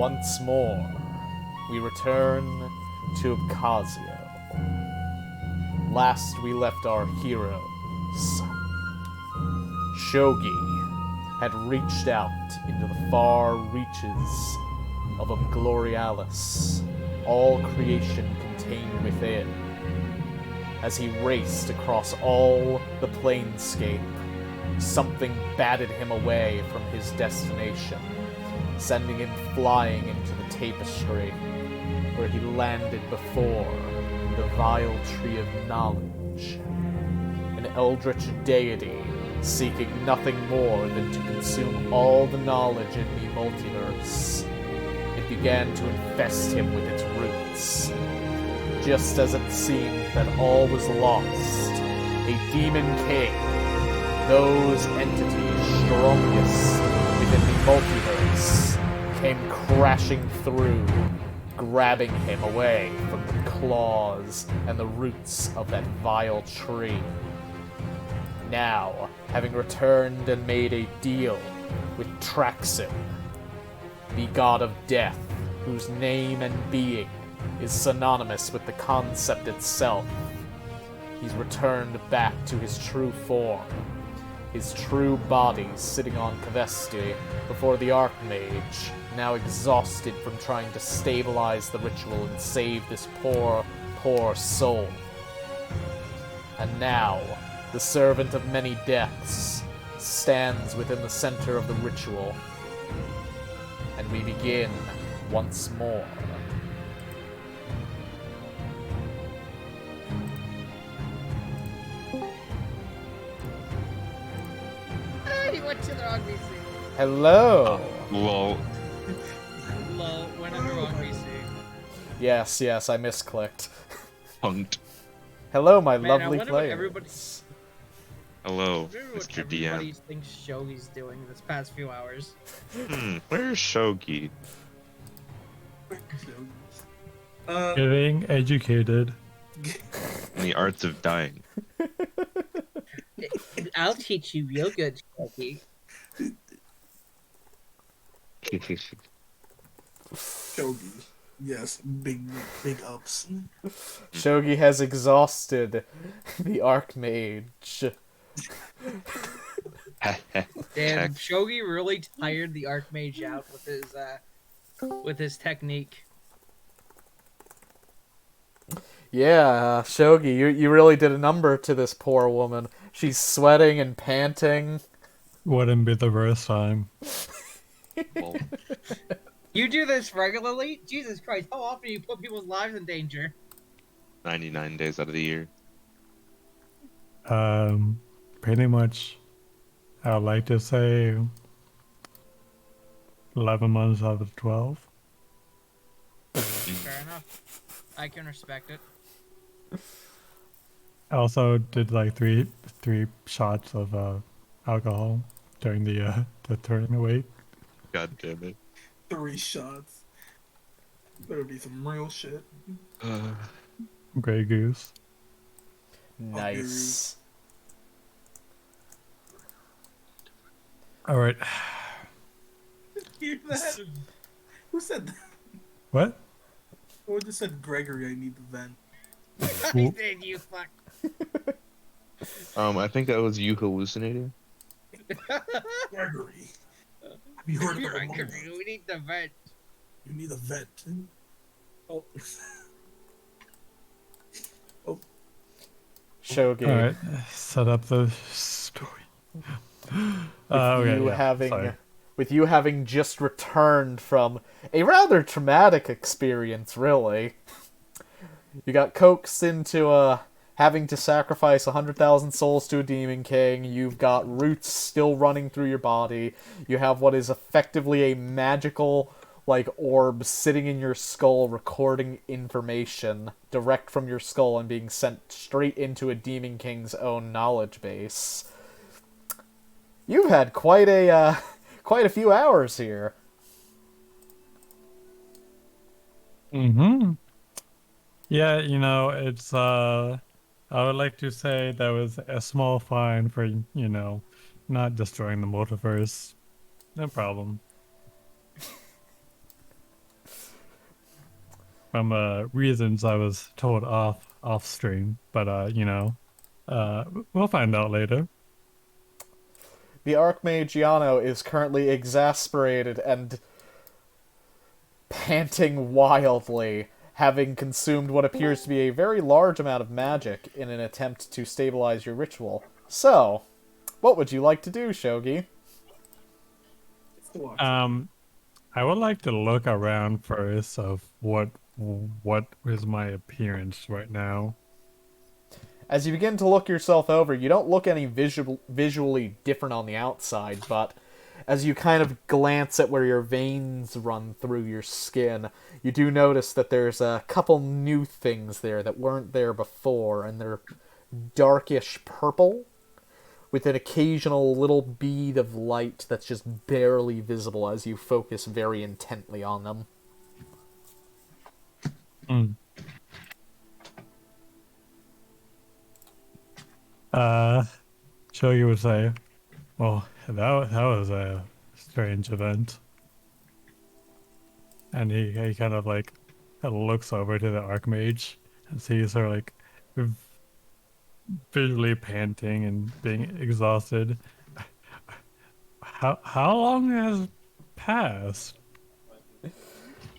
once more, we return to Obcassio. Last we left our heroes, Sho Gi had reached out into the far reaches of Umglorialis, all creation contained within. As he raced across all the planescape, something batted him away from his destination, sending him flying into the tapestry, where he landed before the vile tree of knowledge, an eldritch deity seeking nothing more than to consume all the knowledge in the multiverse. It began to infest him with its roots. Just as it seemed that all was lost, a demon king, those entities strongest within the multiverse, came crashing through, grabbing him away from the claws and the roots of that vile tree. Now, having returned and made a deal with Traxin, the god of death, whose name and being is synonymous with the concept itself, he's returned back to his true form, his true body sitting on Kavesti before the Archmage, now exhausted from trying to stabilize the ritual and save this poor, poor soul. And now, the servant of many deaths stands within the center of the ritual, and we begin once more. He went to the wrong VC. Hello! Lol. Lol, went on the wrong VC. Yes, I misclicked. Punked. Hello, my Man, lovely I wonder players. what everybody's... Hello, I wonder what Mr. everybody DM. thinks Sho Gi's doing this past few hours. Where's Sho Gi? Getting educated. In the arts of dying. I'll teach you real good, Sho Gi. Sho Gi. Yes, big ups. Sho Gi has exhausted the Archmage. Damn, Sho Gi really tired the Archmage out with his technique. Yeah, Sho Gi, you really did a number to this poor woman. She's sweating and panting. Wouldn't be the first time. Well, You do this regularly? Jesus Christ, how often do you put people's lives in danger? 99 days out of the year. Pretty much, I would like to say 11 months out of 12. Fair enough. I can respect it. I also did like three shots of alcohol during the turning away. God damn it. 3 shots. Better be some real shit. Grey Goose. Nice. All right. Hear that? Who said that? What? Who just said Gregory? I need the vent. He did, you fuck. I think that was you hallucinating. Gregory. Have you heard of You're the right, Obama? we need the vent. You need a vet. Oh. Oh. Sho Gi, All right. Set up the story. with you having just returned from a rather traumatic experience, really. You got coaxed into having to sacrifice 100,000 souls to a demon king. You've got roots still running through your body. You have what is effectively a magical, orb sitting in your skull recording information direct from your skull and being sent straight into a demon king's own knowledge base. You've had quite a few hours here. Mm-hmm. Yeah, it's I would like to say that was a small fine for, not destroying the multiverse. No problem. from reasons I was told off stream, but we'll find out later. The Archmage Yano is currently exasperated and panting wildly, having consumed what appears to be a very large amount of magic in an attempt to stabilize your ritual. So, what would you like to do, Sho Gi? It's the watch. I would like to look around first of what is my appearance right now. As you begin to look yourself over, you don't look any visually different on the outside, but as you kind of glance at where your veins run through your skin, you do notice that there's a couple new things there that weren't there before, and they're darkish purple, with an occasional little bead of light that's just barely visible as you focus very intently on them. Mm. Shogi would say, well, that was a strange event. And he kind of looks over to the Archmage and sees her visually panting and being exhausted. How long has passed?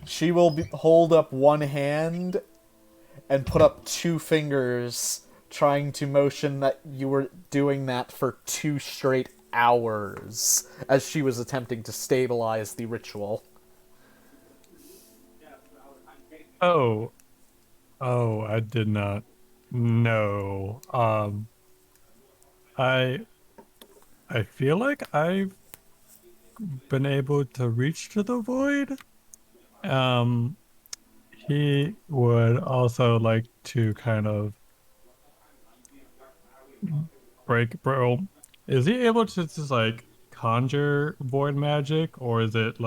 She will hold up one hand and put up two fingers, trying to motion that you were doing that for 2 straight hours, as she was attempting to stabilize the ritual. Oh, I did not know. I feel like I've been able to reach to the void. He would also like to kind of bro. Is he able to just conjure void magic, or is it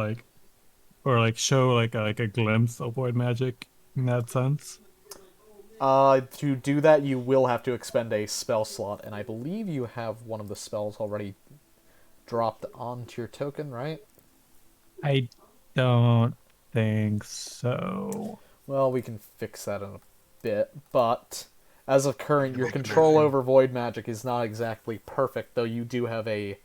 show a glimpse of void magic in that sense? To do that, you will have to expend a spell slot, and I believe you have one of the spells already dropped onto your token, right? I don't think so. Well, we can fix that in a bit, but as of current, your control over void magic is not exactly perfect, though you do have a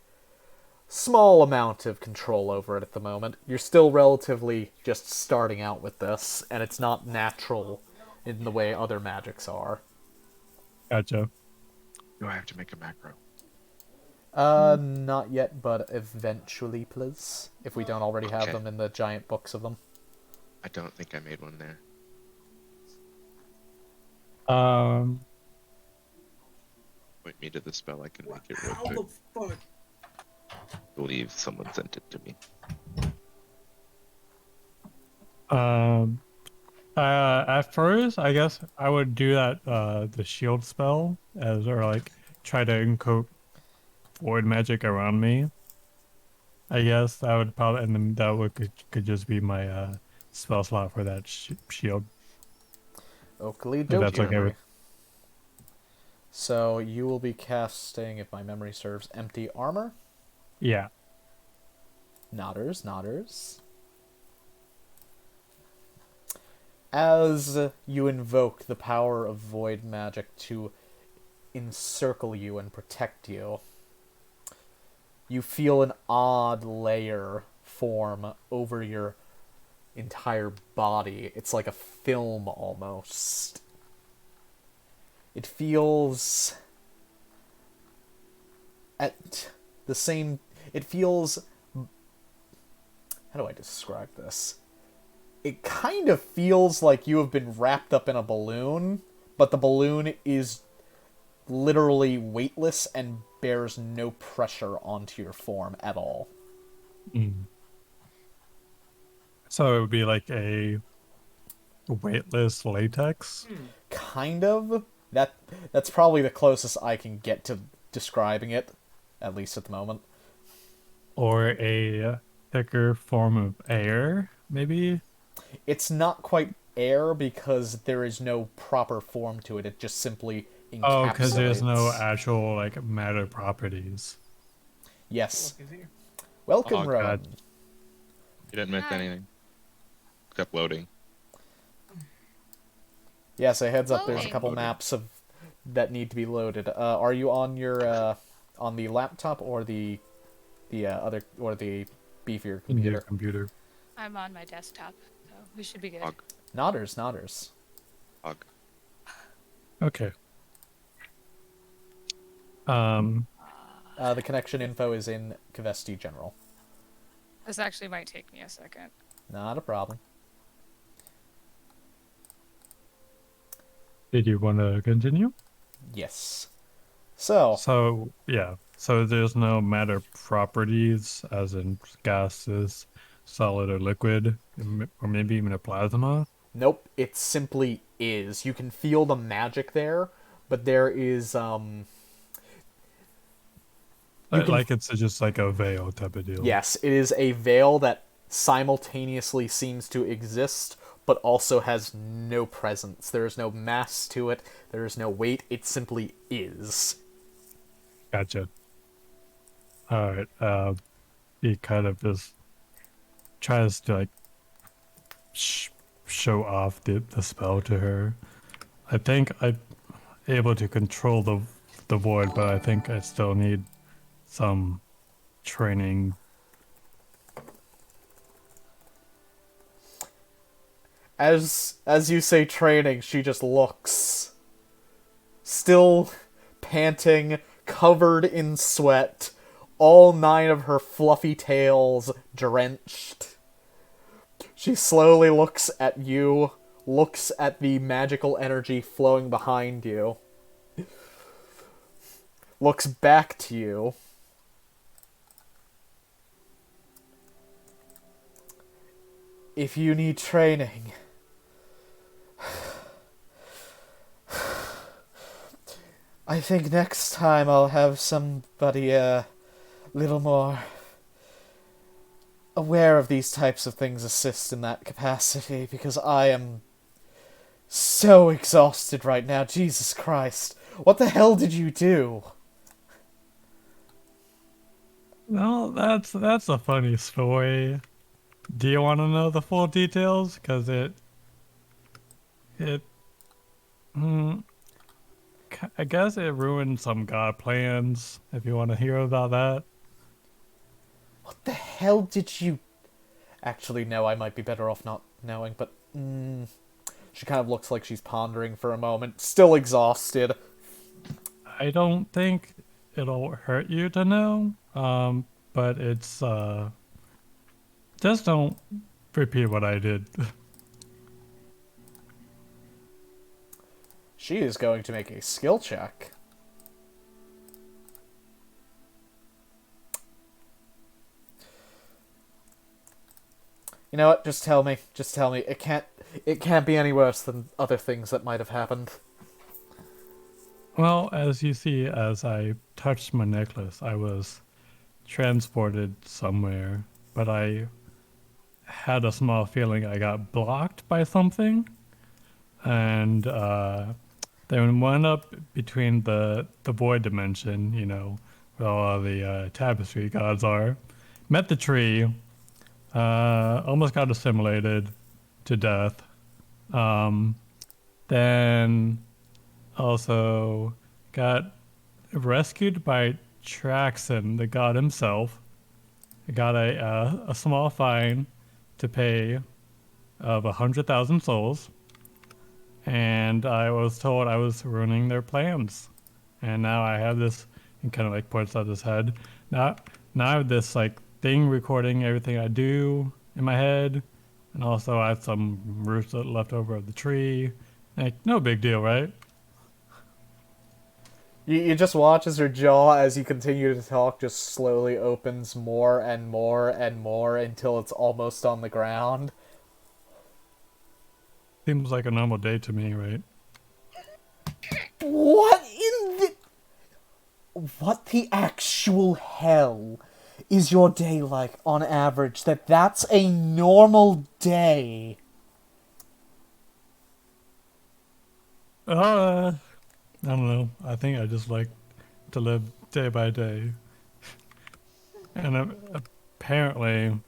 small amount of control over it at the moment. You're still relatively just starting out with this, and it's not natural in the way other magics are. Gotcha. Do I have to make a macro? Not yet, but eventually, please. If we don't already have Okay. them in the giant books of them. I don't think I made one there. Point me to the spell, I can make it real How quick. the fuck? I believe someone sent it to me. At first, I guess I would do that the shield spell try to encode void magic around me. I guess that would probably, and then that would could just be my spell slot for that shield. Oakley If that's okay dokie. with- So you will be casting, if my memory serves, Empty Armor. Yeah. Nodders. As you invoke the power of void magic to encircle you and protect you, you feel an odd layer form over your entire body. It's like a film almost. It feels at the same... It feels... How do I describe this? It kind of feels like you have been wrapped up in a balloon, but the balloon is literally weightless and bears no pressure onto your form at all. Mm. So it would be like a weightless latex. Kind of. That's probably the closest I can get to describing it, at least at the moment. Or a thicker form of air, maybe? It's not quite air because there is no proper form to it. It just simply encapsulates. Oh, because there's no actual matter properties. Yes. Look, is here. Welcome, Oh, Rowan. God. You didn't miss anything. Except loading. Yeah, so heads up, there's a Loading. couple maps of that need to be loaded. Are you on your on the laptop or the other or the beefier In your computer? computer. I'm on my desktop, so we should be good. Hog. Nodders. Hog. Okay. The connection info is in Kavesti General. This actually might take me a second. Not a problem. Did you want to continue? Yes. So, So, yeah. So there's no matter properties, as in gases, solid or liquid, or maybe even a plasma. nope, it simply is. You can feel the magic there, but there is You can- Like it's just like a veil type of deal. yes, it is a veil that simultaneously seems to exist, but also has no presence. There is no mass to it. There is no weight. It simply is. Gotcha. All right. He kind of just tries to like show off the spell to her. I think I'm able to control the void, but I think I still need some training. As you say training, she just looks. Still panting, covered in sweat, all 9 of her fluffy tails drenched. She slowly looks at you, looks at the magical energy flowing behind you, looks back to you. If you need training, I think next time I'll have somebody a little more aware of these types of things assist in that capacity, because I am so exhausted right now. Jesus Christ. What the hell did you do? Well, that's a funny story. Do you want to know the full details? Because I guess it ruined some god plans. If you want to hear about that. What the hell did you... Actually, no, I might be better off not knowing, but... She kind of looks like she's pondering for a moment, still exhausted. I don't think it'll hurt you to know. But it's just don't repeat what I did. She is going to make a skill check. You know what? Just tell me. Just tell me. It can't be any worse than other things that might have happened. Well, as you see, as I touched my necklace, I was transported somewhere, but I had a small feeling I got blocked by something, and then went up between the void dimension, you know, where all the tapestry gods are, met the tree, almost got assimilated to death, then also got rescued by Traxon, the god himself. I got a small fine to pay of 100,000 souls, and I was told I was ruining their plans. And now I have this, and kind of like points out his head. Now I have this like thing recording everything I do in my head, and also I have some roots left over of the tree. Like, no big deal, right? You just watch as her jaw, as you continue to talk, just slowly opens more and more and more until it's almost on the ground. Seems like a normal day to me, right? What in the... What the actual hell is your day like, on average, that's a normal day? I don't know. I think I just like to live day by day. And apparently,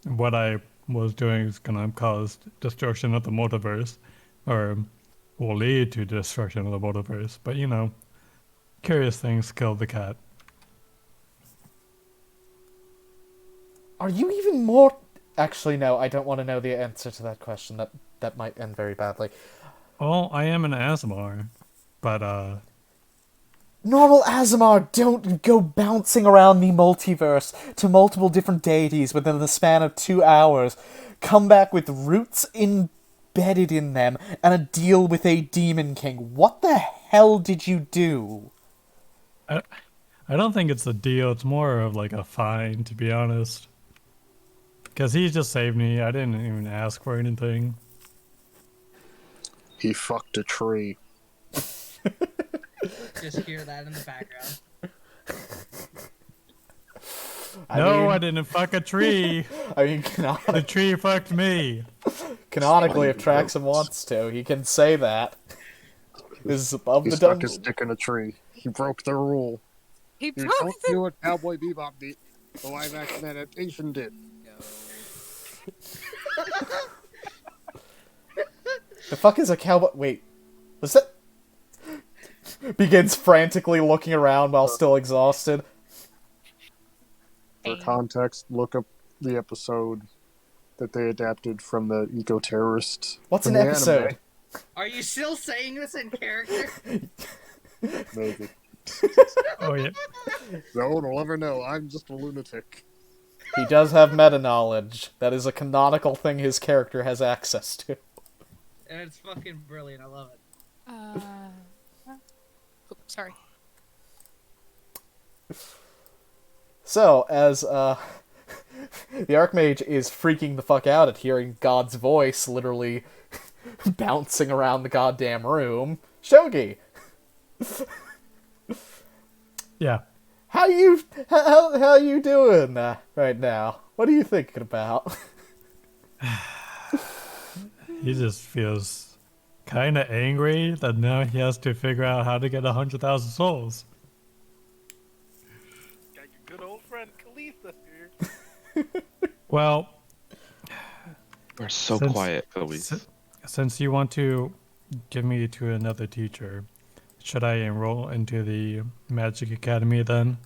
what I was doing is gonna cause destruction of the multiverse, or will lead to destruction of the multiverse. But curious things killed the cat. Are you even more... Actually, no, I don't want to know the answer to that question. That might end very badly. Well, I am an Asmar, but Normal Azamar don't go bouncing around the multiverse to multiple different deities within the span of 2 hours, come back with roots embedded in them, and a deal with a demon king. What the hell did you do? I don't think it's a deal. It's more of like a fine, to be honest. Because he just saved me. I didn't even ask for anything. He fucked a tree. Just hear that in the background. I didn't fuck a tree. I mean, The tree fucked me. canonically, if Traxxum wants to, he can say that. This is above He the stuck dungeon. his dick in a tree. He broke the rule. He You broke don't the... do what Cowboy Bebop did. The live action adaptation did. The fuck is a cowboy? Wait, was that? Begins frantically looking around while still exhausted. For context, look up the episode that they adapted from the eco-terrorist. What's from an the episode? anime. Are you still saying this in character? Maybe. Oh yeah. No one will ever know. I'm just a lunatic. He does have meta knowledge. That is a canonical thing his character has access to. And it's fucking brilliant. I love it. Oh, sorry. So, as the Archmage is freaking the fuck out at hearing God's voice literally bouncing around the goddamn room, Sho Gi, Yeah. how you doing right now? What are you thinking about? He just feels kind of angry that now he has to figure out how to get 100,000 souls. Got your good old friend Khaleesa here. Well, We're so Since- quiet, Khalees. since you want to give me to another teacher, should I enroll into the Magic Academy then?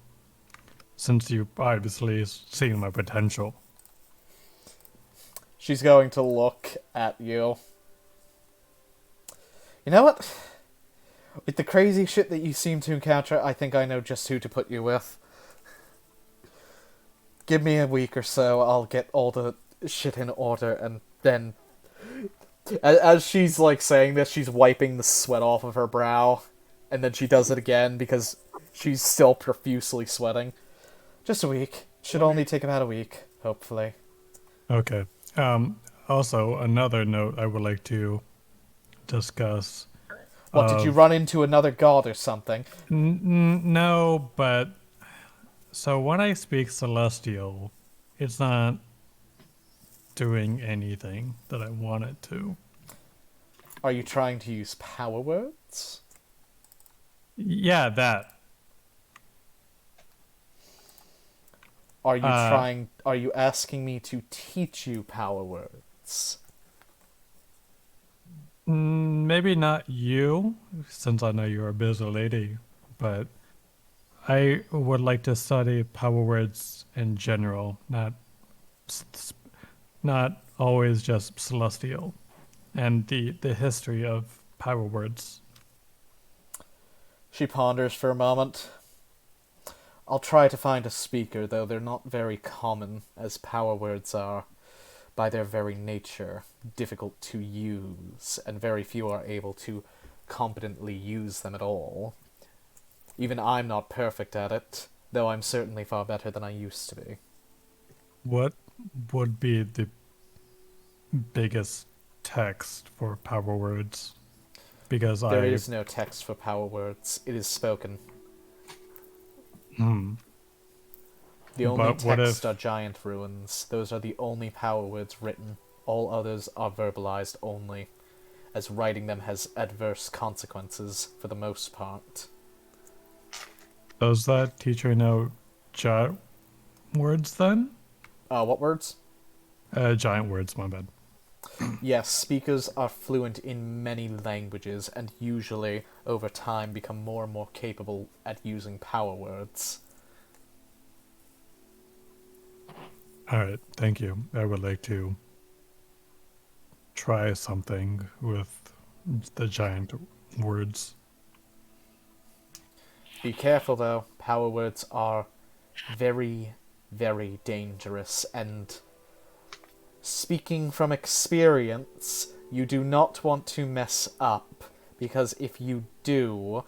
Since you obviously seen my potential. She's going to look at you. You know what? With the crazy shit that you seem to encounter, I think I know just who to put you with. Give me a week or so, I'll get all the shit in order, and then... As she's, like, saying this, she's wiping the sweat off of her brow, and then she does it again, because she's still profusely sweating. Just a week. Should only take about a week, hopefully. Okay. Also, another note I would like to discuss. What, did you run into another god or something? No, but so when I speak Celestial, it's not doing anything that I want it to. Are you trying to use power words? Yeah, that. Are you asking me to teach you power words? Maybe not you, since I know you're a busy lady, but I would like to study power words in general, not always just Celestial, and the history of power words. She ponders for a moment. I'll try to find a speaker, though they're not very common, as power words are, by their very nature, difficult to use, and very few are able to competently use them at all. Even I'm not perfect at it, though I'm certainly far better than I used to be. What would be the biggest text for power words? Because There is no text for power words. It is spoken. The only But what text if- are giant ruins. Those are the only power words written. All others are verbalized only, as writing them has adverse consequences for the most part. Does that teacher know giant words then? What words? Giant words, my bad. Yes, speakers are fluent in many languages and usually, over time, become more and more capable at using power words. Alright, thank you. I would like to try something with the giant words. Be careful, though. Power words are very, very dangerous, and speaking from experience, you do not want to mess up, because if you do,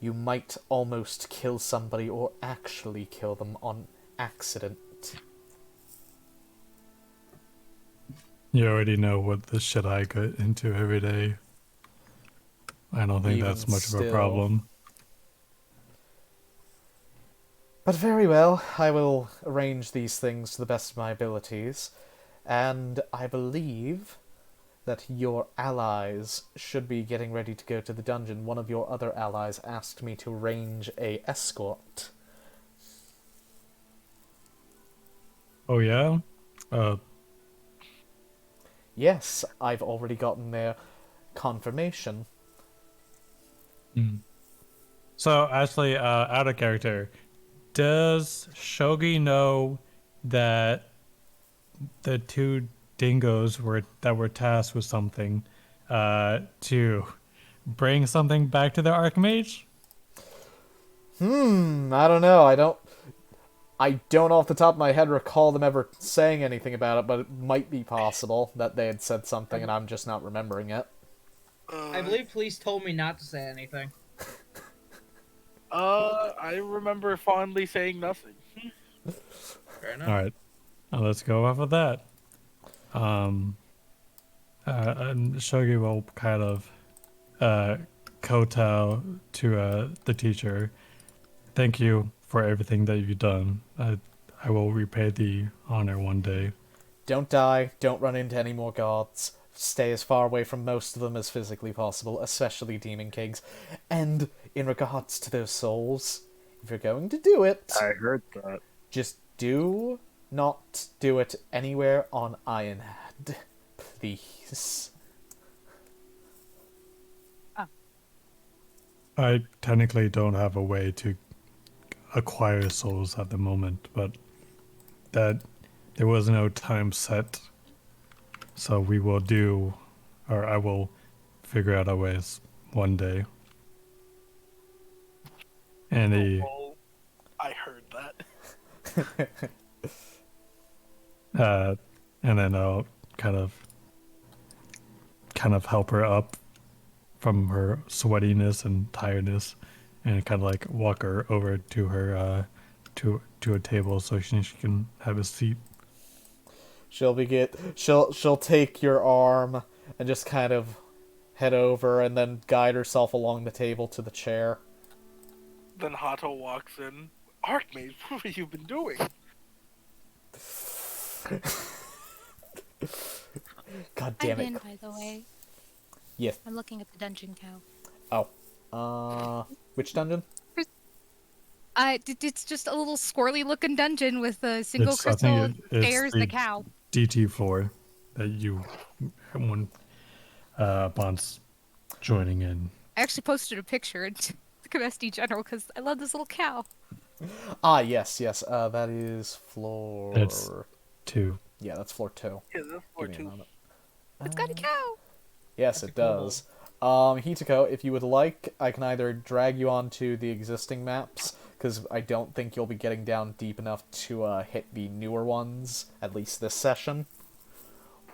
you might almost kill somebody or actually kill them on accident. You already know what the shit I get into every day. I don't think Even that's much of a still. problem. But very well, I will arrange these things to the best of my abilities, and I believe that your allies should be getting ready to go to the dungeon. One of your other allies asked me to arrange a escort. Oh yeah? Yes, I've already gotten their confirmation. So actually, out of character, does Sho Gi know that the two dingoes that were tasked with something to bring something back to the Archmage? I don't know. I don't off the top of my head recall them ever saying anything about it, but it might be possible that they had said something and I'm just not remembering it. I believe police told me not to say anything. I remember fondly saying nothing. Fair enough. All right, let's go off of that. And Sho Gi will kind of kowtow to the teacher. Thank you for everything that you've done. I will repay the honor one day. Don't die, don't run into any more gods. Stay as far away from most of them as physically possible, especially Demon Kings. And in regards to those souls, if you're going to do it, I heard that. just do not do it anywhere on Ironhead. Please. I technically don't have a way to acquire souls at the moment, but that there was no time set. So we will do, or I will figure out a ways one day. And Well, I heard that. and then I'll kind of help her up from her sweatiness and tiredness, and kind of like walk her over to her to a table so she can have a seat. She'll take your arm and just kind of head over and then guide herself along the table to the chair. Then Hato walks in. Archmage, what have you been doing? God damn I'm it. in, by the way. Yes. I'm looking at the dungeon cow. Which dungeon? It's just a little squirrely looking dungeon with a single I crystal think it's stairs, the cow. DT4 that you when Bond's joining in. I actually posted a picture in SD General because I love this little cow. Ah, yes. That is floor... That's 2. Yeah, that's floor 2. Yeah, that's floor Give me a 2. moment. It's got a cow. Yes, it does. Hitako, if you would like, I can either drag you onto the existing maps, because I don't think you'll be getting down deep enough to hit the newer ones, at least this session.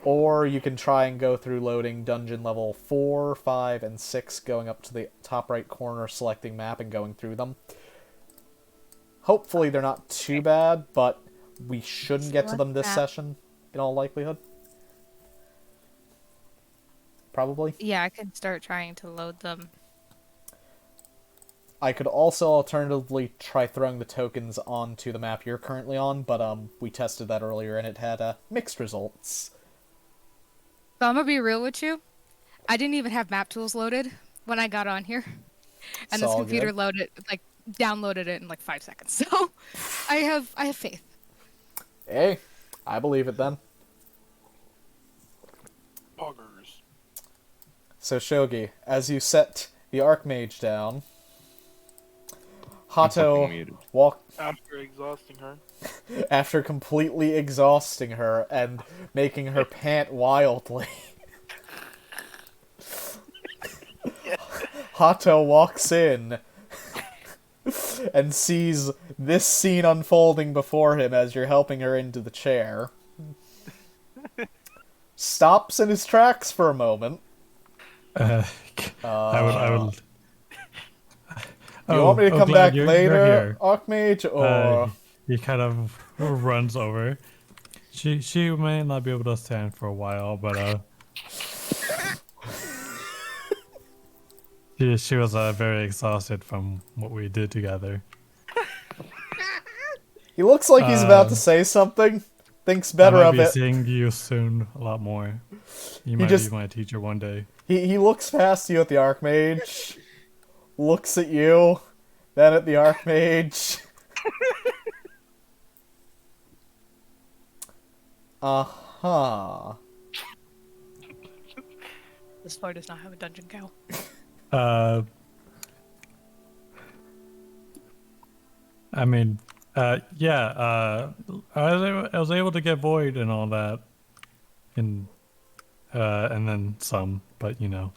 Or you can try and go through loading dungeon level 4, 5, and 6, going up to the top right corner, selecting map, and going through them. Hopefully they're not too bad, but we shouldn't get to them this session, in all likelihood. Probably. Yeah, I can start trying to load them. I could also alternatively try throwing the tokens onto the map you're currently on, but we tested that earlier and it had mixed results. So I'm gonna be real with you. I didn't even have map tools loaded when I got on here, and this computer downloaded it in like 5 seconds. So I have faith. Hey, I believe it then. Poggers. So Shogi, as you set the Archmage down, I'm fucking Hato muted. After exhausting her. after completely exhausting her and making her pant wildly. Hato walks in and sees this scene unfolding before him as you're helping her into the chair. Stops in his tracks for a moment. I would. Do you want me to come glad back you're later, here. Archmage, or... He kind of runs over. She may not be able to stand for a while, but she was very exhausted from what we did together. He looks like he's about to say something. Thinks better I might of be it. seeing you soon a lot more. You might be my teacher one day. He looks past you at the Archmage, looks at you, then at the Archmage. Uh-huh. This floor does not have a dungeon cow. I mean, yeah, I was able to get Void and all that, and then some, but you know.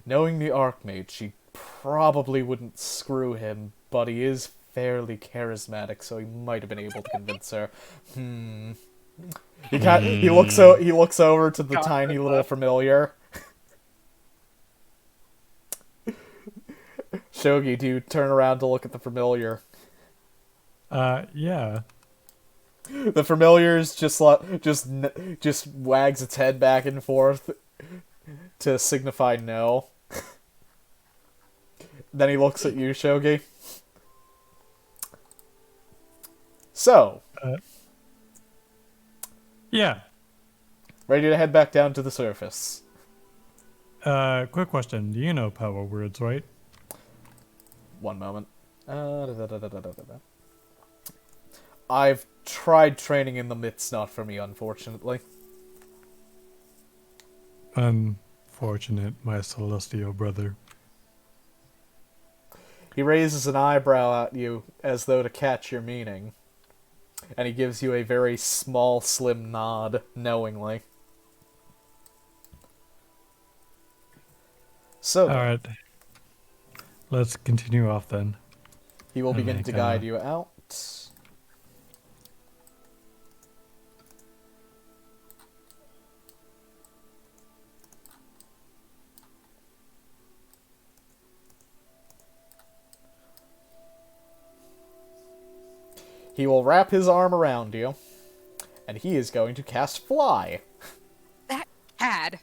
Knowing the Archmage, she probably wouldn't screw him, but he is fairly charismatic, so he might have been able to convince her. He looks over to the tiny little familiar. Shogi, do you turn around to look at the familiar? Yeah. The familiar's just wags its head back and forth to signify no. Then he looks at you, Shogi. So. Yeah. Ready to head back down to the surface. Quick question. Do you know power words, right? One moment. I've tried training in them. It's not for me, unfortunately. Unfortunate, my celestial brother. He raises an eyebrow at you as though to catch your meaning. And he gives you a very small, slim nod, knowingly. So, Alright. Let's continue off then. he will begin to guide you out. He will wrap his arm around you, and he is going to cast Fly. That had.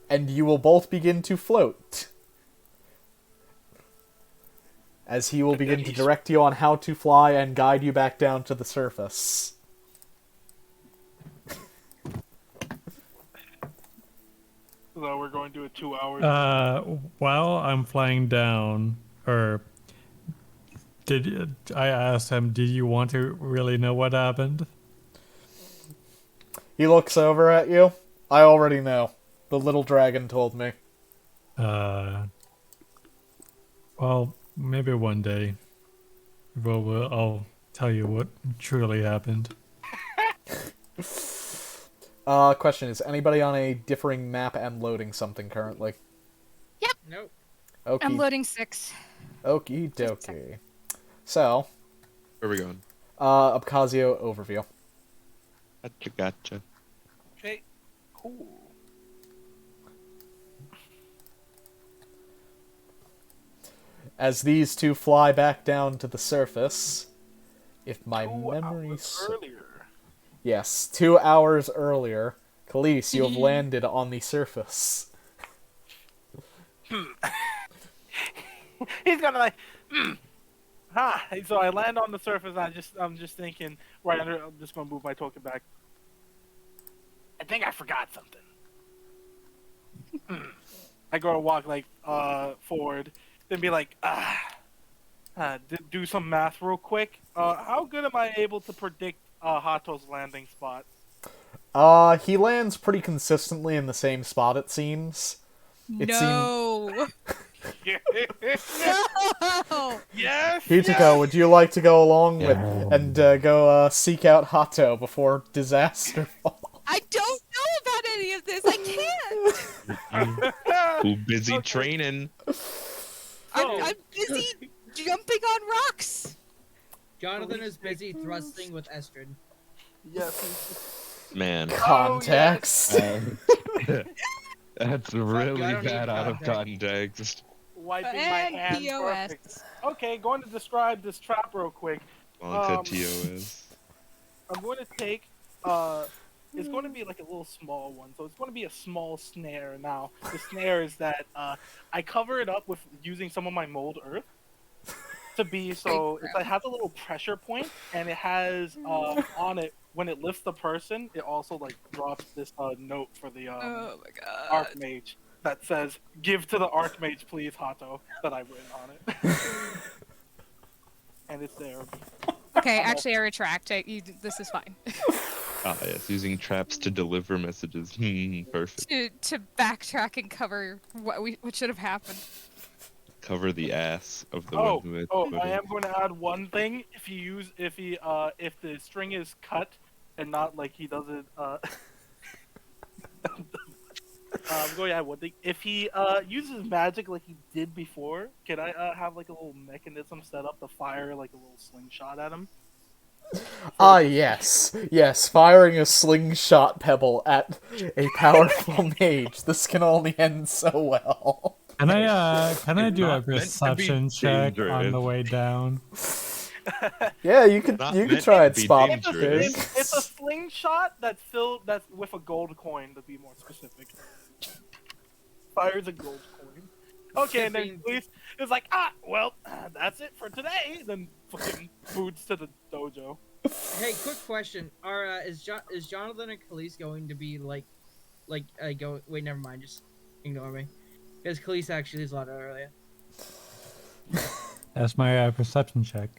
And you will both begin to float. As he will begin to direct you on how to fly and guide you back down to the surface. So we're going to do a 2 hours. While I'm flying down, or I asked him, did you want to really know what happened? He looks over at you. I already know. The little dragon told me. Well, maybe one day. I'll tell you what truly happened. Question is, anybody on a differing map and loading something currently? Nope. Okie, I'm loading 6. okie dokie. So, Where are we going? Obcassio overview. Gotcha. Okay, cool. As these two fly back down to the surface, if my 2 memory hours earlier. Yes, 2 hours earlier, Khalees, you have landed on the surface. He's gonna So I land on the surface. And I'm just thinking right under. I'm just gonna move my token back. I think I forgot something. I go to walk forward, then be like, do some math real quick. How good am I able to predict Hato's landing spot? He lands pretty consistently in the same spot, it seems. It No. No. Yes. Hijiko, would you like to go along with and go seek out Hato before disaster falls? I don't know about any of this. I can't. Too busy training. I'm busy jumping on rocks. Jonathan is busy thrusting with Estrid. Yes. Man, Context. that's I really don't need bad out of context. context. Wiping my And hands. POS. Perfect. Okay, going to describe this trap real quick. Wonka TOS. I'm going to take it's going to be like a little small one, so it's going to be a small snare. Now the snare is that I cover it up with using some of my mold earth to be so it has a little pressure point, and it has on it when it lifts the person, it also like drops this note for the Oh my god. Archmage that says "Give to the Archmage, please, Hato," that I've written on it, and it's there. Okay, actually, I retract. This is fine. Ah, yes, using traps to deliver messages. Perfect. to backtrack and cover what should have happened. Cover the ass of the one who had put I it. am going to add one thing. If the string is cut and not like he doesn't I'm going to add one thing. If he uses magic like he did before, can I have like a little mechanism set up to fire like a little slingshot at him? Yes. Yes, firing a slingshot pebble at a powerful mage. This can only end so well. Can I do a not meant to be perception check on dangerous. the way down? Yeah, you could Not you could meant try to it, be Spot. dangerous. It's a slingshot that's with a gold coin, to be more specific. Fires a gold coin. Okay, and then police is like, well, that's it for today. Then fucking boots to the dojo. Hey, quick question: is Jonathan and Khalees going to be go? Wait, never mind. Just ignore me. Because Khalees actually is a lot earlier. That's my perception check.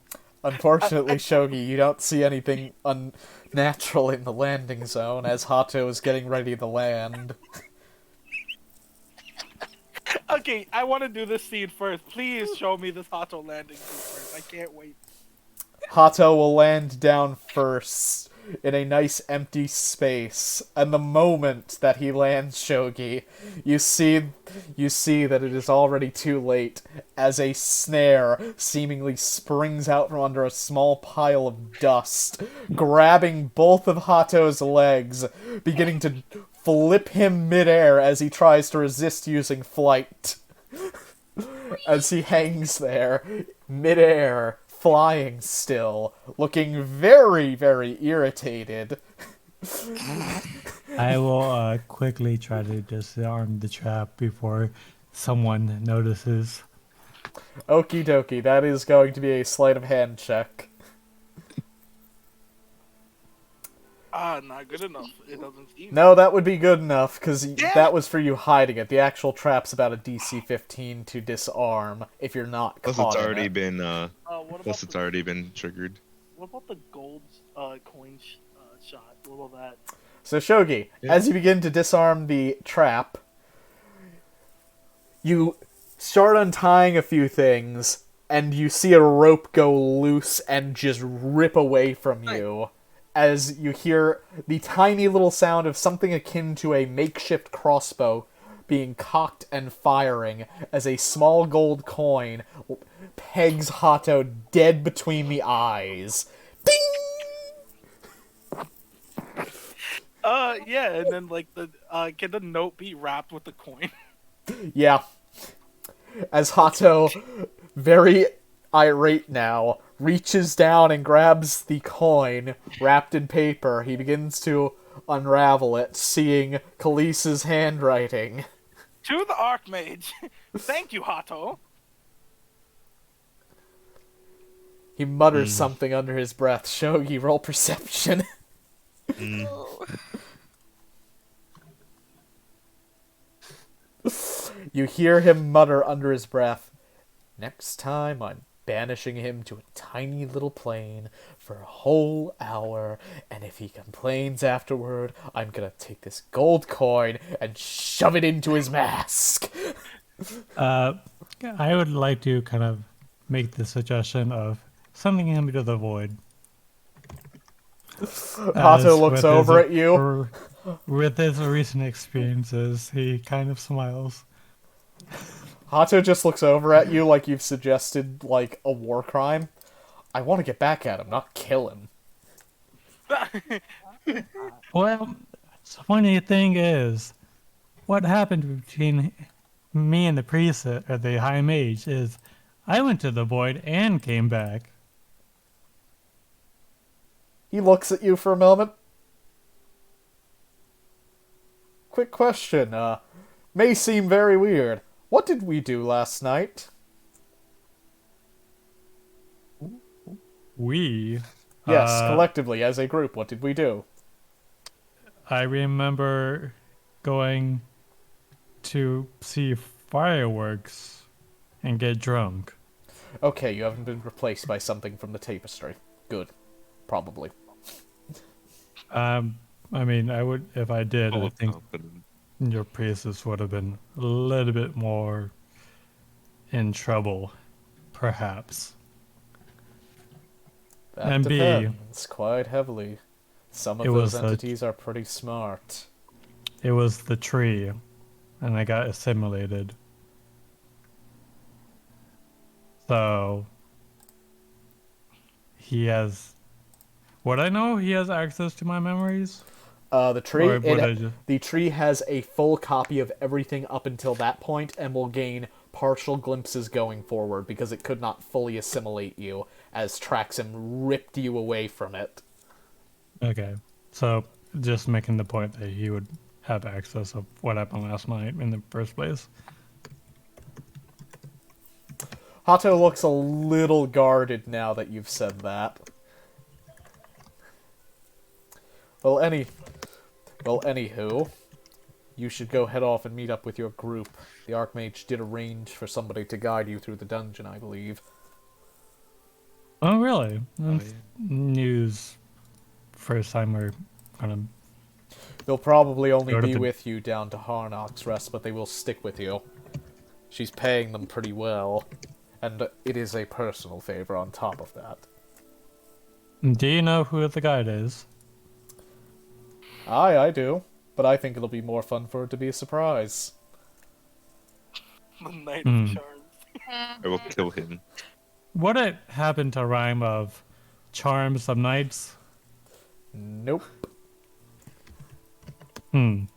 Unfortunately, Sho Gi, you don't see anything unnatural in the landing zone as Hato is getting ready to land. Okay, I want to do this scene first. Please show me this Hato landing scene first. I can't wait. Hato will land down first in a nice empty space, and the moment that he lands, Sho Gi, you see that it is already too late, as a snare seemingly springs out from under a small pile of dust, grabbing both of Hato's legs, beginning to flip him midair as he tries to resist using flight. As he hangs there, midair, flying still, looking very, very irritated. I will quickly try to disarm the trap before someone notices. Okie dokie, that is going to be a sleight of hand check. Not good enough. It doesn't seem. No, that would be good enough, because that was for you hiding it. The actual trap's about a DC 15 to disarm, if you're not Plus, caught it's in already it. been What plus it's already been triggered. What about the gold coin shot? What about that? So, Sho Gi, Yeah. as you begin to disarm the trap, you start untying a few things, and you see a rope go loose and just rip away from you, as you hear the tiny little sound of something akin to a makeshift crossbow being cocked and firing, as a small gold coin pegs Hato dead between the eyes. Ding! Yeah, and then like can the note be wrapped with the coin? Yeah. As Hato, very irate now, reaches down and grabs the coin wrapped in paper. He begins to unravel it, seeing Khalees's handwriting. To the Archmage. Thank you, Hato. He mutters something under his breath. Sho Gi, roll perception. You hear him mutter under his breath, "Next time on banishing him to a tiny little plane for a whole hour, and if he complains afterward, I'm gonna take this gold coin and shove it into his mask. I would like to kind of make the suggestion of sending him into the void. Hato looks over at you. With his recent experiences, he kind of smiles. Hato just looks over at you like you've suggested, like, a war crime. I want to get back at him, not kill him. Well, the funny thing is, what happened between me and the priest, or the high mage, is I went to the void and came back. He looks at you for a moment. Quick question, may seem very weird. What did we do last night? We? Yes, collectively, as a group, what did we do? I remember going to see fireworks and get drunk. Okay, you haven't been replaced by something from the tapestry. Good. Probably. I mean, I would, if I did, Full I of think confidence. your priestess would have been a little bit more in trouble, perhaps. That And B, depends quite heavily. Some of it those was entities are pretty smart. it was the tree, and I got assimilated. So he has. Would I know he has access to my memories? The tree, Or would I just... the tree has a full copy of everything up until that point, and will gain partial glimpses going forward because it could not fully assimilate you, as Traxim ripped you away from it. Okay, so just making the point that he would have access of what happened last night in the first place. Hato looks a little guarded now that you've said that. Well, anywho, you should go head off and meet up with your group. The Archmage did arrange for somebody to guide you through the dungeon, I believe. Oh, really? Oh, That's news. First time we're kind of... They'll probably only Go to be the- with you down to Harnock's Rest, but they will stick with you. She's paying them pretty well, and it is a personal favor on top of that. Do you know who the guide is? Aye, I do, but I think it'll be more fun for it to be a surprise. The Knight Hmm. of Charms. I will kill him. Would it happen to rhyme of charms of knights? Nope. I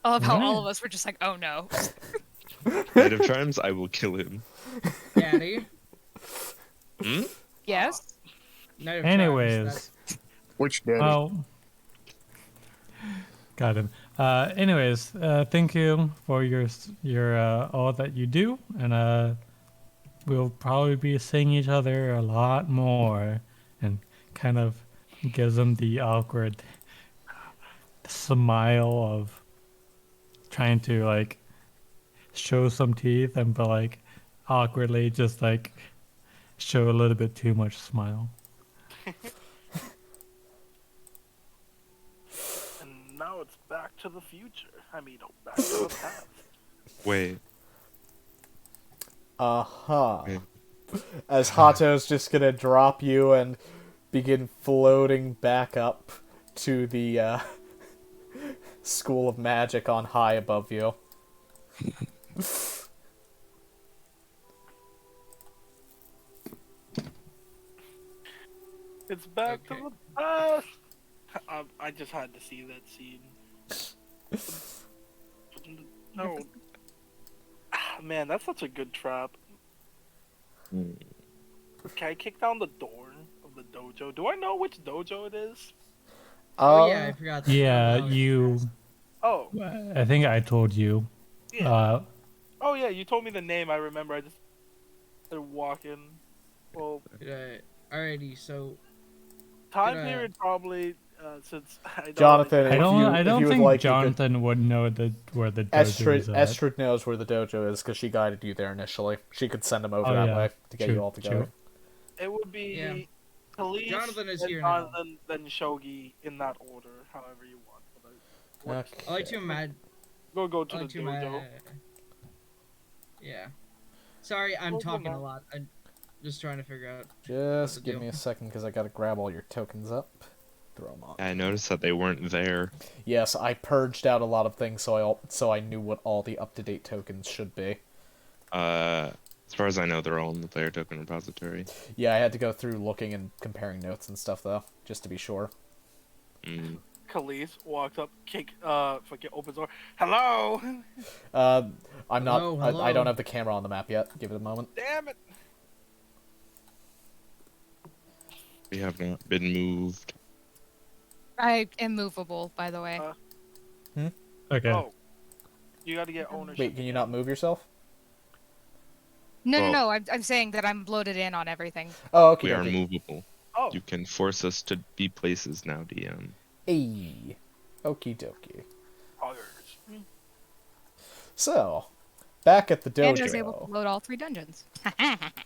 love how all of us were just like, oh no. Knight of Charms, I will kill him. Daddy. Hmm? Yes? Knight of Anyways. Charms, Which daddy? Oh. Got him. Anyways, thank you for your all that you do, and we'll probably be seeing each other a lot more, and kind of gives him the awkward smile of trying to like show some teeth and but like awkwardly just like show a little bit too much smile. And now it's back to the future. I mean, back to the past. Wait. Uh-huh. Okay. As Hato's just gonna drop you and begin floating back up to the, School of Magic on high above you. It's back Okay. to the past. I just had to see that scene. No. Man, that's such a good trap. Hmm. Can I kick down the door of the dojo? Do I know which dojo it is? Oh yeah, I forgot. that. Yeah, Oh, you. Oh, I think I told you. yeah. Oh yeah, you told me the name. I remember. I just they're walking. Well, Alrighty, so time Gonna- period probably since I don't Jonathan, I don't. I if don't you would think like, you could- Jonathan would know where the dojo is at. Estrid knows where the dojo is because she guided you there initially. She could send him over Oh, that yeah. way to get you True, all together. true. It would be Yeah. Khalees, Jonathan is then here now. Jonathan, then Sho Gi in that order, however you want. But I like to imagine. go to I the like to dojo. Yeah. Sorry, I'm Well, come talking a on. lot. I'm just trying to figure out. Just to give do. me a second because I gotta grab all your tokens up. Throw them on. I noticed that they weren't there. Yes, I purged out a lot of things so I knew what all the up-to-date tokens should be. As far as I know, they're all in the player token repository. Yeah, I had to go through looking and comparing notes and stuff though, just to be sure. Mm. Khalees walks up, fucking opens door. Hello. I'm not. Hello, I hello. don't have the camera on the map yet. Give it a moment. Damn it. We have not been moved. I am movable, by the way. Okay. Oh, you got to get ownership. Wait, can you not move yourself? No, Well- no. I'm saying that I'm loaded in on everything. Oh, okay. We are movable. Oh, You can force us to be places now, DM. Hey. Okie dokie. poggers. So, back at the And I was able to dojo. load all 3 dungeons.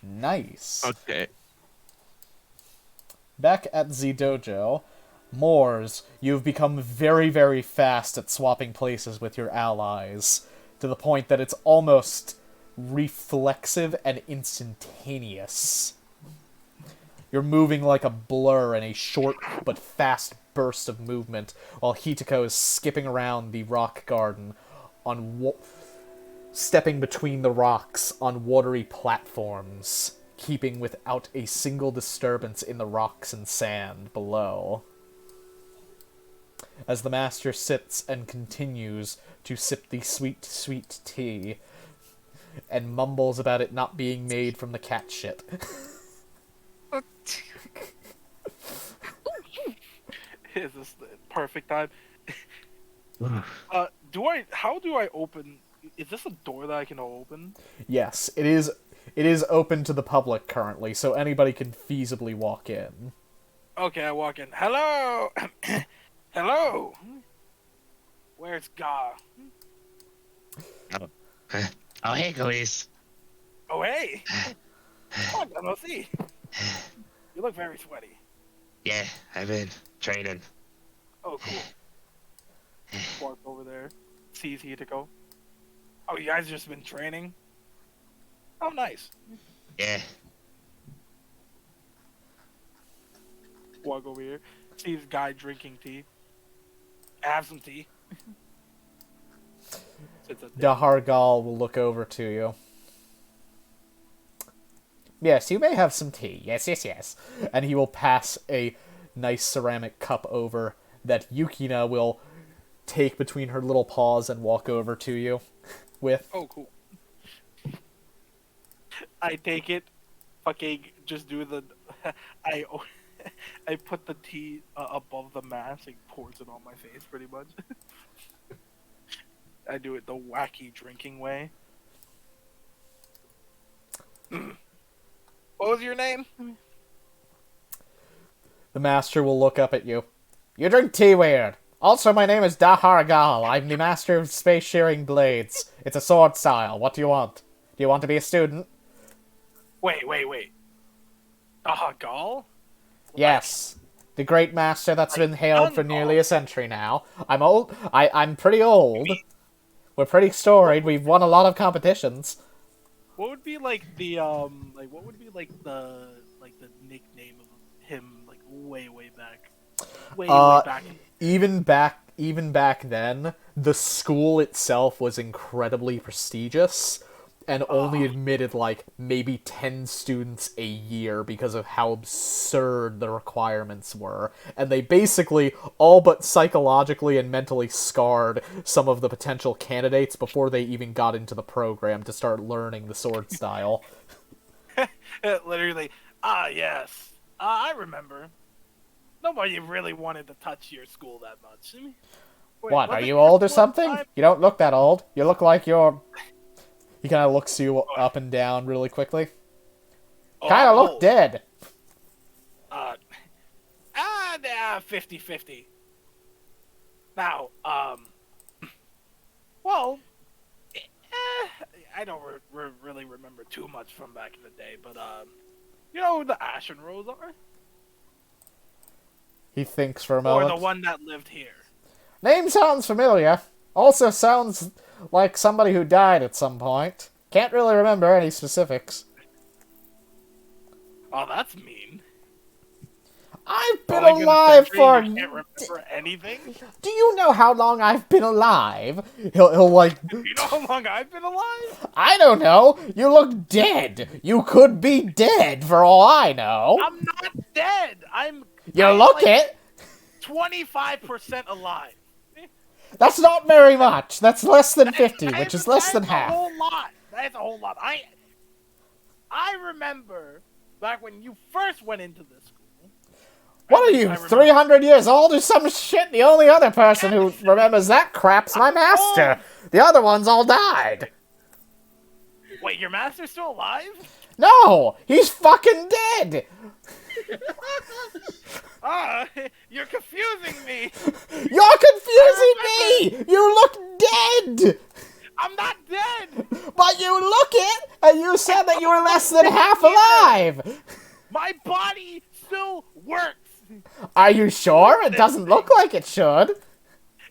Nice. Okay. Back at the dojo, Moors, you've become very, very fast at swapping places with your allies, to the point that it's almost reflexive and instantaneous. You're moving like a blur in a short but fast burst of movement, while Hitako is skipping around the rock garden on stepping between the rocks on watery platforms, keeping without a single disturbance in the rocks and sand below. As the master sits and continues to sip the sweet, sweet tea, and mumbles about it not being made from the cat shit. Is this the perfect time? How do I open? Is this a door that I can open? Yes, it is. It is open to the public currently, so anybody can feasibly walk in. Okay, I walk in. Hello, hello. Where's Ga? Oh, hey, Khalees. Oh, hey. Oh, I don't see. You look very sweaty. Yeah, I've been training. Oh, cool. Walk over there. Sees Hitako. Oh, you guys just been training? Oh, nice. Yeah. Walk over here. Sees guy drinking tea. Have some tea. Sits at the- Dahargal will look over to you. Yes, you may have some tea. Yes, yes, yes. And he will pass a nice ceramic cup over that Yukina will take between her little paws and walk over to you with. Oh, cool. I take it. Fucking just do the. I put the tea above the mask and pours it on my face, pretty much. I do it the wacky drinking way. What was your name? The master will look up at you. You drink tea weird. Also, my name is Dahargal. I'm the master of space shearing blades. It's a sword style. What do you want? Do you want to be a student? Wait. Gal? Yes. The great master that's been hailed for nearly a century now. I'm old. I'm pretty old. We're pretty storied. We've won a lot of competitions. What would be like the what would be like the nickname of him like way back? Way back. Even back then, the school itself was incredibly prestigious and only admitted like maybe 10 students a year because of how absurd the requirements were. And they basically all but psychologically and mentally scarred some of the potential candidates before they even got into the program to start learning the sword style. Literally, yes. I remember. Nobody really wanted to touch your school that much. Wait, What, was are it you just old or one something? time? You don't look that old. You look like you're... He kind of looks you up and down really quickly. Oh, Kind of I'm look old. dead. 50-50. Now, well, I don't really remember too much from back in the day, but you know who the Ashen Rose are? He thinks for a Or moment. the one that lived here? Name sounds familiar. Also sounds like somebody who died at some point. Can't really remember any specifics. Oh, that's mean. I've been Going in the alive century for... and you can't remember anything? Do you know how long I've been alive? He'll like... You know how long I've been alive? I don't know. You look dead. You could be dead for all I know. I'm not dead. You I'm look like it. 25% alive. That's not very much. That's less than 50, That which is less than half. That's a whole lot. That's a whole lot. I remember back when you first went into this school. What are you, 300 years old or some shit? The only other person who remembers that crap's my master. The other ones all died. Wait, your master's still alive? No, he's fucking dead. You're confusing me. You're confusing me. You look dead. I'm not dead. But you look it, and you said that you were less than half alive. My body still works. Are you sure? It doesn't look like it should.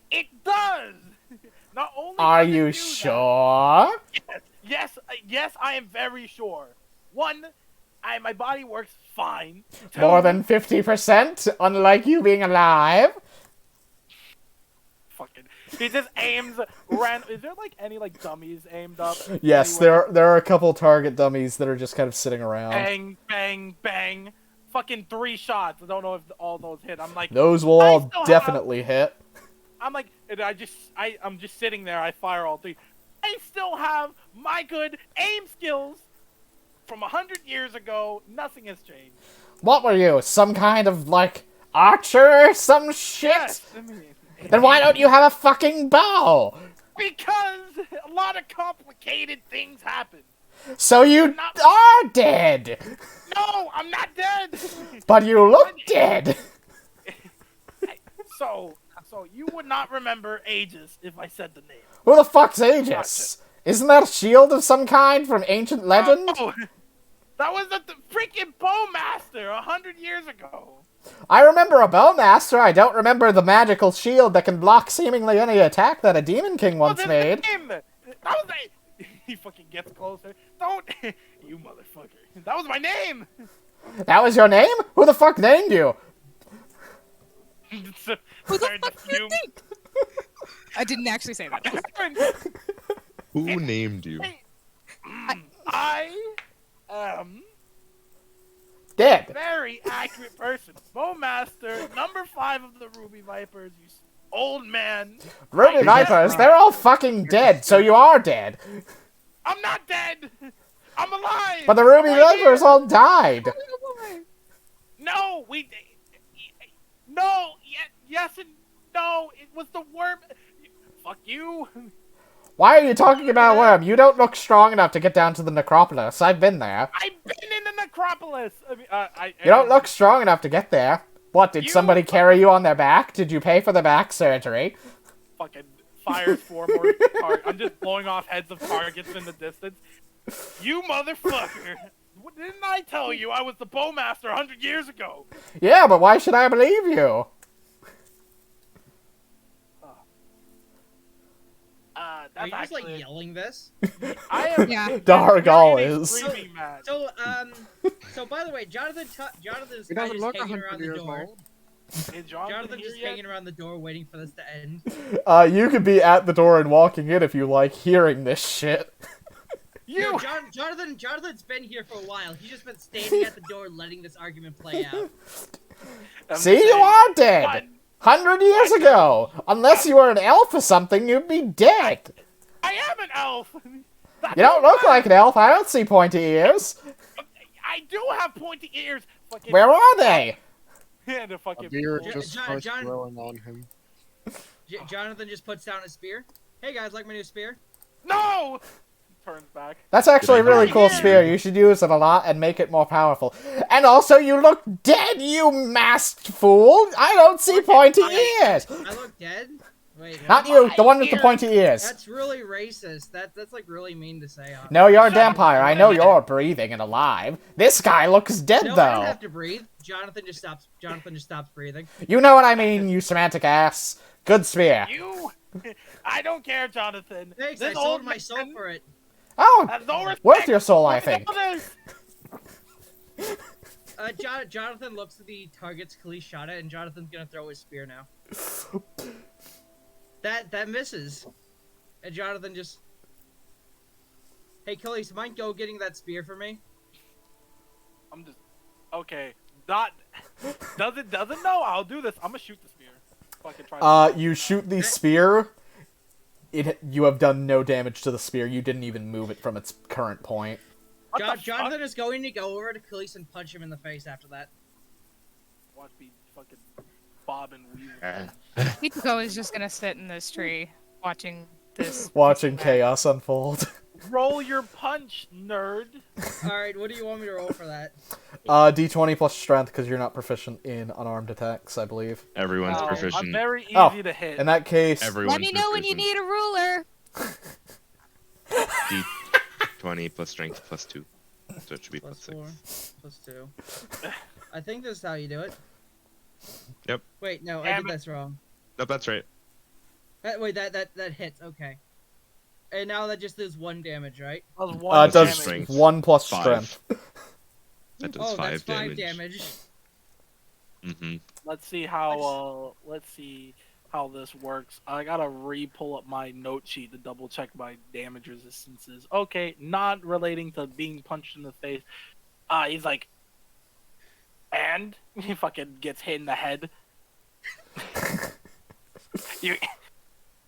It does. Not only Are does it you do sure? that- Yes, I am very sure. One, my body works fine. Two, More than 50%, unlike you being alive. fucking. He just aims Is there like any like dummies aimed up? Yes, anywhere? there are a couple target dummies that are just kind of sitting around. Bang, bang, bang. Fucking 3 shots. I don't know if all those hit. I'm like, Those will all still definitely hit. I'm like, and I'm just sitting there. I fire all 3. I still have my good aim skills from 100 years ago. Nothing has changed. What were you? Some kind of, like, archer or some shit? Yes, I mean, Then why don't you have a fucking bow? because a lot of complicated things happen. So you are dead! No, I'm not dead. But you look dead! So you would not remember Aegis if I said the name. Who the fuck's Aegis? Isn't that a shield of some kind from ancient legend? Oh, that was the freaking Bowmaster 100 years ago. I remember a Bowmaster, I don't remember the magical shield that can block seemingly any attack that a Demon King once made. That was he fucking gets closer. Don't you motherfucker. That was my name. That was your name? Who the fuck named you? Who the fuck do you think? I didn't actually say that. Who named you? I am Dead. a very accurate person. Bowmaster, number 5 of the Ruby Vipers, you old man. Ruby Vipers, they're all fucking dead, so you are dead. I'm not dead. I'm alive. But the Ruby Vipers all died. No, no, yes and no. It was the worm. Fuck you. Why are you talking about a worm? You don't look strong enough to get down to the necropolis. I've been there. I've been in the necropolis. I mean, You don't look strong enough to get there. What, did somebody carry you on their back? Did you pay for the back surgery? Fucking fires 4 more targets. I'm just blowing off heads of targets in the distance. You motherfucker. Didn't I tell you I was the Bowmaster 100 years ago? Yeah, but why should I believe you? Are you That's just actually like yelling this? I am. Yeah. Dargal very is. extremely mad. So by the way, Jonathan's He kind doesn't of look just hanging 100 around the years door. old. Is Jonathan Jonathan's here just yet? hanging around the door waiting for this to end. You could be at the door and walking in if you like hearing this shit. No, Jonathan's been here for a while. He's just been standing at the door letting this argument play out. I'm See, you saying, are dead! what? 100 years ago! Unless you were an elf or something, you'd be dead! I am an elf. You don't look like an elf, I don't see pointy ears. I do have pointy ears. Fucking Where are they? And a fucking A beard Jo- just Jo- starts John- growing on him. Jonathan just puts down his spear. Hey guys, like my new spear? No! turns back. That's actually a really Did I cool hear spear. you? You should use it a lot and make it more powerful. And also, you look dead, you masked fool! I don't see pointy ears! I look dead? Wait, Not you, the one with the pointy ears. That's really racist. That's like really mean to say. No, you're a vampire. I know you're breathing and alive. This guy looks dead, No, I though. don't have to breathe. Jonathan just stops breathing. You know what I mean, you semantic ass. Good spear. You, I don't care, Jonathan. Thanks, This I sold old my soul man for it. Oh, has no respect worth your soul, I for the think. others. Jonathan looks at the targets Khalees shot at, and Jonathan's gonna throw his spear now. That misses. And Jonathan just... Hey, Khalees, mind go getting that spear for me? I'm just okay. Not doesn't know. I'll do this. I'm gonna shoot the spear. Fucking try. You shoot the spear. You have done no damage to the spear. You didn't even move it from its current point. What the Jonathan is going to go over to Khalees and punch him in the face after that. Watch me fucking bob and weave. Hikuko is just gonna sit in this tree, watching this. Watching chaos unfold. Roll your punch, nerd. Alright, what do you want me to roll for that? D20 plus strength, because you're not proficient in unarmed attacks, I believe. Everyone's I'm proficient. very easy Oh, to hit. In that case... Everyone's Let me know when you need a ruler. D20 plus strength plus 2. So it should be Plus plus 4, 6. plus 2. I think this is how you do it. Yep. Wait, no, I Damn did it. this wrong. Nope, that's right. Wait, that hits, okay. And now that just does 1 damage, right? That was one It does damage. Strength. 1 plus 5. strength. That does Oh, 5 that's 5 damage. Mm-hmm. Let's see how this works. I gotta re-pull up my note sheet to double check my damage resistances. Okay, not relating to being punched in the face. He's like, and he fucking gets hit in the head. You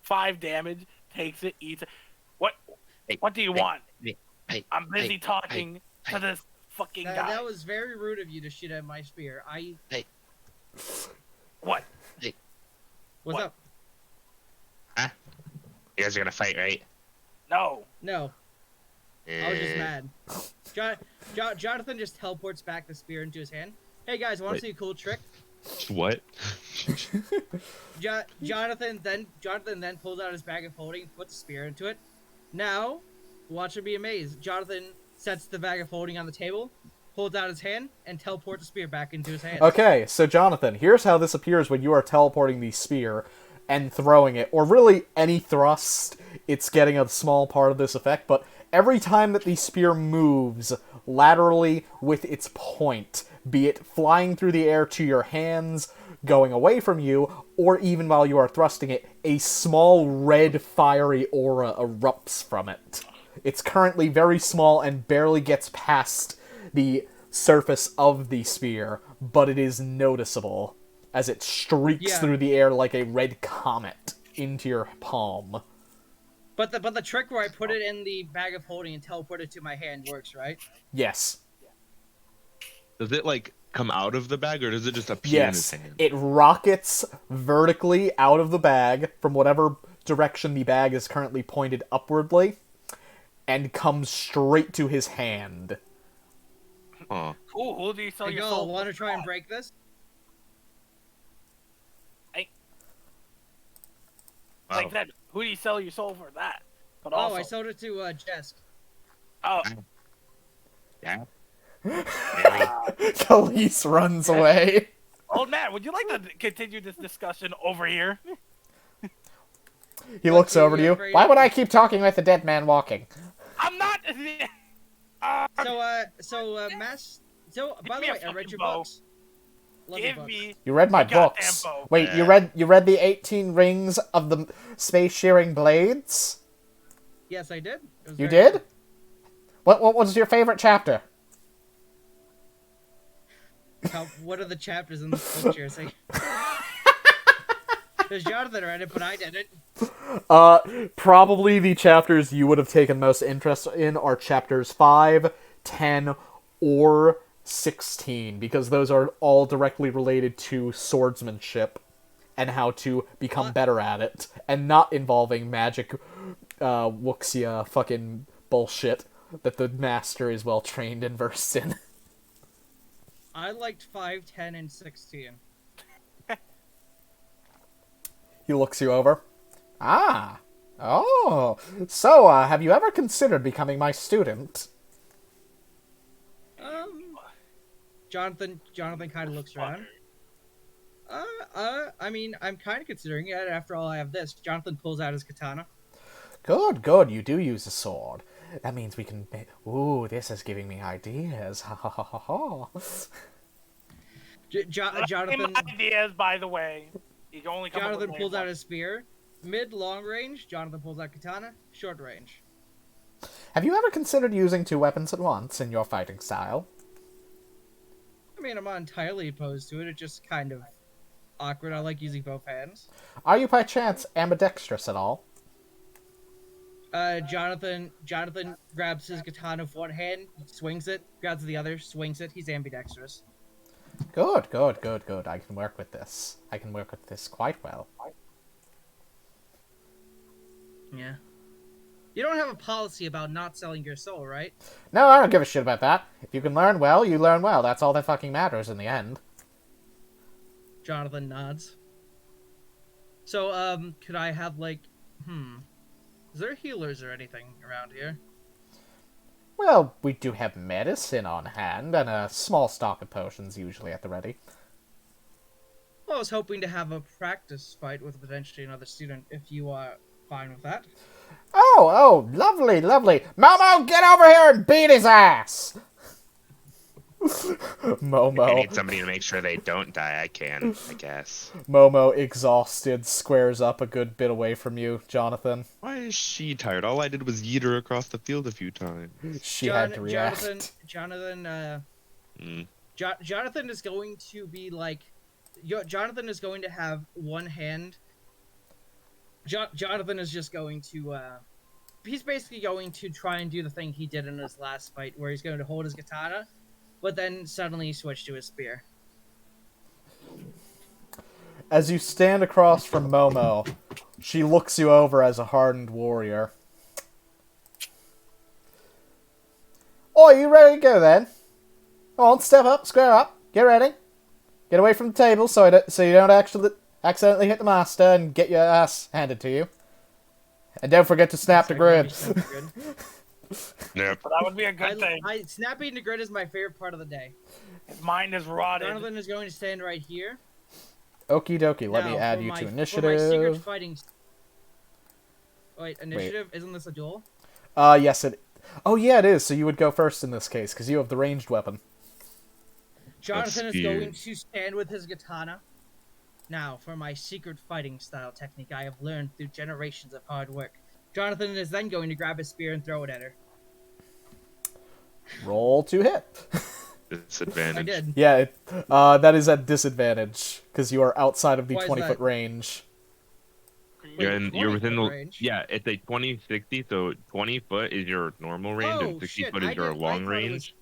5 damage, takes it, eats it. What do you want? Hey, I'm busy hey, talking hey, to this fucking guy. That was very rude of you to shoot at my spear. What? What's What? up? You guys are gonna fight, right? No. No, I was just Eh, mad. Jonathan just teleports back the spear into his hand. Hey guys, want to Wait. see a cool trick? What? Jonathan then pulls out his bag of holding, puts the spear into it. Now, watch him be amazed. Jonathan sets the bag of holding on the table, holds out his hand, and teleports the spear back into his hand. Okay, so Jonathan, here's how this appears when you are teleporting the spear and throwing it, or really any thrust, it's getting a small part of this effect, but every time that the spear moves laterally with its point, be it flying through the air to your hands, going away from you, or even while you are thrusting it, a small red fiery aura erupts from it. It's currently very small and barely gets past the surface of the spear, but it is noticeable as it streaks through the air like a red comet into your palm. But the trick where I put it in the bag of holding and teleport it to my hand works, right? Yes. Does it, like, come out of the bag, or does it just appear in his Yes. hand? It rockets vertically out of the bag from whatever direction the bag is currently pointed upwardly and comes straight to his hand. Huh. Who do you sell Hey, your go, soul? want to try and break this? Like wow. that. Who do you sell your soul for that? But Oh, also, I sold it to Jesk. oh, Yeah. Really? Khalees runs away. old man, would you like to continue this discussion over here? He looks over to you. afraid Why of- would I keep talking with the dead man walking? I'm not. By the me a way, I read fucking your bow. books. Love your Give books. me. You read my Goddamn books. bow. Wait, you read the 18 rings of the space shearing blades? Yes, I did. It was You very did? What was your favorite chapter? good. What are the chapters in this book, Jersey? There's Jonathan read it, but I didn't. Probably the chapters you would have taken most interest in are chapters 5, 10, or 16, because those are all directly related to swordsmanship and how to become better at it, and not involving magic, wuxia, fucking bullshit that the master is well trained and versed in. I liked 5, 10, and 16. He looks you over. Ah. Oh. So, have you ever considered becoming my student? Jonathan kind of looks around. I mean, I'm kind of considering it. After all, I have this. Jonathan pulls out his katana. Good, good. You do use a sword. That means we can... Ooh, this is giving me ideas. Ha ha ha ha ha. Jonathan... ideas, by the way. You can only come Jonathan pulls out his spear. Mid-long range, Jonathan pulls out katana. Short range. Have you ever considered using 2 weapons at once in your fighting style? I mean, I'm not entirely opposed to it. It's just kind of awkward. I like using both hands. Are you by chance ambidextrous at all? Jonathan grabs his katana with one hand, swings it, grabs the other, swings it. He's ambidextrous. Good, good, good, good. I can work with this. I can work with this quite well. Yeah. You don't have a policy about not selling your soul, right? No, I don't give a shit about that. If you can learn well, you learn well. That's all that fucking matters in the end. Jonathan nods. So, could I have, like, is there healers or anything around here? Well, we do have medicine on hand, and a small stock of potions usually at the ready. Well, I was hoping to have a practice fight with potentially another student, if you are fine with that. Oh, lovely, lovely. Momo, get over here and beat his ass! Momo. I need somebody to make sure they don't die. I can, I guess. Momo, exhausted, squares up a good bit away from you, Jonathan. Why is she tired? All I did was yeet her across the field a few times. She had to react. Jonathan is going to be like... Jonathan is going to have one hand... Jonathan is just going to... he's basically going to try and do the thing he did in his last fight, where he's going to hold his katana, but then suddenly switch to his spear. As you stand across from Momo, she looks you over as a hardened warrior. Oh, you ready to go then? Come on, step up, square up, get ready. Get away from the table so you don't accidentally hit the master and get your ass handed to you. And don't forget to snap the grid. Nope. But that would be a good thing. Snapping the grid is my favorite part of the day. His mind is rotted. Jonathan is going to stand right here. Okie dokie, let me add you to initiative. For my secret fighting... Wait, initiative? Wait. Isn't this a duel? Yes, it... Oh, yeah, it is, so you would go first in this case, because you have the ranged weapon. Jonathan is going to stand with his katana. Now, for my secret fighting style technique I have learned through generations of hard work. Jonathan is then going to grab his spear and throw it at her. Roll to hit. Disadvantage. I did. Yeah, that is at disadvantage, because you are outside of the 20-foot range. You're within the range. Yeah, it's a 20-60, so 20 foot is your normal range and 60 foot is your long range.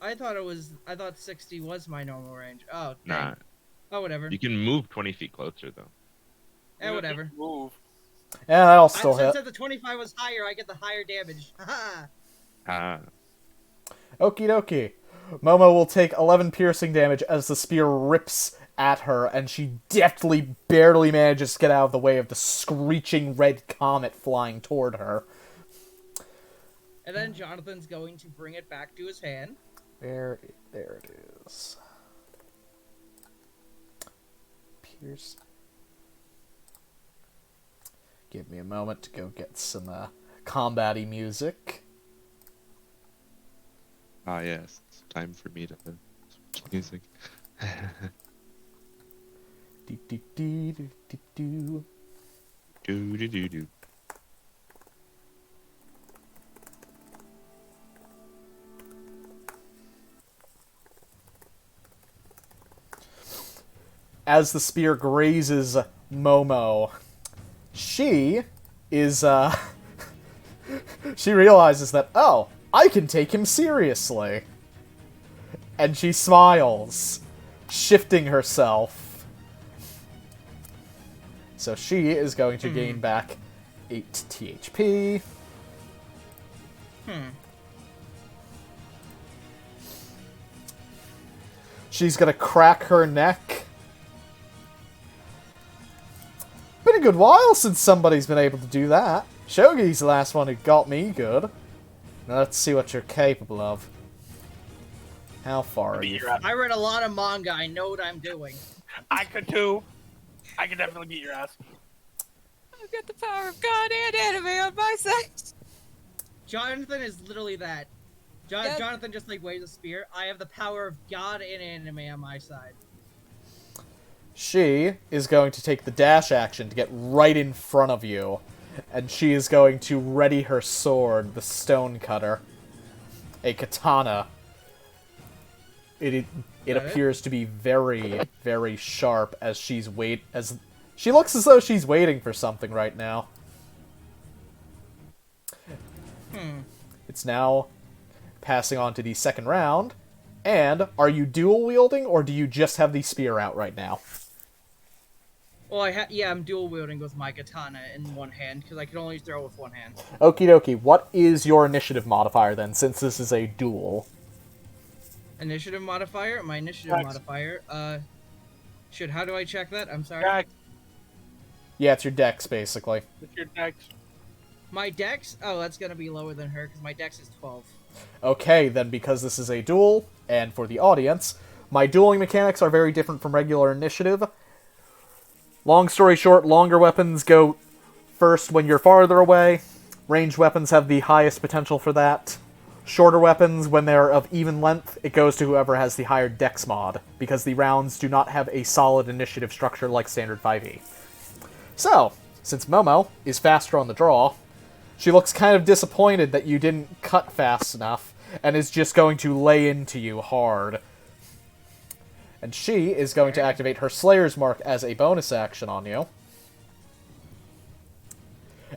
I thought 60 was my normal range. Oh, dang. Nah. Oh, whatever. You can move 20 feet closer though. Eh, whatever. Move. Yeah, that'll still hit. Since the 25 was higher, I get the higher damage. Ah. Okie dokie. Momo will take 11 piercing damage as the spear rips at her, and she deftly barely manages to get out of the way of the screeching red comet flying toward her. And then Jonathan's going to bring it back to his hand. There it is. Pierce. Give me a moment to go get some combat-y music. Ah, yes. It's time for me to switch music. Do. Do. As the spear grazes Momo, she is, she realizes that, oh, I can take him seriously. And she smiles, shifting herself. So she is going to gain back 8 THP. She's gonna crack her neck. Been a good while since somebody's been able to do that. Sho Gi's the last one who got me good. Now let's see what you're capable of. How far are you? I read a lot of manga. I know what I'm doing. I could too. I could definitely beat your ass. I've got the power of God and anime on my side. Jonathan is literally that. Yep. Jonathan just like waves a spear. I have the power of God and anime on my side. She is going to take the dash action to get right in front of you. And she is going to ready her sword, the stone cutter. A katana. It appears to be very, very sharp as she looks as though she's waiting for something right now. It's now passing on to the second round. And are you dual wielding or do you just have the spear out right now? Well, I'm dual wielding with my katana in one hand because I can only throw with one hand. Okie dokie. What is your initiative modifier then, since this is a duel? Initiative modifier? My initiative Dex. modifier. How do I check that? I'm sorry. Dex. Yeah, it's your dex, basically. It's your dex. My dex? Oh, that's gonna be lower than her because my dex is 12. Okay, then because this is a duel, and for the audience, my dueling mechanics are very different from regular initiative. Long story short, longer weapons go first when you're farther away. Ranged weapons have the highest potential for that. Shorter weapons, when they're of even length, it goes to whoever has the higher dex mod, because the rounds do not have a solid initiative structure like standard 5e. So, since Momo is faster on the draw, she looks kind of disappointed that you didn't cut fast enough, and is just going to lay into you hard. And she is going to activate her Slayer's Mark as a bonus action on you.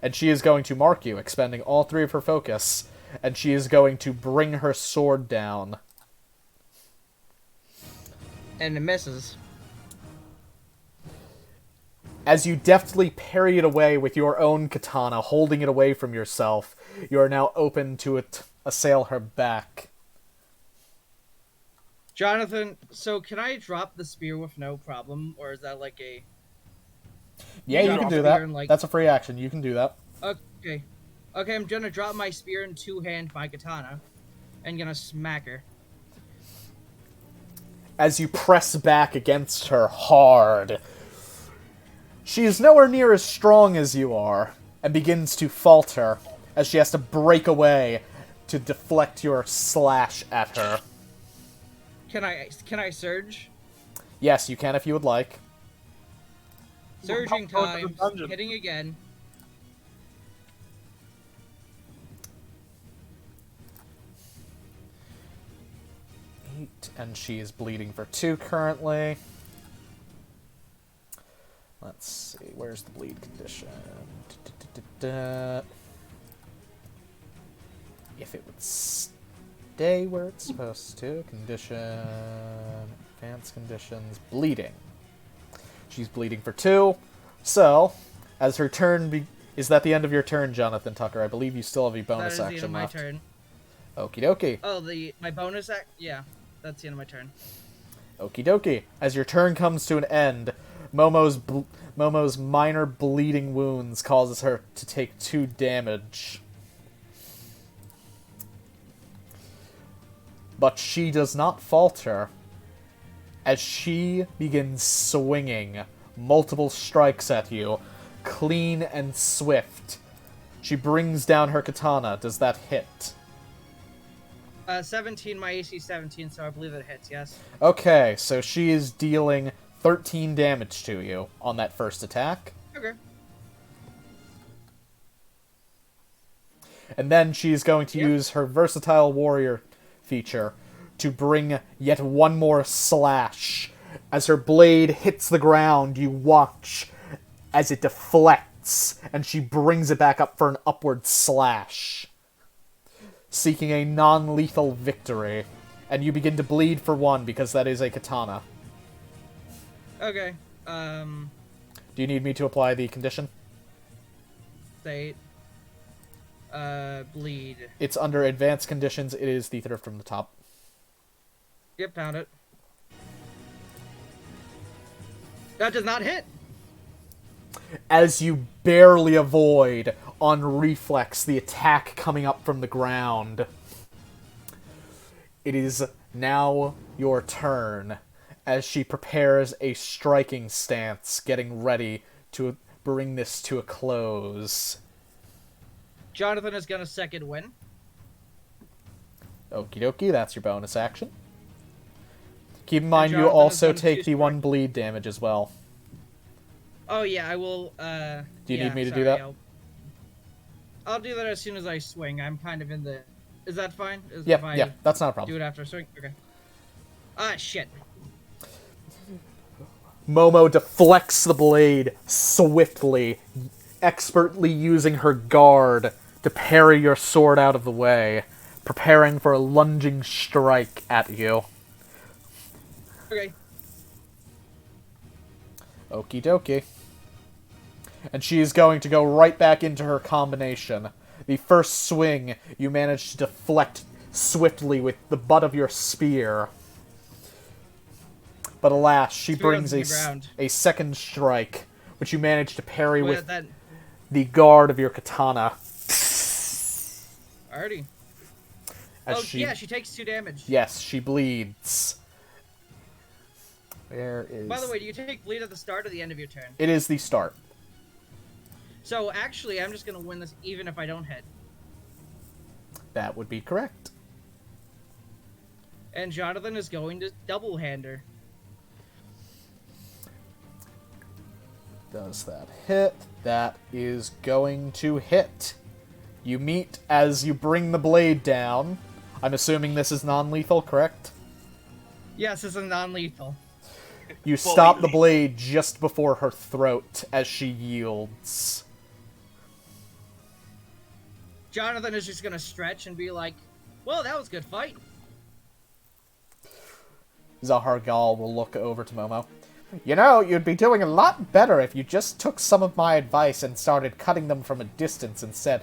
And she is going to mark you, expending all 3 of her focus. And she is going to bring her sword down. And it misses. As you deftly parry it away with your own katana, holding it away from yourself, you are now open to assail her back. Jonathan, so can I drop the spear with no problem, or is that like a... Yeah, you can do that. That's a free action. You can do that. Okay. Okay, I'm gonna drop my spear and two-hand my katana, and gonna smack her. As you press back against her hard, she is nowhere near as strong as you are, and begins to falter, as she has to break away to deflect your slash at her. Can I surge? Yes, you can if you would like. Surging time, hitting again. And she is bleeding for 2 currently. Let's see, where's the bleed condition? If it would stay where it's supposed to. Condition, advanced conditions, bleeding. She's bleeding for 2. So, as her turn is that the end of your turn, Jonathan Tucker? I believe you still have a bonus that is action the end of left. my turn. Okie dokie. Oh, my bonus act? Yeah, that's the end of my turn. Okie dokie. As your turn comes to an end, Momo's minor bleeding wounds causes her to take 2 damage. But she does not falter, as she begins swinging multiple strikes at you, clean and swift. She brings down her katana. Does that hit? 17, my AC 17, so I believe it hits, yes. Okay, so she is dealing 13 damage to you on that first attack. Okay. And then she's going to use her Versatile Warrior feature to bring yet one more slash. As her blade hits the ground, you watch as it deflects, and she brings it back up for an upward slash, seeking a non-lethal victory. And you begin to bleed for 1 because that is a katana. Okay, Do you need me to apply the condition? State. Bleed. It's under advanced conditions. It is the third from the top. Yep, found it. That does not hit. As you barely avoid, on reflex, the attack coming up from the ground. It is now your turn, as she prepares a striking stance, getting ready to bring this to a close. Jonathan is gonna second win. Okie dokie, that's your bonus action. Keep in mind you Jonathan is also gonna take choose the 1 strike. bleed damage as well. Oh yeah, I will. Do you yeah, need me to sorry, do that? I'll do that as soon as I swing. I'm kind of in the. Is that fine? If Yeah, I yeah, that's not a do problem. it after swing. Okay. Ah shit. Momo deflects the blade swiftly, expertly using her guard to parry your sword out of the way, preparing for a lunging strike at you. Okay. Okie dokie. And she is going to go right back into her combination. The first swing, you manage to deflect swiftly with the butt of your spear. But alas, she Spear brings onto the ground. a second strike, which you manage to parry Wait, with that the guard of your katana. already. As Oh yeah, she takes 2 damage. Yes, she bleeds. Where is... By the way, do you take bleed at the start or the end of your turn? It is the start. So actually, I'm just gonna win this even if I don't hit. That would be correct. And Jonathan is going to double hander. Does that hit? That is going to hit. You meet as you bring the blade down. I'm assuming this is non-lethal, correct? Yes, this is non-lethal. You stop the blade just before her throat as she yields. Jonathan is just gonna stretch and be like, well, that was a good fight. Zahar Gal will look over to Momo. You know, you'd be doing a lot better if you just took some of my advice and started cutting them from a distance and said,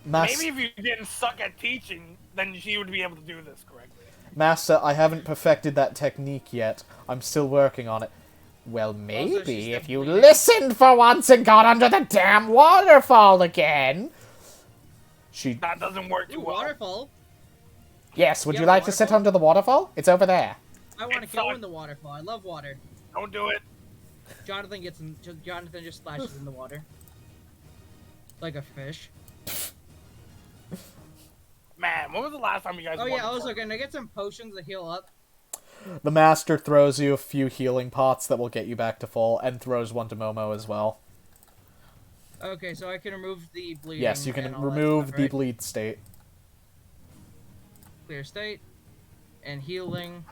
Maybe if you didn't suck at teaching, then she would be able to do this correctly. Master, I haven't perfected that technique yet. I'm still working on it. Well, she's maybe if you definitely- listened for once and got under the damn waterfall again. That doesn't work Ooh, too well. waterfall. Yes, would Yeah, you like to sit waterfall? under the waterfall? It's over there. I want to It's go not- in the waterfall. I love water. Don't do it. Jonathan gets in. Jonathan just splashes in the water. Like a fish. Man, when was the last time you guys Oh won yeah, the also tournament? gonna get some potions to heal up. The Master throws you a few healing pots that will get you back to full, and throws one to Momo as well. Okay, so I can remove the bleeding. Yes, you can and all that remove stuff, the right? bleed state. Clear state. And healing.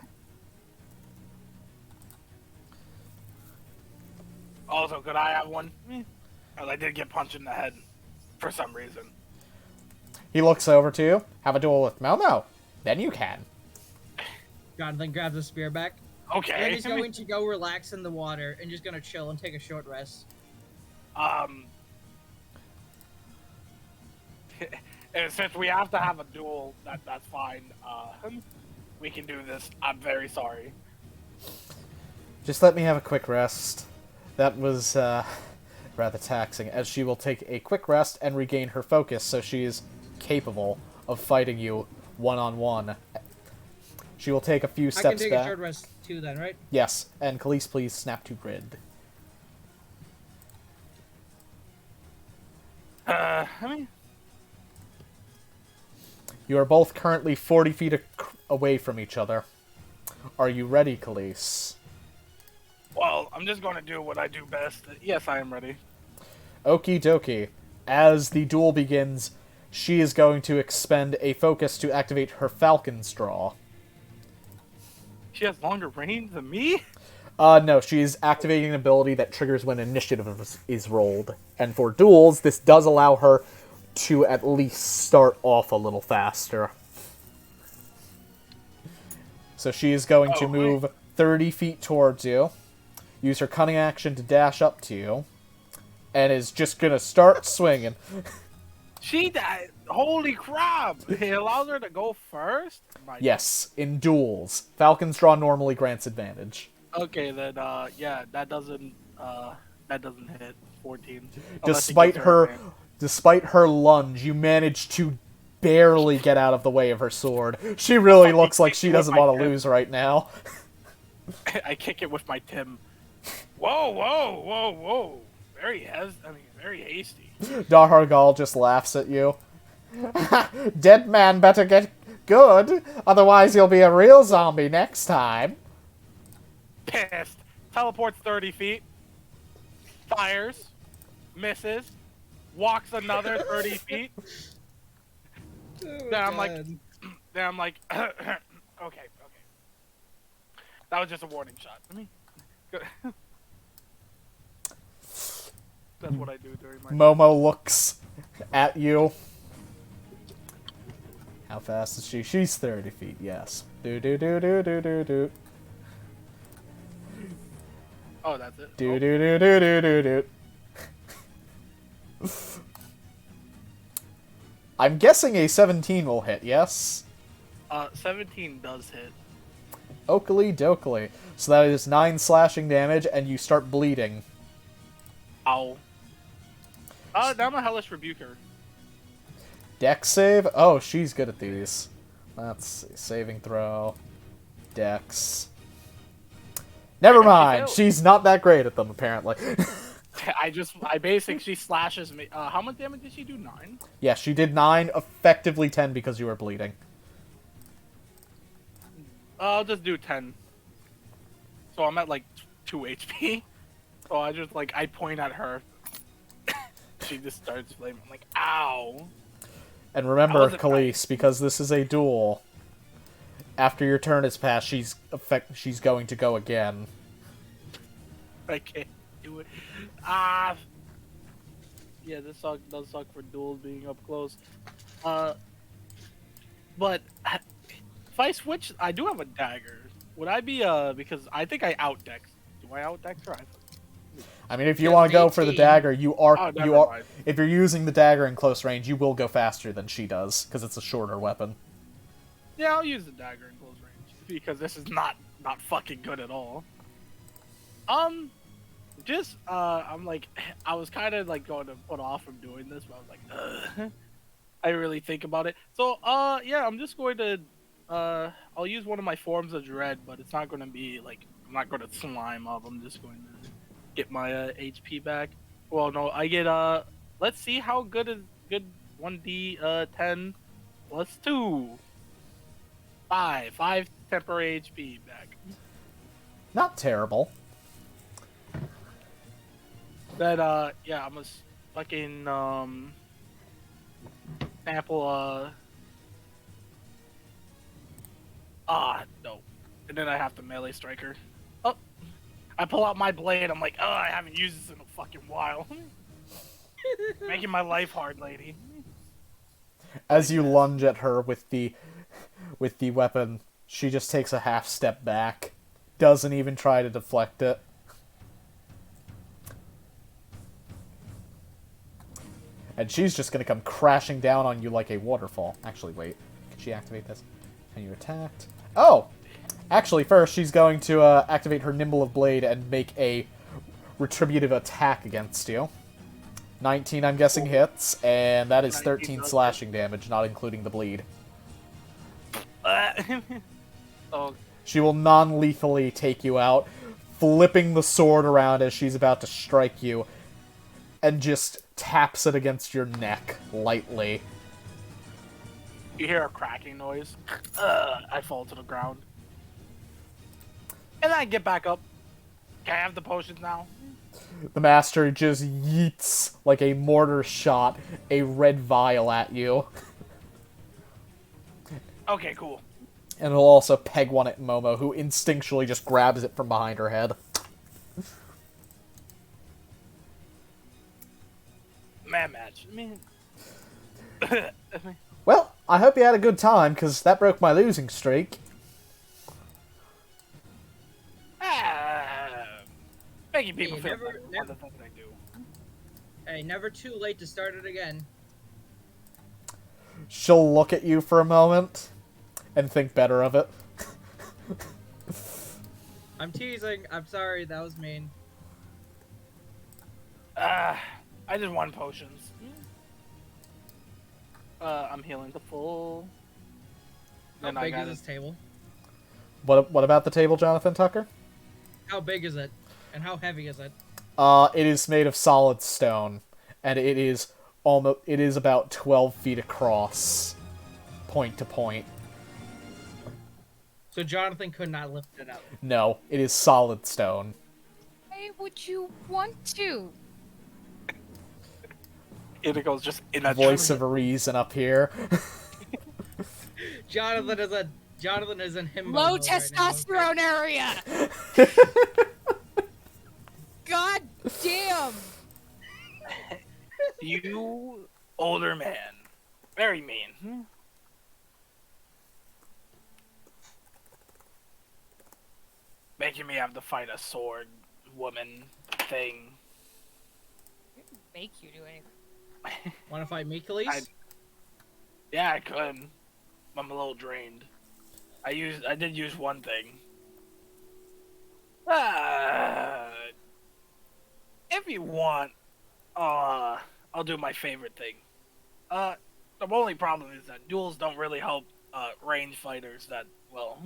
Also, could I have one? Because I did get punched in the head. For some reason. He looks over to you. Have a duel with Momo. Then you can. Jonathan grabs the spear back. Okay. And he's going to go relax in the water and just gonna chill and take a short rest. And since we have to have a duel, that's fine. We can do this. I'm very sorry. Just let me have a quick rest. That was rather taxing, as she will take a quick rest and regain her focus, so she is capable of fighting you one-on-one. She will take a few I can steps take back. a short rest too then, right? Yes, and Khalees, please snap to grid. I mean, You are both currently 40 feet away from each other. Are you ready, Khalees? well, I'm just going to do what I do best. Yes, I am ready. Okie dokie. As the duel begins, she is going to expend a focus to activate her Falcon's Draw. She has longer range than me? No, she's activating an ability that triggers when initiative is rolled. And for duels, this does allow her to at least start off a little faster. So she is going to move 30 feet towards you, use her cunning action to dash up to you, and is just gonna start swinging. She died. Holy crap! It allows her to go first? Yes, in duels. Falcon's Draw normally grants advantage. Okay, then yeah, that doesn't hit 14. Despite her lunge, you manage to barely get out of the way of her sword. She really looks like she doesn't want to lose right now. I kick it with my Tim. Whoa, whoa, whoa, whoa! Very hasty. Darhargal just laughs at you. Dead man better get good, otherwise you'll be a real zombie next time. Pissed. Teleports 30 feet. Fires. Misses. Walks another 30 feet. Then I'm like, okay. That was just a warning shot. That's what I do during my... Momo looks at you. How fast is she? She's 30 feet, yes. Do. Oh, that's it. Do. I'm guessing a 17 will hit, yes? 17 does hit. Oakley dokley. So that is 9 slashing damage, and you start bleeding. Ow. Now I'm a Hellish Rebuker. Dex save? Oh, she's good at these. Let's see. Saving throw. Dex. Never mind. She's not that great at them, apparently. I basically slashes me. How much damage did she do? 9? Yeah, she did 9, effectively 10 because you were bleeding. I'll just do 10. So I'm at like 2 HP. So I just I point at her. She just starts flaming. I'm like, ow. And remember, Khalees, because this is a duel, after your turn has passed, she's going to go again. I can't do it. Yeah, this does suck for duels being up close. But if I switch, I do have a dagger. Would I be because I think I outdex. Do I outdex her? I mean, if you want to go for the dagger, if you're using the dagger in close range, you will go faster than she does because it's a shorter weapon. Yeah, I'll use the dagger in close range because this is not fucking good at all. I'm like, I was kind of like going to put off from doing this, but I was like, ugh. I really think about it. So, yeah, I'm just going to, I'll use one of my forms of dread, but it's not going to be like, I'm not going to slime up. I'm just going to get my HP back. Well, no, I get, let's see how good 1d10 plus 2. 5 temporary HP back. Not terrible. Then, yeah, I'm a fucking, sample, no. And then I have to melee strike her. Oh, I pull out my blade. I'm like, oh, I haven't used this in a fucking while. Making my life hard, lady. As you lunge at her with the weapon, she just takes a half step back. Doesn't even try to deflect it. And she's just going to come crashing down on you like a waterfall. Actually, wait. Can she activate this? And you attacked. Oh! Actually, first, she's going to activate her Nimble of Blade and make a retributive attack against you. 19, I'm guessing, hits. And that is 13 slashing damage, not including the bleed. Oh. She will non-lethally take you out, flipping the sword around as she's about to strike you, and just taps it against your neck lightly. You hear a cracking noise. I fall to the ground. And I get back up. Can I have the potions now? The master just yeets like a mortar shot a red vial at you. Okay, cool. And he'll also peg one at Momo, who instinctually just grabs it from behind her head. Man match. I mean... Well, I hope you had a good time, because that broke my losing streak. Making people feel better more than I do. Hey, never too late to start it again. She'll look at you for a moment and think better of it. I'm teasing. I'm sorry. That was mean. I just want potions. I'm healing to full. How big is this table? What about the table, Jonathan Tucker? How big is it? And how heavy is it? It is made of solid stone, and it is about 12 feet across, point to point. So Jonathan could not lift it up. No, it is solid stone. Why would you want to? It just in a Voice of reason up here. Jonathan is in himbo Low mode right now. testosterone area. God damn. You older man. Very mean. Making me have to fight a sword woman thing. Make you do anything. Want to fight me, Khalees? Yeah, I could. I'm a little drained. I did use one thing. If you want, I'll do my favorite thing. The only problem is that duels don't really help range fighters that well,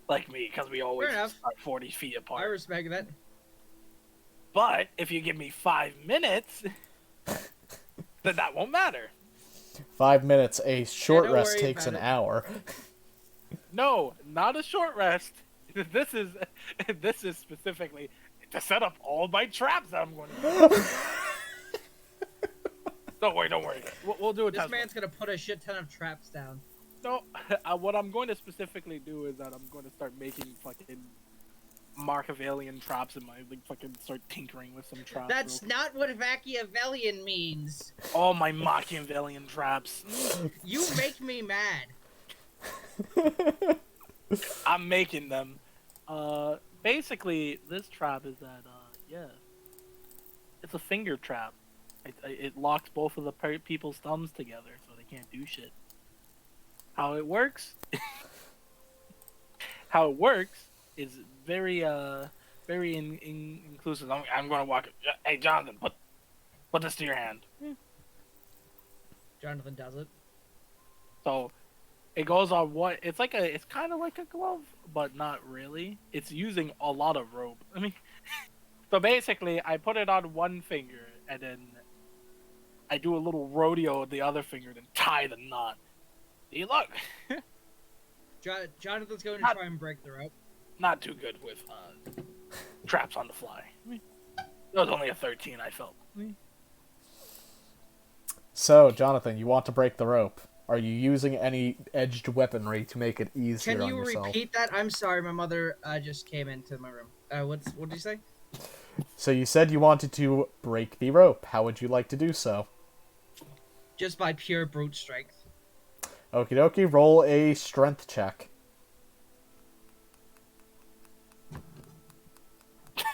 like me, because we always are 40 feet apart. I respect that. But if you give me 5 minutes, then that won't matter. 5 minutes. A short don't rest worry takes an about it. hour. No, not a short rest. This is specifically to set up all my traps that I'm going to do. Don't worry. We'll do it. This man's gonna put a shit ton of traps down. No, what I'm going to specifically do is that I'm going to start making fucking Machiavellian traps and fucking start tinkering with some traps. That's not what Machiavellian means. All my Machiavellian traps. You make me mad. I'm making them. Basically, this trap is that, it's a finger trap. It locks both of the people's thumbs together so they can't do shit. How it works? Is very inclusive. I'm gonna walk. Hey, Jonathan, put this to your hand. Jonathan does it. So it goes on what? It's kind of like a glove, but not really. It's using a lot of rope. I mean, so basically, I put it on one finger and then I do a little rodeo with the other finger, then tie the knot. See, look. Jonathan's going to try and break the rope. Not too good with traps on the fly. It was only a 13, I felt. So, Jonathan, you want to break the rope. Are you using any edged weaponry to make it easier on yourself? Can you repeat that? I'm sorry, my mother just came into my room. What did you say? So you said you wanted to break the rope. How would you like to do so? Just by pure brute strength. Okie dokie, roll a strength check.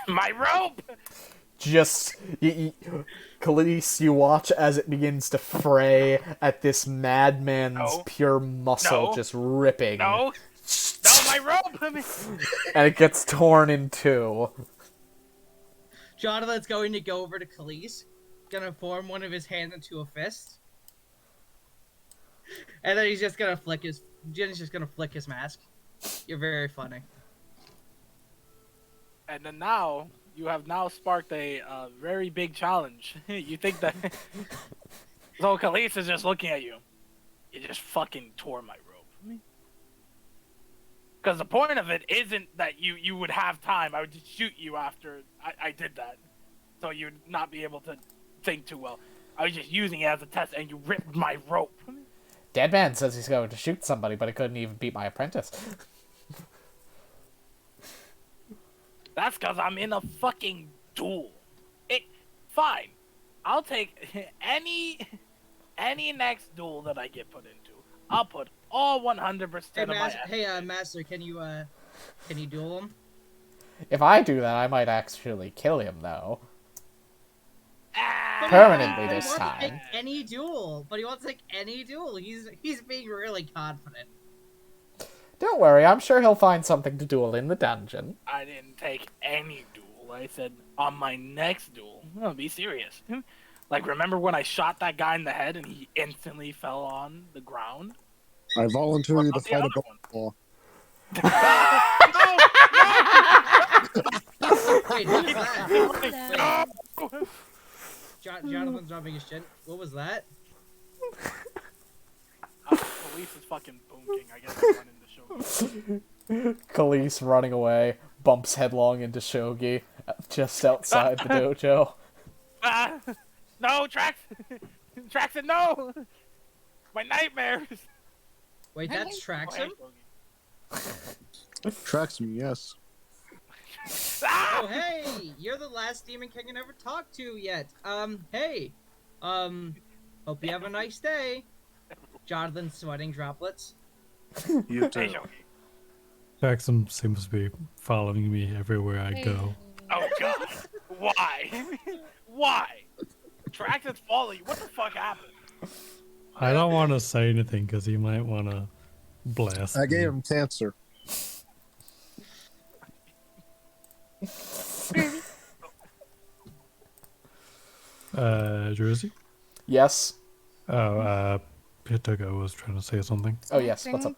My rope! Just, Khalees, you watch as it begins to fray at this madman's pure muscle just ripping. No, my rope! And it gets torn in two. Jonathan's going to go over to Khalees, gonna form one of his hands into a fist, and then he's just gonna flick his mask. You're very funny. And then now, you have now sparked a very big challenge. You think that... So Khalees is just looking at you. You just fucking tore my rope. Because the point of it isn't that you would have time. I would just shoot you after I did that. So you'd not be able to think too well. I was just using it as a test and you ripped my rope. Deadman says he's going to shoot somebody, but he couldn't even beat my apprentice. That's because I'm in a fucking duel. Fine. I'll take any next duel that I get put into. I'll put all 100% of my effort. Hey, Master, can you duel him? If I do that, I might actually kill him, though. Permanently this time. Any duel, but he wants to take any duel. He's being really confident. Don't worry, I'm sure he'll find something to duel in the dungeon. I didn't take any duel. I said on my next duel. No, be serious. Like, remember when I shot that guy in the head and he instantly fell on the ground? I volunteer you to What's the fight a other ball. Wait, what's that? Wait. Jonathan's dropping his chin. What was that? Police is fucking bonking. I guess I run into Sho Gi. Khalees running away, bumps headlong into Sho Gi just outside the dojo. No, Traxon, no! My nightmares! Wait, that's Traxon? Tracks me, yes. Oh, hey! You're the last Demon King I never talked to yet. Hey. Hope you have a nice day. Jonathan sweating droplets. You too. Hey, Sho Gi. Jackson seems to be following me everywhere I go. Oh god. Why? Why? Traxon's following you. What the fuck happened? I don't want to say anything because he might want to blast I me. gave him cancer. Jersey? Yes? Oh, Pitago was trying to say something. Oh, yes, what's up?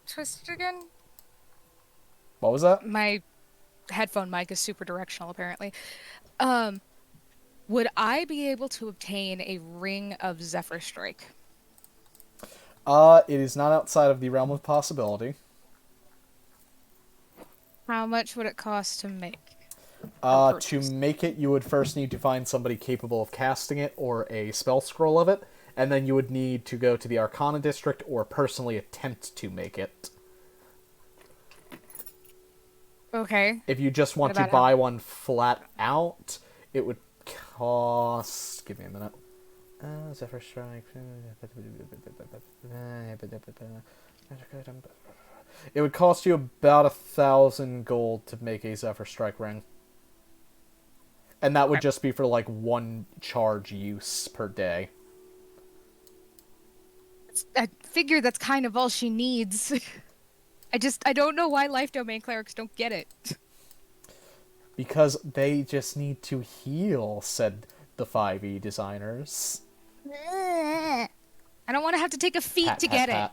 Twisted again? What was that? My headphone mic is super directional, apparently. Would I be able to obtain a Ring of Zephyr Strike? It is not outside of the realm of possibility. How much would it cost to make? To make it, you would first need to find somebody capable of casting it, or a spell scroll of it, and then you would need to go to the Arcana District, or personally attempt to make it. Okay. If you just want to buy one flat out, it would cost... Give me a minute. Zephyr Strike... It would cost you about 1,000 gold to make a Zephyr Strike ring. And that would just be for, like, one charge use per day. I figure that's kind of all she needs. I don't know why Life Domain Clerics don't get it. Because they just need to heal, said the 5e designers. I don't want to have to take a feat to get it.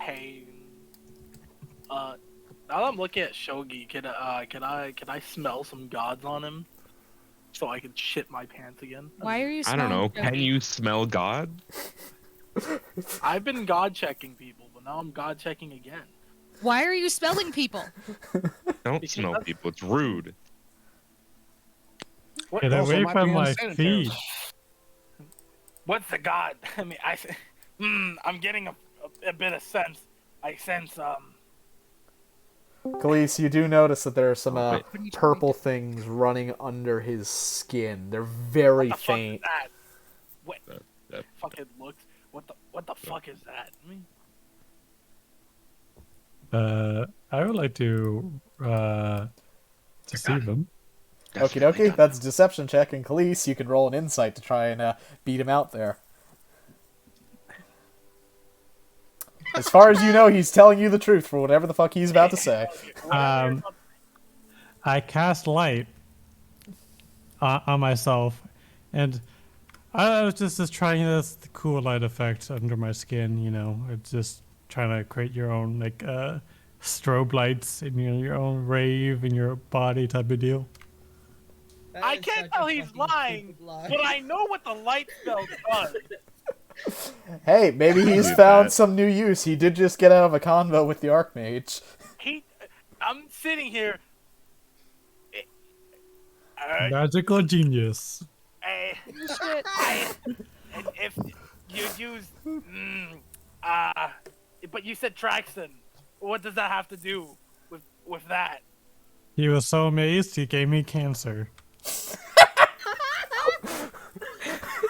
Hey, now that I'm looking at Sho Gi, can I smell some gods on him, so I can shit my pants again? Why are you? I don't know. smelling Can you smell God? I've been god checking people, but now I'm god checking again. Why are you spelling people? Don't smell people. It's rude. What? Get Also away might from be my unsanitary. feet. What's the god? I mean, I'm getting a bit of sense. I sense Khalees, you do notice that there are some What are you purple things running under his skin. They're very what the fuck is faint. that? What That- fucking looks? What the fuck is that? I mean, I would like to deceive him. Okie dokie, that's a deception check, and Khalees, you can roll an insight to try and beat him out there. As far as you know, he's telling you the truth for whatever the fuck he's about to say. I cast light on myself, and I was just trying this cool light effect under my skin. You know, it's just trying to create your own like strobe lights in your own rave in your body type of deal. That I is can't such tell a he's fucking lying, stupid lie. but I know what the light spell does. Hey, maybe he's believe found that. some new use. He did just get out of a convo with the Archmage. I'm sitting here. Magical genius. If you use, but you said Traxon. What does that have to do with that? He was so amazed he gave me cancer.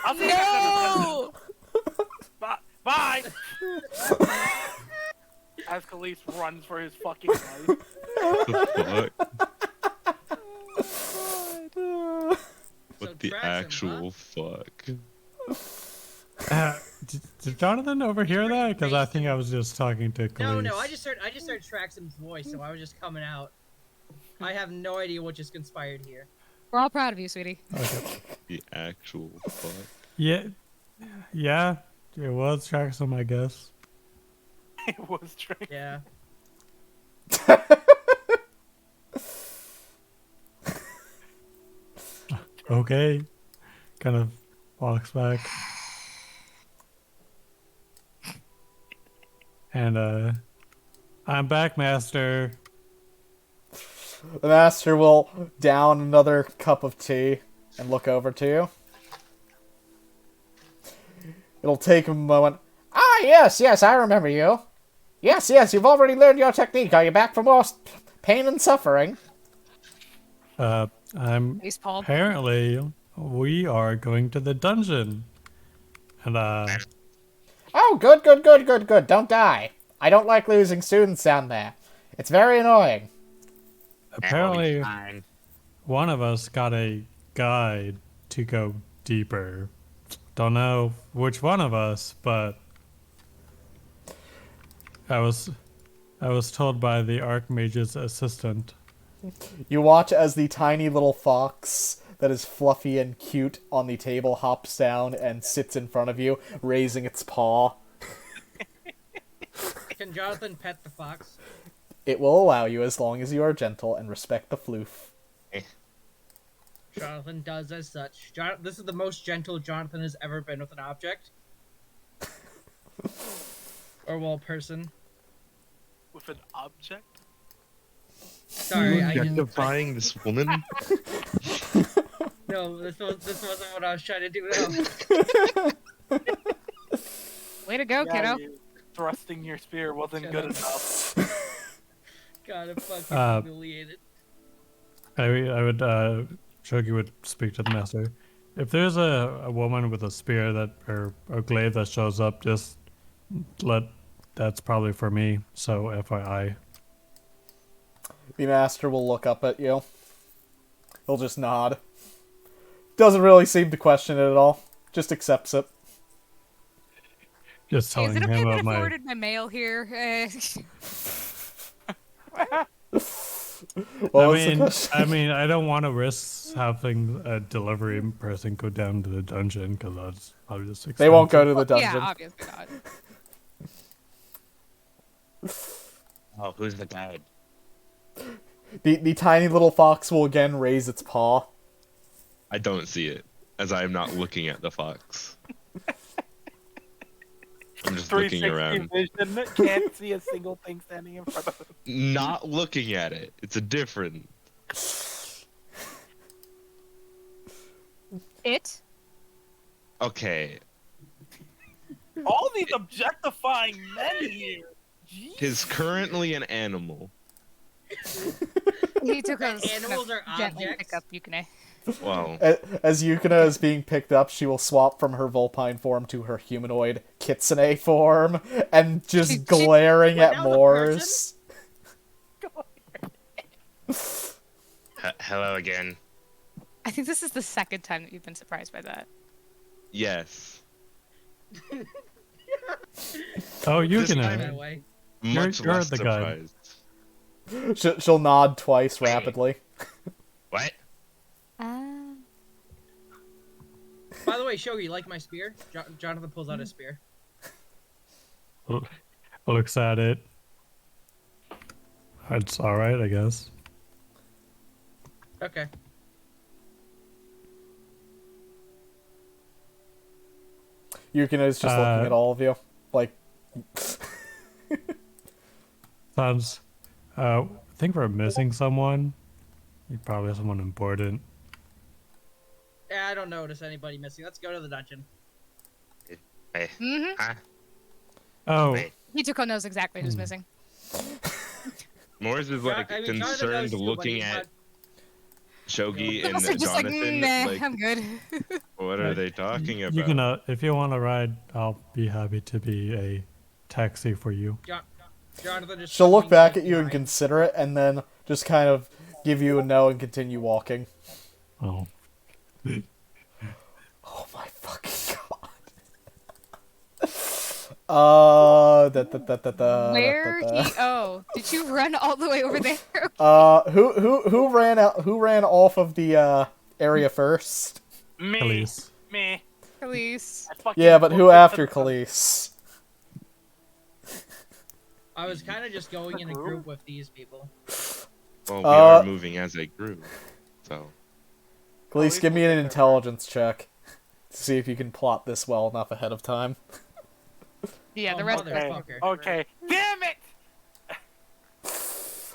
I'll see you Bye. As Khalees runs for his fucking life. The fuck? What the Traxon, actual fuck? Did Jonathan overhear that? Because I think I was just talking to Khalees. No, I just heard Traxum's voice, so I was just coming out. I have no idea what just conspired here. We're all proud of you, sweetie. Okay. The actual fuck. Yeah, it was Traxum, I guess. It was Traxum. Yeah. Okay. Kind of walks back. And, I'm back, Master. The Master will down another cup of tea and look over to you. It'll take him a moment. Ah, yes, I remember you. Yes, you've already learned your technique. Are you back for more pain and suffering? Apparently, we are going to the dungeon. And, Oh, good. Don't die. I don't like losing students down there. It's very annoying. apparently, one of us got a guide to go deeper. Don't know which one of us, but I was told by the Archmage's assistant. You watch as the tiny little fox that is fluffy and cute on the table hops down and sits in front of you, raising its paw. Can Jonathan pet the fox? It will allow you as long as you are gentle and respect the floof. Jonathan does as such. This is the most gentle Jonathan has ever been with an object. Or, well, person. With an object? Sorry, I didn't... Objectifying this woman? No, this wasn't what I was trying to do. No. Way to go, kiddo. Thrusting your spear wasn't good enough. God, I'm fucking humiliated. I would, Sho Gi would speak to the Master. If there's a woman with a spear that or a glaive that shows up, just that's probably for me, so FYI. The Master will look up at you. He'll just nod. Doesn't really seem to question it at all. Just accepts it. Just telling Is it okay him that I of my... forwarded my mail here? I mean, I don't want to risk having a delivery person go down to the dungeon because that's probably just expensive. They won't go to the dungeon. Yeah, obviously not. Oh, who's the guide? The tiny little fox will again raise its paw. I don't see it, as I am not looking at the fox. I'm just looking around. Vision, can't see a single thing standing in front of him. Not looking at it. It's a different. It? Okay. All these objectifying men here. Jeez. Is currently an animal. He took us Animals are gently objects? pick up Yukine. Wow. As Yukina is being picked up, she will swap from her Vulpine form to her humanoid Kitsune form, and just glaring at Moors. Hello again. I think this is the second time that you've been surprised by that. Yes. Oh, This Yukine. time- Much You're less the guy. surprised. She'll nod twice rapidly. What? By the way, Sho Gi, you like my spear? Jonathan pulls out his spear. Looks at it. It's alright, I guess. Okay. Yukina is just looking at all of you. Like... Sounds... I think we're missing someone. Probably someone important. Yeah, I don't notice anybody missing. Let's go to the dungeon. Hey. Mm-hmm. Huh? Oh, Wait. Hituko knows exactly who's missing. Morris is like Jonathan concerned knows too, but looking he's at not- Sho Gi and Also just like, Jonathan. nah, Like, I'm good. what are they talking about? you can, if you want to ride, I'll be happy to be a taxi for you. Jonathan just She'll look swings back his at you and behind. consider it, and then just kind of give you a no and continue walking. Oh. Oh my fucking god. Where he? Oh, did you run all the way over there? Who ran out? Who ran off of the area first? Me. Khalees. Me. Khalees. Yeah, but who after Khalees? I was kind of just going in a group with these people. Well, we are moving as a group, so. Khalees, give me an intelligence check to see if you can plot this well enough ahead of time. Yeah, the rest. Okay. Damn it!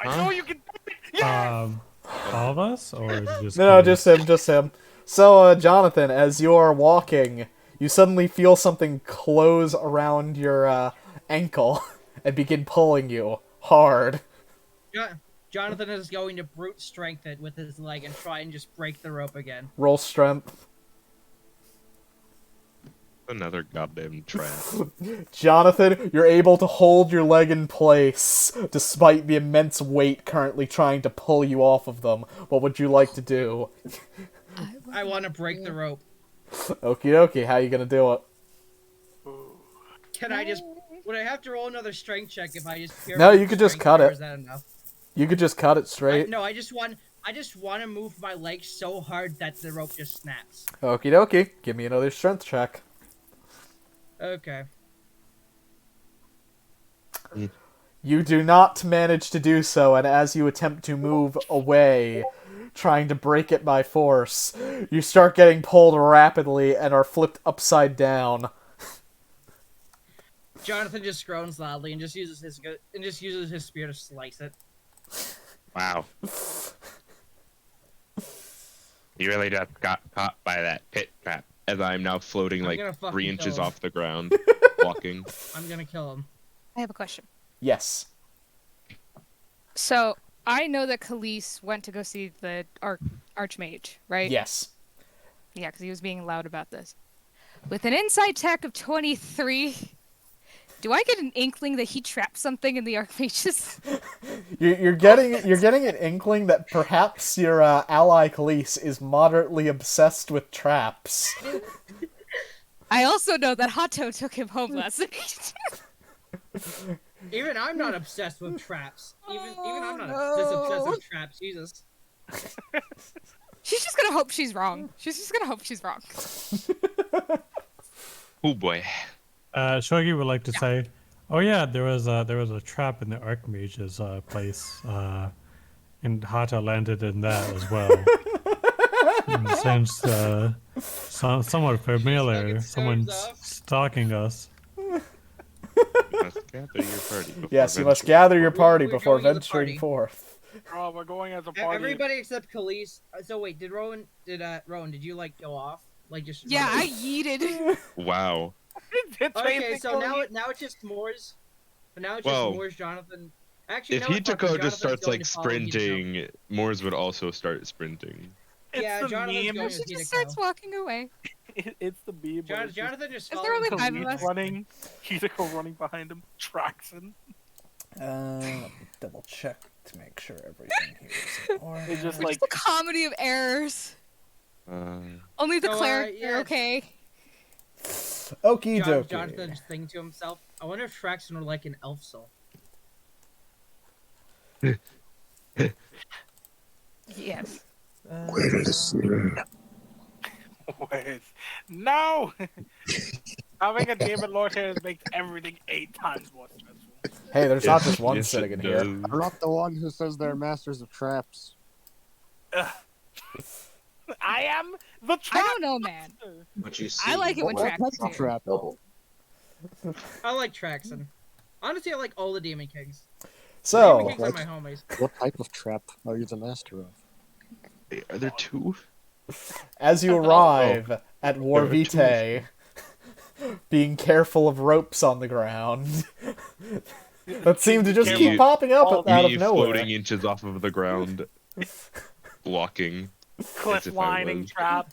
I know you can do it! Yes! All of us, or just No, Khalees? just him. So, Jonathan, as you are walking, you suddenly feel something close around your ankle and begin pulling you hard. Jonathan is going to brute strength it with his leg and try and just break the rope again. Roll strength. Another goddamn trap. Jonathan, you're able to hold your leg in place despite the immense weight currently trying to pull you off of them. What would you like to do? I want to break the rope. Okie dokie, how you gonna do it? Can I just... Would I have to roll another strength check if I just... No, you could just cut it. Is that enough? You could just cut it straight. No, I just want to move my leg so hard that the rope just snaps. Okie dokie, give me another strength check. Okay. You do not manage to do so, and as you attempt to move away, trying to break it by force, you start getting pulled rapidly and are flipped upside down. Jonathan just groans loudly and just uses his spear to slice it. Wow. You really just got caught by that pit trap, as I'm now floating like 3 inches off the ground, walking. I'm gonna kill him. I have a question. Yes. So, I know that Khalees went to go see the Archmage, right? Yes. Yeah, because he was being loud about this. With an insight check of 23, do I get an inkling that he trapped something in the Archmages? You're getting an inkling that perhaps your ally Khalees is moderately obsessed with traps. I also know that Hato took him home last night. Even I'm not obsessed with traps. Even I'm not this obsessed with traps. Jesus. She's just gonna hope she's wrong. She's just gonna hope she's wrong. Oh boy. Sho Gi would like to say, oh yeah, there was a trap in the Archmage's place, and Hata landed in that as well. It sounds somewhat familiar. Someone's stalking us. Yes, you must gather your party before venturing forth. Oh, we're going as a party. Everybody except Khalees. So wait, did Rowan, did you like go off? Like just... Yeah, I yeeted. Wow. Okay, so now it's just Moors. But now it's just Moors, Jonathan. Actually, if Hitako just starts like sprinting, Moors would also start sprinting. Yeah, Jonathan's going she just starts walking away. It's the meme. Jonathan just is there only 5 of us? Running, Hitako running behind him, tracks him. Let me double check to make sure everything here is in order. It's just like a comedy of errors. Only the cleric are okay. Okie dokie. Jonathan's thinking to himself, I wonder if Traxon would like an elf soul. Yes. Wait. No! Having a Demon Lord here makes everything 8 times more stressful. Hey, there's not just one sitting in here. I'm not the one who says they're masters of traps. I am the trap. I don't know, man. What you see, I like it when Traxon's here. Trap. I like Traxon. Honestly, I like all the Demon Kings. So, Demon Kings are my homies. What type of trap are you the master of? Are there 2? As you arrive at War Vitae, being careful of ropes on the ground that seem to just keep popping up out of nowhere. Floating inches off of the ground, walking. Cliff lining trap.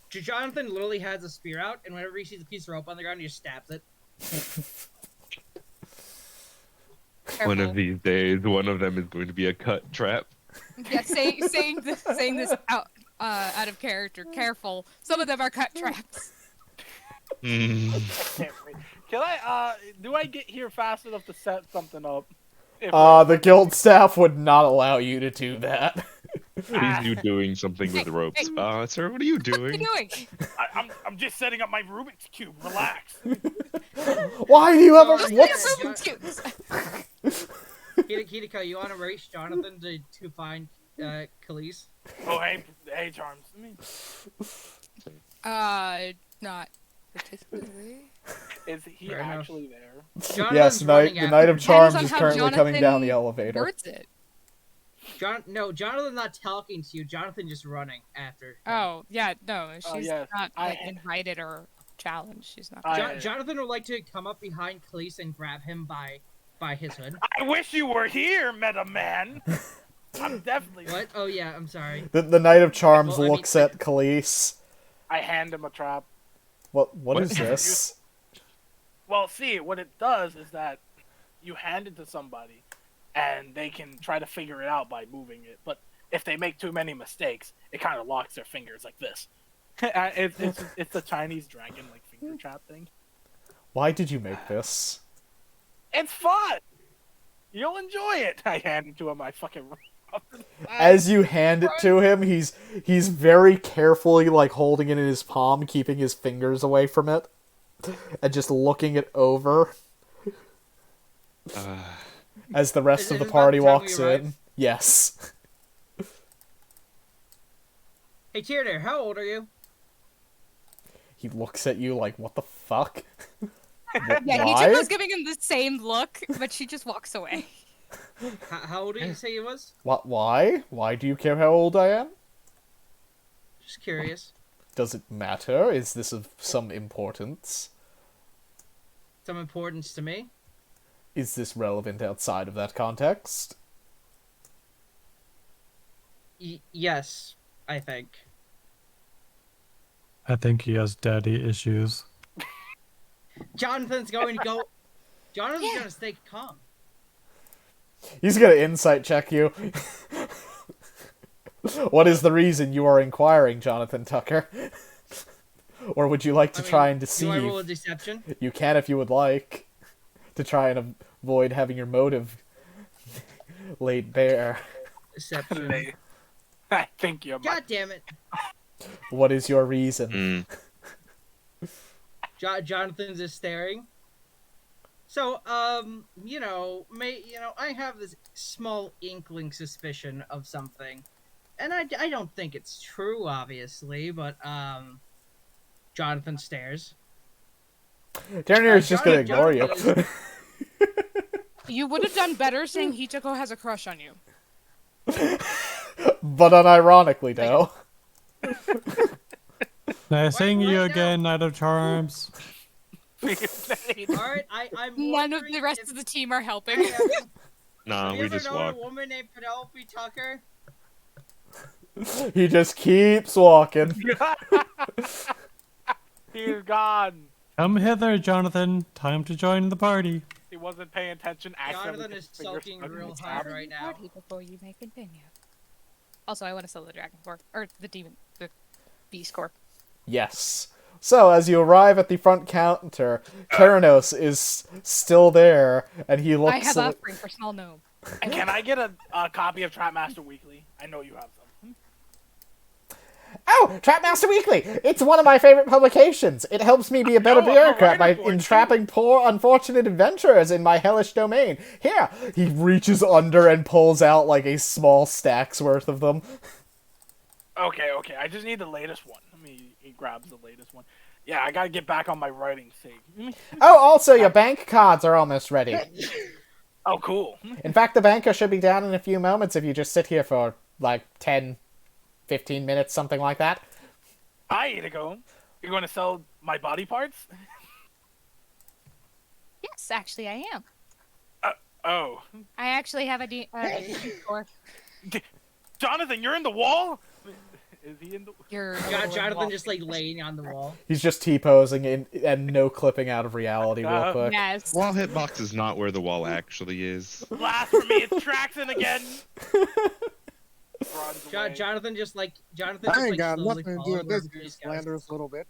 Jonathan literally has a spear out, and whenever he sees a piece of rope on the ground, he just stabs it. One of these days, one of them is going to be a cut trap. Yeah, saying this out of character. Careful. Some of them are cut traps. Can I, do I get here fast enough to set something up? The guild staff would not allow you to do that. He's you doing something with ropes. Sir, what are you doing? What are you doing? I'm just setting up my Rubik's Cube. Relax. Why do you have a... What's... What's... Hideko, you want to race Jonathan to find Khalees? Oh, hey, Charms. Not particularly. Is he actually there? Yes, the Knight of Charms is currently coming down the elevator. Words it. No, Jonathan's not talking to you. Jonathan just running after. Oh, yeah, no, she's yes. not like, invited or challenged. She's not. Jonathan would like to come up behind Khalees and grab him by his hood. I wish you were here, Meta Man. I'm definitely. What? Oh yeah, I'm sorry. The Knight of Charms looks at Khalees. I hand him a trap. What is this? Well, see, what it does is that you hand it to somebody, and they can try to figure it out by moving it. But if they make too many mistakes, it kind of locks their fingers like this. It's a Chinese dragon like finger trap thing. Why did you make this? It's fun. You'll enjoy it. I hand it to him. I fucking. As you hand it to him, he's very carefully like holding it in his palm, keeping his fingers away from it, and just looking it over. As the rest of the party walks in. Yes. Hey, Tierder, how old are you? He looks at you like, what the fuck? Yeah, Hijiko's giving him the same look, but she just walks away. How old did you say he was? What? Why? Why do you care how old I am? Just curious. Does it matter? Is this of some importance? Some importance to me? Is this relevant outside of that context? Yes, I think. I think he has daddy issues. Jonathan's going to go... Jonathan's going to stay calm. He's gonna insight check you. What is the reason you are inquiring, Jonathan Tucker? Or would you like to try and deceive? Do I roll a deception? You can if you would like. To try and avoid having your motive laid bare. Deception. I think you're... God damn it. What is your reason? Jonathan's just staring. So, I have this small inkling suspicion of something. And I don't think it's true, obviously, but, Jonathan stares. Dernier is just gonna ignore you. You would have done better saying Hichiko has a crush on you. But unironically, though. Nice seeing you again, Knight of Charms. Alright, I'm None of the rest of the team are helping. No, we just walk. A woman named Penelope Tucker? He just keeps walking. He's gone. Come hither, Jonathan. Time to join the party. He wasn't paying attention. Jonathan is sulking real hard right now. Before you may continue. Also, I want to sell the dragon core, or the beast core. Yes. So, as you arrive at the front counter, Keranos is still there, and he looks... I have offering for small gnome. And can I get a copy of Trapmaster Weekly? I know you have some. Oh, Trapmaster Weekly! It's one of my favorite publications. It helps me be a better bureaucrat by entrapping poor, unfortunate adventurers in my hellish domain. Here! He reaches under and pulls out, like, a small stack's worth of them. Okay. I just need the latest one. He grabs the latest one. Yeah, I gotta get back on my writing sake. Oh, also, your bank cards are almost ready. Oh, cool. In fact, the banker should be down in a few moments if you just sit here for, like, 10, 15 minutes, something like that. Hi, Hideko. You're going to sell my body parts? Yes, actually, I am. Oh. I actually have a core. Jonathan, you're in the wall? Is he in the... Jonathan just, like, laying on the wall. He's just T-posing and no clipping out of reality real quick. Yes. Wall hitbox is not where the wall actually is. Blasphemy, it's Traxon again! Jonathan just like I ain't got nothing to do with this, you slanderous little bitch.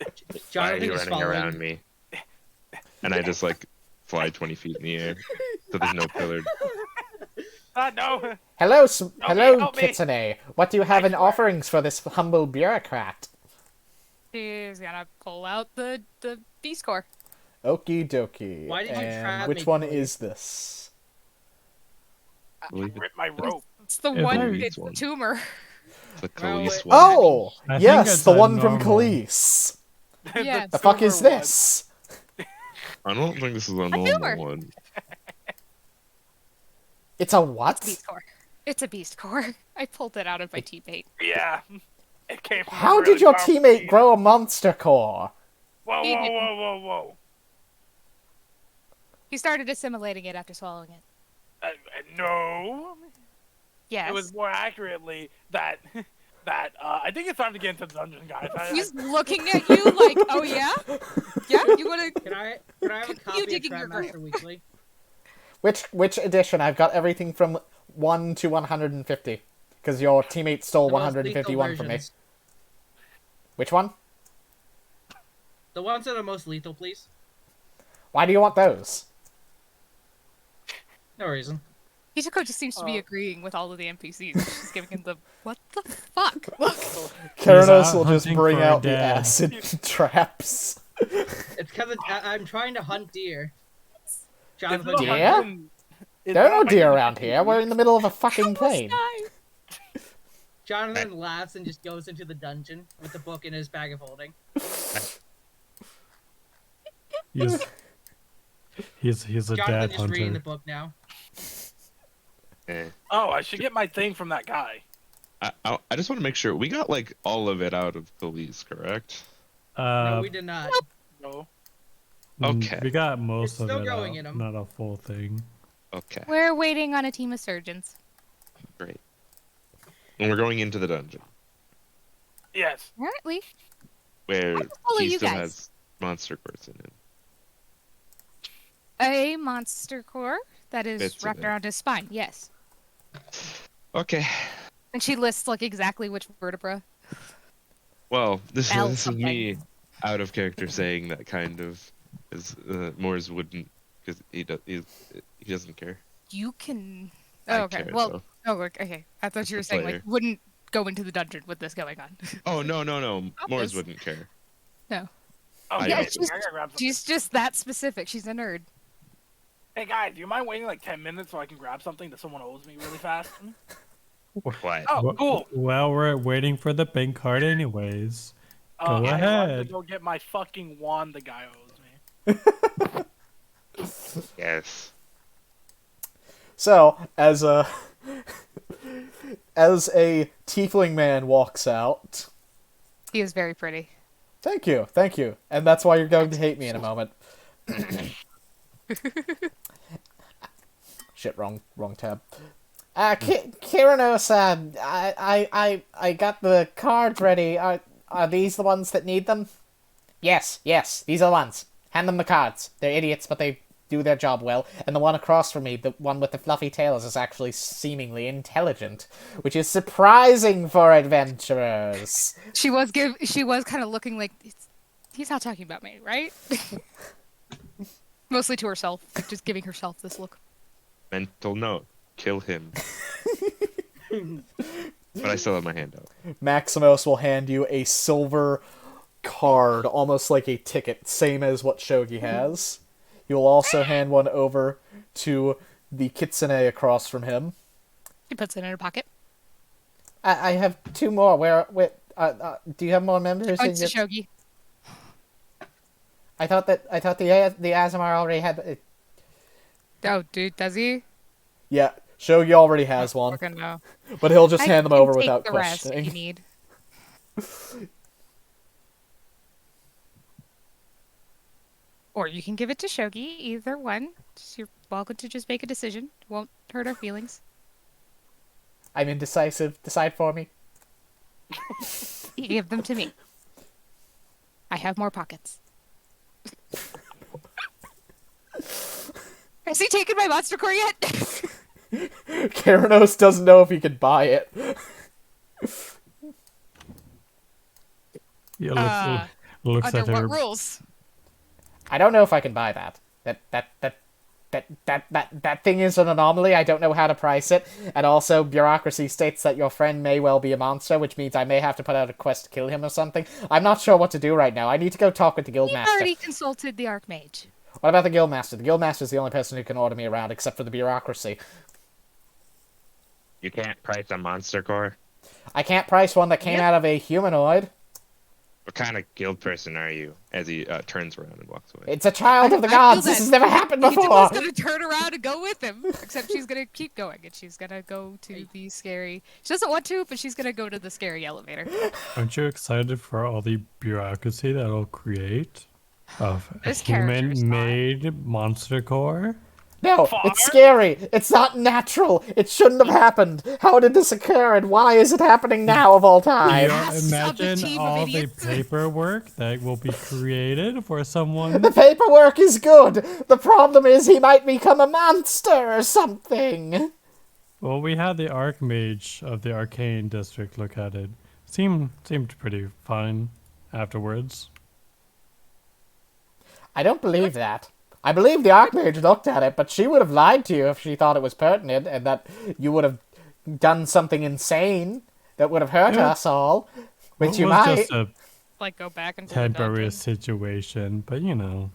Why are you Jonathan is running around following. me? And I just like fly 20 feet in the air, so there's no pillar. No. Hello, hello, help me. Kitsune. What do you have in offerings for this humble bureaucrat? She's gonna pull out the beast core. Okie dokie. Why did you And trap which me, one Cody? is this? Believe it. Rip my rope. It's the Is one. there- It's the tumor. The Well, Khalees it- one. Oh, I think yes, it's the a one from normal. Khalees. Yeah. The fuck is tumor one. this? I don't think this is a tumor. normal one. It's a what? Beast core. It's a beast core. I pulled it out of my teammate. Yeah. It came from a How really did your powerful teammate beast. grow a monster core? Whoa, He whoa, didn't. whoa, whoa, whoa. He started assimilating it after swallowing it. No. Yes. It was more accurately that I think it's time to get into the dungeon, guys. He's looking at you like, oh yeah, yeah. You wanna? Can I have a Continue copy of digging your Trapmaster Weekly? Which edition? I've got everything from 1 to 150. Because your teammate stole The most lethal 151 from me. versions. Which one? The ones that are most lethal, please. Why do you want those? No reason. Hisako just seems to be agreeing with all of the NPCs. She's giving him the what the fuck? Keranos out will just hunting bring for a out the dad. acid traps. It's because I'm trying to hunt deer. Jonathan, Deer? There are no deer around here. We're in the middle of a fucking plain. Jonathan laughs and just goes into the dungeon with the book in his bag of holding. He's a Jonathan dad just reading the hunter. book now. Eh. Oh, I should get my thing from that guy. I just want to make sure we got like all of it out of Khalees, correct? No, we did not. No. Okay. We got most It's of still it going out, in 'em. not a full thing. Okay, We're waiting on a team of surgeons. great. And we're going into the dungeon Yes. Apparently, where follow he you still guys. has monster cores in it. a monster core that is Bits of wrapped it. around his spine. Yes, Okay. and she lists like exactly which vertebra. Well, this L is something. me out of character saying that kind of is Moors wouldn't because he doesn't care. You can. I Oh, okay. care, Well. though. Oh, okay. I thought you were the saying player. like wouldn't go into the dungeon with this going on. Oh no. Moors Obvious. wouldn't care. No. Oh, I Yeah, know. she's, I gotta grab something. she's just that specific. She's a nerd. Hey guys, do you mind waiting like 10 minutes so I can grab something that someone owes me really fast? What? Oh, cool. Well, we're waiting for the bank card anyways. Go I wanted to ahead. go get my fucking wand the guy owes me. Yes. So, as a tiefling man walks out. He is very pretty. Thank you. And that's why you're going to hate me in a moment. Shit, wrong tab. Kiranos, I got the cards ready. Are these the ones that need them? Yes, these are the ones. Hand them the cards. They're idiots, but they do their job well. And the one across from me, the one with the fluffy tails, is actually seemingly intelligent, which is surprising for adventurers. She was kind of looking like he's not talking about me, right? Mostly to herself, just giving herself this look. Mental note: kill him. But I still have my hand out. Maximos will hand you a silver card, almost like a ticket, same as what Sho Gi has. He will also hand one over to the Kitsune across from him. She puts it in her pocket. I have two more. Do you have more members? Points to Sho Gi. I thought the Azamar already had it. Oh, dude, does he? Yeah, Sho Gi already has one, Fucking no. but he'll just I hand them can over take without the rest if you questioning. need. Or you can give it to Sho Gi. Either one. You're welcome to just make a decision. Won't hurt our feelings. I'm indecisive. Decide for me. You give them to me. I have more pockets. Has he taken my monster core yet? Keranos doesn't know if he can buy it. Yeah, Looks Under at her. what rules? I don't know if I can buy that. That thing is an anomaly. I don't know how to price it. And also, bureaucracy states that your friend may well be a monster, which means I may have to put out a quest to kill him or something. I'm not sure what to do right now. I need to go talk with the guildmaster. You've already consulted the Archmage. What about the guildmaster? The guildmaster is the only person who can order me around, except for the bureaucracy. You can't price a monster core? I can't price one that came out of a humanoid. What kind of guild person are you? As he turns around and walks away. It's a child of the gods. This has never happened before. Ultima's gonna turn around and go with him. Except she's gonna keep going, and she's gonna go to the scary. She doesn't want to, but she's gonna go to the scary elevator. Aren't you excited for all the bureaucracy that'll create of a This character is human-made monster core? No, it's scary. It's not natural. It shouldn't have happened. How did this occur, and why is it happening now of all time? Imagine all the paperwork that will be created for someone. The paperwork is good. The problem is he might become a monster or something. Well, we had the Archmage of the Arcane District look at it. Seemed pretty fine afterwards. I don't believe that. I believe the Archmage looked at it, but she would have lied to you if she thought it was pertinent and that you would have done something insane that would have hurt us all, which you might. Just a like go back into temporary situation, but you know.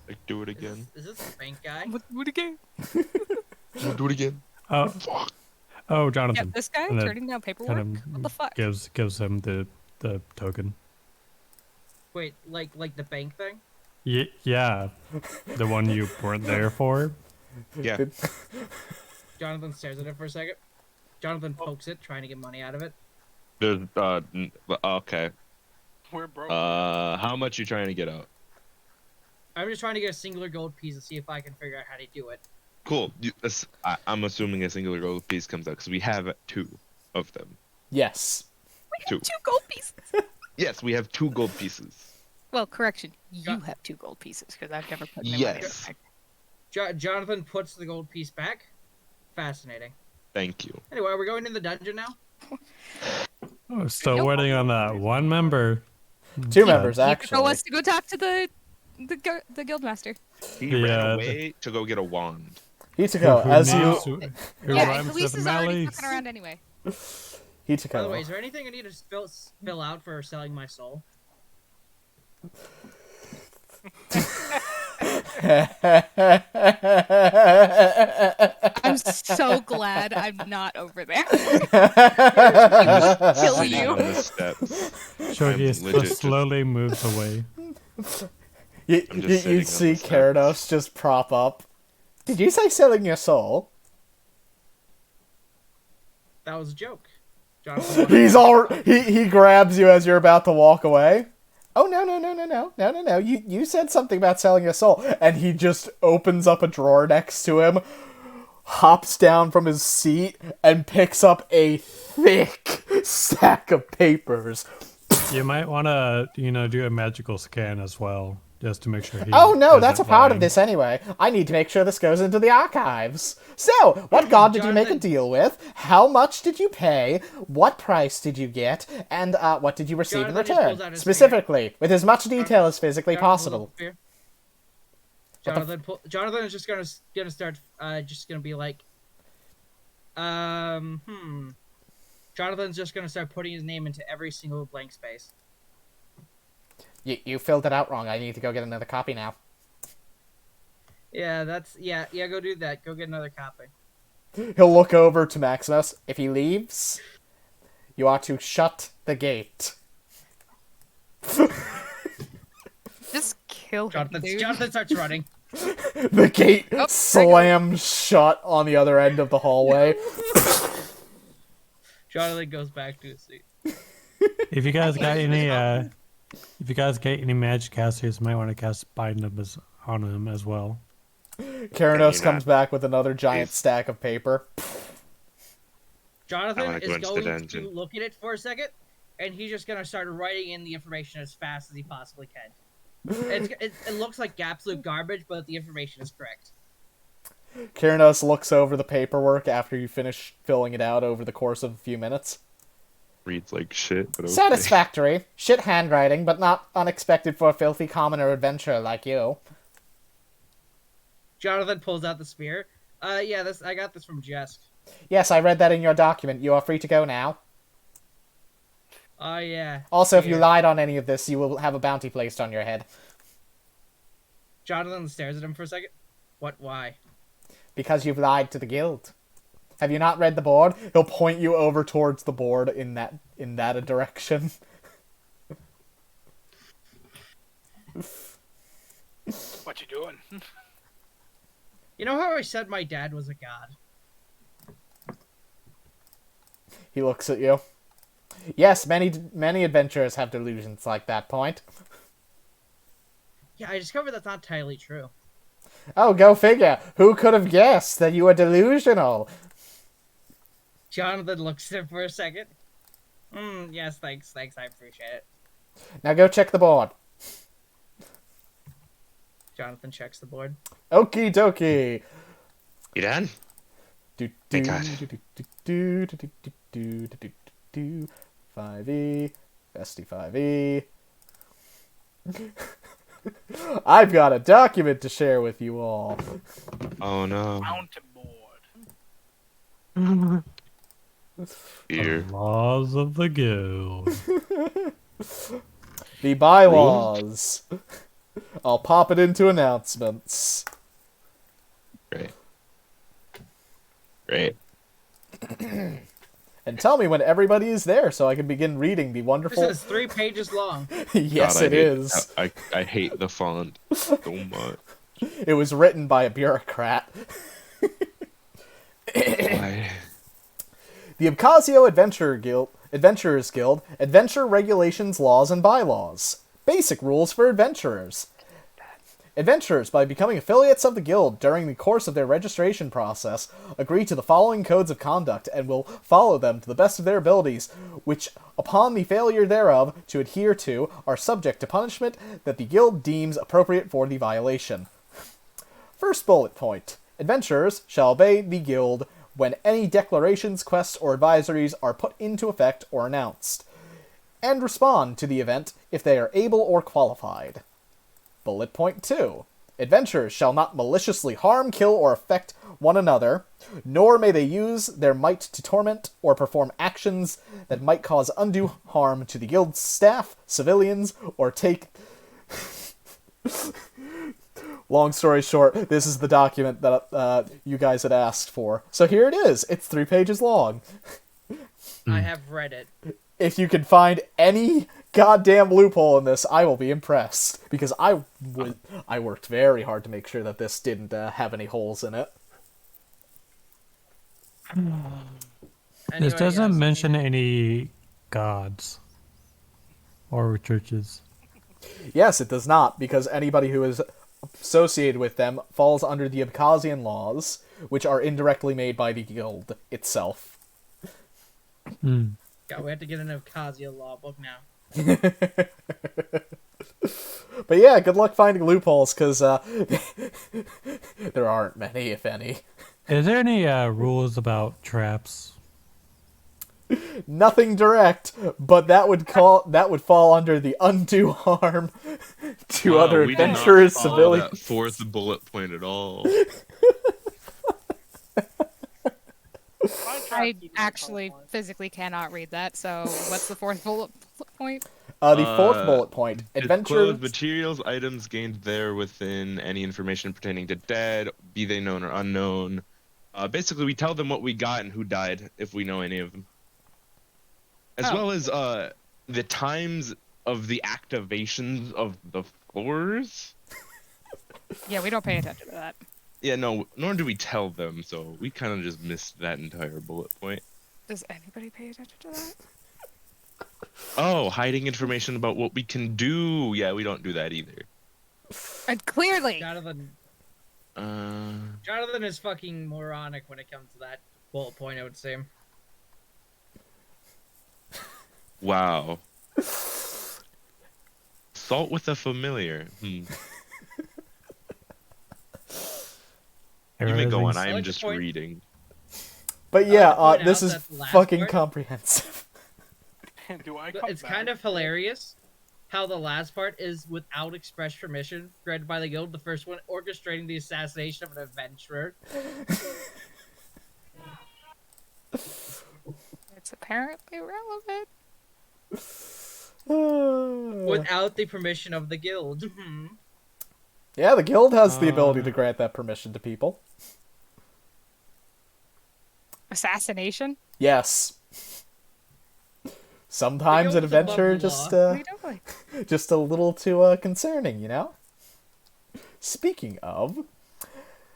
Like, do it again. Is this the bank guy? Do it again. Do it again. Oh, Jonathan. Yeah, this guy And then turning down paperwork. What the fuck? Gives him the token. Wait, like the bank thing? Yeah, the one you weren't there for. Yeah. Jonathan stares at it for a second. Jonathan pokes it, trying to get money out of it. There's okay. We're broke. How much you trying to get out? I'm just trying to get a singular gold piece and see if I can figure out how to do it. Cool. I'm assuming a singular gold piece comes out because we have 2 of them. Yes. We have 2 gold pieces. Yes, we have 2 gold pieces. Well, correction. You have 2 gold pieces because I've never put my Yes. money back. Jonathan puts the gold piece back. Fascinating. Thank you. Anyway, we're going in the dungeon now. Oh, still waiting on that one member. 2 members, actually. He wants to go talk to the guildmaster. He ran away to go get a wand. Hitsuko, as you... Yeah, Elise is already fucking around anyway. Hitsuko. By the way, is there anything I need to fill out for selling my soul? I'm so glad I'm not over there. Kill you. Sho Gi slowly moves away. You see Keranos just prop up. Did you say selling your soul? That was a joke. He grabs you as you're about to walk away. Oh, no. You said something about selling your soul. And he just opens up a drawer next to him, hops down from his seat, and picks up a thick stack of papers. You might want to, do a magical scan as well, just to make sure he... Oh, no, that's a part of this anyway. I need to make sure this goes into the archives. So, what god did you make a deal with? How much did you pay? What price did you get? And what did you receive in return? Specifically, with as much detail as physically possible. Jonathan is just gonna start, just gonna be like, Jonathan's just gonna start putting his name into every single blank space. You filled it out wrong. I need to go get another copy now. Yeah, go do that. Go get another copy. He'll look over to Maximus. If he leaves, you are to shut the gate. Just kill him, dude. Jonathan starts running. The gate slams shut on the other end of the hallway. Jonathan goes back to his seat. If you guys got any magic casters, you might want to cast Bind on him as well. Keranos comes back with another giant stack of paper. Jonathan is going to look at it for a second, and he's just going to start writing in the information as fast as he possibly can. It looks like absolute garbage, but the information is correct. Keranos looks over the paperwork after you finish filling it out over the course of a few minutes. reads like shit, but okay. Satisfactory. Shit handwriting, but not unexpected for a filthy commoner adventurer like you. Jonathan pulls out the spear. Yeah, I got this from Jesk. Yes, I read that in your document. You are free to go now. Oh, yeah. Also, if you lied on any of this, you will have a bounty placed on your head. Jonathan stares at him for a second. What? Why? Because you've lied to the guild. Have you not read the board? He'll point you over towards the board in that direction. What you doing? You know how I said my dad was a god? He looks at you. Yes, many adventurers have delusions like that point. Yeah, I discovered that's not entirely true. Oh, go figure. Who could have guessed that you were delusional? Jonathan looks at him for a second. Yes, thanks, I appreciate it. Now go check the board. Jonathan checks the board. Okie dokie. You done? Thank God. 5e, Bestie 5e. I've got a document to share with you all. Oh no. Mountain board. Here. The laws of the guild. The bylaws. I'll pop it into announcements. Great. And tell me when everybody is there so I can begin reading the wonderful... This is 3 pages long. Yes, God, it is. I hate the font so much. It was written by a bureaucrat. Why? The Obcassio Adventurers Guild, Adventure Regulations, Laws, and Bylaws. Basic rules for adventurers. Adventurers, by becoming affiliates of the guild during the course of their registration process, agree to the following codes of conduct and will follow them to the best of their abilities, which, upon the failure thereof to adhere to, are subject to punishment that the guild deems appropriate for the violation. First bullet point. Adventurers shall obey the guild when any declarations, quests, or advisories are put into effect or announced, and respond to the event if they are able or qualified. Bullet point 2. Adventurers shall not maliciously harm, kill, or affect one another, nor may they use their might to torment or perform actions that might cause undue harm to the guild's staff, civilians, or take... Long story short, this is the document that you guys had asked for. So here it is. It's 3 pages long. I have read it. If you can find any goddamn loophole in this, I will be impressed. Because I worked very hard to make sure that this didn't have any holes in it. This doesn't mention any gods or churches. Yes, it does not, because anybody who is associated with them falls under the Obcassian laws, which are indirectly made by the guild itself. God, we have to get an Obcassio law book now. But yeah, good luck finding loopholes, because there aren't many, if any. Is there any rules about traps? Nothing direct, but that would fall under the undue harm to other adventurers, civilians. That 4th bullet point at all. I actually physically cannot read that, so what's the 4th bullet point? The 4th bullet point. Adventurers... materials, items gained there within any information pertaining to dead, be they known or unknown. Basically, we tell them what we got and who died, if we know any of them. As well as the times of the activations of the floors. Yeah, we don't pay attention to that. Yeah, no, nor do we tell them, so we kind of just missed that entire bullet point. Does anybody pay attention to that? Oh, hiding information about what we can do. Yeah, we don't do that either. And clearly! Jonathan is fucking moronic when it comes to that bullet point, I would say. Wow. Salt with a familiar. You may go on, I am just reading. But yeah, this is fucking comprehensive. Do I come It's back? kind of hilarious how the last part is without express permission granted by the guild. The first one orchestrating the assassination of an adventurer. It's apparently relevant. Without the permission of the guild. Yeah, the guild has the ability to grant that permission to people. Assassination? Yes. Sometimes an guild's above adventure the just law. What are you doing? just a little too concerning, you know? Speaking of,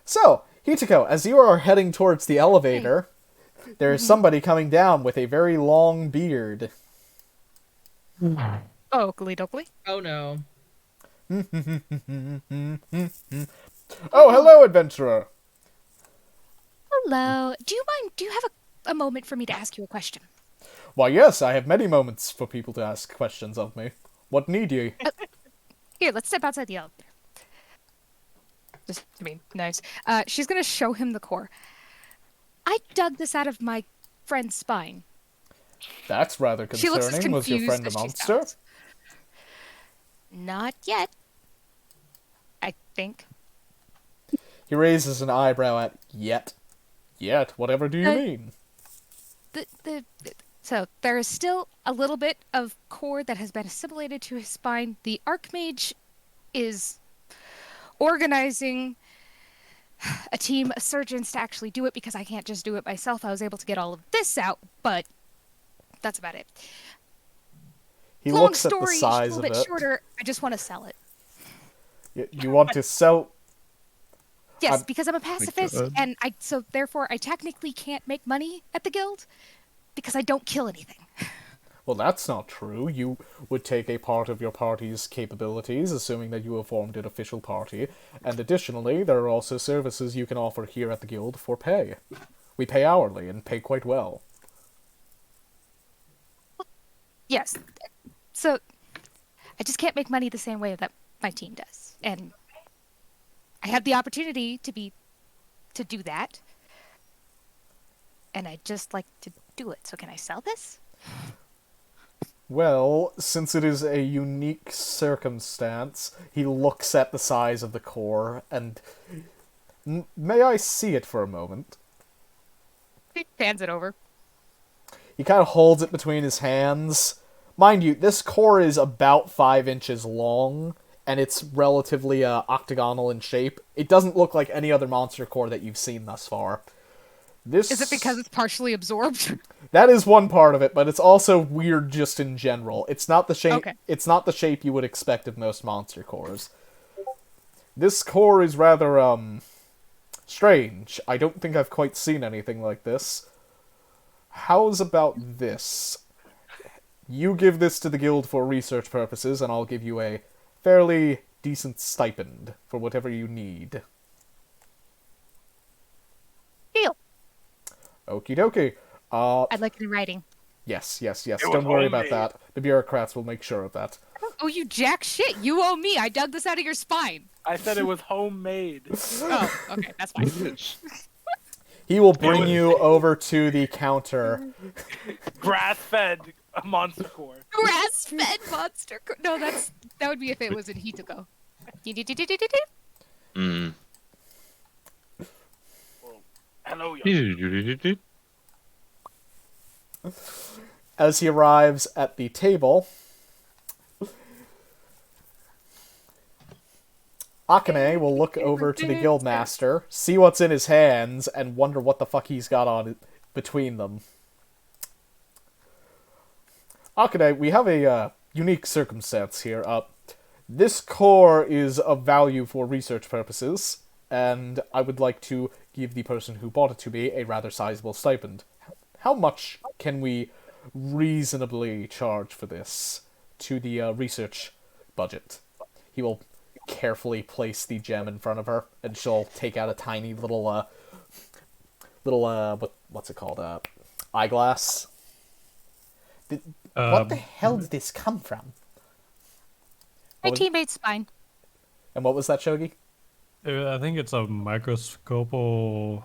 so Hitako, as you are heading towards the elevator, there's somebody coming down with a very long beard. Oh, Oakley Doakley. Oh no. Oh, hello, adventurer. Hello. Do you have a moment for me to ask you a question? Why, yes, I have many moments for people to ask questions of me. What need ye? Here, let's step outside the elevator. Just, I mean, nice. She's gonna show him the core. I dug this out of my friend's spine. That's rather She looks as concerning. Was your confused friend a as she monster? sounds. Not yet. I think. He raises an eyebrow at yet. Yet? Whatever do you mean? So there is still a little bit of core that has been assimilated to his spine. The Archmage is organizing a team of surgeons to actually do it because I can't just do it myself. I was able to get all of this out, but that's about it. He Long looks at the story, size a of little bit it. shorter. I just want to sell it. You want to sell... Yes, because I'm a pacifist, God. and so therefore I technically can't make money at the guild because I don't kill anything. Well, that's not true. You would take a part of your party's capabilities, assuming that you have formed an official party, and additionally, there are also services you can offer here at the guild for pay. We pay hourly, and pay quite well. Yes. So I just can't make money the same way that my team does. And I had the opportunity to do that. And I'd just like to do it. So can I sell this? Well, since it is a unique circumstance, he looks at the size of the core, and... May I see it for a moment? He hands it over. He kind of holds it between his hands. Mind you, this core is about 5 inches long, and it's relatively octagonal in shape. It doesn't look like any other monster core that you've seen thus far. This... Is it because it's partially absorbed? That is one part of it, but it's also weird just in general. It's not the shape. Okay. It's not the shape you would expect of most monster cores. This core is rather strange. I don't think I've quite seen anything like this. How's about this? You give this to the guild for research purposes, and I'll give you a fairly decent stipend for whatever you need. Deal. Okie dokie. I'd like it in writing. Yes. was Don't worry about homemade. that. The bureaucrats will make sure of that. Oh, you jack shit. You owe me. I dug this out of your spine. I said it was homemade. Oh, okay. That's fine. He will bring you over to the counter. Grass-fed monster core. Grass-fed monster. No, that would be if it was in Hitoko. Mm. Hello, young. As he arrives at the table, Akane will look over to the guildmaster, see what's in his hands, and wonder what the fuck he's got on between them. Akane, we have a unique circumstance here. This core is of value for research purposes, and I would like to give the person who bought it to me a rather sizable stipend. How much can we reasonably charge for this to the research budget? He will carefully place the gem in front of her, and she'll take out a tiny little what's it called? Eyeglass. What the hell did this come from? My was- teammate's spine. And what was that, Shogi? I think it's a microscopal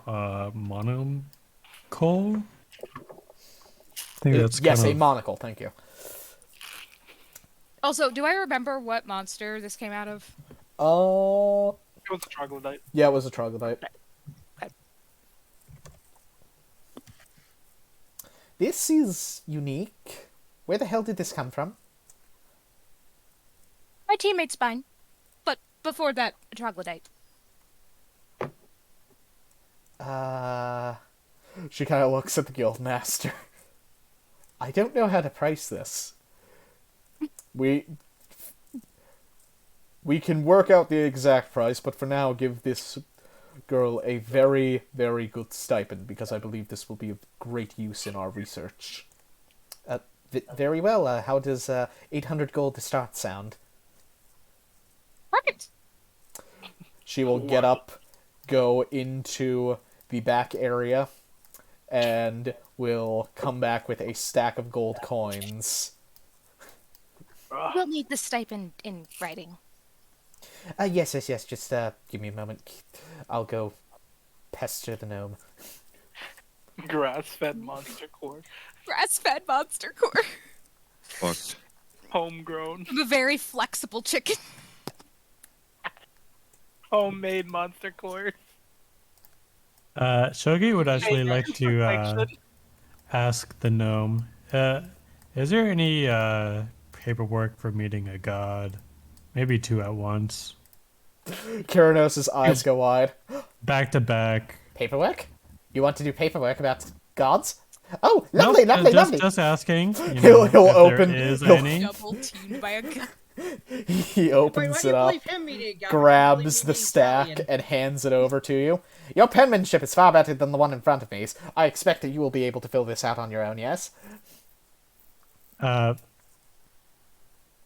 monocle. I think that's Yes, kind a of... monocle. Thank you. Also, do I remember what monster this came out of? It was a troglodyte. Yeah, it was a troglodyte. Okay. This is unique. Where the hell did this come from? My teammate's fine. But before that, a troglodyte. She kind of looks at the guild master. I don't know how to price this. We can work out the exact price, but for now, give this girl a very, very good stipend, because I believe this will be of great use in our research. Very well. How does 800 gold to start sound? Perfect. She will get up, go into the back area, and will come back with a stack of gold coins. We'll need the stipend in writing. Yes. Just give me a moment. I'll go pester the gnome. Grass-fed monster core. Grass-fed monster core. Fucked. Homegrown. I'm a very flexible chicken. Homemade monster core. Sho Gi would actually like to Protection. ask the gnome, is there any paperwork for meeting a god? Maybe 2 at once. Kyranos' eyes go wide. Back to back. Paperwork? You want to do paperwork about gods? Oh, lovely, Nope, lovely, just, lovely. Just asking. You He'll know, if open- There is he'll- any. Double teamed by a gun. He Wait, why opens do it you up, believe him meeting a guy? grabs Why the do you believe me stack, being Italian? and hands it over to you. Your penmanship is far better than the one in front of me. I expect that you will be able to fill this out on your own, yes?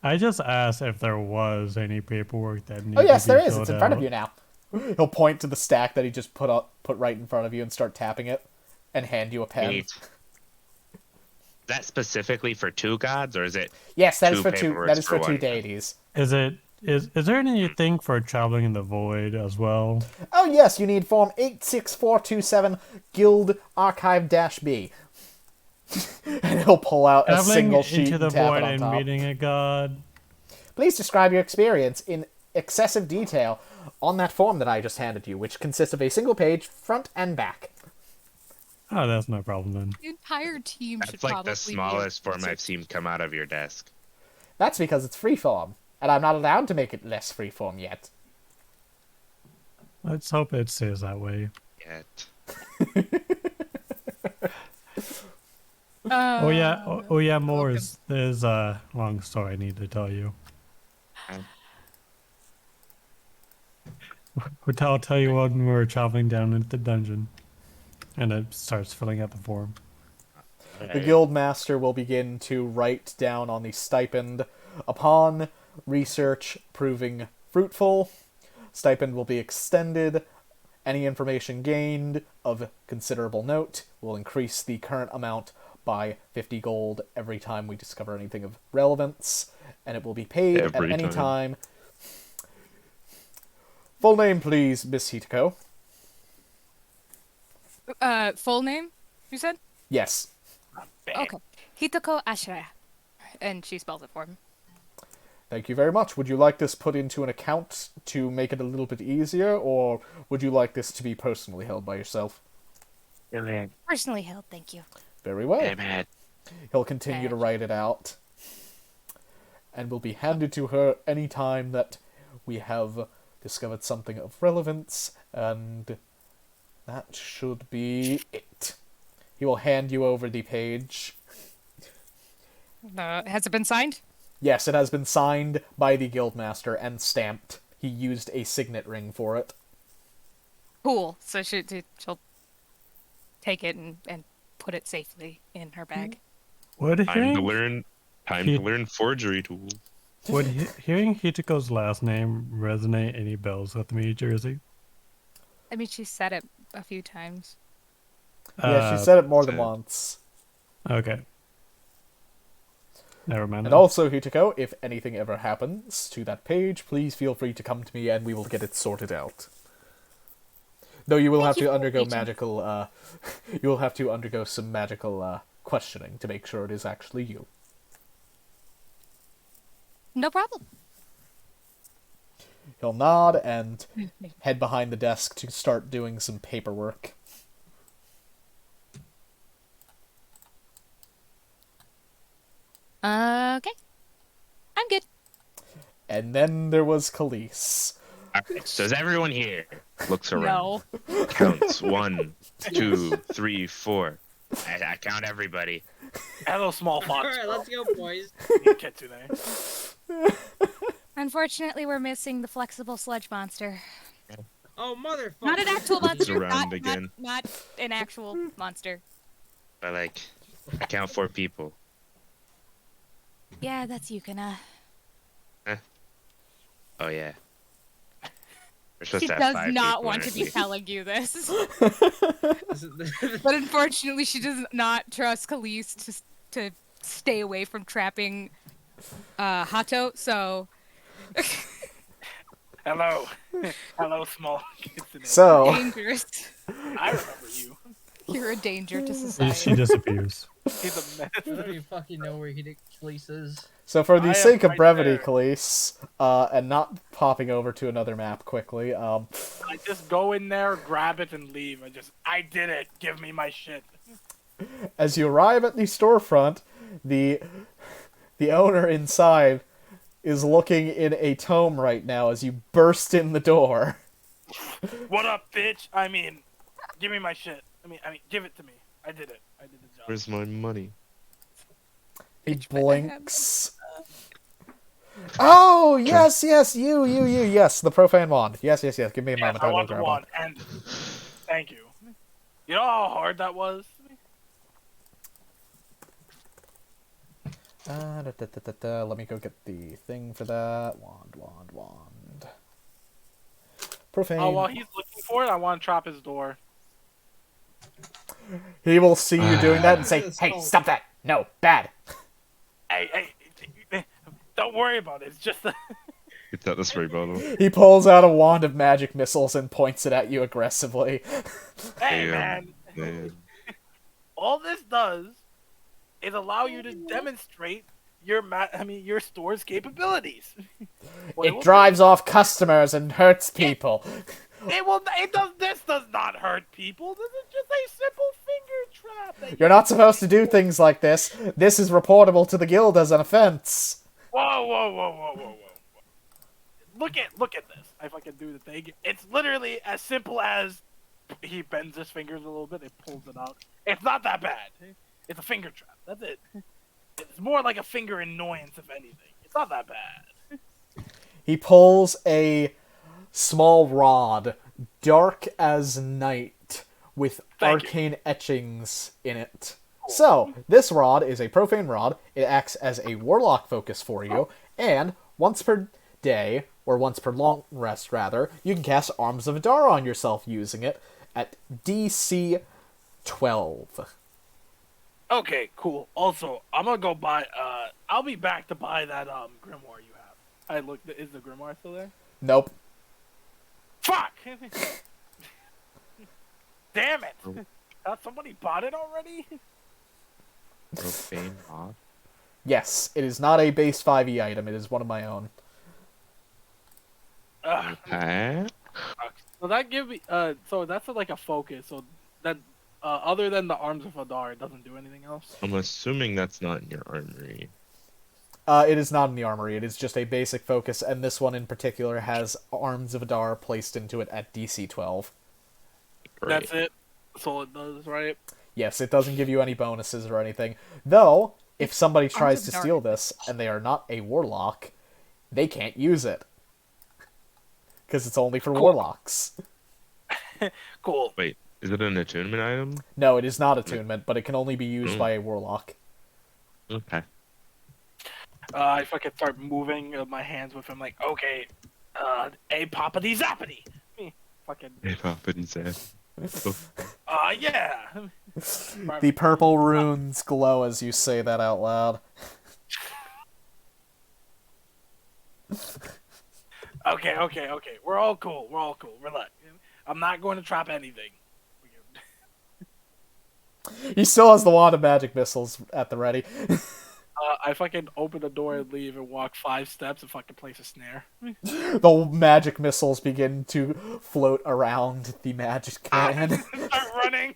I just asked if there was any paperwork that needed Oh yes, to be there is. filled It's in front of out. you now. He'll point to the stack that he just put right in front of you and start tapping it, and hand you a pen. Wait. Is that specifically for 2 gods, or is it? Yes, that is Two for two. paperworks That is for for two one. deities. Is there anything for traveling in the void as well? Oh yes, you need form 86427 Guild Archive-B. And he'll pull out a Traveling single sheet into the and tap void it on and top. meeting a god. Please describe your experience in excessive detail on that form that I just handed you, which consists of a single page, front and back. Oh, that's no problem then. The entire team should That's like probably the smallest form I've seen come out of your desk. That's because it's freeform, and I'm not allowed to make it less freeform yet. Let's hope it stays that way. Yet. Oh yeah, more. There's a long story I need to tell you. I'll tell you when we're traveling down into the dungeon, and it starts filling out the form. The guild master will begin to write down on the stipend. Upon research proving fruitful, stipend will be extended. Any information gained of considerable note will increase the current amount by 50 gold every time we discover anything of relevance, and it will be paid at Every any time. time. Full name, please, Miss Hitako. Full name, you said? Yes. Okay. Hitoko Ashira. And she spells it for him. Thank you very much. Would you like this put into an account to make it a little bit easier, or would you like this to be personally held by yourself? Personally held, thank you. Very well. Damn it. He'll continue to write it out, and will be handed to her any time that we have discovered something of relevance, and that should be it. He will hand you over the page. Has it been signed? Yes, it has been signed by the guildmaster and stamped. He used a signet ring for it. Cool. So she'll take it and put it safely in her bag. Would Time to hearing, learn. Time to learn forgery tools. would hearing Hitako's last name resonate any bells with me, Jersey? I mean, she said it a few times. Yeah, she said it more than said- once. Okay. Never mind. And then. also, Hitako, if anything ever happens to that page, please feel free to come to me and we will get it sorted out. Though you will have you to for undergo reaching. magical, you will have to undergo some magical, questioning to make sure it is actually you. Thank you for reaching. Very well. He'll continue to write it out, and will be handed to her any time that we have discovered something of relevance, and it will be paid at any time. Full name, please, Miss Hitako. Full name, you said? Yes. Okay. Hitoko Ashira. No problem. He'll nod and head behind the desk to start doing some paperwork. Okay. I'm good. And then there was Khalees. Alright, so is everyone here? Looks around. No. Counts 1, 2, 3, 4. I count everybody. Hello, small fox. Alright, let's go, boys. Get to there. Unfortunately, we're missing the flexible sludge monster. Oh, motherfucker. Not an actual Looks monster. around Not, again. not an actual monster. But like, I count 4 people. Yeah, that's Yukina. Oh yeah. We're supposed She to have does 5 not people, want to aren't be we? telling you this. This is- But unfortunately, she does not trust Khalees to stay away from trapping Hato, so... Hello. Hello, small kitsune. So, Dangerous. I remember you. You're a danger to She society. disappears. He's a I don't menace. even fucking know where he is. so for I the am sake of right brevity, there. Khalees, and not popping over to another map quickly, I just go in there, grab it, and leave. I did it. Give me my shit. as you arrive at the storefront, the owner inside is looking in a tome right now as you burst in the door. What up, bitch? I mean, give me my shit. I mean, give it to me. I did it. I did the job. Where's my money? He blinks. Oh, yes, you, yes, the profane wand. Yes, give me a Yes, moment, I I'll want go the grab one. wand. And thank you. You know how hard that was? Let me go get the thing for that. Wand. Profane. Oh, while he's looking for it, I want to trap his door. He will see you doing that and say, Yes, hey, oh. stop that. No, bad. Hey, don't worry about it. It's just a... It's out the spray bottle. He pulls out a wand of magic missiles and points it at you aggressively. Hey, Damn, man. All this does is allow you to demonstrate your your store's capabilities. What It will drives off customers and hurts people. This does not hurt people. This is just a simple finger trap. That You're not supposed to do things like this. This is reportable to the guild as an offense. Whoa. Look at this. If I can do the thing. It's literally as simple as he bends his fingers a little bit, it pulls it out. It's not that bad. It's a finger trap. That's it. It's more like a finger annoyance, if anything. It's not that bad. He pulls a small rod, dark as night, with Thank you. arcane etchings in it. So, this rod is a profane rod. It acts as a warlock focus for you, and once per day, or once per long rest rather, you can cast Arms of Adar on yourself using it at DC 12. Okay, cool. Also, I'm gonna go buy. I'll be back to buy that grimoire you have. I looked. Is the grimoire still there? Nope. Fuck! Damn it! Somebody bought it already? Profane mod. Yes, it is not a base 5e item, it is one of my own. Ugh. Huh? So that give me. So that's like a focus. So that other than the Arms of Adar, it doesn't do anything else. I'm assuming that's not in your armory. It is not in the armory, it is just a basic focus, and this one in particular has Arms of Adar placed into it at DC 12. Great. That's it. That's all it does, right? Yes, it doesn't give you any bonuses or anything. Though, if somebody tries of to Adar. steal this, and they are not a warlock, they can't use it. Because it's only for warlocks. Cool. Wait, is it an attunement item? No, it is not attunement, but it can only be used by a warlock. Okay. If I could start moving my hands with him, like, okay, a poppity zappity. Fucking. Hey, Poppity said. Yeah. The purple runes glow as you say that out loud. Okay. We're all cool. Relax. I'm not going to trap anything. He still has the wand of magic missiles at the ready. I fucking open the door and leave and walk 5 steps and fucking place a snare. The magic missiles begin to float around the magic can. Start running.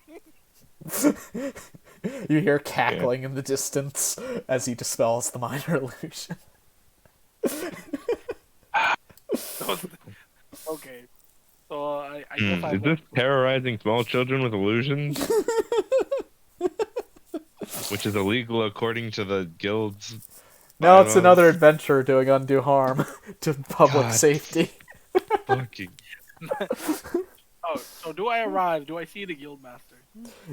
You hear cackling in the distance as he dispels the minor illusion. Okay. So I guess I Is this terrorizing small children with illusions? Which is illegal according to the guild's Now it's bylaws? another adventurer doing undue harm to public God. safety. Fucking. Oh, so do I arrive? Do I see the guildmaster?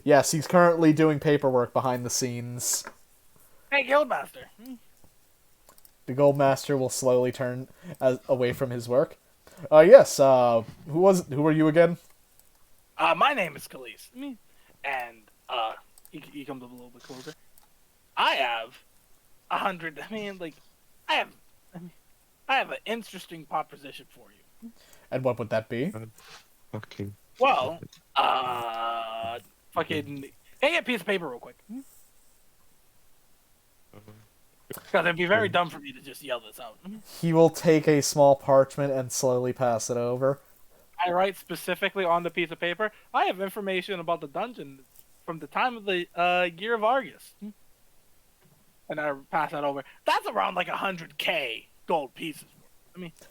Yes, he's currently doing paperwork behind the scenes. Hey, guildmaster. The Goldmaster will slowly turn away from his work. Yes, who were you again? My name is Khalees. And he comes up a little bit closer. I have 100. I have an interesting proposition for you. And what would that be? Fucking. Well, fucking. Can I get a piece of paper real quick? Because it'd be very dumb for me to just yell this out. He will take a small parchment and slowly pass it over. I write specifically on the piece of paper, I have information about the dungeon from the time of the year of Argus. And I pass that over. That's around like 100k gold pieces.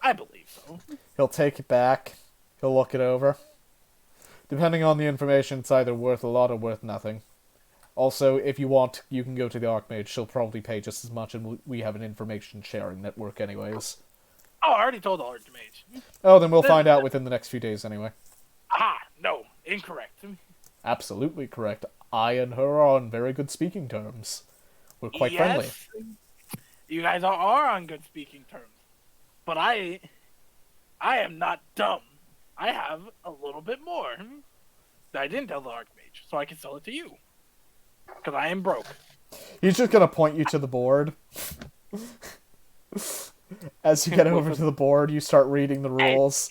I believe so. He'll take it back. He'll look it over. Depending on the information, it's either worth a lot or worth nothing. Also, if you want, you can go to the Archmage. She'll probably pay just as much, and we have an information sharing network anyways. Oh, I already told the Archmage. Oh, then we'll find out within the next few days anyway. No, incorrect. Absolutely correct. I and her are on very good speaking terms. We're quite friendly. You guys are on good speaking terms. But I am not dumb. I have a little bit more that I didn't tell the Archmage, so I can sell it to you. Because I am broke. He's just gonna point you to the board. As you get over to the board, you start reading the rules.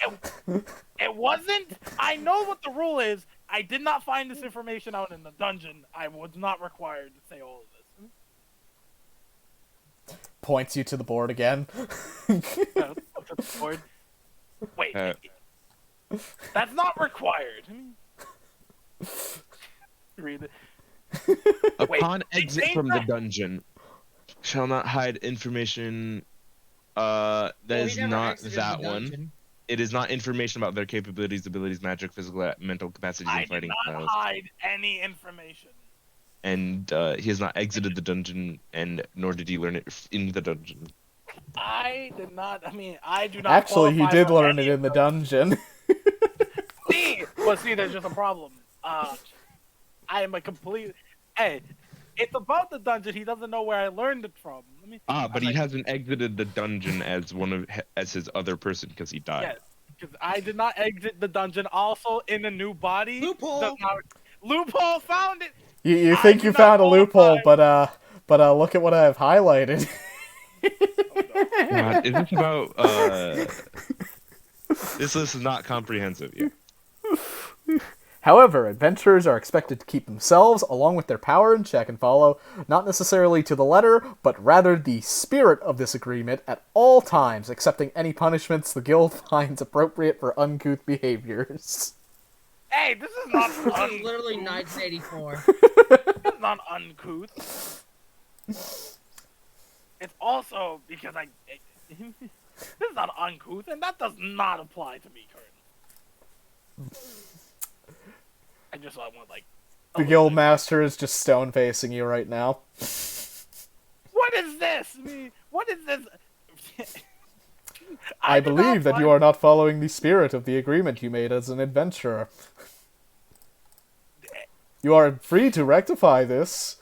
It wasn't. I know what the rule is. I did not find this information out in the dungeon. I was not required to say all of this. Points you to the board again. Wait, that's not required. Read it. Upon exit from the dungeon, shall not hide information. That is not that one. It is not information about their capabilities, abilities, magic, physical, mental capacities, and fighting styles. I did not hide any information. And he has not exited the dungeon, and nor did he learn it in the dungeon. I did not. I do not. Actually, he did learn it in the dungeon. See, there's just a problem. I am a complete. Hey, it's about the dungeon. He doesn't know where I learned it from. But he hasn't exited the dungeon as his other person because he died. Yes, because I did not exit the dungeon. Also, in a new body. Loophole. Loophole found it. You think you found a loophole, but look at what I have highlighted. God, is this about this list is not comprehensive yet. However, adventurers are expected to keep themselves, along with their power, in check and follow, not necessarily to the letter, but rather the spirit of this agreement at all times, accepting any punishments the guild finds appropriate for uncouth behaviors. Hey, this is not uncouth. This is literally 1984. This is not uncouth. It's also because this is not uncouth, and that does not apply to me currently. I just want the guild master is just stone facing you right now. What is this? What is this? I believe that you are not following the spirit of the agreement you made as an adventurer. You are free to rectify this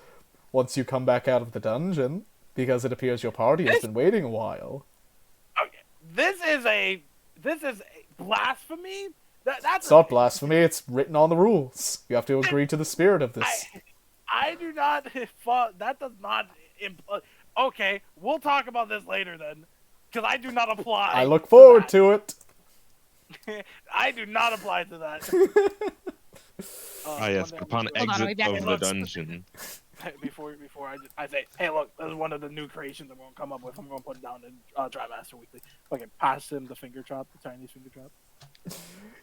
once you come back out of the dungeon, because it appears your party has been waiting a while. Okay, this is blasphemy. It's not blasphemy, it's written on the rules. You have to agree to the spirit of this. I do not. That does not. Okay, we'll talk about this later then, because I do not apply. I look forward to it. I do not apply to that. Yes, upon exit of the dungeon, before I say, hey, look, this is one of the new creations I'm going to come up with. I'm going to put it down in Trimester Weekly. Okay, pass him the finger trap, the Chinese finger trap.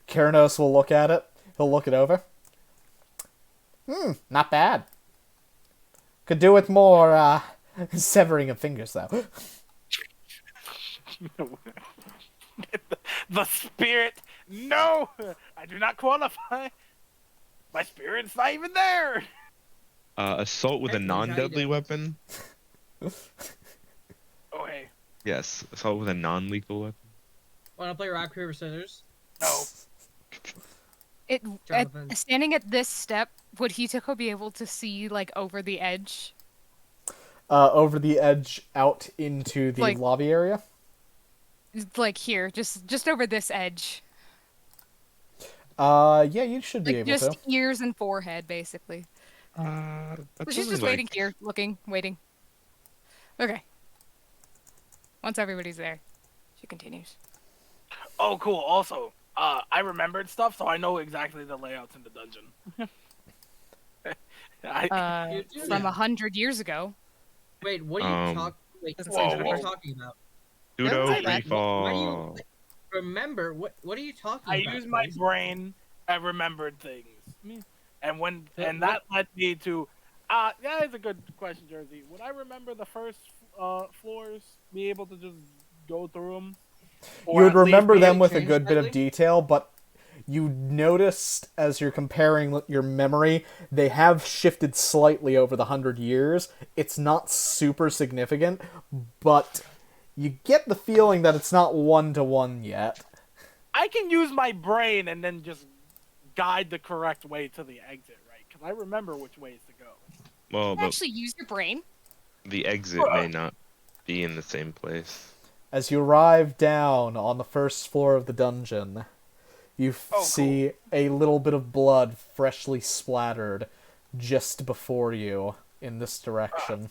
Keranos will look at it. He'll look it over. Not bad. Could do with more, severing of fingers, though. The spirit, no! I do not qualify. My spirit's not even there! Assault with a Hey, how you non-deadly doing? weapon? Oh, hey. Yes, assault with a non-lethal weapon. Want to play rock paper scissors? No. Jonathan. Standing at this step, would Hitoko be able to see like over the edge? Over the edge out into the Like- lobby area. Like here, just over this edge. Yeah, you should be Like able just to. ears and forehead, basically. That's She's only just like- waiting here, looking, waiting. Okay. Once everybody's there, she continues. Oh, cool. Also, I remembered stuff, so I know exactly the layouts in the dungeon. From 100 years ago. Wait, what are you talking? Wait, Doesn't what say are you that. talking about? Pseudo Why- free why do fall. you remember? What are you talking I about? use my please? brain and remembered things. And But and that led me to that is a good question, Jersey. Would I remember the first floors, be able to just go through them? You would remember them with a changed good bit of slightly? detail, but you noticed as you're comparing your memory, they have shifted slightly over the 100 years. It's not super significant, but you get the feeling that it's not one-to-one yet. I can use my brain and then just guide the correct way to the exit, right? Because I remember which ways to go. Well, Actually, use your brain. the exit may not be in the same place. As you arrive down on the first floor of the dungeon, you see a little bit of blood freshly splattered just before you in this direction.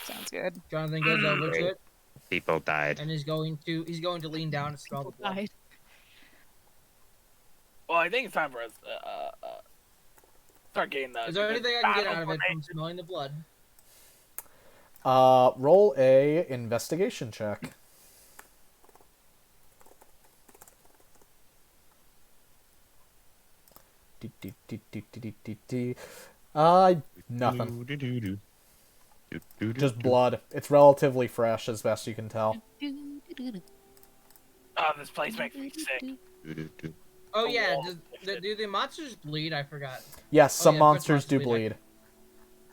Sounds good. Jonathan goes over to it People died. and he's going to lean down and smell the blood. Died. Well, I think it's time for us to start getting the. Is there anything I can get battle out of it from formation. smelling the blood? Roll a investigation check. Nothing. Just blood. It's relatively fresh, as best you can tell. Oh, this place makes me sick. Oh The yeah, wall. do the monsters bleed? I forgot. Yes, some yeah, of course monsters do monsters bleed. bleed.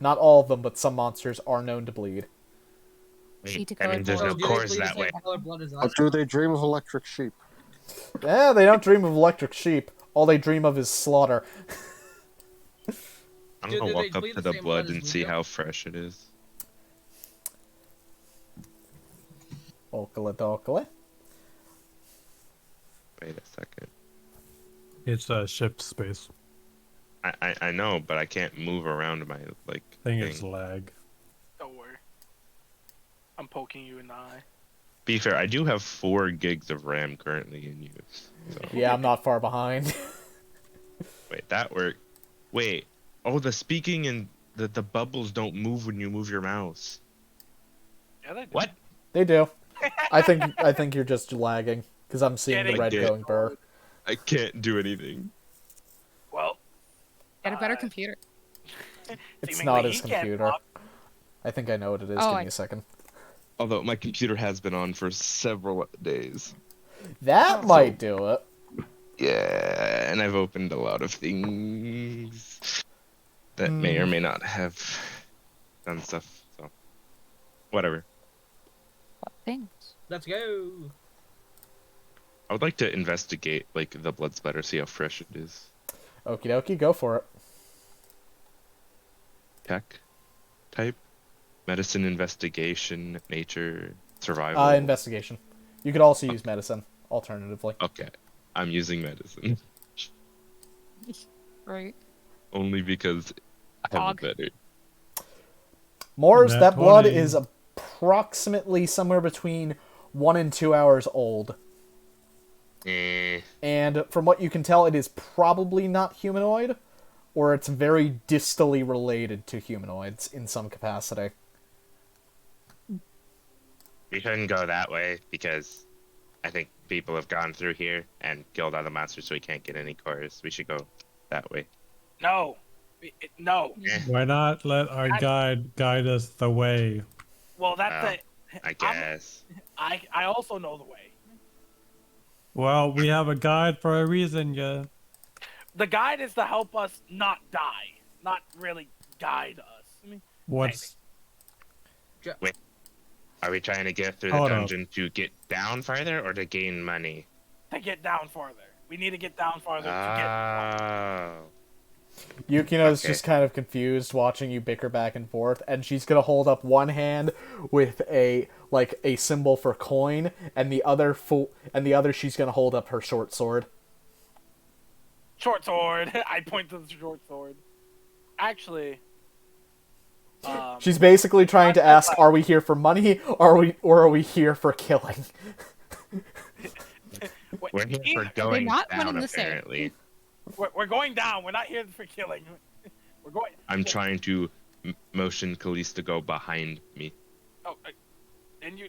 Not all of them, but some monsters are known to bleed. Wait, Cheetah that means there's code. no do they cores bleed the that same way. color blood as us? But do they dream of electric sheep? Yeah, they don't dream of electric sheep. All they dream of is slaughter. I'm Do gonna they walk up bleed to the the same blood blood as and we see do? how fresh it is. Okale. Wait a second. It's shift space. I know, but I can't move around my like I think thing. it's lag. Don't worry. I'm poking you in the eye. Be fair, I do have 4 gigs of RAM currently in use. So Yeah, I'm not far behind. wait, that worked. Wait. Oh, the speaking and the bubbles don't move when you move your mouse. Yeah, they do. What? They do. I think you're just lagging because I'm seeing the Getting red it. going burr. I can't do anything. Well, Get a better computer. It's seemingly not he his can't computer. talk. I think I know what it is. Oh, Give I- me a second. Although my computer has been on for several days. That might do it. Yeah, and I've opened a lot of things that may or may not have done stuff. So, whatever. Things. Let's go. I would like to investigate like the blood splatter, see how fresh it is. Okie dokie, go for it. Tech type, medicine, investigation, nature, survival. Investigation. You could also use medicine, alternatively. Okay, I'm using medicine Right. only because I have a Pog. better. Mors, Nat that blood 20. is approximately somewhere between 1 and 2 hours old. Eh. And from what you can tell, it is probably not humanoid. or it's very distally related to humanoids in some capacity. We shouldn't go that way because I think people have gone through here and killed all the monsters, so we can't get any cores. We should go that way. No. No. Why not let our guide guide us the way? Well, that's Well, it. I guess. I also know the way. Well, we have a guide for a reason, yeah. The guide is to help us not die, not really guide us. I mean, What's Are we trying to get through the Hold up. dungeon to get down farther or to gain money? to get down farther. We need to get down farther to Oh. Yukino's Okay. just kind of confused watching you bicker back and forth, and she's gonna hold up one hand with a symbol for coin, and the other she's gonna hold up her short sword. Short sword. I point to the short sword. Actually, She's basically trying to ask, are we here for money, or are we here for killing? We're here for going not one down, and the same. apparently. we're going down. We're not here for killing. We're going. I'm trying to motion Khalees to go behind me. Oh, didn't you?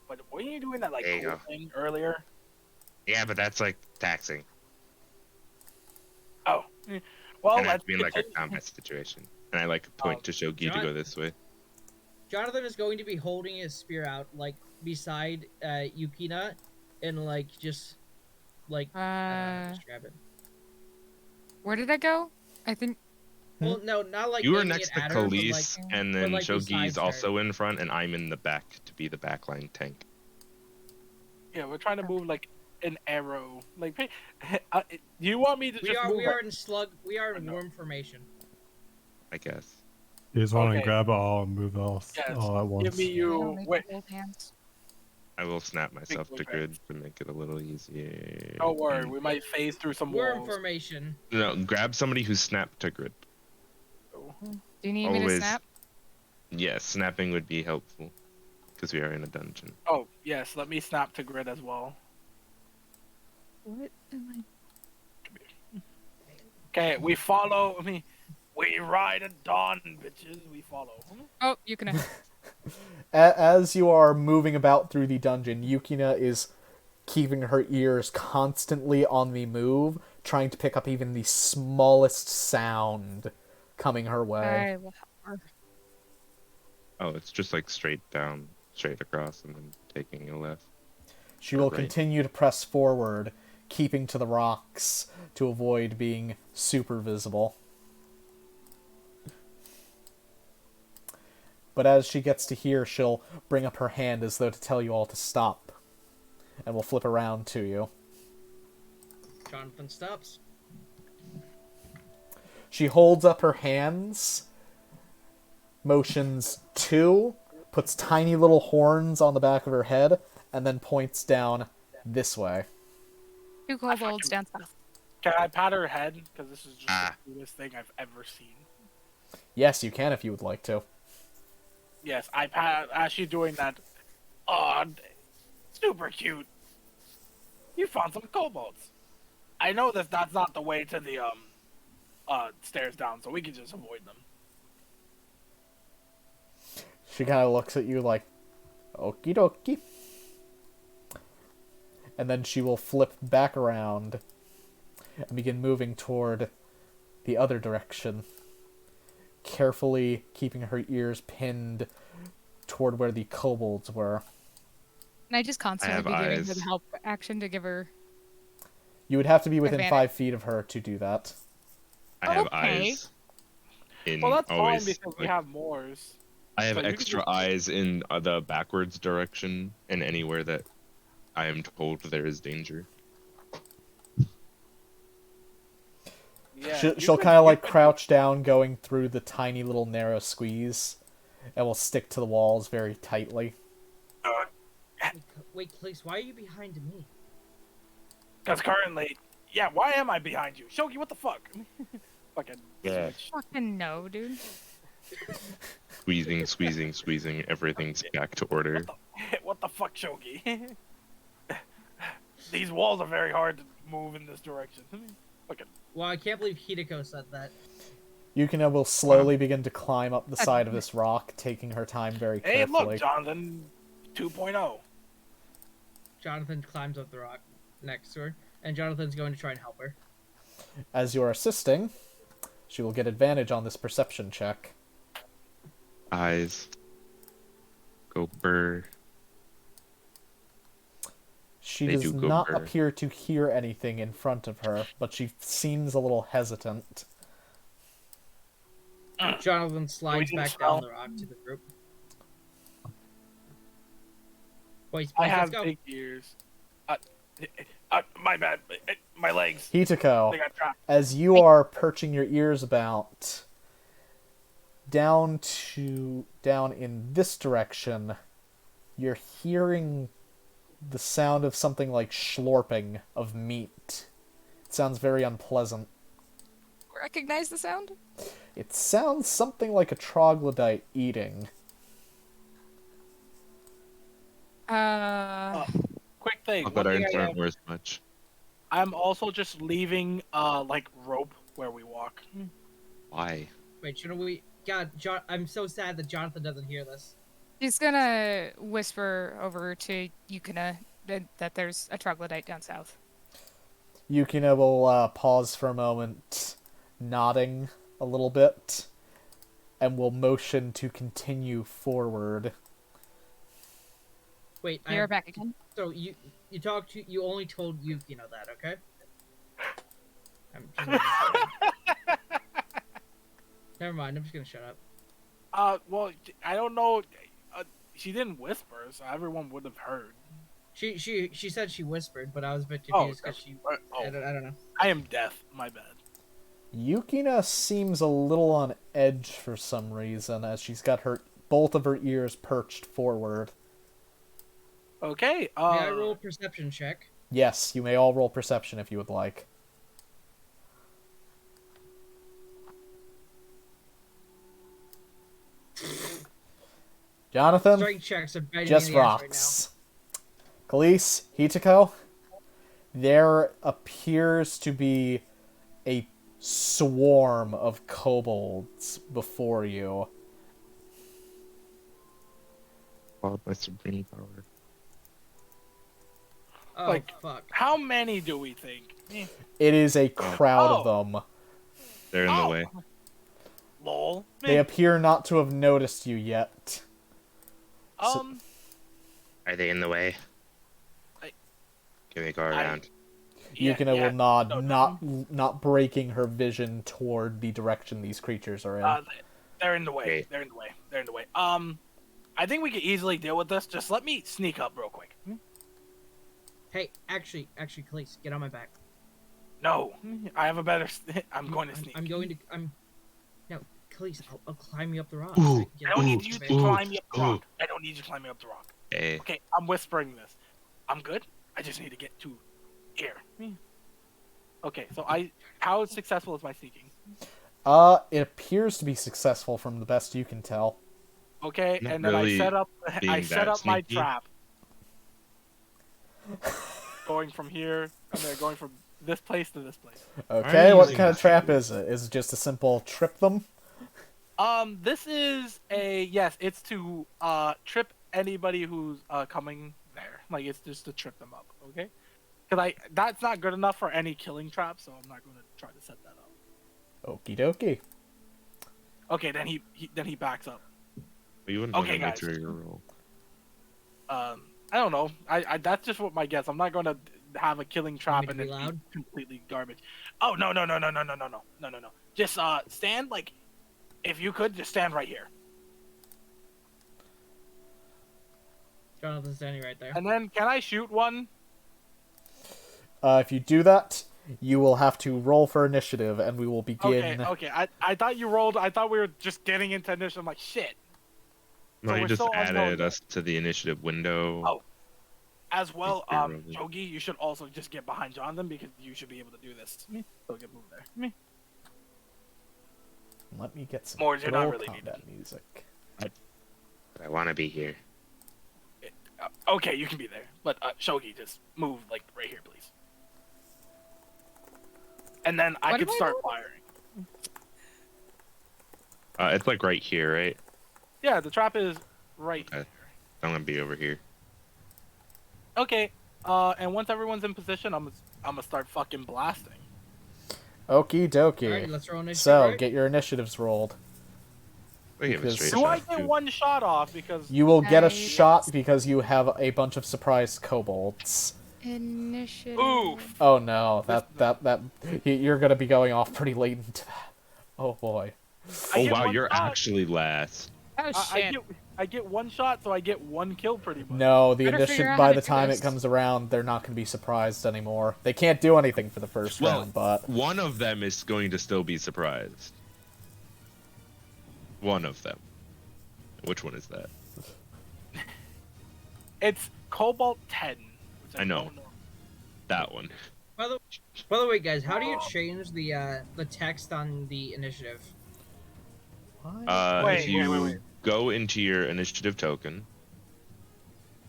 But weren't you doing that like There you cool go. thing earlier? Yeah, but that's like taxing. Oh, well, And let's I'd be in like a continue. combat situation. And I like point to Sho Gi to John- go this way. Jonathan is going to be holding his spear out, like, beside Yukina, and, like, just, like, I don't know how to describe it. Where did I go? I think. Well, no, not like You were aiming next it to at her, but, Khalees, like, and but, then like, Sho Gi's besides her. also in front, and I'm in the back to be the backline tank. Yeah, we're trying to move like an arrow. Like, do you want me to We just are move? we are in slug. We are in know. worm formation. I guess. you just want to Okay. grab it all and move off Yes, all at once? Give me I you. don't need to Wait, hold hands. I will snap myself to blue grid to make it a little easier. don't worry. We might phase through some Worm walls. formation. No, grab somebody who's snapped to grid. Do you need me to Always. snap? Yes, snapping would be helpful. Because we are in a dungeon. Oh yes, let me snap to grid as well. What am I? Okay, we follow. I mean, we ride at dawn, bitches. We follow. Oh, you can. As you are moving about through the dungeon, Yukina is keeping her ears constantly on the move, trying to pick up even the smallest sound coming her way. I will help her. Oh, it's just like straight down, straight across, and then taking a left. She will Right. continue to press forward, keeping to the rocks to avoid being super visible. But as she gets to here, she'll bring up her hand as though to tell you all to stop. And will flip around to you. Jonathan stops. She holds up her hands, motions 2, puts tiny little horns on the back of her head, and then points down this way. 2 kobolds down south. Can I pat her head? Because this is just Ah. the coolest thing I've ever seen. Yes, you can if you would like to. Yes, I pat. As she's doing that. Oh, super cute. You found some kobolds. I know that that's not the way to the stairs down, so we can just avoid them. She kind of looks at you like, okie dokie. And then she will flip back around and begin moving toward the other direction, carefully keeping her ears pinned toward where the kobolds were. Can I just constantly have be giving her eyes. the help action to give her? You would have to be within Advantage. 5 feet of her to do that. I have Okay. eyes. In Well, that's always, fine because we like, have Moors. I have so you can extra just- eyes in the backwards direction and anywhere that I am told there is danger. Yeah, She'll you could- kind of you like could- crouch down, going through the tiny little narrow squeeze, and will stick to the walls very tightly. Wait, please, why are you behind me? Because currently, yeah, why am I behind you? Shogi, what the fuck? Fucking Yeah. switch. Fucking no, dude. Squeezing, everything's back to order. What the fuck, Shogi? These walls are very hard to move in this direction. Okay. Well, I can't believe Hideko said that. Yukina will slowly begin to climb up the side of this rock, taking her time very Hey, carefully. look, Jonathan 2.0. Jonathan climbs up the rock next to her, and Jonathan's going to try and help her. As you're assisting, she will get advantage on this perception check. Eyes. Go burr. She They does do go not burr. appear to hear anything in front of her, but she seems a little hesitant. Jonathan slides didn't back spell. down the rock to the group. Boys, I let's have go. big ears. My bad. My legs. Hitoko, They got trapped. as you are perching your ears about down in this direction, you're hearing the sound of something like slurping of meat. It sounds very unpleasant. Recognize the sound? It sounds something like a troglodyte eating. Quick thing. I'll One bet our thing ends I aren't am, worth much. I'm also just leaving like rope where we walk. Why? Wait, shouldn't we? God, I'm so sad that Jonathan doesn't hear this. She's gonna whisper over to Yukina that there's a troglodyte down south. Yukina will pause for a moment, nodding a little bit, and will motion to continue forward. Wait, You're back again. So you only told Yukina that, okay? I'm just Never mind. I'm just gonna shut up. Well, I don't know. She didn't whisper, so everyone would have heard. She said she whispered, but I was a bit Oh, confused because she. oh. I don't know. I am deaf. My bad. Yukina seems a little on edge for some reason, as she's got both of her ears perched forward. Okay. May I roll a perception check? Yes, you may all roll perception if you would like. Jonathan, Strength checks are biting just me in the ass rocks. Khalees, Hitoko, there appears to be a swarm of kobolds before you. Followed by supreme power. right now. Oh, Like- fuck. How many do we think? It is a crowd of Oh. them. They're in the way. Lol. They appear not to have noticed you yet. Are they in the way? Can we go around? Yukina will nod, no. not breaking her vision toward the direction these creatures are in. They're in the way. Okay. They're in the way. They're in the way. I think we can easily deal with this. Just let me sneak up real quick. Hey, actually, Khalees, get on my back. No, I have a better. I'm going to sneak. No, Khalees, I'll climb you up the rock. Ooh, Get I don't on need my you back. to climb me up the rock. I don't need you climbing up the rock. Hey. Okay, I'm whispering this. I'm good. I just need to get to here. Okay, so how successful is my sneaking? It appears to be successful from the best you can tell. Okay, Not and then really I set up my sneaky. trap. Going from here, and then going from this place to this place. Okay, you what using kind of that trap trap? is it? Is it just a simple trip them? This is it's to trip anybody who's coming there. Like it's just to trip them up, okay? Because that's not good enough for any killing trap, so I'm not going to try to set that up. Okie dokie. Okay, then he backs up. But you wouldn't Okay, want to guys. make your roll. I don't know. I that's just what my guess. I'm not going to have a killing trap me and to then be be loud? completely garbage. Oh no. Just stand like, if you could just stand right here. Jonathan's standing right there. And then can I shoot one? If you do that, you will have to roll for initiative, and we will begin. Okay. I thought you rolled. I thought we were just getting into initiative. I'm like, shit. No, So you we're just still unknown added yet. us to the initiative window. Oh. As well, You're rolling. Sho Gi, you should also just get behind Jonathan because you should be able to do this. So get moved there. Let me get some Mors, you're not girl really combat music. I want to be here. Okay, you can be there, but Sho Gi, just move like right here, please. and then I What could am I start doing? firing. It's like right here, right? Yeah, the trap is right Okay. here. I'm gonna be over here. Okay. And once everyone's in position, I'm gonna start fucking blasting. Okie dokie. Alright, let's roll initiative. So, right? get your initiatives rolled. We have a Because- straight Do I shot, get too. one shot off because You will get a Nice. shot because you have a bunch of surprised kobolds. Initiative. oof? Oh no, you're gonna be going off pretty late into that. Oh boy. I Oh get wow, one you're shot. actually last. Oh shit. I get one shot, so I get one kill pretty much. No, the Better figure initiative out by how the to do time this. it comes around, they're not gonna be surprised anymore. They can't do anything for the first Well, round, but one of them is going to still be surprised. One of them. Which one is that? It's Cobalt 10. Which I know. don't know. That one. By the way, guys, how do you change the text on the initiative? Wait, If you wait. go into your initiative token,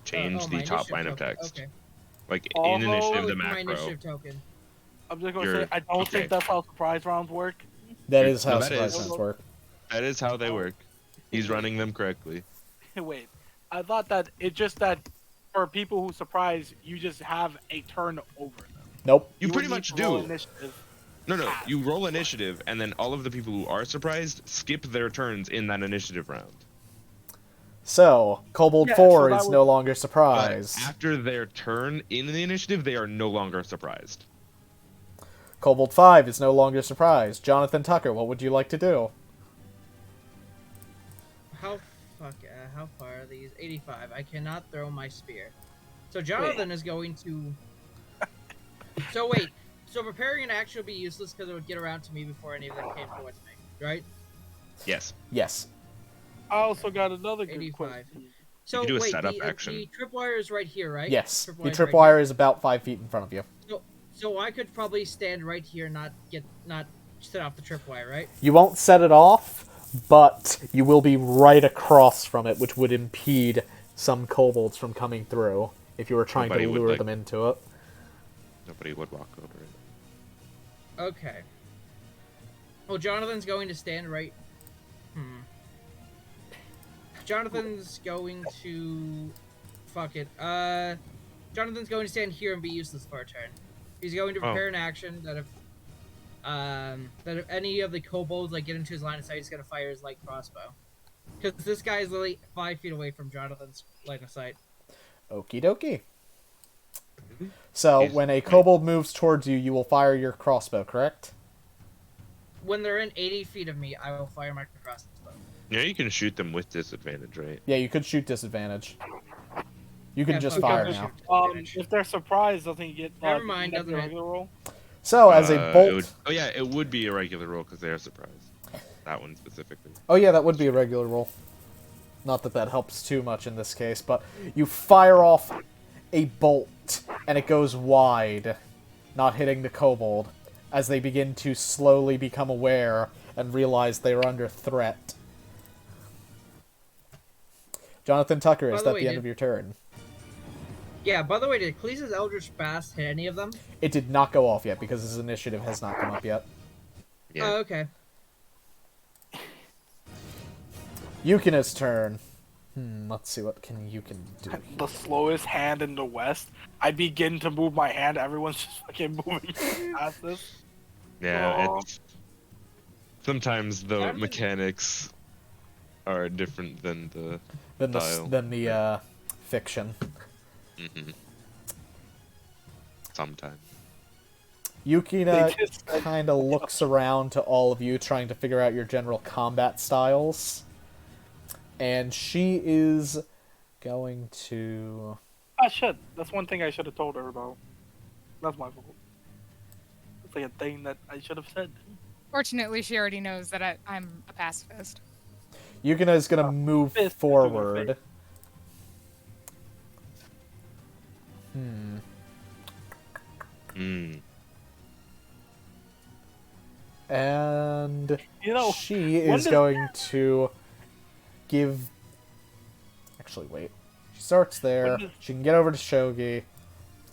change Oh, the my top initiative line of token. text. Okay. Like Although- in initiative, the My macro. initiative token. I'm just gonna You're- say I don't okay. think that's how surprise rounds work. that is how No, that surprise is. rounds work. That is how they work. He's running them correctly. Wait, I thought that it's just that for people who surprise, you just have a turn over them. Nope. You would pretty need much to roll do. initiative. No. You roll initiative, and then all of the people who are surprised skip their turns in that initiative round. So, Kobold Yeah, 4 so that is would- no longer But surprised. after their turn in the initiative, they are no longer surprised. Kobold 5 is no longer surprised. Jonathan Tucker, what would you like to do? How far are these? 85. I cannot throw my spear. So Jonathan is going to. So wait. So preparing an action would be useless because it would get around to me before any of them came towards me, right? Yes. Yes. I also got another good 85. question. So can do a wait, setup the action. tripwire is right here, right? Yes. The Tripwire's tripwire right is about 5 feet in front of you. here. So I could probably stand right here, and not set off the tripwire, right? You won't set it off, but you will be right across from it, which would impede some kobolds from coming through if you were trying Nobody to would, lure like- them into it. Nobody would walk over it. Okay. Well, Jonathan's going to stand right. Jonathan's going to. Fuck it. Jonathan's going to stand here and be useless for a turn. He's going to prepare an action that if any of the kobolds like get into his line of sight, he's gonna fire his light crossbow. Because this guy is literally 5 feet away from Jonathan's line of sight. Okie dokie. So, Yes. when a kobold moves towards you, you will fire your crossbow, correct? When they're in 80 feet of me, I will fire my crossbow. Yeah, you can shoot them with disadvantage, right? Yeah, you could shoot disadvantage. You can Yeah, just fuck fire it. now. If they're surprised, doesn't he get? Never mind, doesn't he doesn't get a regular roll? So, as a It bolt... would, oh yeah, it would be a regular roll because they are surprised. That one specifically. Oh yeah, that would be a regular roll. Not that that helps too much in this case, but you fire off a bolt, and it goes wide, not hitting the kobold, as they begin to slowly become aware and realize they are under threat. Jonathan Tucker, By is the that way, the end did- of your turn? Yeah, by the way, did Cleese's Eldritch Blast hit any of them? It did not go off yet, because his initiative has not come up yet. Yeah. Oh, okay. Yukina's turn. Let's see what Yukina do. The slowest hand in the West. I begin to move my hand. Everyone's just fucking moving past this. Yeah, Aw. it's sometimes the Jonathan- mechanics are different than the. Than the fiction. Sometimes. Yukina They just said- kind of looks around to all of you, trying to figure out your general combat styles. And she is going to... Ah, shit. That's one thing I should have told her about. That's my fault. It's like a thing that I should have said. Fortunately, she already knows that I'm a pacifist. Yukina is going to move fist to the forward. face. And You know, she when is does- going to give... Actually, wait. She starts there. When does- She can get over to Sho Gi.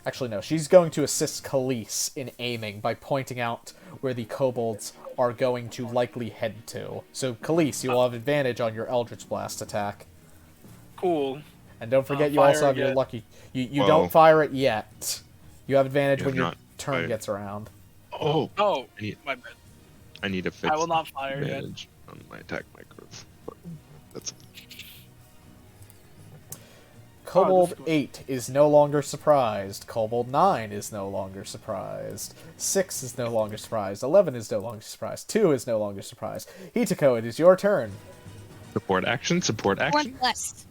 Actually, no. She's going to assist Khalees in aiming by pointing out where the kobolds are going to likely head to. So, Khalees, you will have advantage on your Eldritch Blast attack. Cool. And don't forget, you Fire also have your again. lucky... You Whoa. don't fire it yet. You have advantage You when have your not turn fired. gets around. Oh, Oh, I need, my bad. I need to fix I will not fire yet. advantage on my attack micros. That's Kobold this is 8 is no longer surprised. Kobold 9 is no longer surprised. 6 is no longer surprised. 11 is no longer surprised. 2 is no longer surprised. Hitako, it is your turn. support action. Support One action. blessed.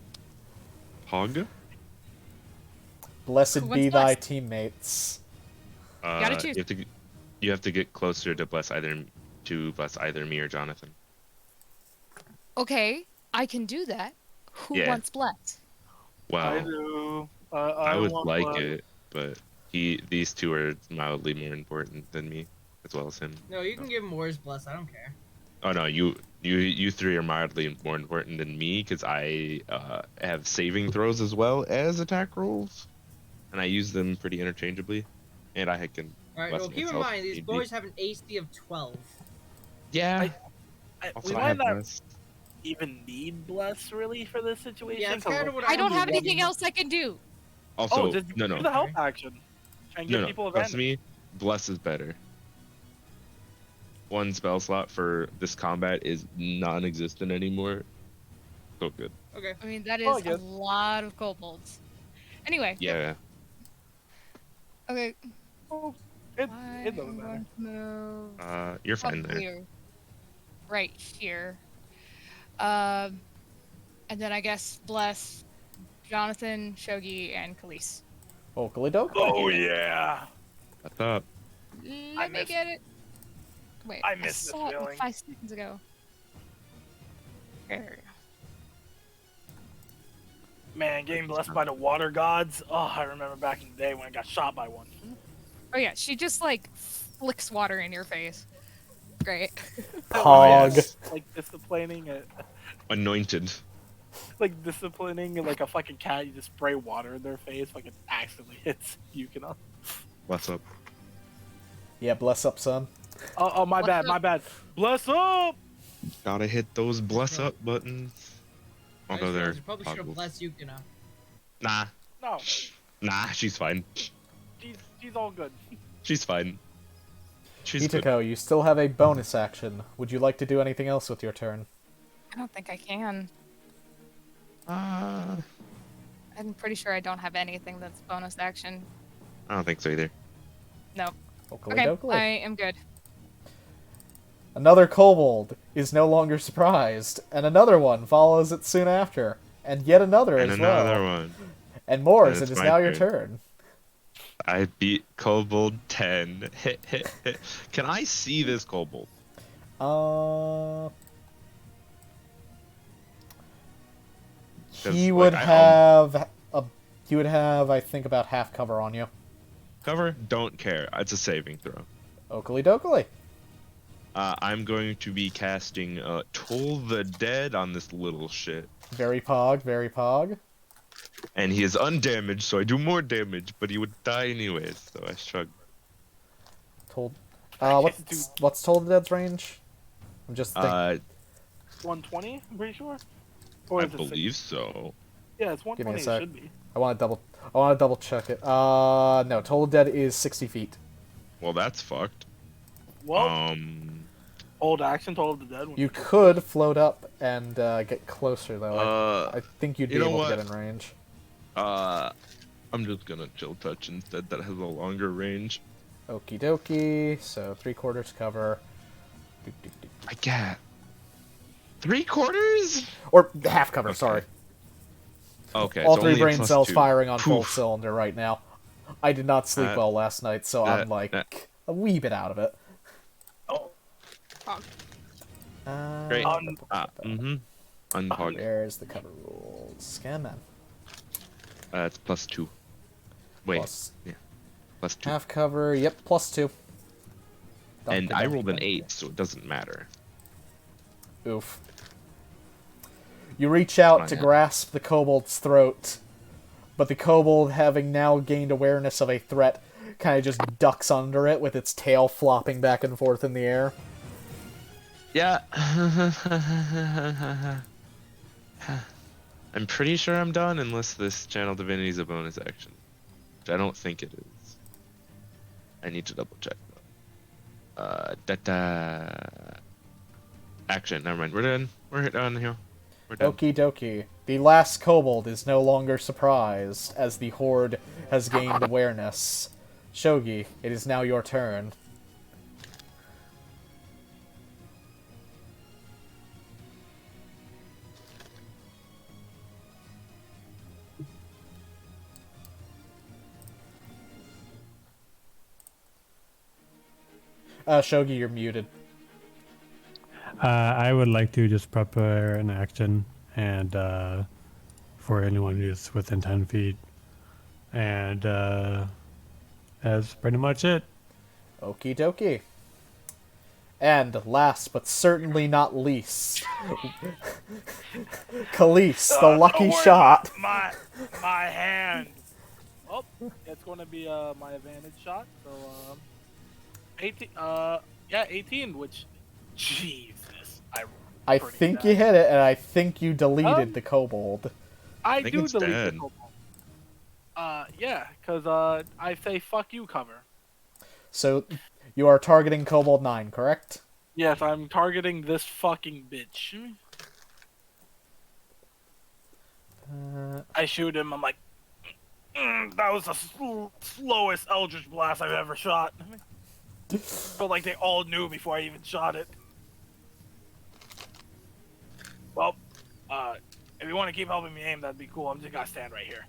Hog. Blessed Who be wants thy blessed? teammates. Gotta choose. You have to get closer to bless either me or Jonathan. Okay, I can do that. Who Yeah. wants blessed? Wow. I do. I would want like blood. it, but these two are mildly more important than me, as well as him. No, you can give him Warrior's Bless. I don't care. Oh no, you three are mildly more important than me because I have saving throws as well as attack rolls, and I use them pretty interchangeably, and I can. All right. bless Well, keep in myself mind if these need be. boys have an AC of 12. Yeah. We I might have not bless. even need bless really for this situation. Yeah, it's 'cause kind of what I don't I'm have doing. anything else I can do. Also, just no, do no, the help action. And give no, people trust advantage. me, bless is better. One spell slot for this combat is non-existent anymore. So good. Okay. I mean, that is Well, I a guess. lot of kobolds. Anyway, Yeah. okay. It I'm doesn't matter. going to move You're fine up there. here, right here. And then I guess bless Jonathan, Sho Gi, and Khalees. Oh, Galido? Oh yeah. What's up? Let me missed- get it. Wait, I missed this saw it like feeling. 5 seconds ago. There. Man, getting blessed by the water gods. Oh, I remember back in the day when I got shot by one. Oh yeah, she just like flicks water in your face. Great. Pog. yes. Like disciplining it. Anointed. Like disciplining like a fucking cat. You just spray water in their face, like it accidentally hits you. What's up? Yeah, bless up, son. Oh, my What's bad, up? my bad. Bless up. Gotta hit those bless up buttons. Although they're You probably should have toggles. blessed Yukina. Nah, No, she's fine. she's all good. She's fine. She's good. Hitako, you still have a bonus action. Would you like to do anything else with your turn? I don't think I can. I I'm pretty sure I don't have anything that's bonus action. don't think so either. No. Okily Okay, dokily. I am good. Another kobold is no longer surprised, and another one follows it soon after, and yet another And as another well. one. And more, And as it it's is my now your turn. turn. I beat Kobold 10. Can I see this Kobold? He 'Cause, would like, he would have, I think, about half cover on you. Cover? Don't care. It's a saving throw. Okily dokily. I'm going to be casting Toll the Dead on this little shit. Very pog, very pog. And he is undamaged, so I do more damage, but he would die anyways, so I shrug. Told. I What's can't do- what's Told the Dead's range? I'm just thinking. 120, I'm pretty sure. Or I is it 60? believe so. Yeah, it's Give me a 120. It sec. should be. I want to double check it. No, Told the Dead is 60 feet. Well, that's fucked. Well, old action told the dead one. You could float up and get closer though. I think you'd be you know able to what? get in range. I'm just gonna chill touch instead. That has a longer range. Okie dokie. So 3/4 cover. I get 3/4. Or half cover. Sorry. Okay. All it's three only a brain plus cells 2. firing on full Poof. cylinder right now. I did not sleep well last night, so I'm like a wee bit out of it. Oh. Great. Un- Unpog. There's the cover rules. Scan them. It's plus 2. Wait. Plus Plus 2. half cover. Yep, +2. And I rolled an Donkey. 8, so it doesn't matter. Oof. You reach out My to bad. grasp the kobold's throat, But the kobold, having now gained awareness of a threat, kind of just ducks under it with its tail flopping back and forth in the air. Yeah. I'm pretty sure I'm done unless this Channel Divinity is a bonus action. Which I don't think it is. I need to double check though. Action, never mind. We're done. We're done here. We're done. Okie dokie. The last kobold is no longer surprised, as the horde has gained awareness. Sho Gi, it is now your turn. Sho Gi, you're muted. I would like to just prepare an action and for anyone who's within 10 feet. And that's pretty much it. Okie dokie. And last but certainly not least, Khalees, the lucky shot. My hand. Oh, it's going to be my advantage shot. So 18. Yeah, 18. Which, Jesus, I think you hit it, and I think you deleted the kobold. I think do it's delete dead. the kobold. Yeah, because I say fuck you cover. So, you are targeting Kobold 9, correct? Yes, I'm targeting this fucking bitch. I shoot him. I'm like, that was the slowest Eldritch Blast I've ever shot. Felt like they all knew before I even shot it. Well, if you want to keep helping me aim, that'd be cool. I'm just gonna stand right here.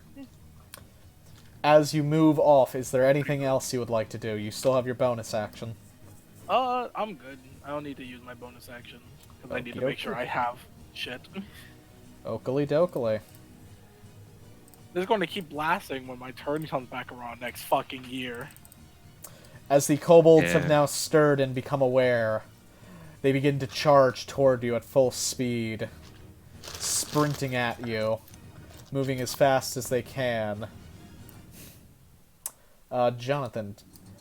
As you move off, is there anything else you would like to do? You still have your bonus action. I'm good. I don't need to use my bonus action because I need to make sure I have shit. Oakley dokley. This is going to keep blasting when my turn comes back around next fucking year. As the kobolds have now stirred and become aware, they begin to charge toward you at full speed, sprinting at you, moving as fast as they can. Jonathan,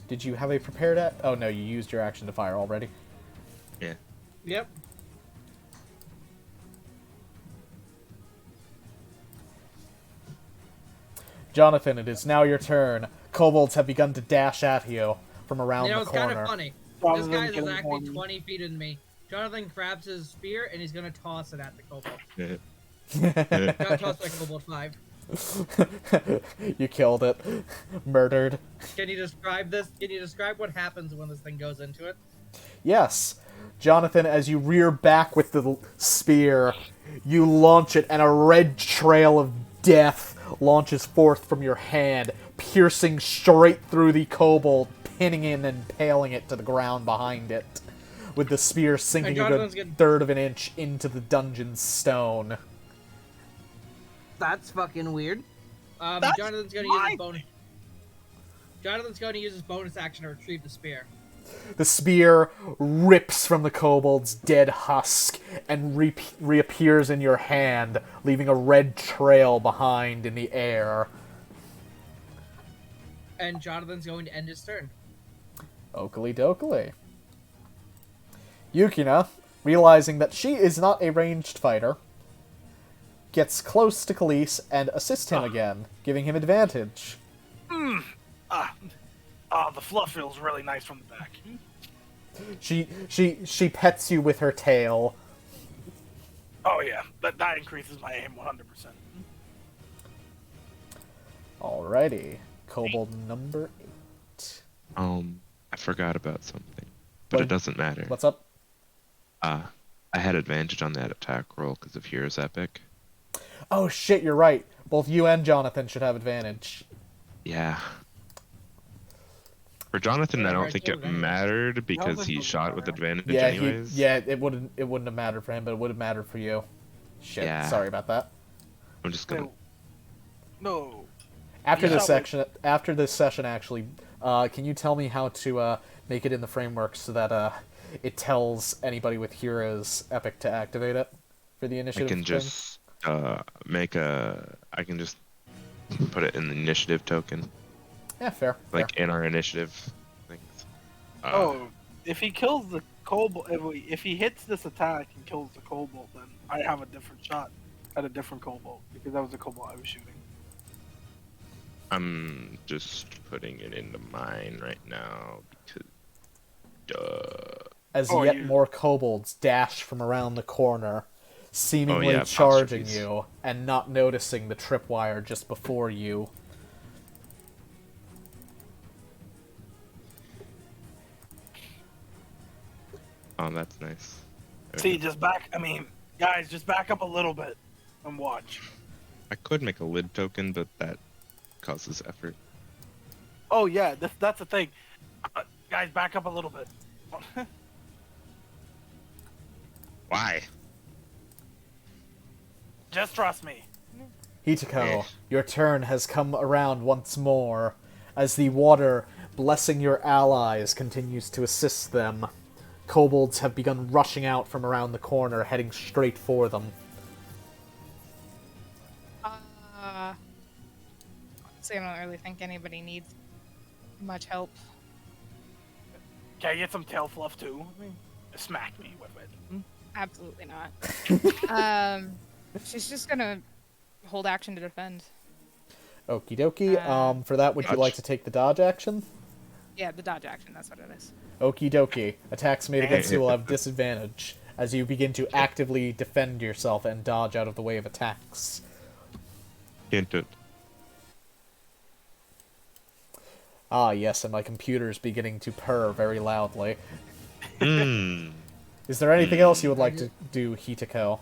did you have a prepared Oh no, you used your action to fire already. Yeah. Yep. Jonathan, it is now your turn. Kobolds have begun to dash at you from around the corner. It's kind of funny. Jonathan This guy is getting actually horny. 20 feet in me. Jonathan grabs his spear and he's gonna toss it at the kobold. Got tossed by kobold 5. You killed it. Murdered. Can you describe this? Can you describe what happens when this thing goes into it? Yes. Jonathan, as you rear back with the spear, you launch it, and a red trail of death launches forth from your hand, piercing straight through the kobold, pinning it and impaling it to the ground behind it, with the spear sinking a good third of an inch into the dungeon's stone. That's fucking weird. Jonathan's going to use his bonus action to retrieve the spear. The spear rips from the kobold's dead husk and reappears in your hand, leaving a red trail behind in the air. And Jonathan's going to end his turn. Oakley dokley. Yukina, realizing that she is not a ranged fighter, gets close to Khalees and assists him again, giving him advantage. The fluff feels really nice from the back. She pets you with her tail. Oh yeah, that increases my aim 100%. Alrighty, kobold number 8. I forgot about something, but it doesn't matter. What's up? I had advantage on that attack roll because of Hero's Epic. Oh shit, you're right. Both you and Jonathan should have advantage. Yeah. For Jonathan, I don't think it mattered because he shot with advantage anyways. It wouldn't have mattered for him, but it would have mattered for you. Shit, Yeah. Sorry about that. I'm just gonna. No. After this session, actually, can you tell me how to make it in the framework so that it tells anybody with Hero's Epic to activate it for the initiative? I can just make a. I can just Put it in the initiative token, Yeah, fair. like fair. in our initiative things. Oh, if he kills the kobold, if he hits this attack and kills the kobold, then I have a different shot at a different kobold because that was the kobold I was shooting. I'm just putting it into mine right now because, As Oh, yet you- more kobolds dash from around the corner, seemingly yeah, charging monster you, and not noticing the tripwire just before you. Oh, that's nice. See, guys, just back up a little bit and watch. I could make a lid token, but that causes effort. Oh yeah, that's the thing. Guys, back up a little bit. Why? Just trust me. Hitako, Eh. your turn has come around once more, as the water, blessing your allies, continues to assist them. Kobolds have begun rushing out from around the corner, heading straight for them. So I don't really think anybody needs much help. Can I get some tail fluff too? Smack me with it. Absolutely not. She's just gonna hold action to defend. Okie dokie. For that, would you Dodge. like to take the dodge action? Yeah, the dodge action, that's what it is. Okie dokie. Attacks made against you will have disadvantage, as you begin to actively defend yourself and dodge out of the way of attacks. Hint it. Ah, yes, and my computer's beginning to purr very loudly. Hmm. Is there anything else you would like to do, Hitako?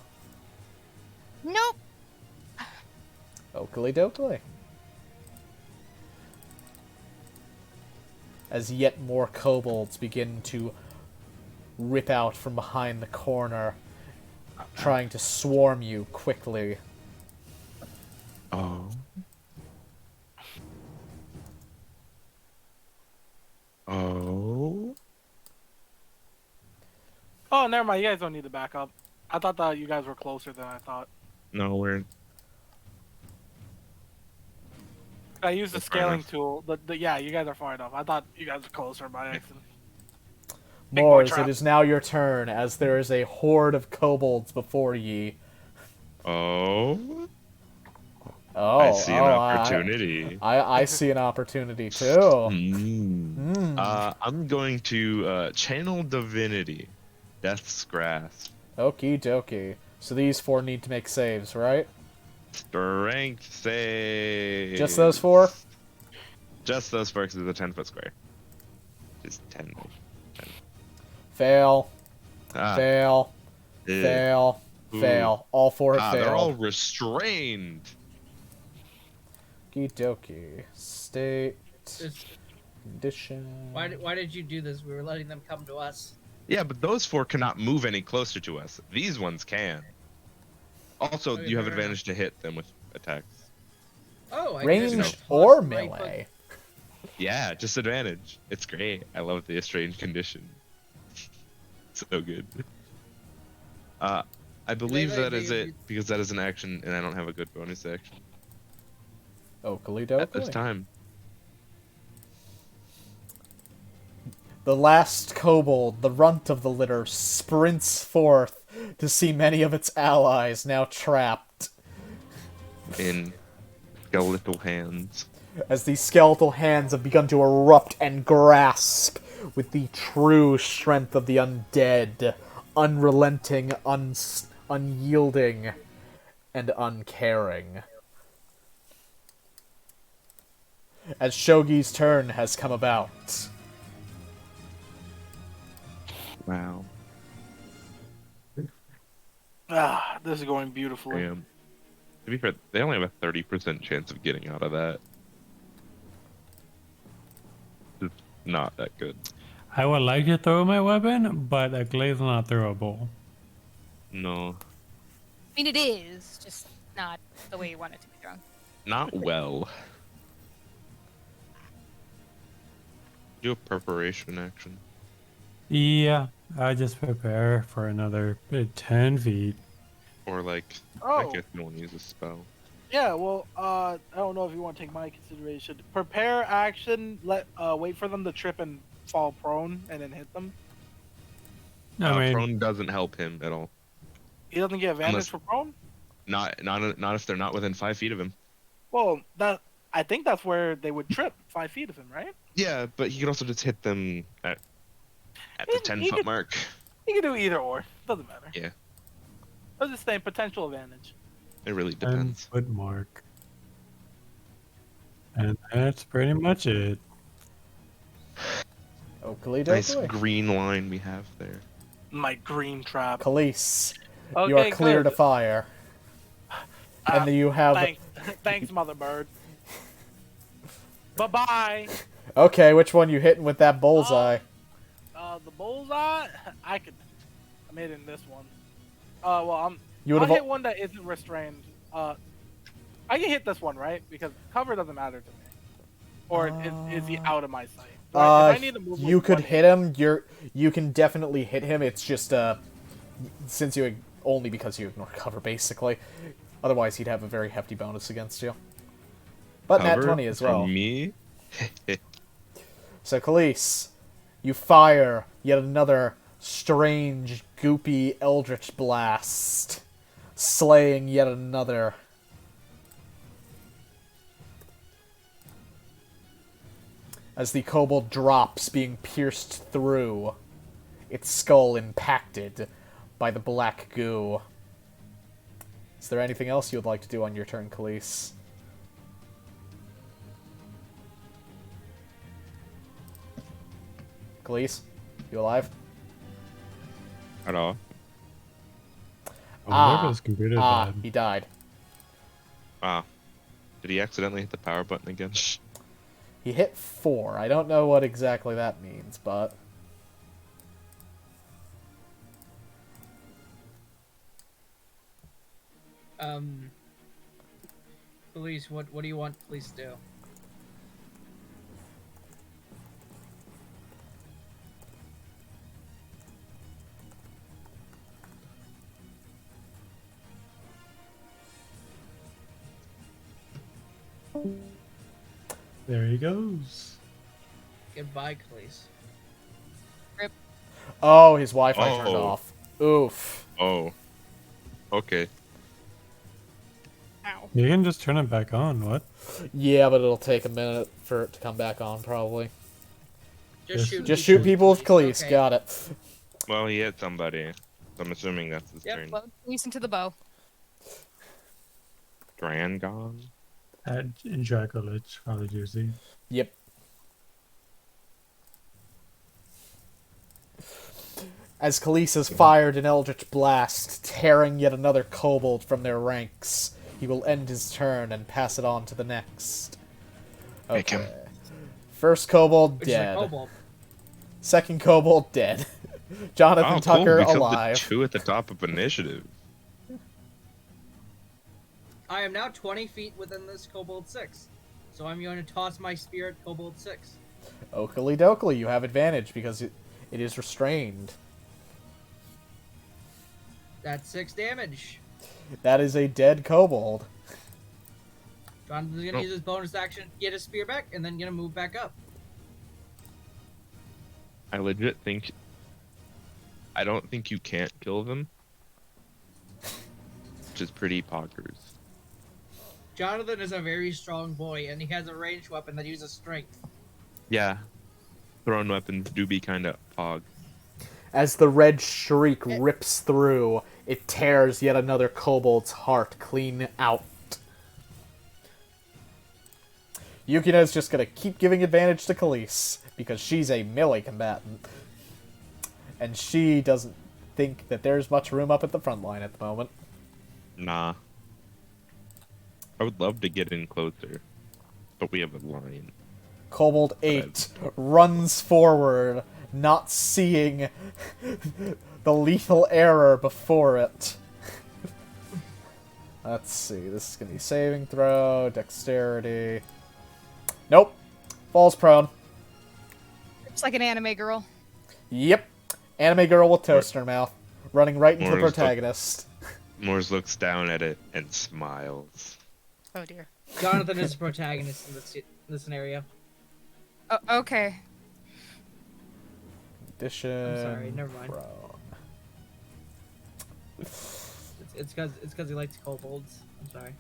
Nope. Oakley dokley. As yet more kobolds begin to rip out from behind the corner, trying to swarm you quickly. Oh. Oh. Oh, never mind. You guys don't need to back up. I thought that you guys were closer than I thought. No, we're. I used the That's far scaling enough. tool. Yeah, you guys are far enough. I thought you guys were closer by accident. Big boy Moors, trap. it is now your turn, as there is a horde of kobolds before ye. Oh. Oh, I see an oh, opportunity. I see an opportunity too. I'm going to channel divinity, Death's Grasp, Okie dokie. So these four need to make saves, right? strength save. Just those four? Just those four, because it's a 10-foot square. Just 10. Fail. Ah, Fail. eh. Fail. Ooh. Fail. All four have They're all failed. restrained. Okie dokie. State. It's- Condition. Why did you do this? We were letting them come to us. Yeah, but those four cannot move any closer to us. These ones can. Also, Okay, you have fair advantage to hit them with attacks. Oh, I Range guess or plus my melee? Yeah, just advantage. It's great. I love the estranged condition. So good. I believe Melee, that is dude. it, because that is an action, and I don't have a good bonus action Oakley at this dokley. time. The last kobold, the runt of the litter, sprints forth to see many of its allies now trapped. In skeletal hands. As these skeletal hands have begun to erupt and grasp with the true strength of the undead, unrelenting, unyielding, and uncaring. As Sho Gi's turn has come about. Wow. Ah, this is going beautifully. Damn. To be fair, they only have a 30% chance of getting out of that. It's not that good. I would like to throw my weapon, but a glade's not throwable. No. I mean, it is, just not the way you want it to be thrown. Not well. Do a preparation action. Yeah, I just prepare for another 10 feet. Or like, I Oh. guess no one uses spell. Yeah, well, I don't know if you want to take my consideration. Prepare action, wait for them to trip and fall prone, and then hit them. I mean, Prone doesn't help him at all. He doesn't get advantage Unless- for prone? Not if they're not within 5 feet of him. Well, I think that's where they would trip, 5 feet of him, right? Yeah, but he can also just hit them at the He 10-foot could- mark. You can do either or. Doesn't matter. Yeah. I was just saying potential advantage. It really depends. 10-foot mark. And that's pretty much it. Oakley Nice dokley. green line we have there. My green trap. Khalees, Okay, you are clear good. to fire. And then you have... Thanks, Mother Bird. Bye-bye. Okay, which one you hitting with that bullseye? The bullseye? I made it in this one. Well, I'll would've hit one that isn't restrained. I can hit this one, right? Because cover doesn't matter to me. Or is he out of my sight? If I need to move you with could one hit him. You can definitely hit him. It's just since you only because you ignore cover basically. Otherwise, he'd have a very hefty bonus against you. But nat 20 as well. From me? So Khalees, you fire yet another strange, goopy eldritch blast, slaying yet another. As the kobold drops, being pierced through, its skull impacted by the black goo. Is there anything else you would like to do on your turn, Khalees? Khalees, you alive? At all. I wonder if his computer died. He died. Ah. Did he accidentally hit the power button again? He hit 4. I don't know what exactly that means, but... Police, what do you want police to do? There he goes. Goodbye, police. Oh, his Wi-Fi turned Oh. off. Oof. Oh. Okay. Ow. You can just turn it back on, what? Yeah, but it'll take a minute for it to come back on, probably. Just Shoot people with Khalees. Okay. Got it. Well, he hit somebody. So I'm assuming that's his Yep. turn. Well, police into the bow. Drangon? Dracolich, probably juicy. Yep. As Khalees has fired an eldritch blast, tearing yet another kobold from their ranks, he will end his turn and pass it on to the next. Pick him. First kobold Which is a dead. kobold. Second kobold dead. Jonathan Oh, Tucker cool. We killed alive. the 2 at the top of initiative. I am now 20 feet within this kobold 6. So I'm going to toss my spear at kobold 6. Oakley dokley, you have advantage because it is restrained. That's 6 damage. That is a dead kobold. Jonathan's going to Oh. use his bonus action, get his spear back, and then going to move back up. I legit think... I don't think you can't kill them. Which is pretty poggers. Jonathan is a very strong boy, and he has a ranged weapon that uses strength. Yeah. Thrown weapons do be kind of pog. As the red shriek rips through, it tears yet another kobold's heart clean out. Yukina's just gonna keep giving advantage to Khalees, because she's a melee combatant. And she doesn't think that there's much room up at the front line at the moment. Nah. I would love to get in closer. But we have a line. Kobold 8 runs forward, not seeing the lethal error before it. Let's see, this is going to be saving throw, dexterity. Nope. Falls prone. It's like an anime girl. Yep. Anime girl with toast in her mouth, running right into the Morris protagonist. Mors looks down at it and smiles. Oh dear. Jonathan is the protagonist in this scenario. Oh, okay. Addition. I'm sorry, never mind. Prone. It's because he likes kobolds. I'm sorry.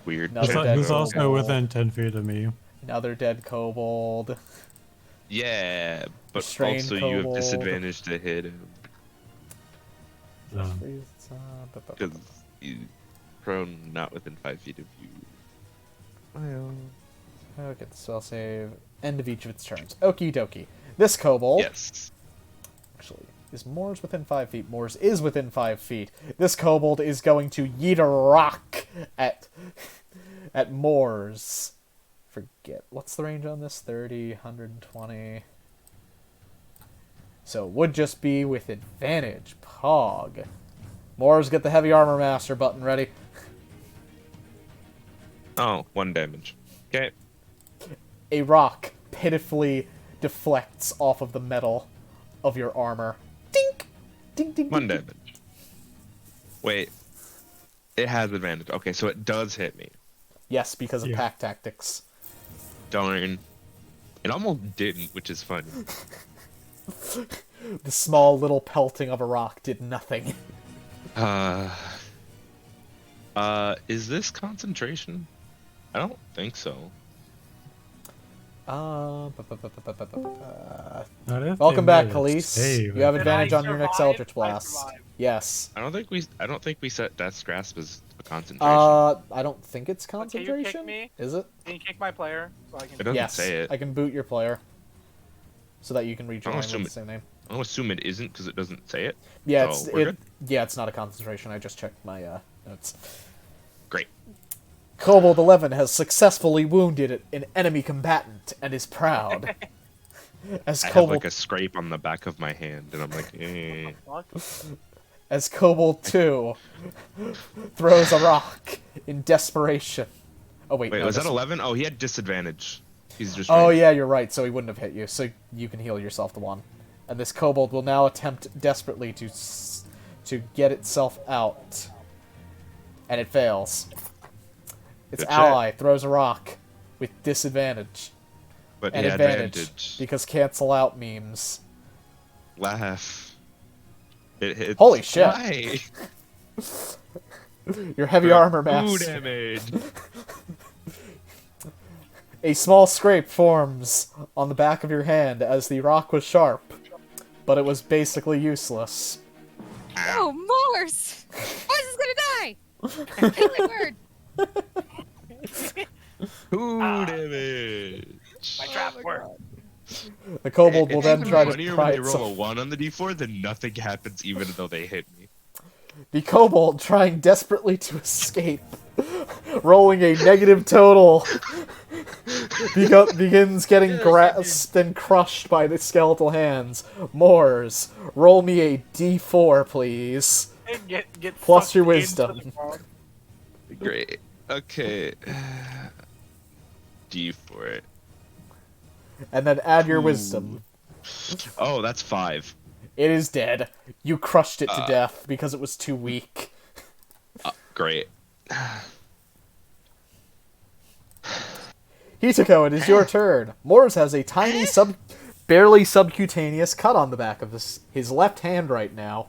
Weird. Another He's, dead he's also kobold. within 10 feet of me. Another dead kobold. Yeah, but Restrained also you have kobold. disadvantage to hit him So, because he's prone, not within 5 feet of you. Well, get the spell save. End of each of its turns. Okie dokie. This kobold. Yes. Actually, is Moors within 5 feet? Moors is within 5 feet. This kobold is going to yeet a rock at Moors. Forget. What's the range on this? 30, 120. So it would just be with advantage. Pog. Moors, get the heavy armor master button ready. Oh, 1 damage. Okay. A rock pitifully deflects off of the metal of your armor. Dink! Ding, ding, 1 ding, damage. Wait. It has advantage. Okay, so it does hit me. Yes, because of Yeah. pack tactics. Darn. It almost didn't, which is funny. The small little pelting of a rock did nothing. Is this concentration? I don't think so. Welcome back, Khalees. You have And advantage I on your next survived, Eldritch I Blast. survived. Yes. I don't think we set Death's Grasp as a concentration. I don't think it's Can you kick concentration. me? Is it? Can you kick my player? So I can... It doesn't Yes. say it. I can boot your player. So that you can rejoin with assume the it- same name. I'll assume it isn't because it doesn't say it. Yeah, So, we're good? it's not a concentration. I just checked my notes. Great. Kobold 11 has successfully wounded an enemy combatant and is proud. As I have Kobold like a scrape on the back of my hand, and I'm like, eh. Fuck. as Kobold 2 throws a rock in desperation. Oh wait, Wait, no, was that this- 11? Oh, he had disadvantage. He's just. Oh ranged. yeah, you're right. So he wouldn't have hit you. So you can heal yourself to 1. And this kobold will now attempt desperately to get itself out, and it fails. Its Good check. ally throws a rock with disadvantage But and he had advantage because cancel out memes. Laugh. It hits. Holy shit. Why? Your heavy armor Ooh, master. damage. A small scrape forms on the back of your hand as the rock was sharp, but it was basically useless. Oh, Morse! Morse is gonna die! Kill my word! Ooh, damage. My trap worked. The kobold will It's then even try to funnier pry when they roll itself. a 1 on the d4, then nothing happens even though they hit me. The kobold, trying desperately to escape, rolling a negative total, begins getting grasped and crushed by the skeletal hands. Moors, roll me a d4, please. And get Plus sucked your into wisdom. the ground. Great. Okay. D for it. And then add your Ooh. wisdom. Oh, that's 5. It is dead. You crushed it to death because it was too weak. Great. Hitoko, it is your turn. Moors has a tiny barely subcutaneous cut on the back of his left hand right now.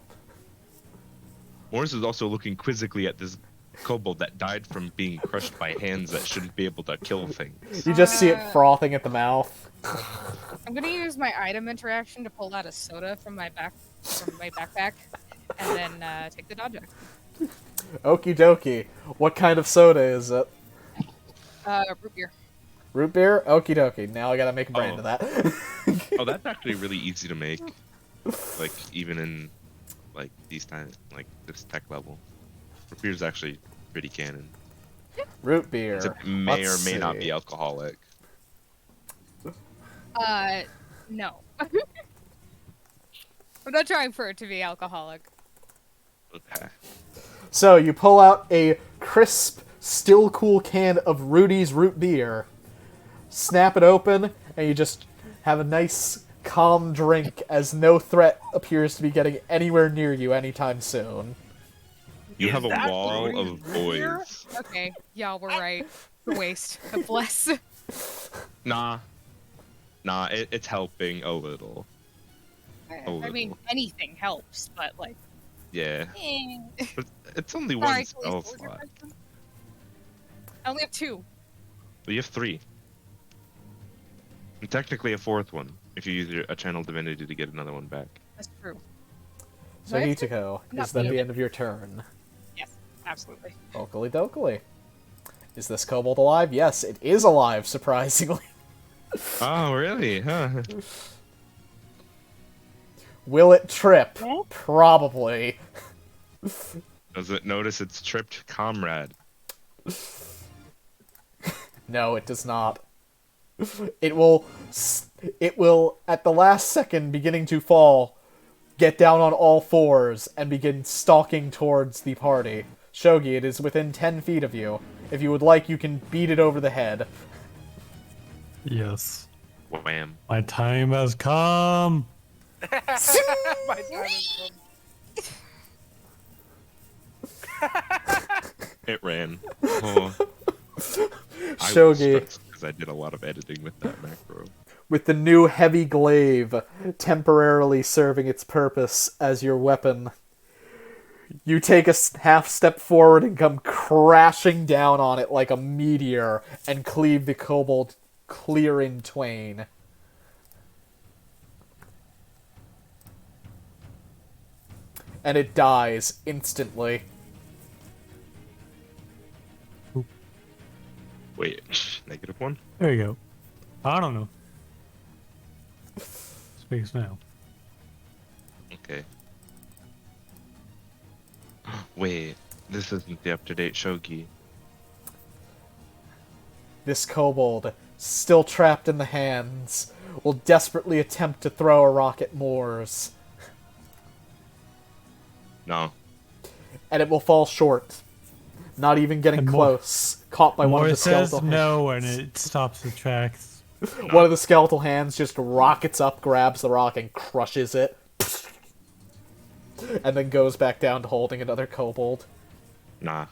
Morris is also looking quizzically at this kobold that died from being crushed by hands that shouldn't be able to kill things. You just see it frothing at the mouth. I'm gonna use my item interaction to pull out a soda from my backpack, and then take the dodge action. Okie dokie. What kind of soda is it? Root beer. Root beer? Okie dokie. Now I gotta make a brand of that. Oh, that's actually really easy to make. Like, even in, like, these times, like, this tech level. Root beer's actually pretty canon. Root beer. It may Let's or may not see. be alcoholic. No. I'm not trying for it to be alcoholic. Okay. So you pull out a crisp, still cool can of Rudy's root beer, snap it open, and you just have a nice, calm drink as no threat appears to be getting anywhere near you anytime soon. You Is have a that wall Brody's of root beer? boys. Okay, y'all were right. Waste. Bless. Nah. Nah, it's helping a little. I mean, anything helps, but like, Yeah. eh. But it's only Sorry, one Khalees, spell what was your slot. question? I only have 2. But you have 3. And technically a 4th one, if you use a channel divinity to get another one back. That's true. So What? Hitiko, Not is that the muted. end of your turn? Yes, absolutely. Oakley dokley. Is this kobold alive? Yes, it is alive, surprisingly. Oh, really? Huh. Will it trip? Probably. Does it notice its tripped comrade? No, it does not. It will, at the last second, beginning to fall, get down on all fours and begin stalking towards the party. Sho Gi, it is within 10 feet of you. If you would like, you can beat it over the head. Yes. Wham. My time has come. My time is It ran. Oh. Sho Gi, Because I did a lot of editing with that macro. with the new heavy glaive temporarily serving its purpose as your weapon, you take a half step forward and come crashing down on it like a meteor and cleave the kobold clear in twain. And it dies instantly. Wait, -1? There you go. I don't know. Speaks now. Okay. Wait, this isn't the up-to-date Sho Gi. This kobold, still trapped in the hands, will desperately attempt to throw a rock at Moors, No. and it will fall short. Not even getting And close. Caught by one of Moore the says skeletal no, and it stops the tracks. One of the skeletal hands just rockets up, grabs the rock, and crushes it. And then goes back down to holding another kobold. Nah.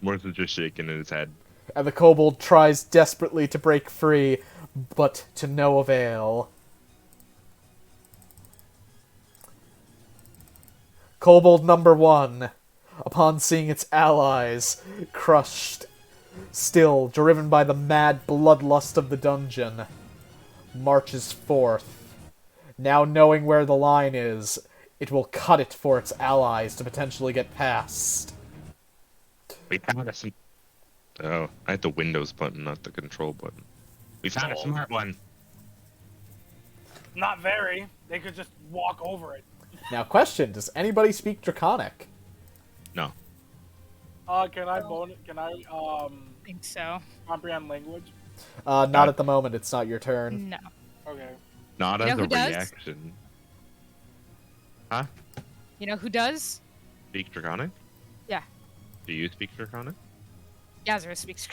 Morse is just shaking in his head. And the kobold tries desperately to break free, but to no avail. Kobold number 1, upon seeing its allies crushed, still driven by the mad bloodlust of the dungeon, marches forth. Now knowing where the line is, it will cut it for its allies to potentially get past. We found a Oh, I had the Windows button, not the control button. We found a smart one. not very. They could just walk over it. Now question, does anybody speak Draconic? No. Can I think so. comprehend language? Not at the moment, it's not your turn. No. Okay. Not You as know a who does? reaction. Huh? You know who does? Speak Draconic? Yeah. Do you speak Draconic? Yazra speaks.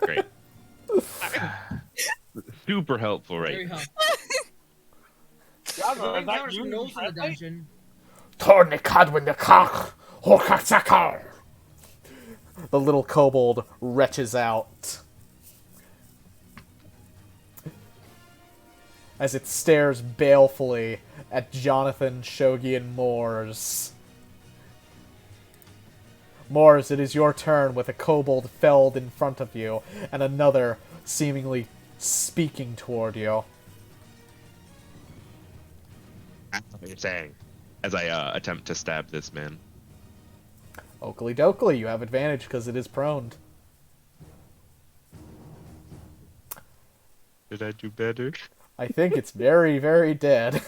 Great. Super helpful Very right now. helpful. Yeah, Throwing is that down you some notes in the translate? dungeon. The little kobold retches out as it stares balefully at Jonathan, Sho Gi, and Moors. Moors, it is your turn with a kobold felled in front of you and another seemingly speaking toward you. That's what you're saying. As I attempt to stab this man. Oakley dokley, you have advantage because it is prone. Did I do better? I think it's very, very dead.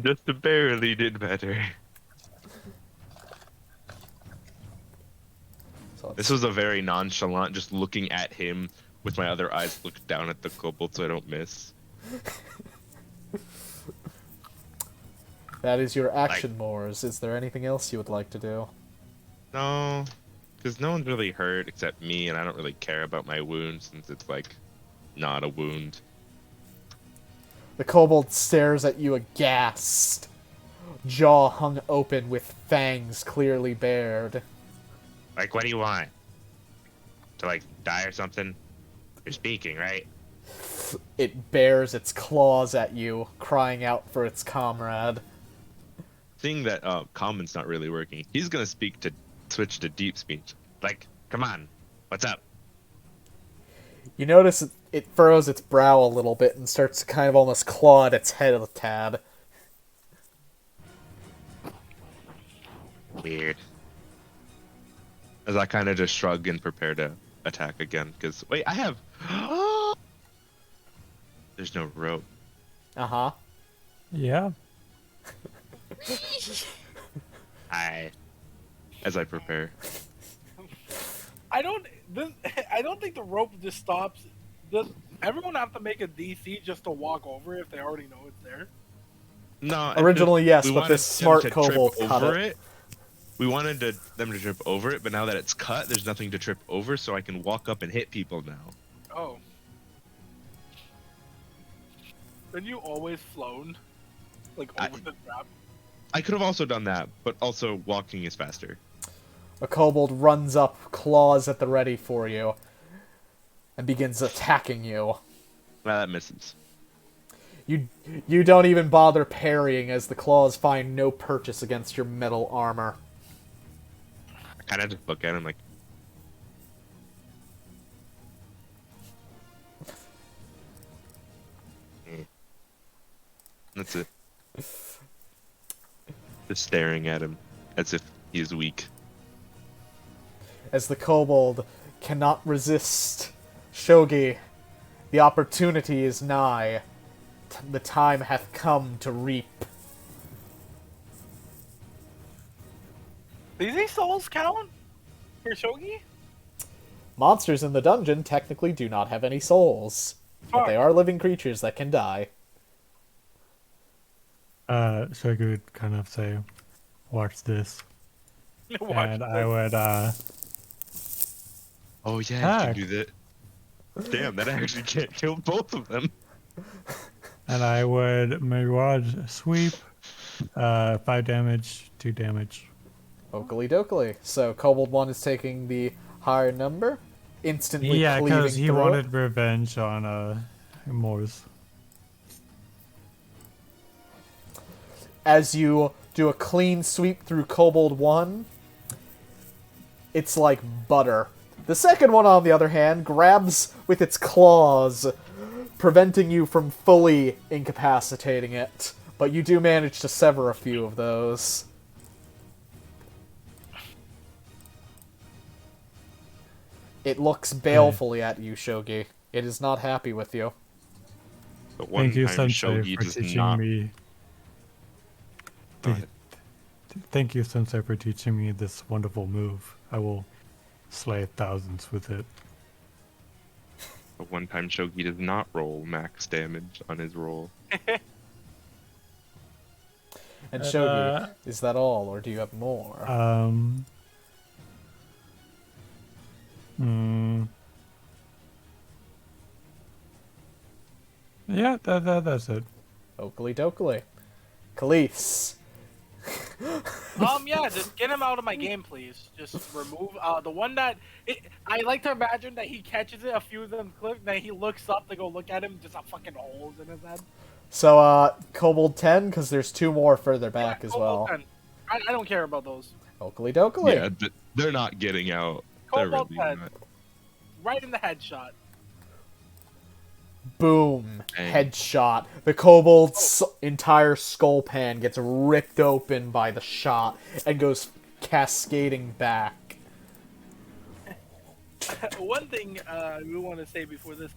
Just barely did better. So This was a very nonchalant, just looking at him with my other eyes looked down at the kobold so I don't miss. that is your action, Moors. Is there anything else you would like to do? No, because no one's really hurt except me, and I don't really care about my wound since it's like not a wound. The kobold stares at you aghast, jaw hung open with fangs clearly bared. Like, what do you want? To, like, die or something? You're speaking, right? It bares its claws at you, crying out for its comrade. Seeing that common's not really working, he's gonna switch to deep speech. Like, come on. What's up? You notice it furrows its brow a little bit and starts to kind of almost claw at its head a tad. Weird. As I kind of just shrug and prepare to attack again. Because, wait, I have... There's no rope. Uh-huh. Yeah. As I prepare. I don't think the rope just stops. Does everyone have to make a DC just to walk over it if they already know it's there? No. Originally, yes, we but wanted this smart them to trip kobold cut over it. We wanted them to trip over it, but now that it's cut, there's nothing to trip over, so I can walk up and hit people now. Oh. Then you always flown, like over the trap. I could have also done that, but also walking is faster. A kobold runs up, claws at the ready for you, and begins attacking you. Well, that misses. You don't even bother parrying as the claws find no purchase against your metal armor. I kind of just look at him like... That's it. Just staring at him as if he is weak. As the kobold cannot resist Sho Gi, the opportunity is nigh. The time hath come to reap. Do these souls count for Sho Gi? Monsters in the dungeon technically do not have any souls, but they are living creatures that can die. So I could kind of say, watch this. Watch I would, Oh yeah, Attack. you can do that. Damn, that actually can't kill both of them. and I would Mirage Sweep, 5 damage, 2 damage. Oakley dokley. So Kobold 1 is taking the higher number, instantly Yeah, cleaving because he through it. wanted revenge on, Morse. As you do a clean sweep through Kobold 1, it's like butter. The second one, on the other hand, grabs with its claws, preventing you from fully incapacitating it. But you do manage to sever a few of those. It looks balefully at you, Sho Gi. It is not happy with you. But one Thank you, time Sho Sensei, Gi for does teaching not... me. Go ahead. Thank you, Sensei, for teaching me this wonderful move. I will slay thousands with it. But one time Sho Gi does not roll max damage on his roll. And Sho Gi, is that all, or do you have more? Yeah, that's it. Oakley dokley. Khalees. Yeah, just get him out of my game, please. Just remove the one that I like to imagine that he catches it, a few of them clip, then he looks up to go look at him, just a fucking holes in his head. So, Kobold 10, because there's 2 more further back as well. 10. I don't care about those. Oakley dokley. Yeah, they're not getting out. They're Cobalt really 10. not. Right in the headshot. Boom. Dang. Headshot. The kobold's entire skull pan gets ripped open by the shot and goes cascading back. One thing we want to say before this,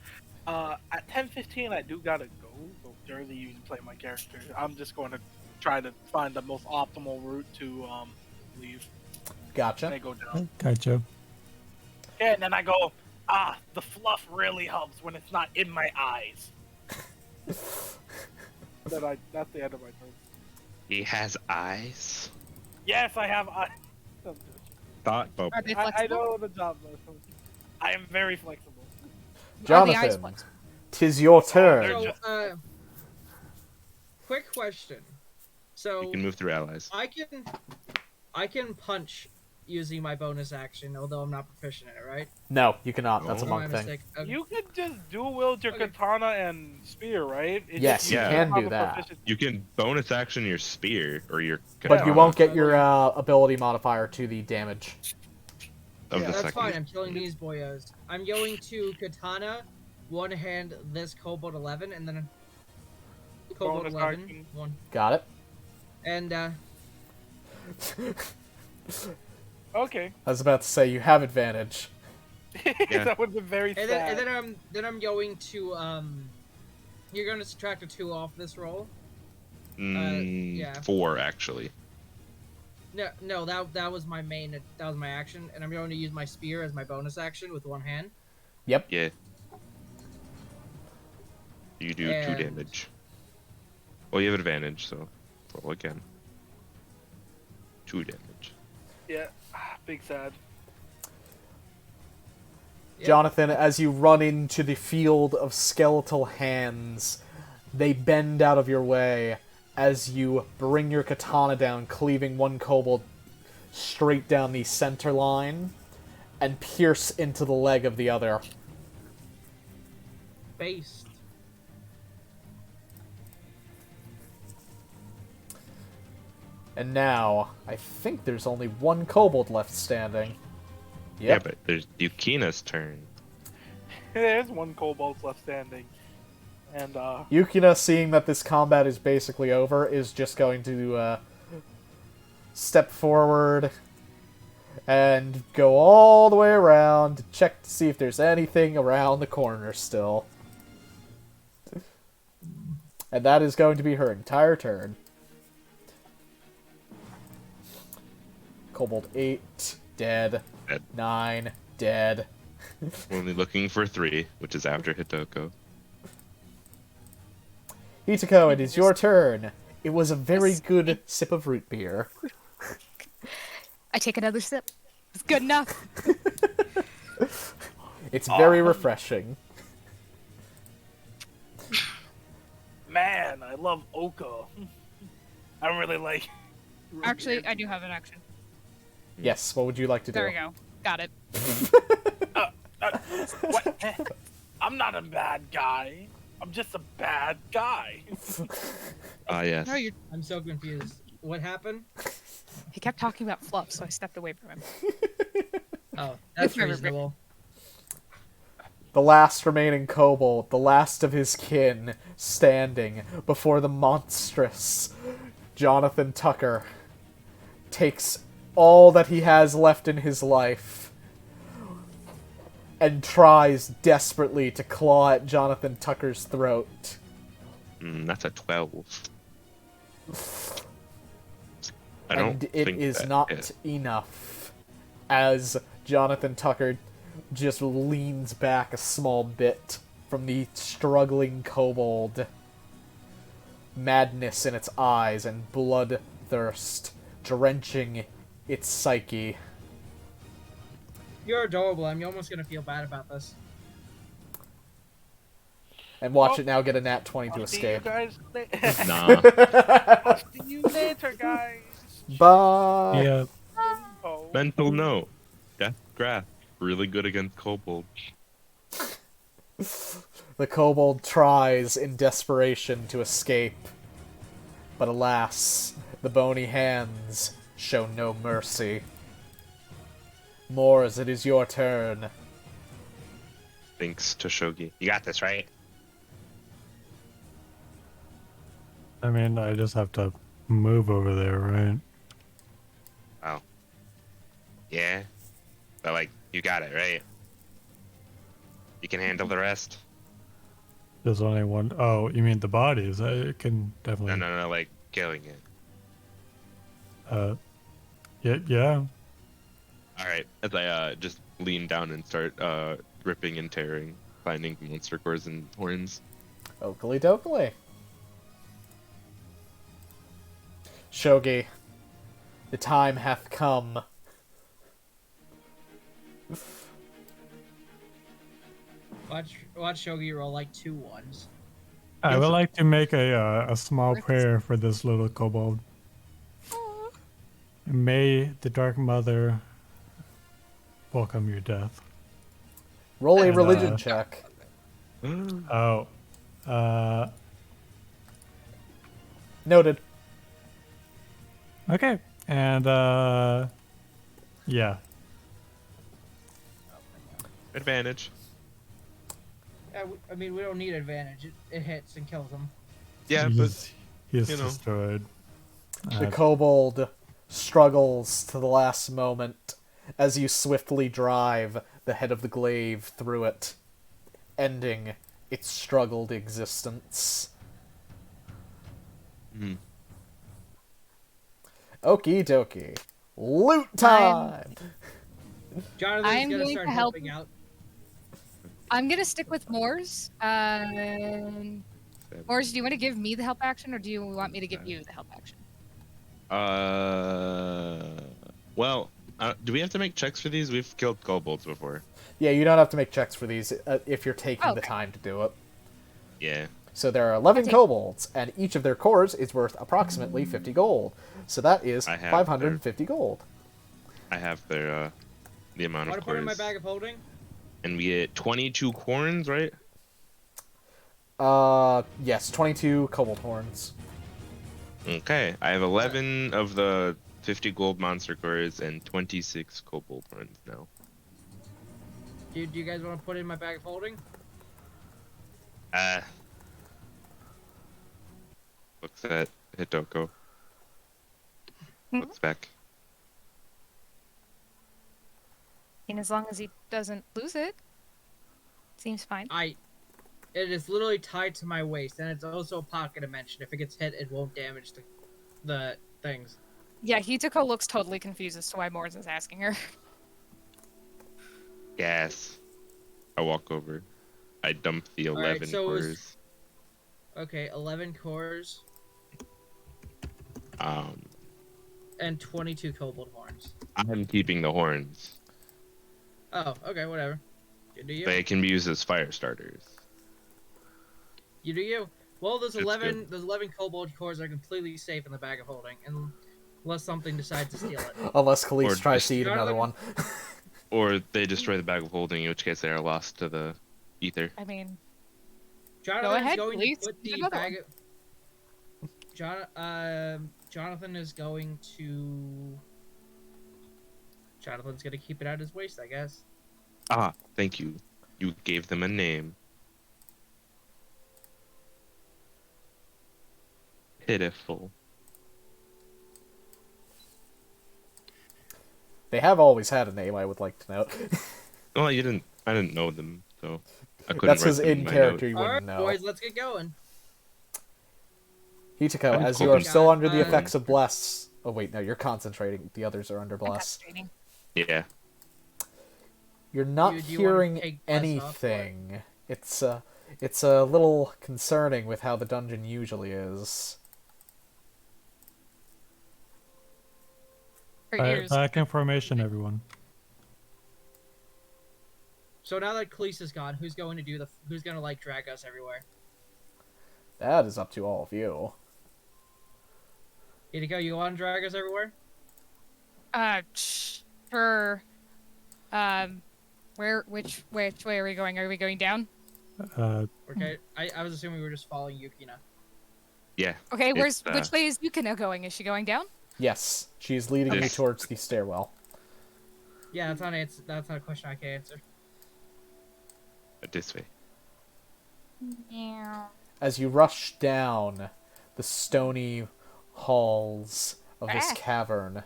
at 10:15 I do gotta go. So Jersey, you can play my character. I'm just going to try to find the most optimal route to leave. Gotcha. And I go down. Gotcha. And then I go, the fluff really helps when it's not in my eyes. That's the end of my turn. He has eyes. Yes, I have eyes. Thought bubble. Are they I flexible? know the job. I am very flexible. Are the eyes Jonathan, flexible? 'tis your turn. So, quick question. So You can move through allies. I can punch using my bonus action, although I'm not proficient in it, right? No, you cannot. That's a Oh. monk My thing. mistake. Okay. You could just dual wield your Okay. katana and spear, right? It's Yes, just you Yeah. can don't do have a that. proficiency. You can bonus action your spear or your But katana you won't get your ability modifier to the damage. of Yeah, the That's second. fine. I'm killing these boyos. I'm going to katana, one hand this kobold 11, and then kobold Bonus 11, action. one, Got it? and Okay. I was about to say you have advantage. Yeah. That would have been very sad. and then I'm going to you're going to subtract a 2 off this roll. Yeah. 4 actually. No, that was my action, and I'm going to use my spear as my bonus action with one hand. Yep. Yeah. You do 2 And- damage. Well, you have advantage, so roll again. 2 damage. Yeah. Big sad. Yep. Jonathan, as you run into the field of skeletal hands, they bend out of your way as you bring your katana down, cleaving one kobold straight down the center line and pierce into the leg of the other. Based. And now, I think there's only one kobold left standing. Yeah, Yep. but there's Yukina's turn. There's one kobold left standing. And, Yukina, seeing that this combat is basically over, is just going to step forward and go all the way around to check to see if there's anything around the corner still. And that is going to be her entire turn. Kobold 8, dead. Dead. 9, dead. Only looking for 3, which is after Hitoko. Hitoko, it is your turn. It was a very good sip of root beer. I take another sip. It's good enough. It's very refreshing. man, I love Oka. I don't really like... Actually, I do have an action. Yes, what would you like to do? There we go. Got it. What? I'm not a bad guy. I'm just a bad guy. Yes. No, you're. I'm so confused. What happened? He kept talking about fluff, so I stepped away from him. Oh, that's Never reasonable. The last remaining kobold, the last of his kin, standing before the monstrous Jonathan Tucker, takes all that he has left in his life and tries desperately to claw at Jonathan Tucker's throat. That's a 12. I don't And it think is that not hit. enough, as Jonathan Tucker just leans back a small bit from the struggling kobold. Madness in its eyes and bloodthirst drenching its psyche. You're adorable. I'm almost gonna feel bad about this. And watch Well, it now get a nat 20 to I'll see you escape. guys Nah. I'll see you later, guys. Bye! Yeah, Oh. Mental note. Death Graph. Really good against kobold. The kobold tries in desperation to escape. But alas, the bony hands show no mercy. Moors, it is your turn. Thanks to Sho Gi. You got this, right? I mean, I just have to move over there, right? Oh. Yeah. But, like, you got it, right? You can handle the rest? There's only one. Oh, you mean the bodies? I can definitely. No, like, killing it. Yeah. Alright, as I just lean down and start ripping and tearing, finding monster cores and horns. Oakley dokley. Sho Gi, the time hath come. Watch Sho Gi roll like 2 ones. I would like to make a small Rick's- prayer for this little kobold. May the Dark Mother welcome your death. Roll a And, religion check. Oh. Noted. Okay. And, yeah. Advantage. I mean, we don't need advantage. It hits and kills them. Yeah, but He is you know. destroyed. The kobold struggles to the last moment as you swiftly drive the head of the glaive through it, ending its struggled existence. Mhm. Okie dokie. Loot time! Jonathan's I'm gonna going start to help- helping out. I'm gonna stick with Moors. Moors, do you want to give me the help action, or do you want me to give you the help action? Well, do we have to make checks for these? We've killed kobolds before. Yeah, you don't have to make checks for these if you're taking the Okay. time to do it. Yeah. So there are 11 I'll take- kobolds, and each of their cores is worth approximately 50 gold. So that is I have 550 gold. I have their the amount Want of to put it in my cores. bag of holding? And we get 22 corns, right? Yes, 22 kobold horns. Okay. I have 11 of the 50 gold monster cores and 26 kobold horns now. Do you guys want to put it in my bag of holding? Looks at Hitoko. Looks back. And as long as he doesn't lose it, seems fine. It is literally tied to my waist, and it's also a pocket dimension. If it gets hit, it won't damage the things. Yeah, Hitoko looks totally confused as to why Moors is asking her. Yes. I walk over. I dump the 11 so it was- cores. Okay, 11 cores Um, and 22 kobold horns. I'm keeping the horns. Oh, okay, whatever. You do you. They can be used as fire starters. You do you. Well, those That's 11 good. those 11 kobold cores are completely safe in the bag of holding, unless something decides to steal it. Unless Khalees Or tries just- to eat another one. Or they destroy the bag of holding, in which case they are lost to the ether. I mean, Jonathan's ahead, going please. to put Get the another bag of... Jonathan is going to... Jonathan's gonna keep it at his waist, I guess. Ah, thank you. You gave them a name. Pitiful. They have always had a name, I would like to note. Well, I didn't know them, so I couldn't. That's write his them in in my character, note. you Alright, wouldn't know. boys, let's get going. Hitoko, I'm as you cool. are still under the Um, effects of Bless... Oh wait, no, you're concentrating. The others are under I'm Bless. concentrating. Yeah. You're not Do you wanna hearing take Bless off for it? anything. It's a little concerning with how the dungeon usually is. Her Alright, ears. back in formation, everyone. So now that Khalees is gone, who's going to like drag us everywhere? That is up to all of you. Hideko, you want to drag us everywhere? Sure. Which way are we going? Are we going down? Okay, I was assuming we were just following Yukina. Yeah. Okay, It's, which way is Yukina going? Is she going down? Yes, she is leading you This- towards the stairwell. Yeah, that's not a question I can answer. This way. Yeah. As you rush down the stony halls of this Ah. cavern,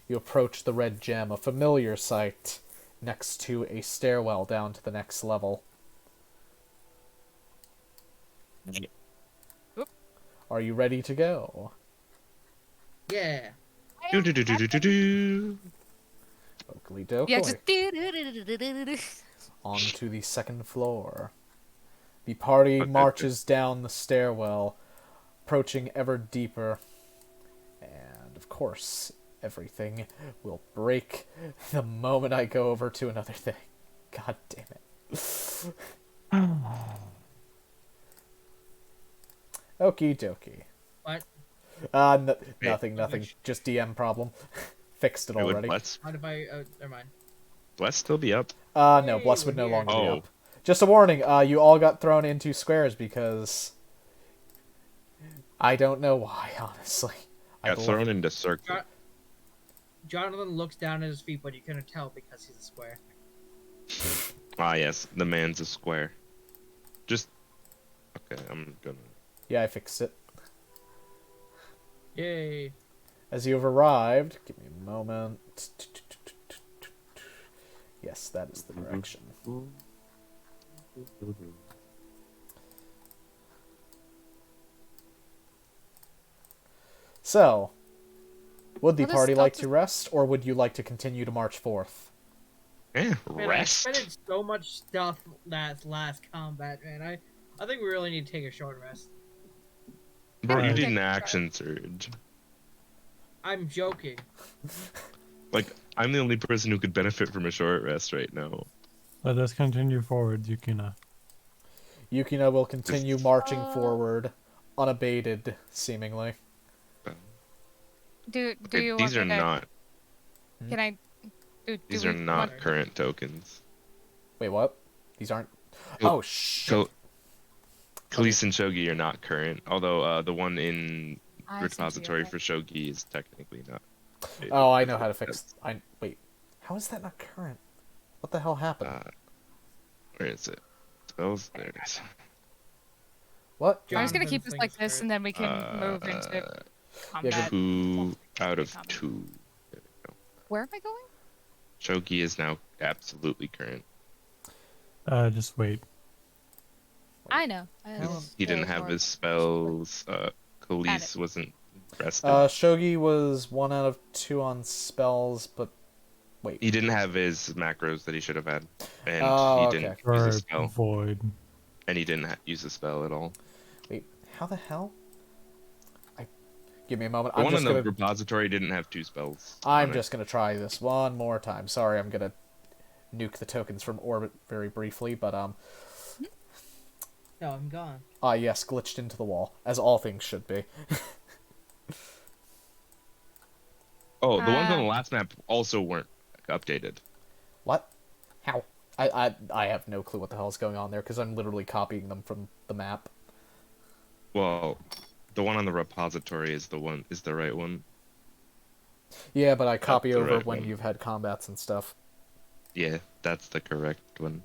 you approach the red gem, a familiar sight, next to a stairwell down to the next level. Oop. Are you ready to go? Yeah. Do do do do do do do. Buckley Dokoi. Yeah, just. Onto the second floor. The party Okay. marches down the stairwell, approaching ever deeper. And, of course, everything will break the moment I go over to another thing. God damn it. Okie dokie. What? Nothing. Just DM problem. Fixed it Would already. Bless, Mind if I? Never mind. Bless still be up? No, Hey, Bless would we're no here. longer be Oh. up. Just a warning, you all got thrown into squares because... I don't know why, honestly. Got thrown into circle. Jonathan looks down at his feet, but you couldn't tell because he's a square. Ah, yes, the man's a square. Just okay. I'm gonna. Yeah, I fixed it. Yay. As you have arrived, give me a moment. Yes, that is the direction. So, would the What is party like Dr. to rest, or would you like to continue to march forth? Yeah, Man, I rest. expended so much stuff last combat, man. I think we really need to take a short rest. Bro, you Right. did an action surge. I'm joking. Like, I'm the only person who could benefit from a short rest right now. Let us continue forward, Yukina. Yukina will continue marching Uh, forward, unabated, seemingly. Do Okay, you these are want me to, not. Can I? These do are we not want- current tokens. Wait, what? These aren't... Cool. Oh, shit. So, Khalees and Sho Gi are not current, although the one in I see, repository okay. for Sho Gi is technically not. Oh, I know how to fix... Wait. How is that not current? What the hell happened? Where is it? Spells? There it is. What? I'm just gonna Jonathan's keep this thing like is this, great. and then we can move into Yeah, combat. 2 out of 2. Where am I going? Sho Gi is now absolutely current. Just wait. I know. He didn't have his spells. Khalees wasn't rested. Shogi was 1 out of 2 on spells, but... Wait. He didn't have his macros that he should have had, and Oh, he okay. didn't use Or a spell, void. and he didn't use a spell at all. Wait, how the hell? Give me a moment. The I'm one just in the gonna... repository didn't have 2 spells. I'm on it. just gonna try this one more time. Sorry, I'm gonna nuke the tokens from orbit very briefly, but No, I'm gone. yes, glitched into the wall, as all things should be. Oh, the ones on the last map also weren't updated. What? How? I have no clue what the hell is going on there, because I'm literally copying them from the map. Well, the one on the repository is the right one. Yeah, but I copy the over right when one. you've had combats and stuff. Yeah, that's the correct one.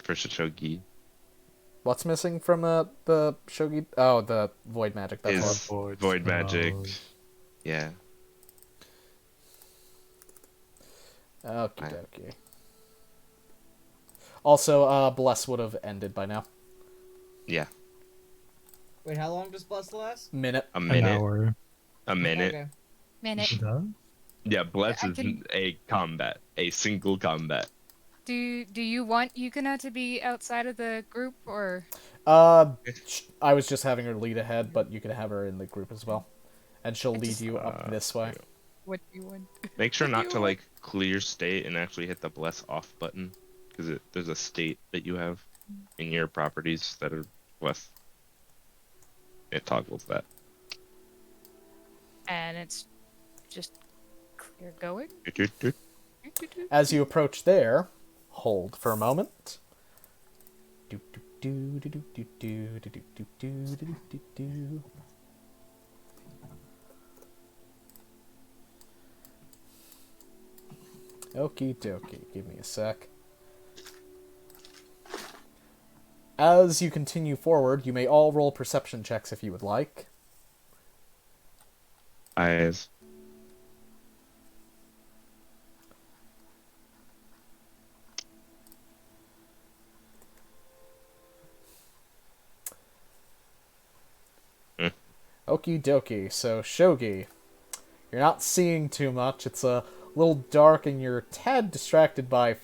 For Sho Gi. What's missing from the Shogi? Oh, the void magic. That's Is what. void magic. spells. Yeah. Okie dokie. Also, Bless would have ended by now. Yeah. Wait, how long does Bless last? Minute. A An minute. hour. A minute. Okay. Minute. It does? Yeah, Bless I is can- a combat. A single combat. Do you want Yukina to be outside of the group, or I was just having her lead ahead, but you can have her in the group as well. And she'll lead just- you up this way. what do you want? Make sure What do not you to want? like clear state and actually hit the bless off button, because there's a state that you have in your properties that are bless. It toggles that. And it's just clear going. As you approach there, hold for a moment. Do do do do do do do do do do do do. Okie dokie, give me a sec. As you continue forward, you may all roll perception checks if you would like. Eyes. Okie dokie, so Shogi, you're not seeing too much. It's a little dark and you're a tad distracted by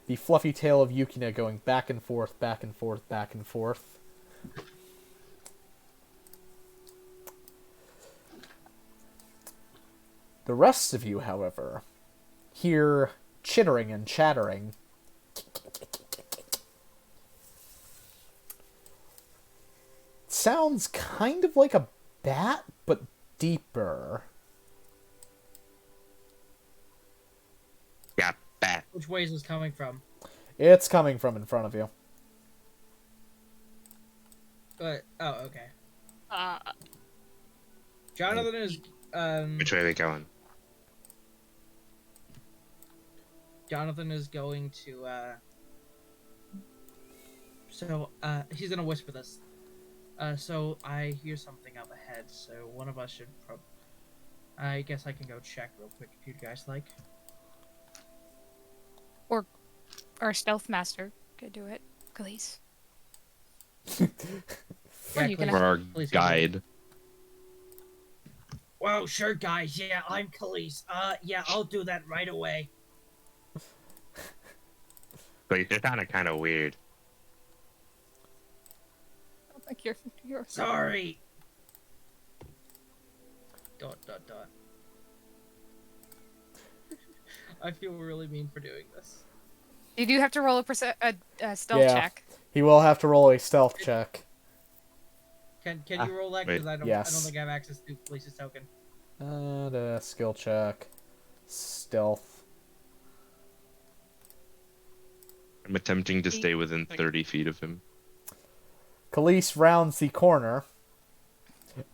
the fluffy tail of Yukina going back and forth, back and forth, back and forth. The rest of you, however, hear chittering and chattering. sounds kind of like a bat, but deeper. Yeah, bat. Which way is this coming from? It's coming from in front of you. Oh, okay. Uh, Jonathan is Which way are we going? Jonathan is going to he's gonna whisper this. So I hear something up ahead, so one of us should I guess I can go check real quick if you guys like. or our stealth master could do it, please. Yeah, you can For our please, guide. Whoa, sure, guys. Yeah, I'm Khalees. Yeah, I'll do that right away. But you're kind of weird. Like you're Sorry. Dot. I feel really mean for doing this. You do have to roll a stealth Yeah. check. He will have to roll a stealth check. Can you roll that? Because I don't Yes. think I have access to Khalees' token. The skill check. Stealth. I'm attempting to stay within 30 feet of him. Khalees rounds the corner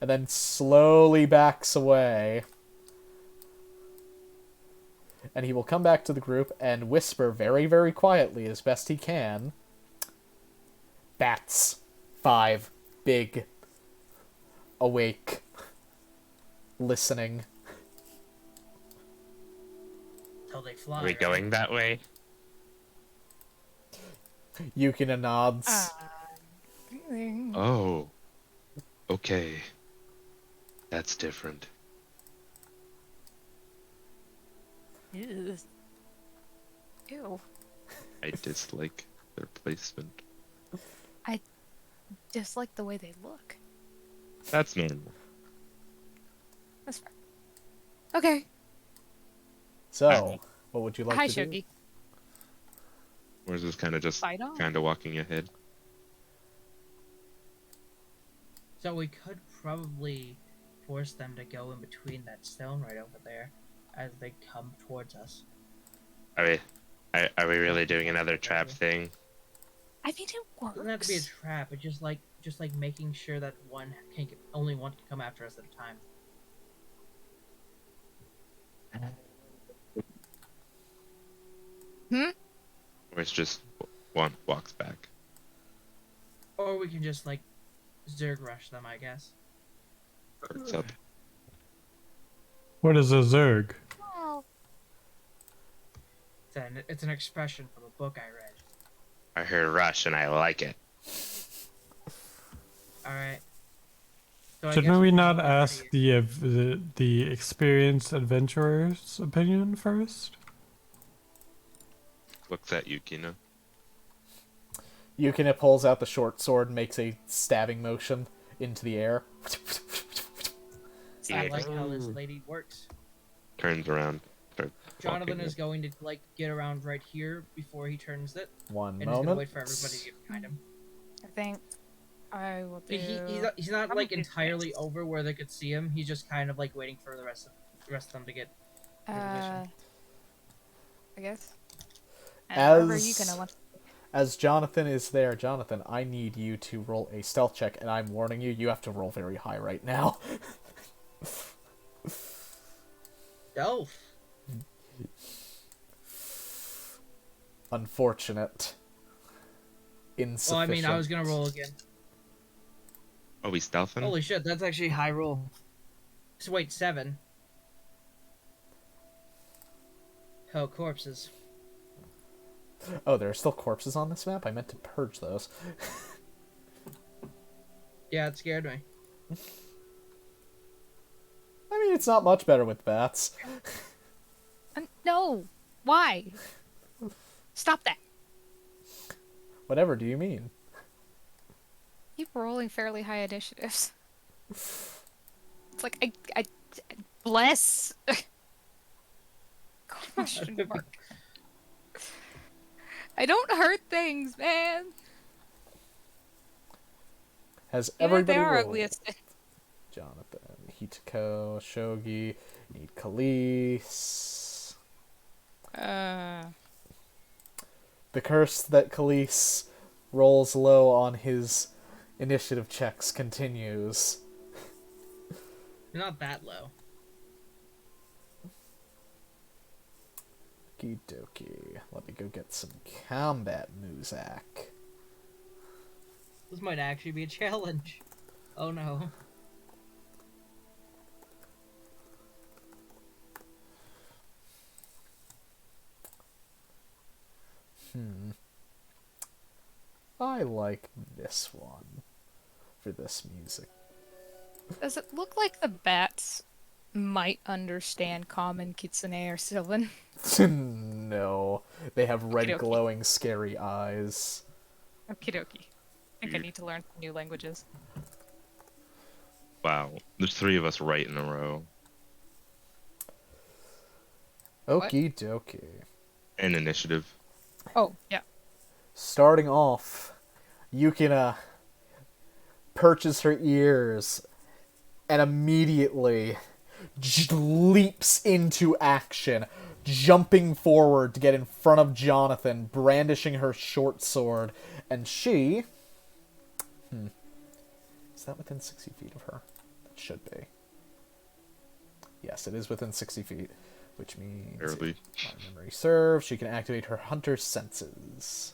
and then slowly backs away. And he will come back to the group and whisper very, very quietly as best he can. Bats. 5. Big. Awake. Listening. Till they fly. Are we right? going that way? Yukina nods. Oh. Okay. That's different. Ew. I dislike their placement. Just like the way they look. That's normal. That's fair. Okay. So, what would you like Hi, to Sho do? Gi. Or is this kind of just Fight on. kind of walking ahead? So we could probably force them to go in between that stone right over there as they come towards us. Are we really doing another trap thing? I mean, it works. It doesn't have to be a trap. It's just like making sure that only one can come after us at a time. Or it's just one walks back? Or we can just like Zerg rush them, I guess. It's up. What is a Zerg? Well, It's an expression from a book I read. I heard rush and I like it. All right. So I Shouldn't guess we can not go ask the experienced adventurer's opinion first? Looks at Yukina. Yukina pulls out the short sword and makes a stabbing motion into the air. I like how this lady works. Turns around. Starts Jonathan walking is going to like get around right here before he turns it, One and he's gonna moment. wait for everybody to get behind him. I think I will do. He's not probably like entirely this. over where they could see him. He's just kind of like waiting for the rest of them to get their position. I guess. And wherever As you gonna want. as Jonathan is there, Jonathan, I need you to roll a stealth check, and I'm warning you, you have to roll very high right now. Stealth. Unfortunate. Insufficient. Well, I mean, I was gonna roll again. Oh, we stealthing? Holy shit, that's actually a high roll. So wait, 7. Oh, corpses. Oh, there are still corpses on this map? I meant to purge those. Yeah, it scared me. I mean, it's not much better with bats. No. Why? Stop that. Whatever do you mean? Keep rolling fairly high initiatives. It's like I bless. Question mark. I don't hurt things, man. Has Yeah, everybody they are rolled? ugliest. Jonathan, Hitako, Sho Gi, need Khalees. The curse that Khalees rolls low on his initiative checks continues. You're not that low. Okie dokie. Let me go get some combat muzak. This might actually be a challenge. Oh no. I like this one for this music. Does it look like the bats might understand common kitsune or sylvan? No. They have red Okie dokie. glowing scary eyes. Okie dokie. I think I need to learn some new languages. Wow, there's 3 of us right in a row. Okie dokie. And initiative. Oh, yeah. Starting off, Yukina perches her ears and immediately leaps into action, jumping forward to get in front of Jonathan, brandishing her short sword, and she... Is that within 60 feet of her? It should be. Yes, it is within 60 feet, which means... Barely. if my memory serves, she can activate her hunter's senses.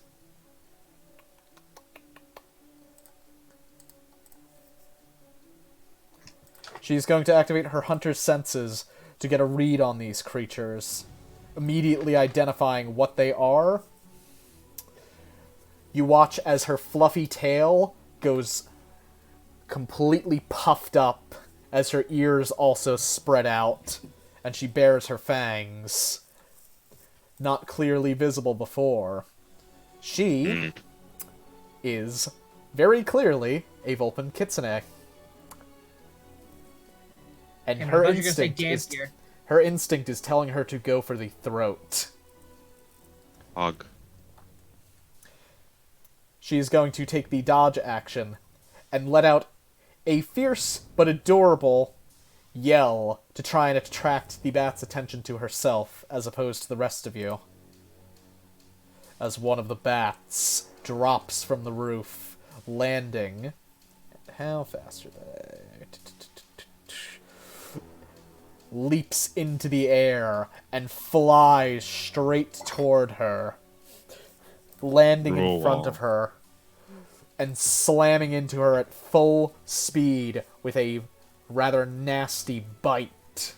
She's going to activate her hunter's senses to get a read on these creatures, immediately identifying what they are. You watch as her fluffy tail goes completely puffed up, as her ears also spread out, and she bares her fangs. Not clearly visible before. She is very clearly a Vulpin Kitsune. And Damn, I her thought you were gonna say instinct her instinct is telling her to go for the throat. Hog. She's going to take the dodge action and let out a fierce but adorable yell to try and attract the bat's attention to herself as opposed to the rest of you. As one of the bats drops from the roof, landing... How fast are they? Leaps into the air and flies straight toward her, landing in front of her and slamming into her at full speed with a rather nasty bite,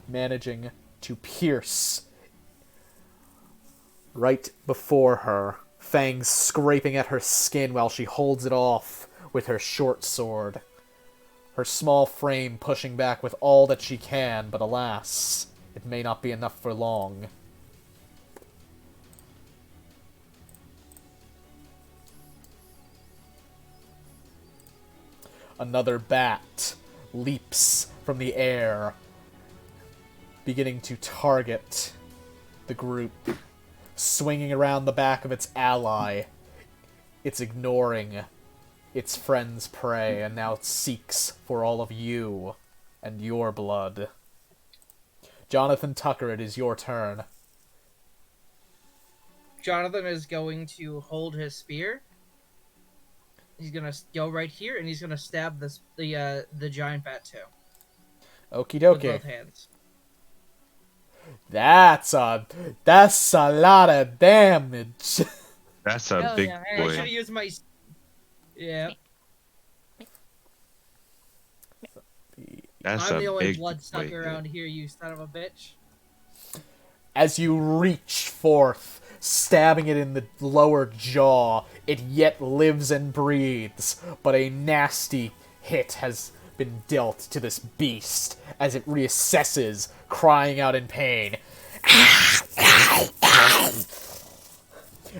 managing to pierce right before her, fangs scraping at her skin while she holds it off with her short sword. Her small frame pushing back with all that she can, but alas, it may not be enough for long. Another bat leaps from the air, beginning to target the group, swinging around the back of its ally. It's ignoring its friend's prey, and now it seeks for all of you and your blood. Jonathan Tucker, it is your turn. Jonathan is going to hold his spear. He's gonna go right here, and he's gonna stab the giant bat too. Okie With dokie. both hands. That's a lot of damage. That's a Hell big yeah. I should have boy. used my. Yeah, That's I'm a the only big bloodsucker boy. around here, you son of a bitch. As you reach forth, stabbing it in the lower jaw, it yet lives and breathes, but a nasty hit has been dealt to this beast as it reassesses, crying out in pain.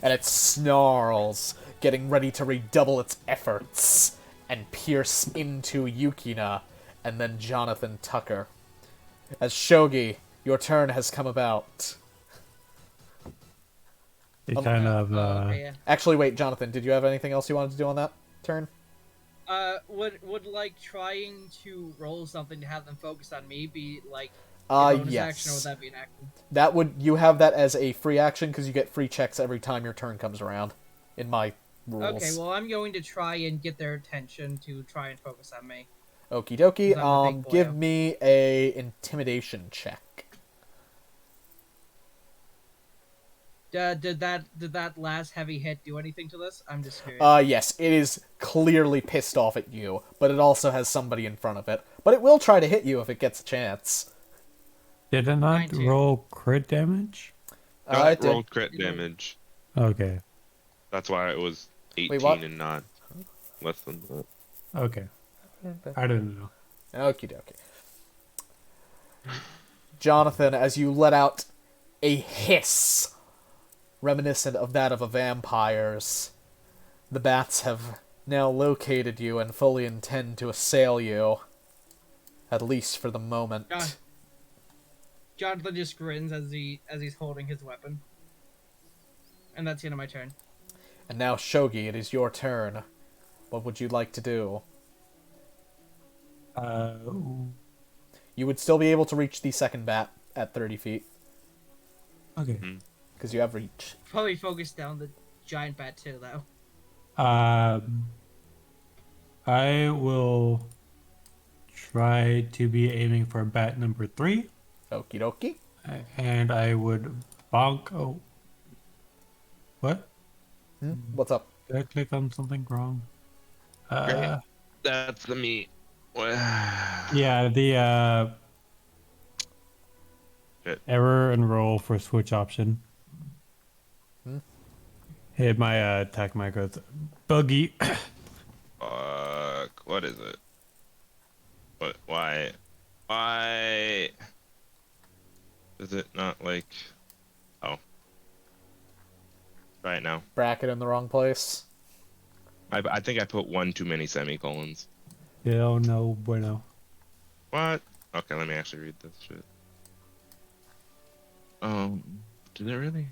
And it snarls, getting ready to redouble its efforts and pierce into Yukina and then Jonathan Tucker. As Sho Gi, your turn has come about. He kind of Okay, yeah. Actually, wait, Jonathan, did you have anything else you wanted to do on that? turn? Would like trying to roll something to have them focus on me be like a bonus action, or would Yes. that be an action? That would you have that as a free action because you get free checks every time your turn comes around. In my rules. Okay, well I'm going to try and get their attention to try and focus on me. Okie 'Cause I'm a dokie. big Give boyo. me a intimidation check. Did that last heavy hit do anything to this? I'm just curious. Yes, it is clearly pissed off at you, but it also has somebody in front of it. But it will try to hit you if it gets a chance. Did it not 19. roll crit damage? No, it it did. rolled crit damage. Okay. That's why it was 18 Wait, what? and not less than that. Okay. I didn't know. Okie dokie. Jonathan, as you let out a hiss reminiscent of that of a vampire's, the bats have now located you and fully intend to assail you. At least for the moment. Jonathan just grins as he's holding his weapon. And that's the end of my turn. And now, Sho Gi, it is your turn. What would you like to do? You would still be able to reach the second bat at 30 feet. Okay. Because you have reach. Probably focus down the giant bat too, though. I will try to be aiming for bat number 3. Okie dokie. And I would bonk. Oh. What? What's up? Did I click on something wrong? Great. That's the meat. Yeah, the Shit. error and roll for switch option. Hit my attack micro. Buggy. Fuck. What is it? What? Why? Why? Is it not like? Oh. Right now. Bracket in the wrong place. I think I put one too many semicolons. Hell no bueno. What? Okay, let me actually read this shit. Did it really?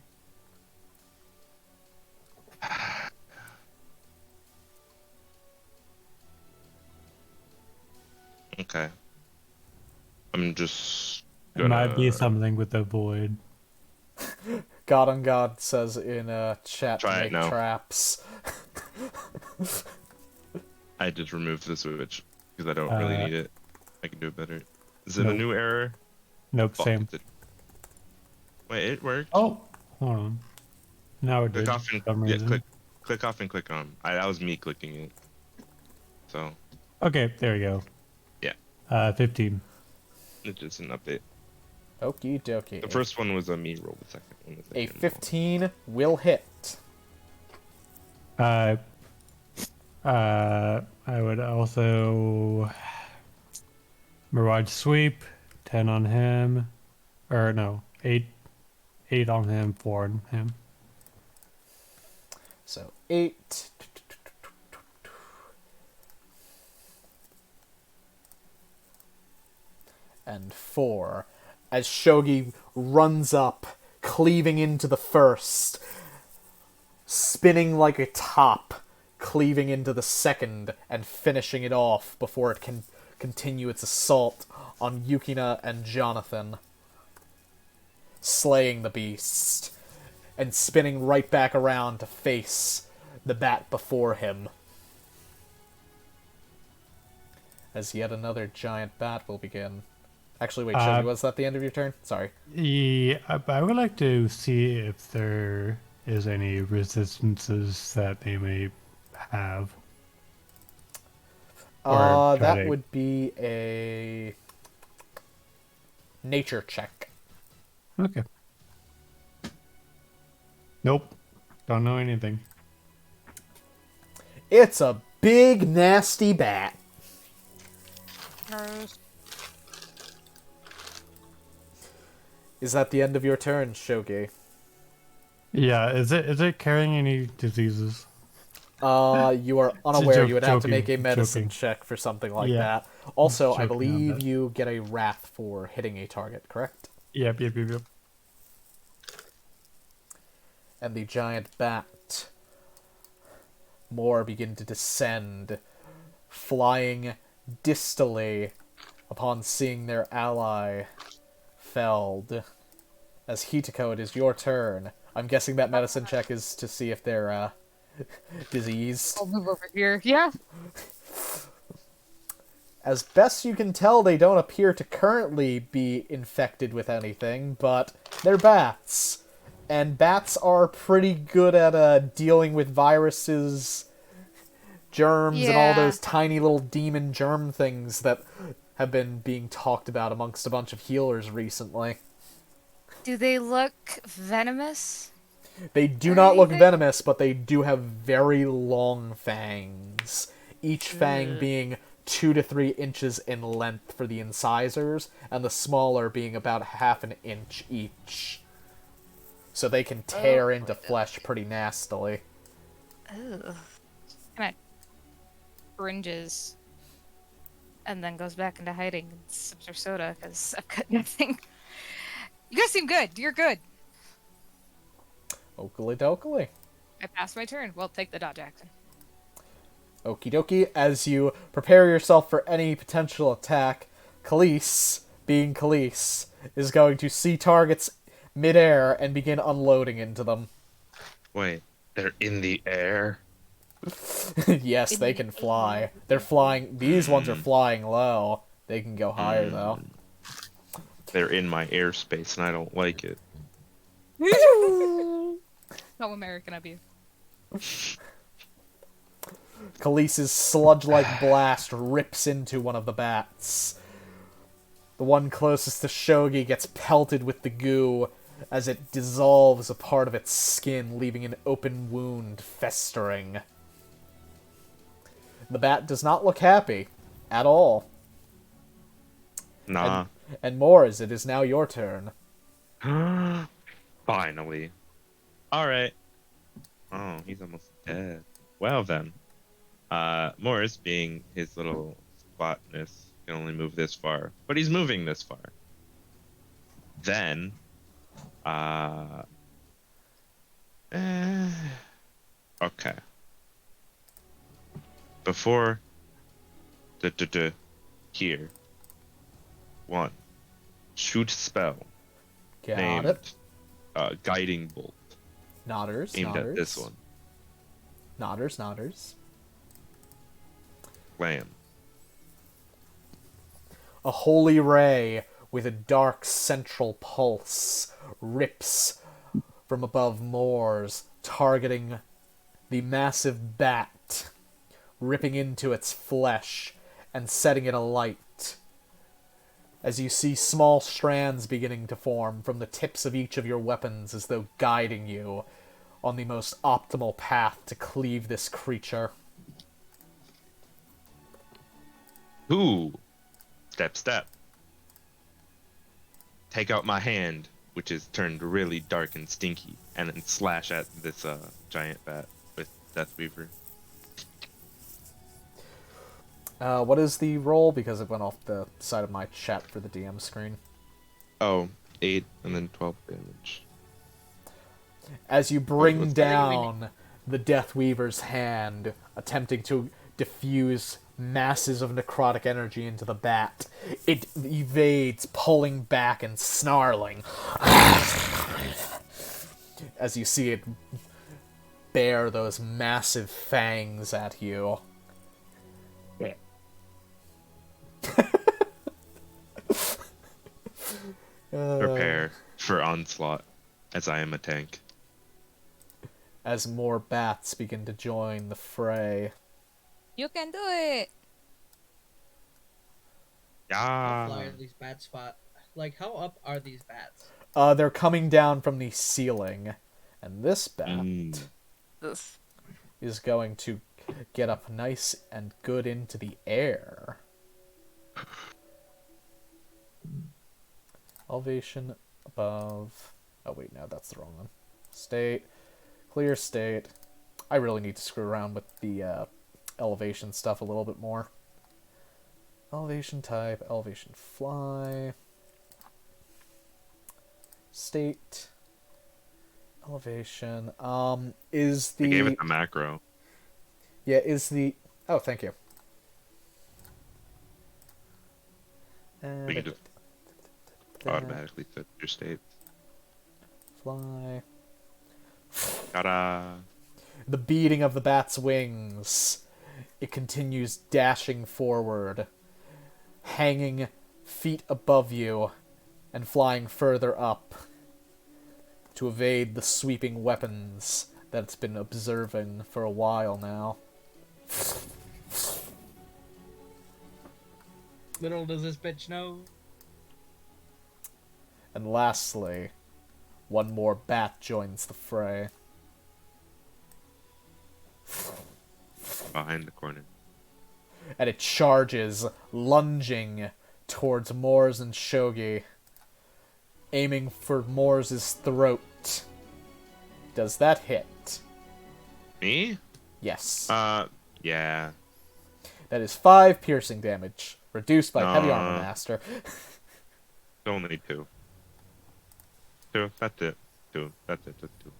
Okay. I'm just It might be something with the void. God on God says in chat to Try it make now. traps. I just removed the switch because I don't really need it. I can do it better. Is it a Nope. new error? Nope, Fuck, same. Wait, it worked. Oh, hold on. Now it Click did. off for and some yeah, reason. click off and click on. That was me clicking it. So Okay, there we go. Yeah. 15. it's just an update. Okie dokie. The first one was a me roll. The second one was A him roll. 15 will hit. I would also Mirage Sweep, 10 on him, or no, 8 on him, 4 on him. So 8. And 4. As Sho Gi runs up, cleaving into the first, spinning like a top, cleaving into the second, and finishing it off before it can continue its assault on Yukina and Jonathan, slaying the beast, and spinning right back around to face the bat before him. As yet another giant bat will begin. Actually, wait, Sho Gi, was that the end of your turn? Sorry. Yeah, I would like to see if there is any resistances that they may have. Or try That to- would be a nature check. Okay. Nope. Don't know anything. It's a big, nasty bat. Is that the end of your turn, Sho Gi? Yeah, is it carrying any diseases? You are unaware. You would have to Joking, make a medicine joking. check for something like Yeah. that. Also, I Joking on believe that. you get a wrath for hitting a target, correct? Yep. And the giant bat more begin to descend, flying distally upon seeing their ally felled. As Hitako, it is your turn. I'm guessing that medicine check is to see if they're diseased. I'll move over here. Yeah. As best you can tell, they don't appear to currently be infected with anything, but they're bats. And bats are pretty good at dealing with viruses, germs, and all those tiny little demon germ things that have been being talked about amongst a bunch of healers recently. Do they look venomous? They do not look venomous, but they do have very long fangs. Each fang being 2 to 3 inches in length for the incisors, and the smaller being about half an inch each. So they can tear into flesh pretty nastily. Ugh. Kind of cringes. And then goes back into hiding and sips her soda because I've got nothing. You guys seem good. You're good. Oakley dokley. I passed my turn. Well, take the dodge action. Okie dokie. As you prepare yourself for any potential attack, Khalees, being Khalees, is going to see targets midair and begin unloading into them. Wait, they're in the air? Yes, they can fly. They're flying. These ones are flying low. They can go higher, though. They're in my airspace, and I don't like it. How American of you. Khalees' sludge-like blast rips into one of the bats. The one closest to Sho Gi gets pelted with the goo as it dissolves a part of its skin, leaving an open wound festering. The bat does not look happy at all. Nah. And Moors, it is now your turn. Finally. Alright. Oh, he's almost dead. Well then. Morris, being his little squatness, can only move this far. But he's moving this far. Then, okay. Before here. One. Shoot spell. Got named, it. Guiding Bolt. Nodders, Aimed nodders. at this one. Nodders, nodders. Lamb. A holy ray with a dark central pulse rips from above Moors, targeting the massive bat, ripping into its flesh and setting it alight. As you see small strands beginning to form from the tips of each of your weapons as though guiding you on the most optimal path to cleave this creature. Ooh. Step. Take out my hand, which is turned really dark and stinky, and then slash at this giant bat with Deathweaver. What is the roll? Because it went off the side of my chat for the DM screen. Oh, 8 and then 12 damage. As you bring down the Deathweaver's hand, attempting to diffuse masses of necrotic energy into the bat, it evades, pulling back and snarling. As you see it bare those massive fangs at you. Prepare for onslaught, as I am a tank. As more bats begin to join the fray. You can do it. How Yeah. fly are these bats spot? Like, how up are these bats? They're coming down from the ceiling, and this bat is going to get up nice and good into the air. Elevation above. Oh wait, no, that's the wrong one. State, clear state. I really need to screw around with the elevation stuff a little bit more. Elevation type, elevation fly. State, elevation. Is the I gave it the macro. Yeah, is the... Oh, thank you. And We can just automatically set your state. fly. Ta-da! The beating of the bat's wings. It continues dashing forward, hanging feet above you and flying further up to evade the sweeping weapons that it's been observing for a while now. Little does this bitch know. And lastly, one more bat joins the fray. Behind the corner. And it charges, lunging towards Moors and Sho Gi, aiming for Moors's throat. Does that hit? Me? Yes. Yeah. That is 5 piercing damage, reduced by Heavy No. Armor Master. Only 2. 2. That's it. 2. That's it. That's 2.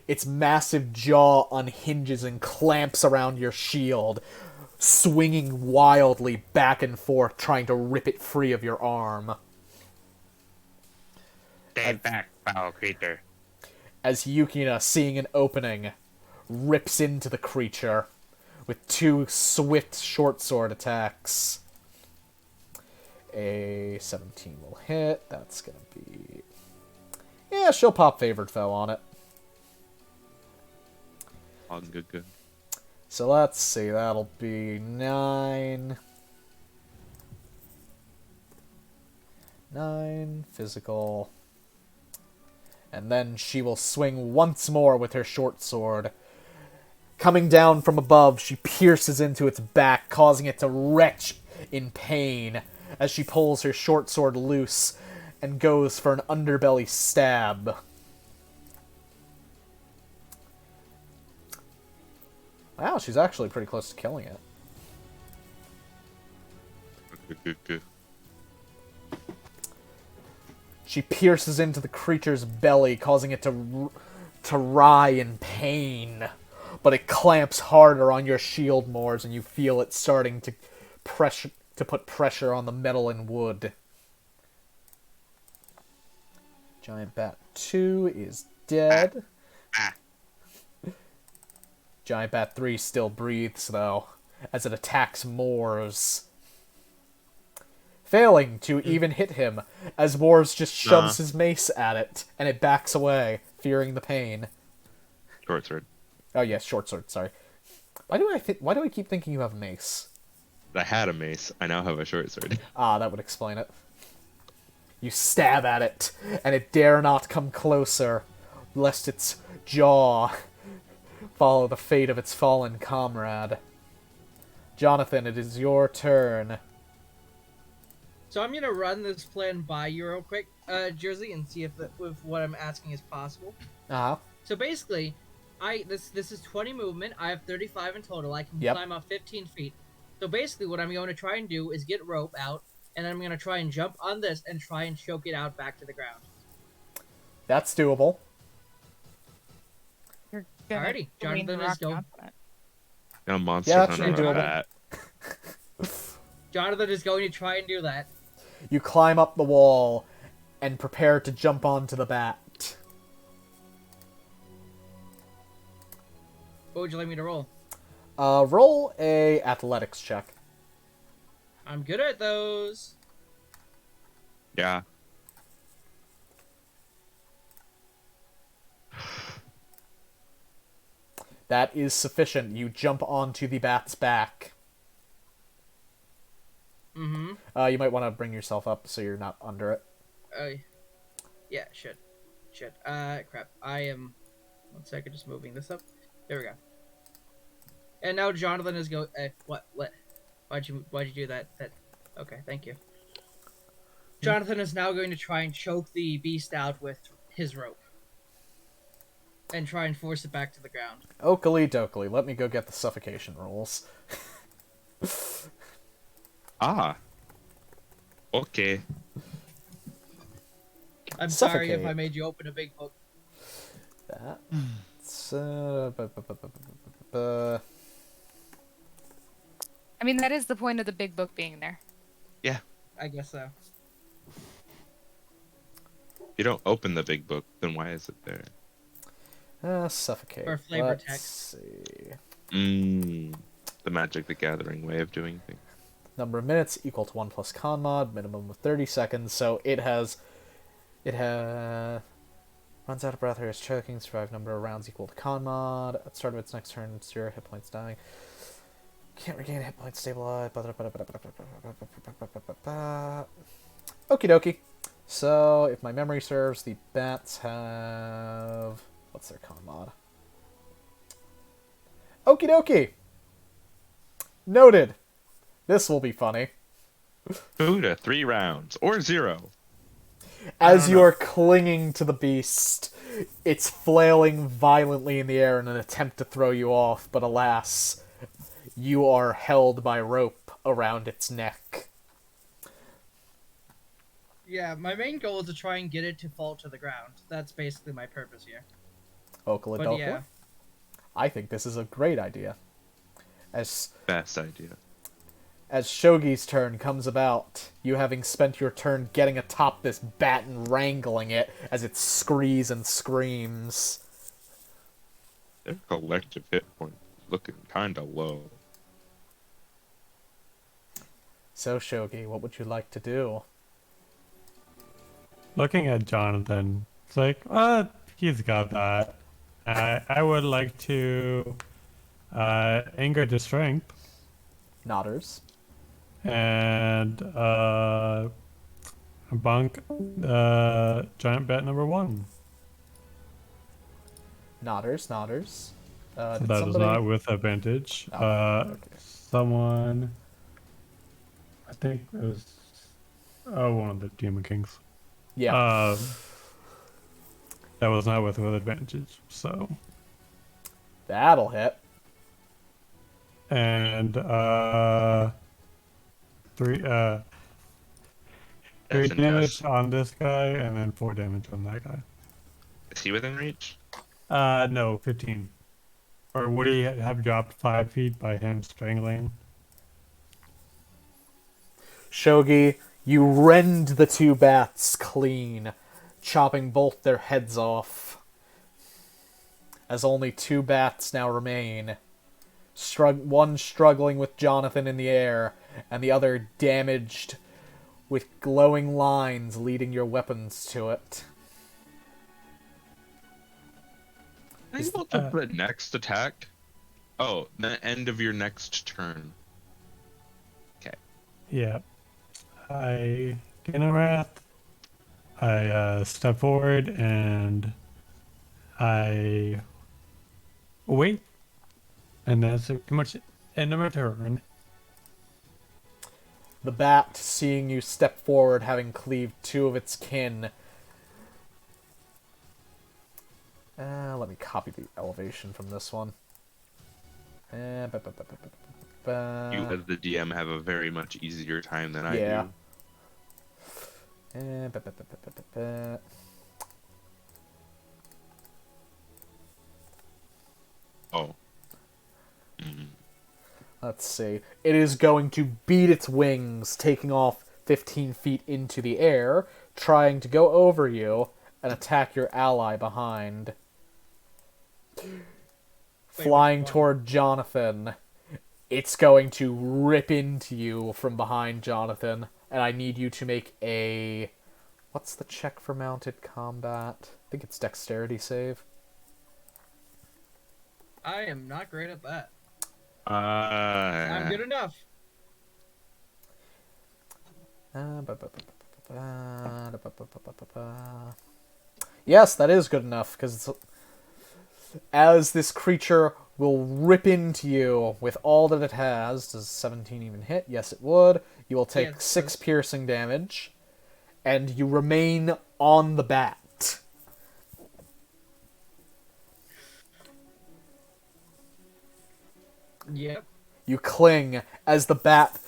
Its massive jaw unhinges and clamps around your shield, swinging wildly back and forth, trying to rip it free of your arm. Stay back, foul creature. As Yukina, seeing an opening, rips into the creature with 2 swift short sword attacks. A 17 will hit. That's gonna be... Yeah, she'll pop Favored Foe on it. All good, good. So let's see, that'll be 9. 9 physical. And then she will swing once more with her short sword. Coming down from above, she pierces into its back, causing it to retch in pain as she pulls her short sword loose and goes for an underbelly stab. Wow, she's actually pretty close to killing it. Good, good, good. She pierces into the creature's belly, causing it to writhe in pain. But it clamps harder on your shield, Moors, and you feel it starting to put pressure on the metal and wood. Giant Bat 2 is dead. Giant Bat 3 still breathes, though, as it attacks Moors. Failing to even hit him, as Moors just shoves his mace at it, and it backs away, fearing the pain. Short sword. Oh yes, short sword, sorry. Why do I keep thinking you have a mace? I had a mace. I now have a short sword. Ah, that would explain it. You stab at it, and it dare not come closer, lest its jaw follow the fate of its fallen comrade. Jonathan, it is your turn. So I'm gonna run this plan by you real quick, Jersey, and see if what I'm asking is possible. Uh-huh. So basically, this is 20 movement. I have 35 in total. I can climb up 15 feet. So basically, what I'm going to try and do is get rope out, and I'm going to try and jump on this and try and choke it out back to the ground. That's doable. You're Alrighty, Jonathan is going. No monster Yeah, hunter should be on doable. that. Jonathan is going to try and do that. You climb up the wall and prepare to jump onto the bat. What would you like me to roll? Roll a athletics check. I'm good at those. Yeah. That is sufficient. You jump onto the bat's back. Mm-hmm. You might want to bring yourself up so you're not under it. Yeah, shit. Crap. I am... 1 second, just moving this up. There we go. And now Jonathan is going... what? Why'd you do that? Okay, thank you. Jonathan is now going to try and choke the beast out with his rope. And try and force it back to the ground. Oakley dokley, let me go get the suffocation rolls. Ah. Okay. I'm sorry if Suffocate. I made you open a big book. That's... I mean, that is the point of the big book being there. Yeah. I guess so. If you don't open the big book, then why is it there? Suffocate. Or flavor Let's text. see. The Magic the Gathering way of doing things. Number of minutes equal to 1 plus con mod, minimum of 30 seconds. So it has runs out of breath or is choking. Survive number of rounds equal to con mod. At start of its next turn, 0 hit points dying. Can't regain hit points stabilized. Okie dokie. So if my memory serves, the bats have what's their con mod? Okie dokie. Noted. This will be funny. Buddha, 3 rounds or 0. As you are clinging to the beast, it's flailing violently in the air in an attempt to throw you off, but alas, you are held by rope around its neck. Yeah, my main goal is to try and get it to fall to the ground. That's basically my purpose here. Okalidokla? But yeah. I think this is a great idea. Best idea. As Sho Gi's turn comes about, you having spent your turn getting atop this bat and wrangling it as it screes and screams. Their collective hit points looking kinda low. So, Sho Gi, what would you like to do? Looking at Jonathan, it's like, he's got that. I would like to anger to strength Nodders. and bunk giant bat number 1. Nodders. So Did that is somebody... not with advantage. Okay. Someone, I think it was one of the Demon Kings. Yeah. That was not with advantage, so. That'll hit. And 3 That's damage unjust. on this guy, and then 4 damage on that guy. Is he within reach? No, 15. Or would he have dropped 5 feet by him strangling? Sho Gi, you rend the 2 bats clean, chopping both their heads off. As only 2 bats now remain. One struggling with Jonathan in the air, and the other damaged with glowing lines leading your weapons to it. Are you able to put next attack? Oh, the end of your next turn. Okay. Yeah. I gain a wrath. I step forward and I wait. And that's pretty much end of my turn. The bat, seeing you step forward, having cleaved 2 of its kin. Let me copy the elevation from this one. You as the DM have a very much easier time than I do. Oh. Let's see. It is going to beat its wings, taking off 15 feet into the air, trying to go over you and attack your ally behind. Flying toward Jonathan. It's going to rip into you from behind Jonathan, and I need you to make a... What's the check for mounted combat? I think it's dexterity save. I am not great at that. I'm I'm good enough. Yes, that is good enough, because as this creature will rip into you with all that it has. Does 17 even hit? Yes, it would. You will take 6 piercing damage, and you remain on the bat. Yep. You cling as the bat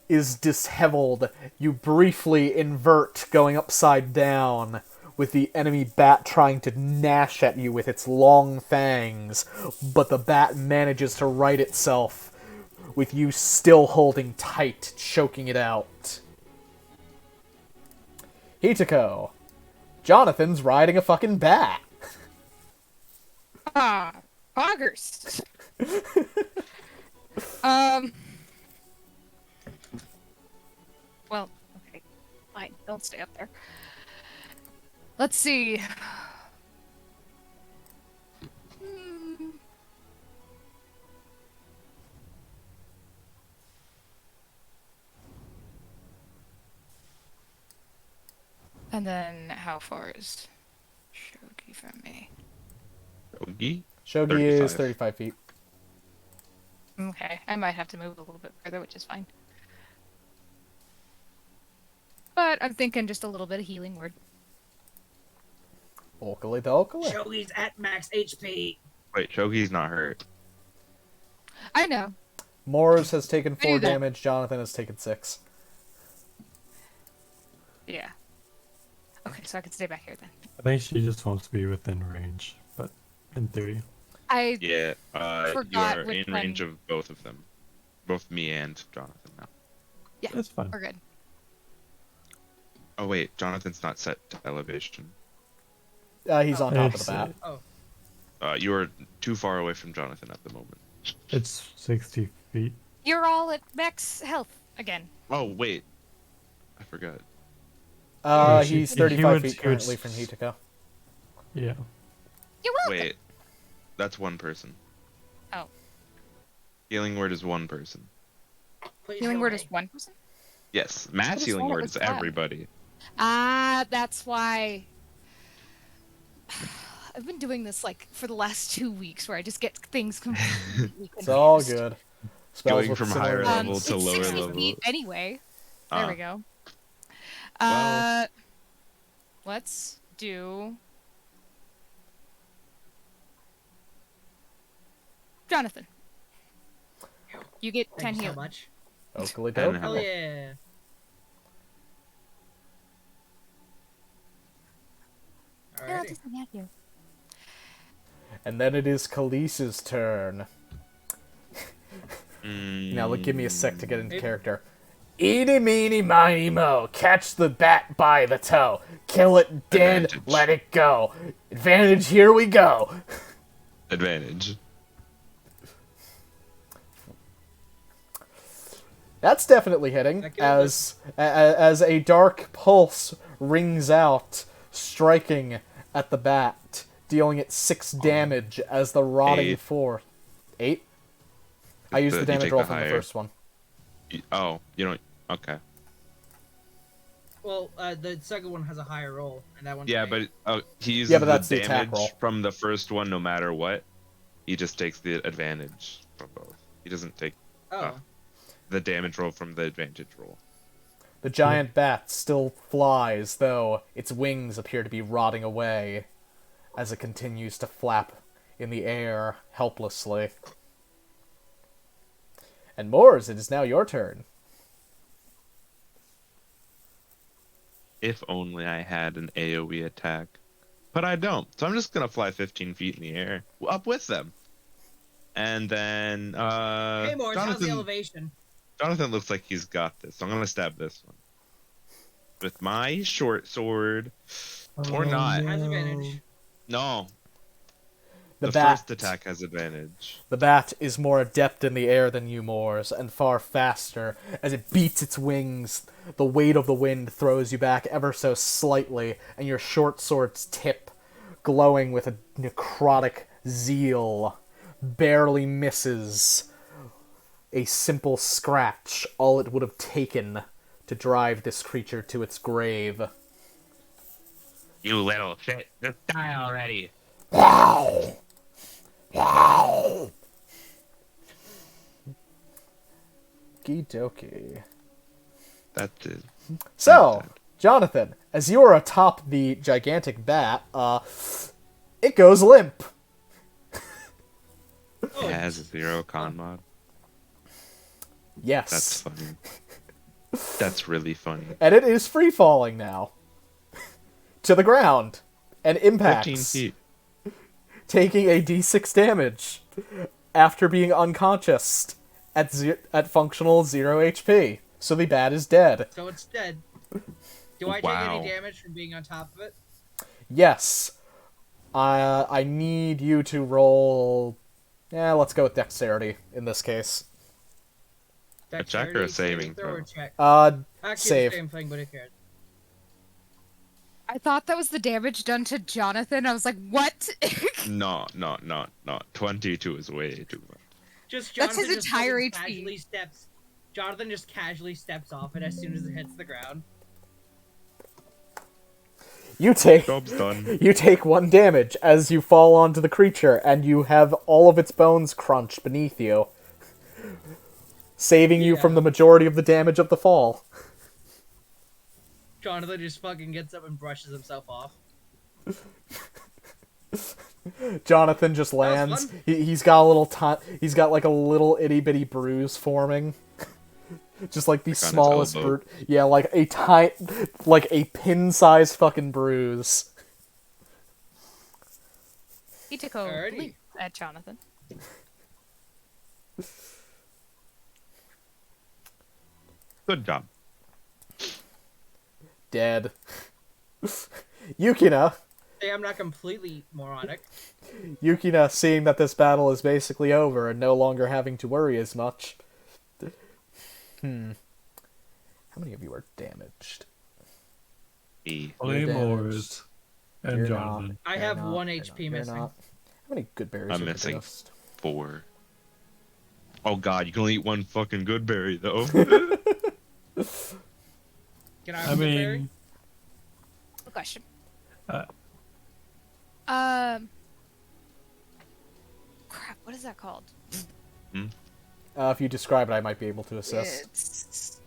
is disheveled. You briefly invert, going upside down, with the enemy bat trying to gnash at you with its long fangs, but the bat manages to right itself with you still holding tight, choking it out. Hitako. Jonathan's riding a fucking bat. Ah, poggers. Well, okay, fine. Don't stay up there. Let's see. And then, how far is Sho Gi from me? Sho Gi? Sho Gi is 35 feet. Okay, I might have to move a little bit further, which is fine. But I'm thinking just a little bit of healing word. Okally dokally. Shogi's at max HP. Wait, Sho Gi's not hurt. I know. Mors has taken I knew 4 that. damage, Jonathan has taken 6. Yeah. Okay, so I can stay back here then. I think she just wants to be within range, but in theory. I Yeah, you forgot are which in one. range of both of them. Both me and Jonathan now. Yeah, That's fine. we're good. Oh wait, Jonathan's not set to elevation. He's on top of It's, the bat. You are too far away from Jonathan at the moment. It's 60 feet. You're all at max health again. Oh wait, I forgot. He's he 35 would- feet he would- currently from Hitako. Yeah. You're welcome. Wait, that's one person. Oh. Healing word is one person. Please Healing heal word me. is one person? Yes, Matt's just healing thought it word was is that. everybody. Ah, that's why. I've been doing this like for the last 2 weeks where I just get things completely confused. It's all good. Spells Going with from similar higher names. level It's to lower 60 level. feet anyway. There we go. Well- Let's do Jonathan. You get 10 Thank you so heal. much. Okally And dokally. Hell yeah. Alrighty. And then it is Khalees's turn. Now, look, give me a sec to get into Maybe- character. Eeny, meeny, miny, mo. Catch the bat by the toe. Kill it dead, Advantage. let it go. Advantage, here we go. Advantage. That's definitely hitting, That kills as a dark pulse rings out, striking at the bat, dealing it 6 damage as the rotting 8. force. 8? I used the You damage take roll the from the higher. first one. Oh, you don't. Okay. Well, the second one has a higher roll, and that one. Yeah, but he uses Yeah, but that's the the attack damage roll. from the first one no matter what. He just takes the advantage from both. He doesn't take Oh, the damage roll from the advantage roll. The giant bat still flies, though its wings appear to be rotting away as it continues to flap in the air helplessly. And Mors, it is now your turn. If only I had an AoE attack. But I don't. So I'm just going to fly 15 feet in the air. Up with them. And then, hey, Morris, how's the Jonathan, elevation? Jonathan looks like he's got this. So I'm going to stab this one. With my short sword. Or not. Has advantage. No. The The bat, first attack has advantage. The bat is more adept in the air than you, Mors, and far faster. As it beats its wings, the weight of the wind throws you back ever so slightly, and your short sword's tip, glowing with a necrotic zeal, barely misses a simple scratch, all it would have taken to drive this creature to its grave. You little shit. Just die already. Okie dokie. That did. So, Jonathan, as you are atop the gigantic bat, it goes limp. Oh, It has a 0 con mod. Yes. That's funny. That's really funny. And it is free falling now. To the ground. And 15 impacts. feet. Taking a d6 damage after being unconscious at functional 0 HP. So the bat is dead. So it's dead. Do I take Wow. any damage from being on top of it? Yes. I need you to roll... Yeah, let's go with dexterity in this case. A check or a saving throw? Or throw? check? Actually, Save. the same thing, but who cares? I thought that was the damage done to Jonathan. I was like, what? No. 22 is way too much. Just That's Jonathan his just entire fucking HP. casually steps. Jonathan just casually steps off it as soon as it hits the ground. You take Job's done. you take 1 damage as you fall onto the creature, and you have all of its bones crunched beneath you, saving you from Yeah. the majority of the damage of the fall. Jonathan just fucking gets up and brushes himself off. Jonathan just was lands. fun. He's got a little he's got like a little itty bitty bruise forming. Just like the Like on his smallest elbow. yeah, like a pin-sized fucking bruise. He took a Alrighty. leap at Jonathan. Good job. Dead. Yukina, Say I'm not completely moronic. seeing that this battle is basically over and no longer having to worry as much. How many of you are damaged? E. You're Claymores and You're Jonathan. I You're have not, 1 you're HP not, you're missing. not. How many good berries I'm are missing. just? 4. Oh god, you can only eat 1 fucking good berry though. Can I I have a berry? mean, Good question. Uh, Crap, what is that called? If you describe it, I might be able to assist. It's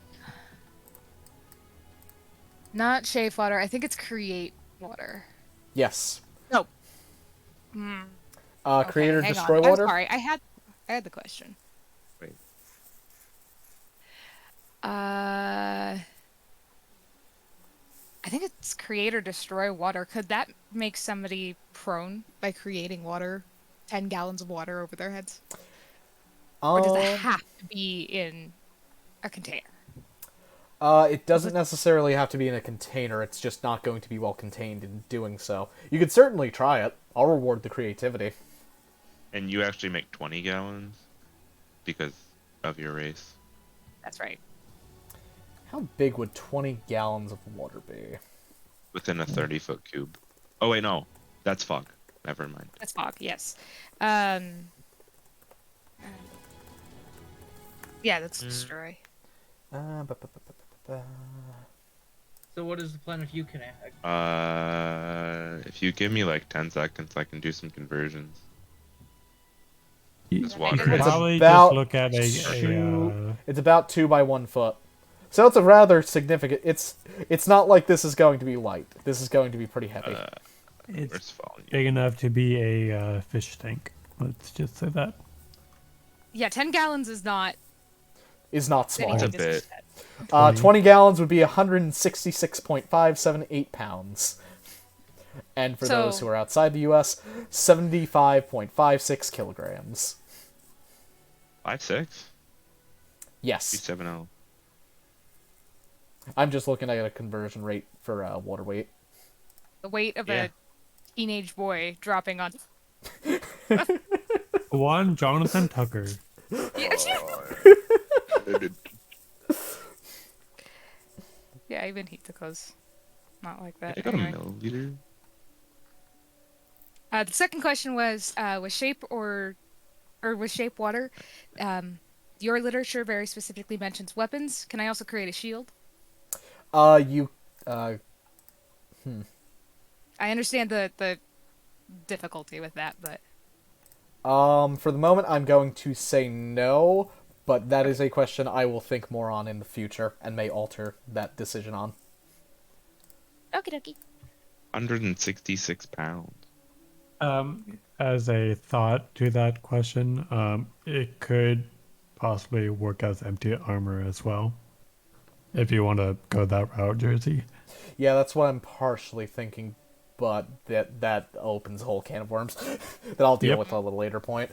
not shave water. I think it's create water. Yes. No. Hmm. Create or hang on. destroy water? I'm sorry. I had the question. Wait. I think it's create or destroy water. Could that make somebody prone by creating water, 10 gallons of water over their heads? Or does it have to be in a container? It doesn't necessarily have to be in a container. It's just not going to be well contained in doing so. You could certainly try it. I'll reward the creativity. And you actually make 20 gallons because of your race. That's right. How big would 20 gallons of water be? Within a 30-foot cube. Oh wait, no. That's fog. Never mind. That's fog, yes. Yeah, that's destroy. So what is the plan if you can? If you give me like 10 seconds, I can do some conversions. It's It's water. It's probably about just look at It's about 2 by 1 foot. So it's a rather significant... It's not like this is going to be light. This is going to be pretty heavy. Where's it's volume? big enough to be a fish tank. Let's just say that. Yeah, 10 gallons is not Is not small. It's a anything to bit. sweat. 20 gallons would be 166.578 pounds. And for those So- who are outside the US, 75.56 kilograms. 5'6"? Yes. 7-0. I'm just looking at a conversion rate for water weight. The weight of Yeah. a teenage boy dropping on. One, Jonathan Tucker. Yeah, even he took those. Not like that. I got a Anyway. milliliter. The second question was shape or was shape water. Your literature very specifically mentions weapons. Can I also create a shield? You I understand the difficulty with that, but for the moment I'm going to say no, but that is a question I will think more on in the future and may alter that decision on. okie dokie. 166 pounds. As a thought to that question, it could possibly work as empty armor as well. If you want to go that route, Jersey. Yeah, that's what I'm partially thinking, but that opens a whole can of worms that I'll deal Yep. with at a little later point.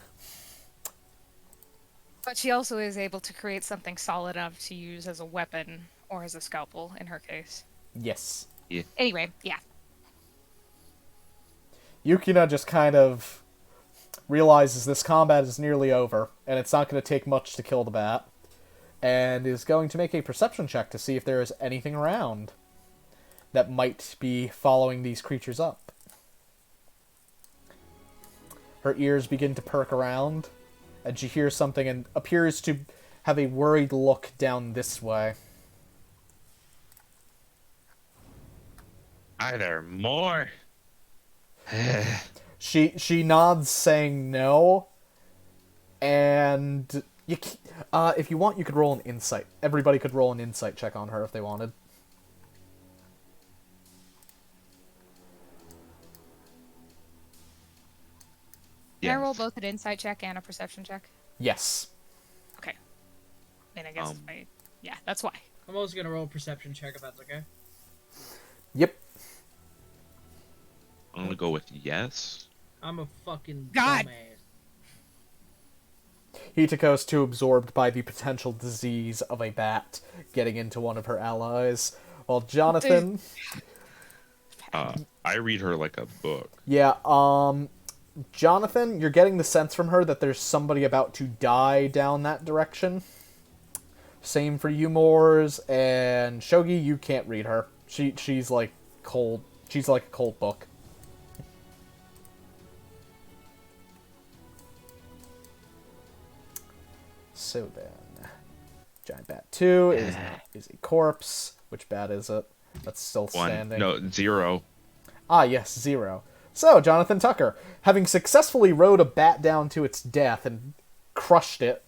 But she also is able to create something solid enough to use as a weapon or as a scalpel in her case. Yes. Yeah. Anyway, yeah. Yukina just kind of realizes this combat is nearly over, and it's not going to take much to kill the bat, and is going to make a perception check to see if there is anything around that might be following these creatures up. Her ears begin to perk around, and she hears something and appears to have a worried look down this way. Are there more? She nods, saying no, and if you want, you could roll an insight. Everybody could roll an insight check on her if they wanted. Can I roll both an insight check and a perception check? Yes. Okay. Then I guess yeah, that's why. I'm also gonna roll a perception check if that's okay. Yep. I'm gonna go with yes. I'm a fucking God. dumbass. Hitoko's too absorbed by the potential disease of a bat getting into one of her allies. While Jonathan... I read her like a book. Yeah, Jonathan, you're getting the sense from her that there's somebody about to die down that direction. Same for you, Moors, and Sho Gi, you can't read her. She's like cold. She's like a cold book. So then, Giant Bat 2 is a corpse. Which bat is it? That's still standing. 0. Ah, yes, 0. So, Jonathan Tucker, having successfully rode a bat down to its death and crushed it,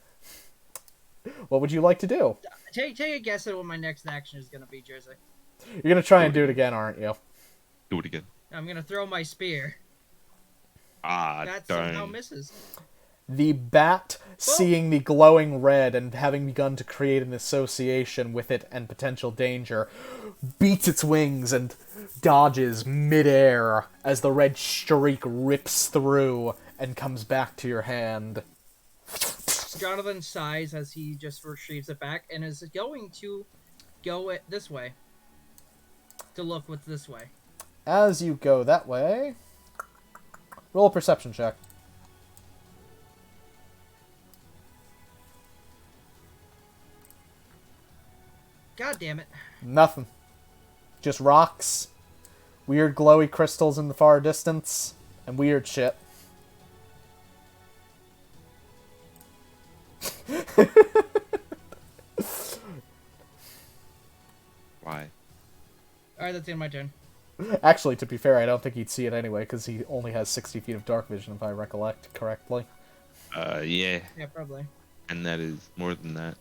what would you like to do? Take a guess at what my next action is gonna be, Jersey. You're gonna try and do it again, aren't you? Do it again. I'm gonna throw my spear. That darn. somehow misses. The bat, seeing the glowing red and having begun to create an association with it and potential danger, beats its wings and dodges midair as the red streak rips through and comes back to your hand. Jonathan sighs as he just retrieves it back and is going to go this way. To look what's this way. As you go that way, roll a perception check. God damn it. Nothing. Just rocks, weird glowy crystals in the far distance, and weird shit. Why? Alright, that's the end of my turn. Actually, to be fair, I don't think he'd see it anyway, because he only has 60 feet of dark vision, if I recollect correctly. Yeah. Yeah, probably. And that is more than that.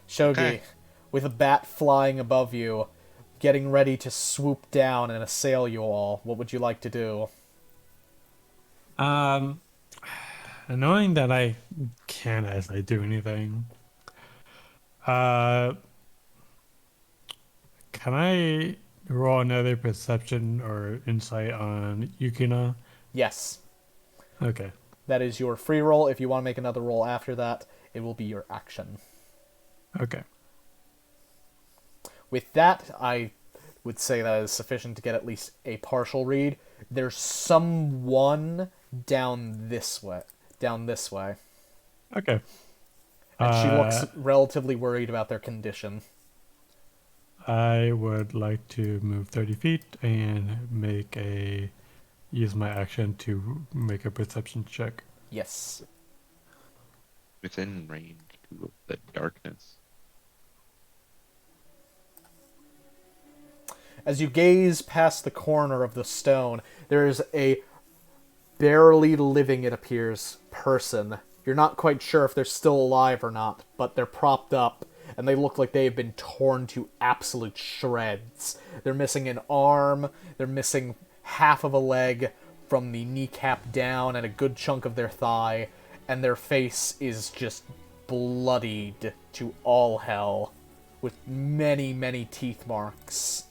Sho Gi, Okay. with a bat flying above you, getting ready to swoop down and assail you all, what would you like to do? Knowing that I can't actually do anything, can I roll another perception or insight on Yukina? Yes. Okay. That is your free roll. If you want to make another roll after that, it will be your action. Okay. With that, I would say that is sufficient to get at least a partial read. There's someone down this way. Okay. And she looks relatively worried about their condition. I would like to move 30 feet and use my action to make a perception check. Yes. Within range of the darkness. As you gaze past the corner of the stone, there is a barely living, it appears, person. You're not quite sure if they're still alive or not, but they're propped up, and they look like they've been torn to absolute shreds. They're missing an arm, they're missing half of a leg from the kneecap down, and a good chunk of their thigh, and their face is just bloodied to all hell, with many, many teeth marks.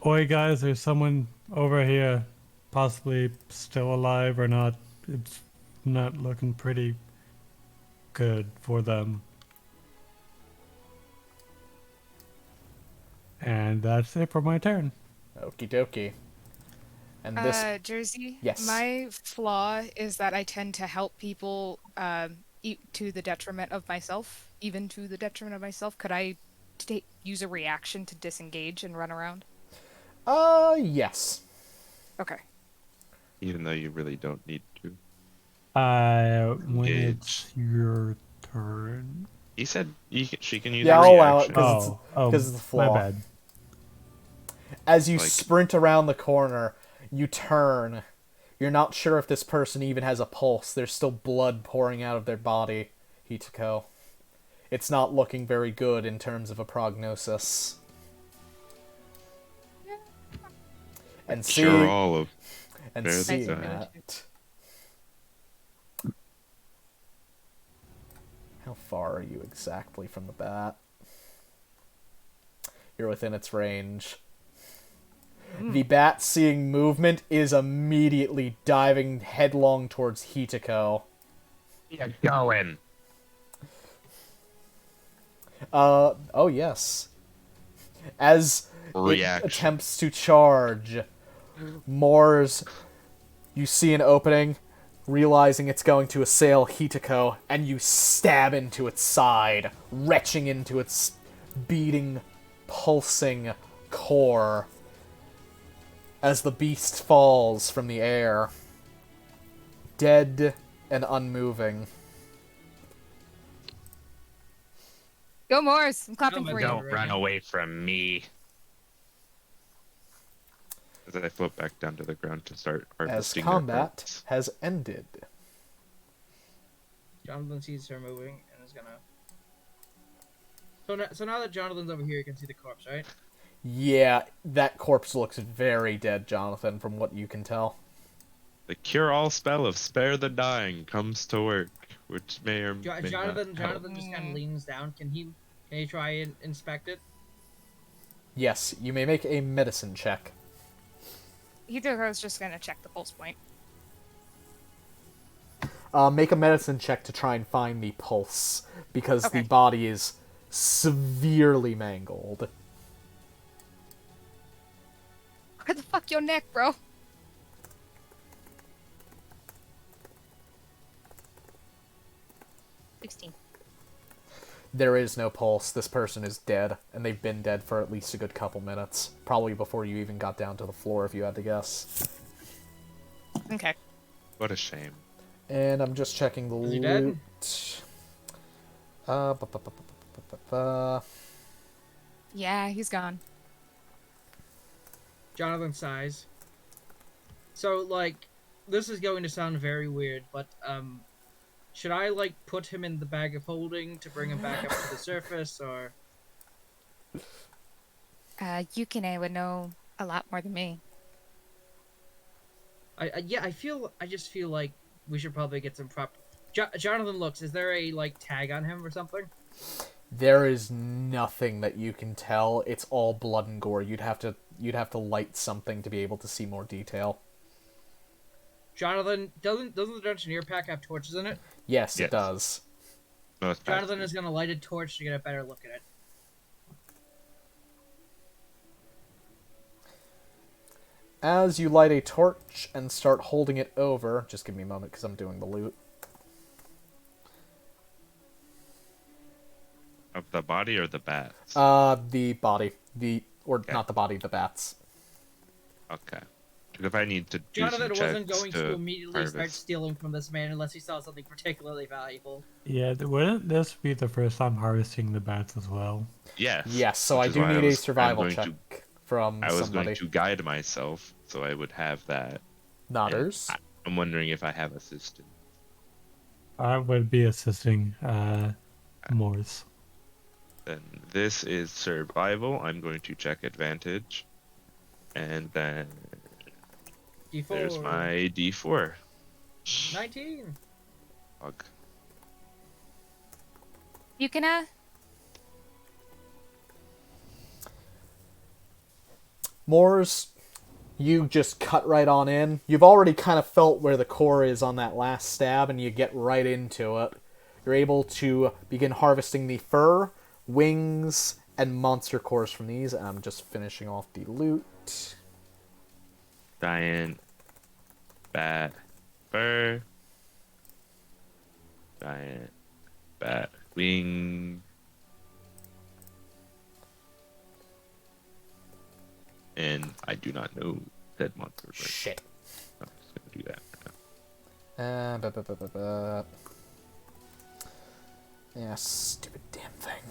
Oi guys, there's someone over here, possibly still alive or not. It's not looking pretty good for them. And that's it for my turn. Okie dokie. And this, Jersey. Yes. My flaw is that I tend to help people to the detriment of myself, even to the detriment of myself. Could I use a reaction to disengage and run around? yes. Okay. Even though you really don't need to. When Engage. it's your turn. He said she can use Yeah, a I'll allow it reaction. because it's the flaw. My bad. As you Like- sprint around the corner, you turn. You're not sure if this person even has a pulse. There's still blood pouring out of their body, Hitako. It's not looking very good in terms of a prognosis. And Sure, all of and Bear the seeing die. that. How far are you exactly from the bat? You're within its range. The bat, seeing movement, is immediately diving headlong towards Hitako. Yeah, going. Oh yes. As Reaction. it attempts to charge, Moors, you see an opening, realizing it's going to assail Hitako, and you stab into its side, retching into its beating, pulsing core as the beast falls from the air, dead and unmoving. Go Morris! I'm clapping Oh my for God. you. Don't run away from me. As I float back down to the ground to start As harvesting their combat parts. has ended. Jonathan sees her moving and is gonna. So now that Jonathan's over here, you can see the corpse, right? Yeah, that corpse looks very dead, Jonathan, from what you can tell. The cure-all spell of Spare the Dying comes to work, which may or may not Jonathan help. just kind of leans down. Can he try and inspect it? Yes, you may make a medicine check. Hitoko's just gonna check the pulse point. Make a medicine check to try and find the pulse, because Okay. the body is severely mangled. Where the fuck your neck, bro? $16. There is no pulse. This person is dead, and they've been dead for at least a good couple minutes. Probably before you even got down to the floor, if you had to guess. Okay. What a shame. And I'm just checking the Is he dead? loot. Uh, bu- bu- bu- bu- bu- bu- bu- Yeah, he's gone. Jonathan sighs. So, like, this is going to sound very weird, but, should I, like, put him in the bag of holding to bring him back up to the surface, or... Yukine would know a lot more than me. I just feel like we should probably get some prop... Jonathan looks, is there a, like, tag on him or something? There is nothing that you can tell. It's all blood and gore. You'd have to light something to be able to see more detail. Jonathan, doesn't the Dungeoneer pack have torches in it? Yes, Yes. it does. Most Jonathan packs is gonna light a torch to get a better look at it. As you light a torch and start holding it over, just give me a moment because I'm doing the loot. do. Of the body or the bats? The body. Okay. Not the body, the bats. Okay. Because if I need to do Jonathan some wasn't checks going to immediately start harvest. stealing from this man unless he saw something particularly valuable. Yeah, wouldn't this be the first time harvesting the bats as well? Yes. Yes, so I which is do why need a I'm survival going check to- from I was somebody. going to guide myself, so I would have that. Nodders. I'm wondering if I have assistant. I would be assisting Morse. Then this is survival. I'm going to check advantage. And then D4. there's my D4. 19. Fuck. Yukina? Moors, You just cut right on in. You've already kind of felt where the core is on that last stab, and you get right into it. You're able to begin harvesting the fur, wings, and monster cores from these. And I'm just finishing off the loot. Giant bat fur. Giant bat wing. And I do not know said monster. But Shit. I'm just gonna do that now. Yeah, stupid damn thing.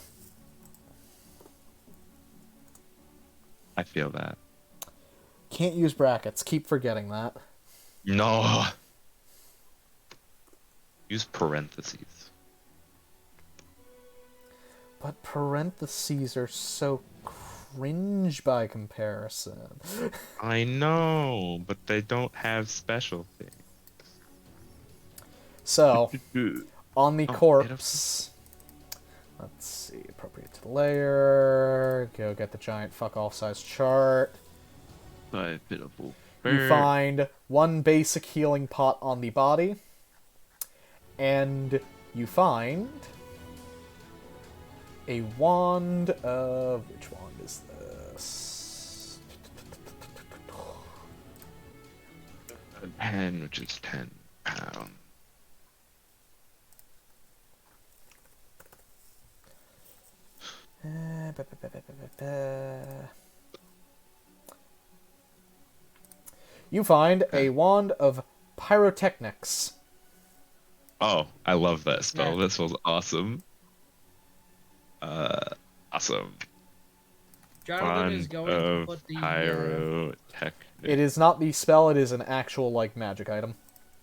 I feel that. Can't use brackets. Keep forgetting that. No. Use parentheses. But parentheses are so cringe by comparison. I know, but they don't have special things. So, on the Oh, corpse, let's see, appropriate to the layer, go get the giant fuck off size chart. By pitiful. You find one basic healing pot on the body, and you find a wand of... which wand is this? A pen, which is 10 pounds. You find a wand of pyrotechnics. Oh, I love that spell. Yeah. This was awesome. Awesome. Jonathan is Wand going to of put the pyrotechnics. It is not the spell, it is an actual, like, magic item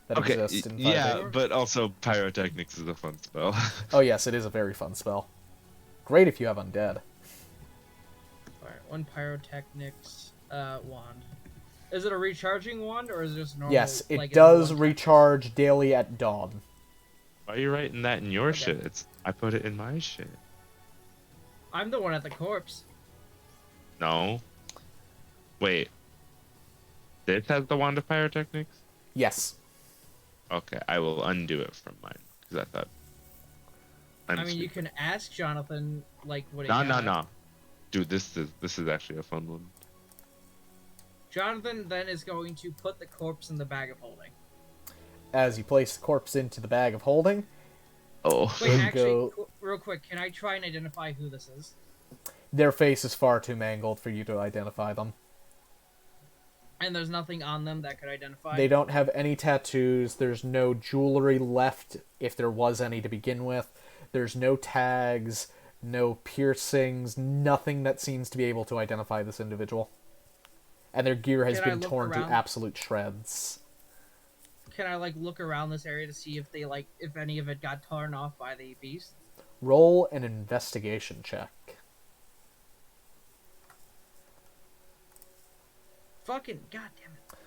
that Okay, exists in 5e. yeah, but also pyrotechnics is a fun spell. Oh yes, it is a very fun spell. Great if you have undead. Alright, one pyrotechnics wand. Is it a recharging wand or is it just normal? Yes, it like, does one-time? recharge daily at dawn. Why are you writing that in your Okay. shit? I put it in my shit. I'm the one at the corpse. No. Wait. This has the wand of pyrotechnics? Yes. Okay, I will undo it from mine because I thought. I mean, you stupid. can ask Jonathan, like, what he No, no, got. no. Dude, this is actually a fun one. Jonathan then is going to put the corpse in the bag of holding. As you place the corpse into the bag of holding, Oh. Wait, Then actually, go- real quick, can I try and identify who this is? their face is far too mangled for you to identify them. And there's nothing on them that could identify? They don't have any tattoos, there's no jewelry left, if there was any to begin with. There's no tags, no piercings, nothing that seems to be able to identify this individual. And their gear has Can I been look torn to around? absolute shreds. Can I, like, look around this area to see if they, like, if any of it got torn off by the beast? Roll an investigation check. Fucking goddamn it.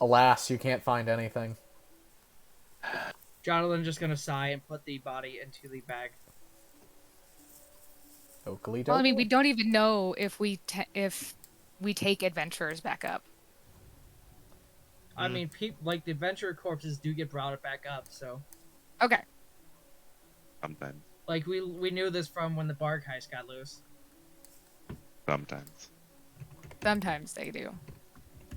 Alas, you can't find anything. Jonathan's just gonna sigh and put the body into the bag. Oakley Well, I mean, doke. we don't even know if we take adventurers back up. I mean, like, the adventurer corpses do get brought back up, so... Okay. Sometimes. Like, we knew this from when the Barg heist got loose. Sometimes. Sometimes they do.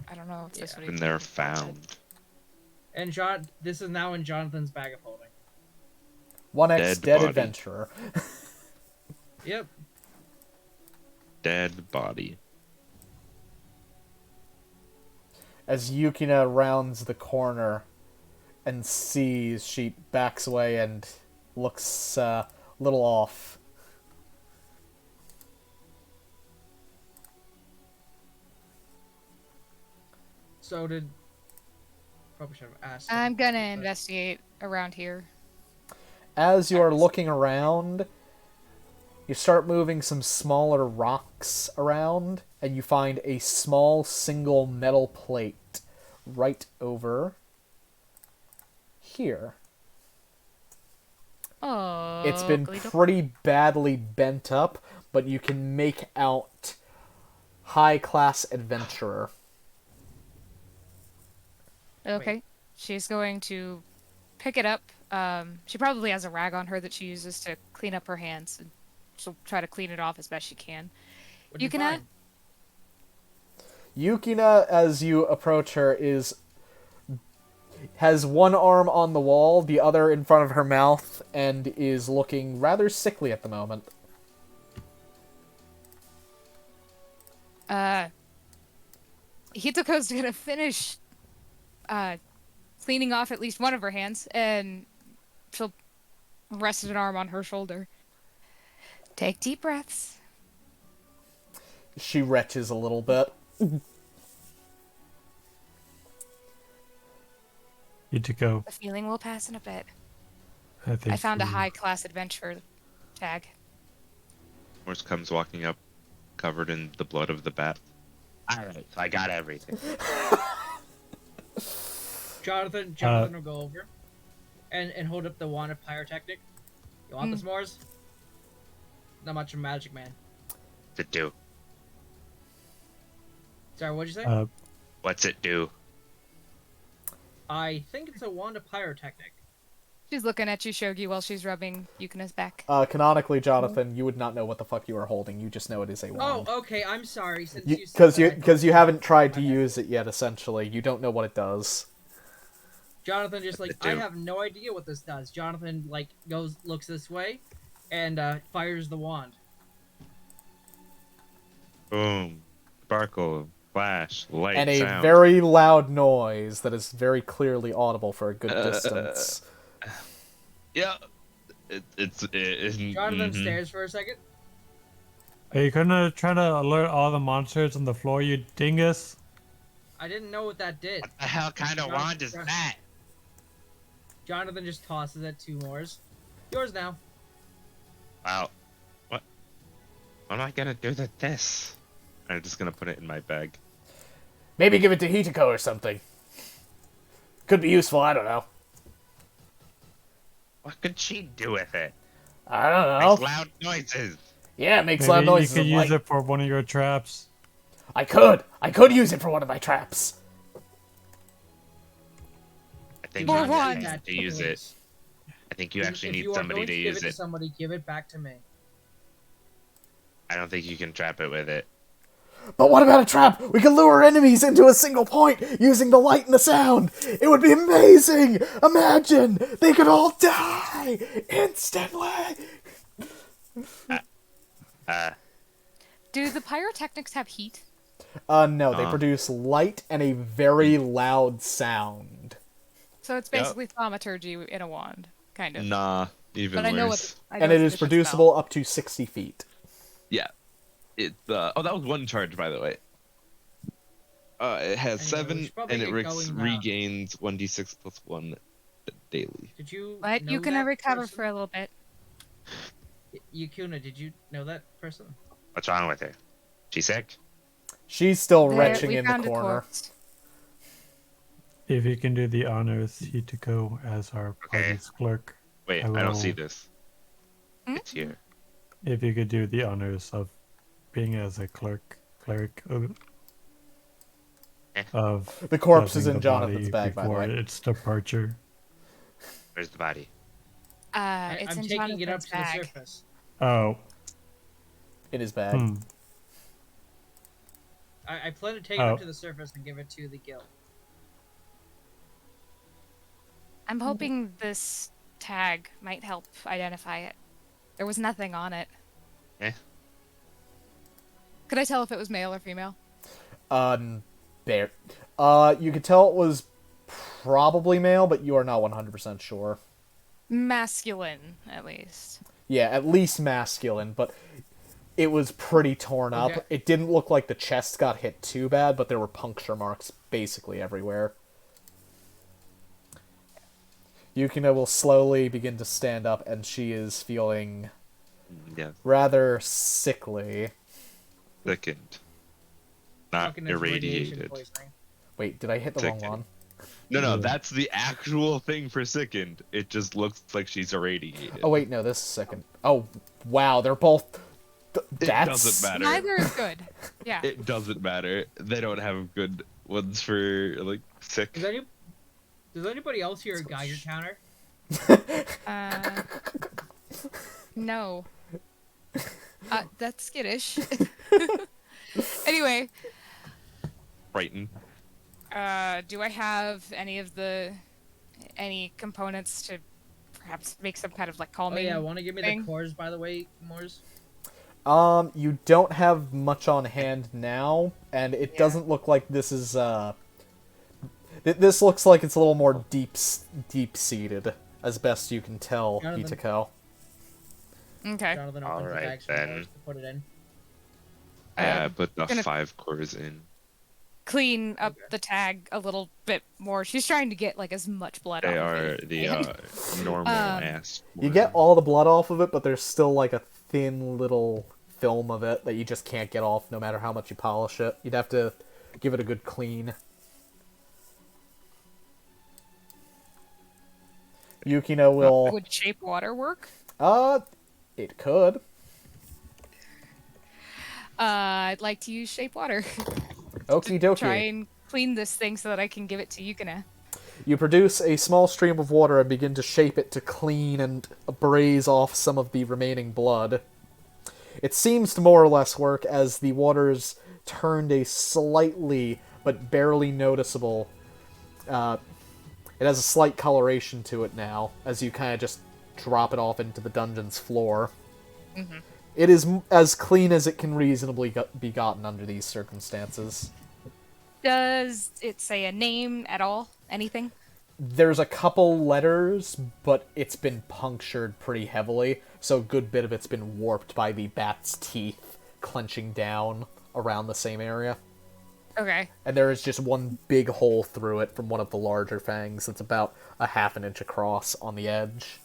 I don't know if this would And even they're be counted. found. And this is now in Jonathan's bag of holding. 1x Dead dead body. adventurer. Yep. Dead body. As Yukina rounds the corner and sees, she backs away and looks a little off. So did... Probably should have asked. I'm gonna but- investigate around here. As you are looking around, you start moving some smaller rocks around, and you find a small single metal plate right over here. Oh, It's been pretty badly bent up, but you can make out high-class adventurer. Okay. She's going to pick it up. She probably has a rag on her that she uses to clean up her hands, and she'll try to clean it off as best she can. What'd you Yukina, find? Yukina, as you approach her, has one arm on the wall, the other in front of her mouth, and is looking rather sickly at the moment. Hitoko's gonna finish cleaning off at least one of her hands, and she'll rest an arm on her shoulder. Take deep breaths. She retches a little bit. Ichigo, The feeling will pass in a bit. I think I found a you- high-class adventure tag. Morse comes walking up, covered in the blood of the bat. All right, so I got everything. Jonathan will go over and hold up the wand of pyrotechnic. You want this, Morse? Not much of a magic man. What's it do? Sorry, what'd you say? What's it do? I think it's a wand of pyrotechnic. She's looking at you, Sho Gi, while she's rubbing Yukina's back. Canonically, Jonathan, you would not know what the fuck you are holding. You just know it is a wand. Oh, okay. I'm sorry. Since Because you haven't tried to use it yet. Essentially, you don't know what it does. Jonathan just What's it I do? have no idea what this does. Jonathan looks this way, and fires the wand. Boom. Sparkle. Flash. Light. And a sound. very loud noise that is very clearly audible for a good distance. Yeah. It's Jonathan stares for a second. Are you gonna try to alert all the monsters on the floor, you dingus? I didn't know what that did. What the hell kind of wand is that? Jonathan just tosses it to Moors. Yours now. Wow. What am I gonna do with this? I'm just gonna put it in my bag. Maybe give it to Hitoko or something. Could be useful, I don't know. What could she do with it? I don't Makes know. loud noises. Yeah, it makes Maybe loud noises. you could of use light. it for one of your traps. I could use it for one of my traps. I think More you wands. need to use it. I think you actually If need you are somebody going to give use it it. to somebody, give it back to me. I don't think you can trap it with it. But what about a trap? We could lure enemies into a single point using the light and the sound. It would be amazing. Imagine they could all die instantly. Do the pyrotechnics have heat? No, they produce light and a very loud sound. So it's basically thaumaturgy in a wand, kind of. Nah, even But I know worse. what. I know And it it's is a vicious producible up to 60 feet. Yeah. It. Oh, that was one charge, by the way. It has Anyway, we 7, should probably and it get going now. regains 1d6 plus 1 daily. Did you? But know you can that recover person? for a little bit. Yukina, did you know that person? What's wrong with her? She sick? She's still There, retching we in the found a corner. corpse. If you can do the honors, Hitoko as our Okay. party's clerk. Wait, I I don't see will- this. It's here. If you could do the honors of being as a cleric of The corpse is blessing in the Jonathan's body bag, by the before way. its departure. Where's the body? It's I'm in taking it up Jonathan's to the bag. surface. Oh, In his bag. I plan to take it Oh. up to the surface and give it to the guild. I'm hoping this tag might help identify it. There was nothing on it. Eh? Could I tell if it was male or female? There. You could tell it was probably male, but you are not 100% sure. Masculine, at least. Yeah, at least masculine, but it was pretty torn up. Okay. It didn't look like the chest got hit too bad, but there were puncture marks basically everywhere. Yukina will slowly begin to stand up, and she is feeling Yeah, rather sickly. thickened. Not Fucking it's radiation irradiated. poisoning. Wait, did I hit the wrong Sickened. one? No, that's the actual thing for sickened. It just looks like she's irradiated. Oh wait, no, this is second. Oh, wow, they're both... It That's... doesn't matter. Neither is good. Yeah. It doesn't matter. They don't have good ones for, like, sick. Does Does anybody else hear a Geiger counter? No. That's skittish. Anyway, Frightened. do I have any components to perhaps make some kind of like Oh calming? yeah, want to give me thing? the cores, by the way, Moors? You don't have much on hand now, and it doesn't look like this is, this looks like it's a little more deep-seated, as best you can tell, Jonathan. Itako. Okay. Jonathan All opens the right, bags for then. cores to put it in. Yeah, put the gonna- 5 cores in. Clean up Okay. the tag a little bit more. She's trying to get like as much blood They off are of it. the normal ass. You get all the blood off of it, but there's still like a thin little film of it that you just can't get off no matter how much you polish it. You'd have to give it a good clean. Yukino will... Would shape water work? It could. I'd like to use shape water. Okie Try dokie. and clean this thing so that I can give it to Yukina. You produce a small stream of water and begin to shape it to clean and braise off some of the remaining blood. It seems to more or less work as the water's turned a slightly but barely noticeable... it has a slight coloration to it now, as you kind of just drop it off into the dungeon's floor. Mm-hmm. It is as clean as it can reasonably be gotten under these circumstances. Does it say a name at all? Anything? There's a couple letters, but it's been punctured pretty heavily, so a good bit of it's been warped by the bat's teeth clenching down around the same area. Okay. And there is just one big hole through it from one of the larger fangs that's about a half an inch across on the edge.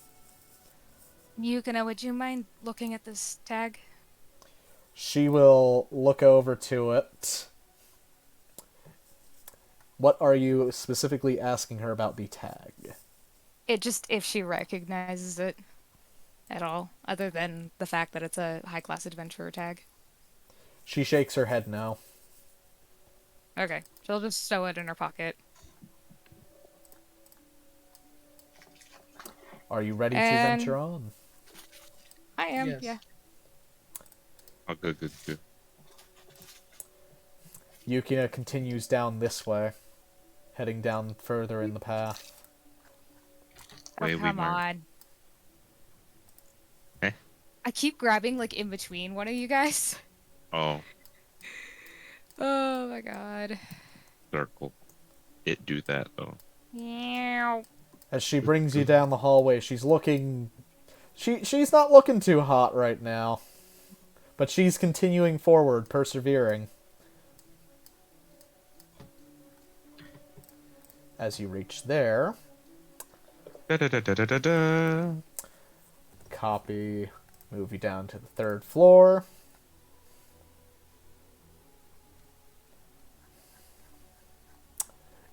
Yukina, would you mind looking at this tag? She will look over to it. What are you specifically asking her about the tag? It just if she recognizes it at all, other than the fact that it's a high-class adventurer tag. She shakes her head no. Okay, she'll just stow it in her pocket. Are you ready to And- venture on? I am, Yes. yeah. Oh, good. Yukina continues down this way, heading down further in the path. Way Oh, we come learn. on. Eh? I keep grabbing, like, in between one of you guys. Oh, Oh my god. circle. It do that though. Meow. As she brings you down the hallway, she's looking... She's not looking too hot right now. But she's continuing forward, persevering. As you reach there, Da-da-da-da-da-da. copy, move you down to the 3rd floor.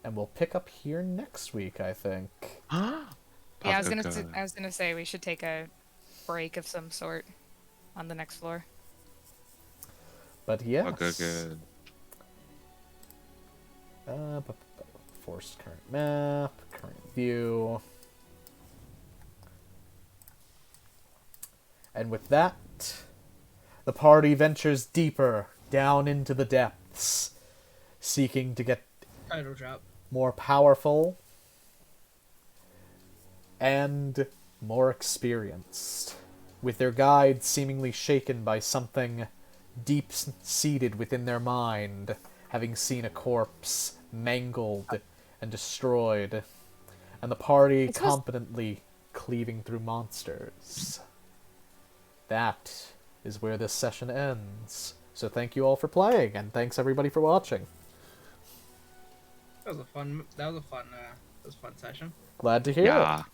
And we'll pick up here next week, I think. Yeah, I was Pop-a-ga. gonna say we should take a break of some sort on the next floor. But yes. Pop-a-ga. Force current map, current view. And with that, the party ventures deeper down into the depths, seeking to get Title drop. more powerful and more experienced, with their guide seemingly shaken by something deep-seated within their mind, having seen a corpse mangled and destroyed, and the party It's supposed- competently cleaving through monsters. That is where this session ends. So thank you all for playing, and thanks everybody for watching. That was a fun session. Glad to hear it. Yeah.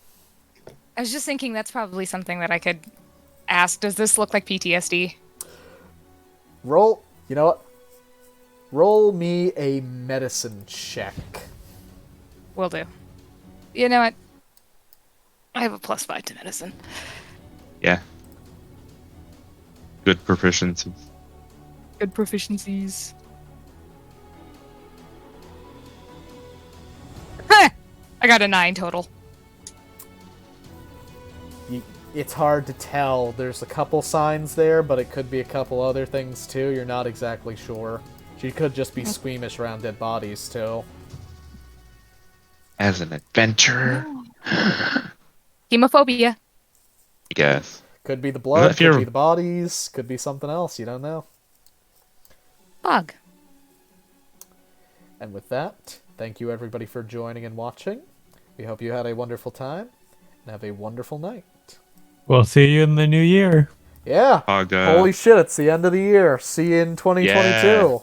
I was just thinking that's probably something that I could ask. Does this look like PTSD? Roll, you know what? Roll me a medicine check. Will do. You know what? I have a +5 to medicine. Yeah. Good proficiency. Good proficiencies. I got a 9 total. It's hard to tell. There's a couple signs there, but it could be a couple other things too. You're not exactly sure. She could just be squeamish around dead bodies too. As an adventurer. Hemophobia. I guess. Could be the blood, if could you're- be the bodies, could be something else. You don't know. Bug. And with that, thank you everybody for joining and watching. We hope you had a wonderful time and have a wonderful night. We'll see you in the new year. Yeah. Paga. Holy shit, it's the end of the year. See you in 2022.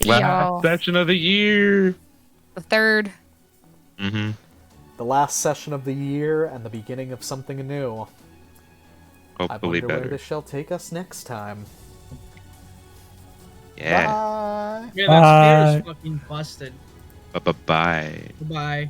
Last Yo. session of the year. The 3rd. Mm-hmm. The last session of the year and the beginning of something new. I Hopefully wonder where better. this shall take us next time. Yeah. Bye. Yeah, that spear is fucking busted. Bye-bye. Goodbye.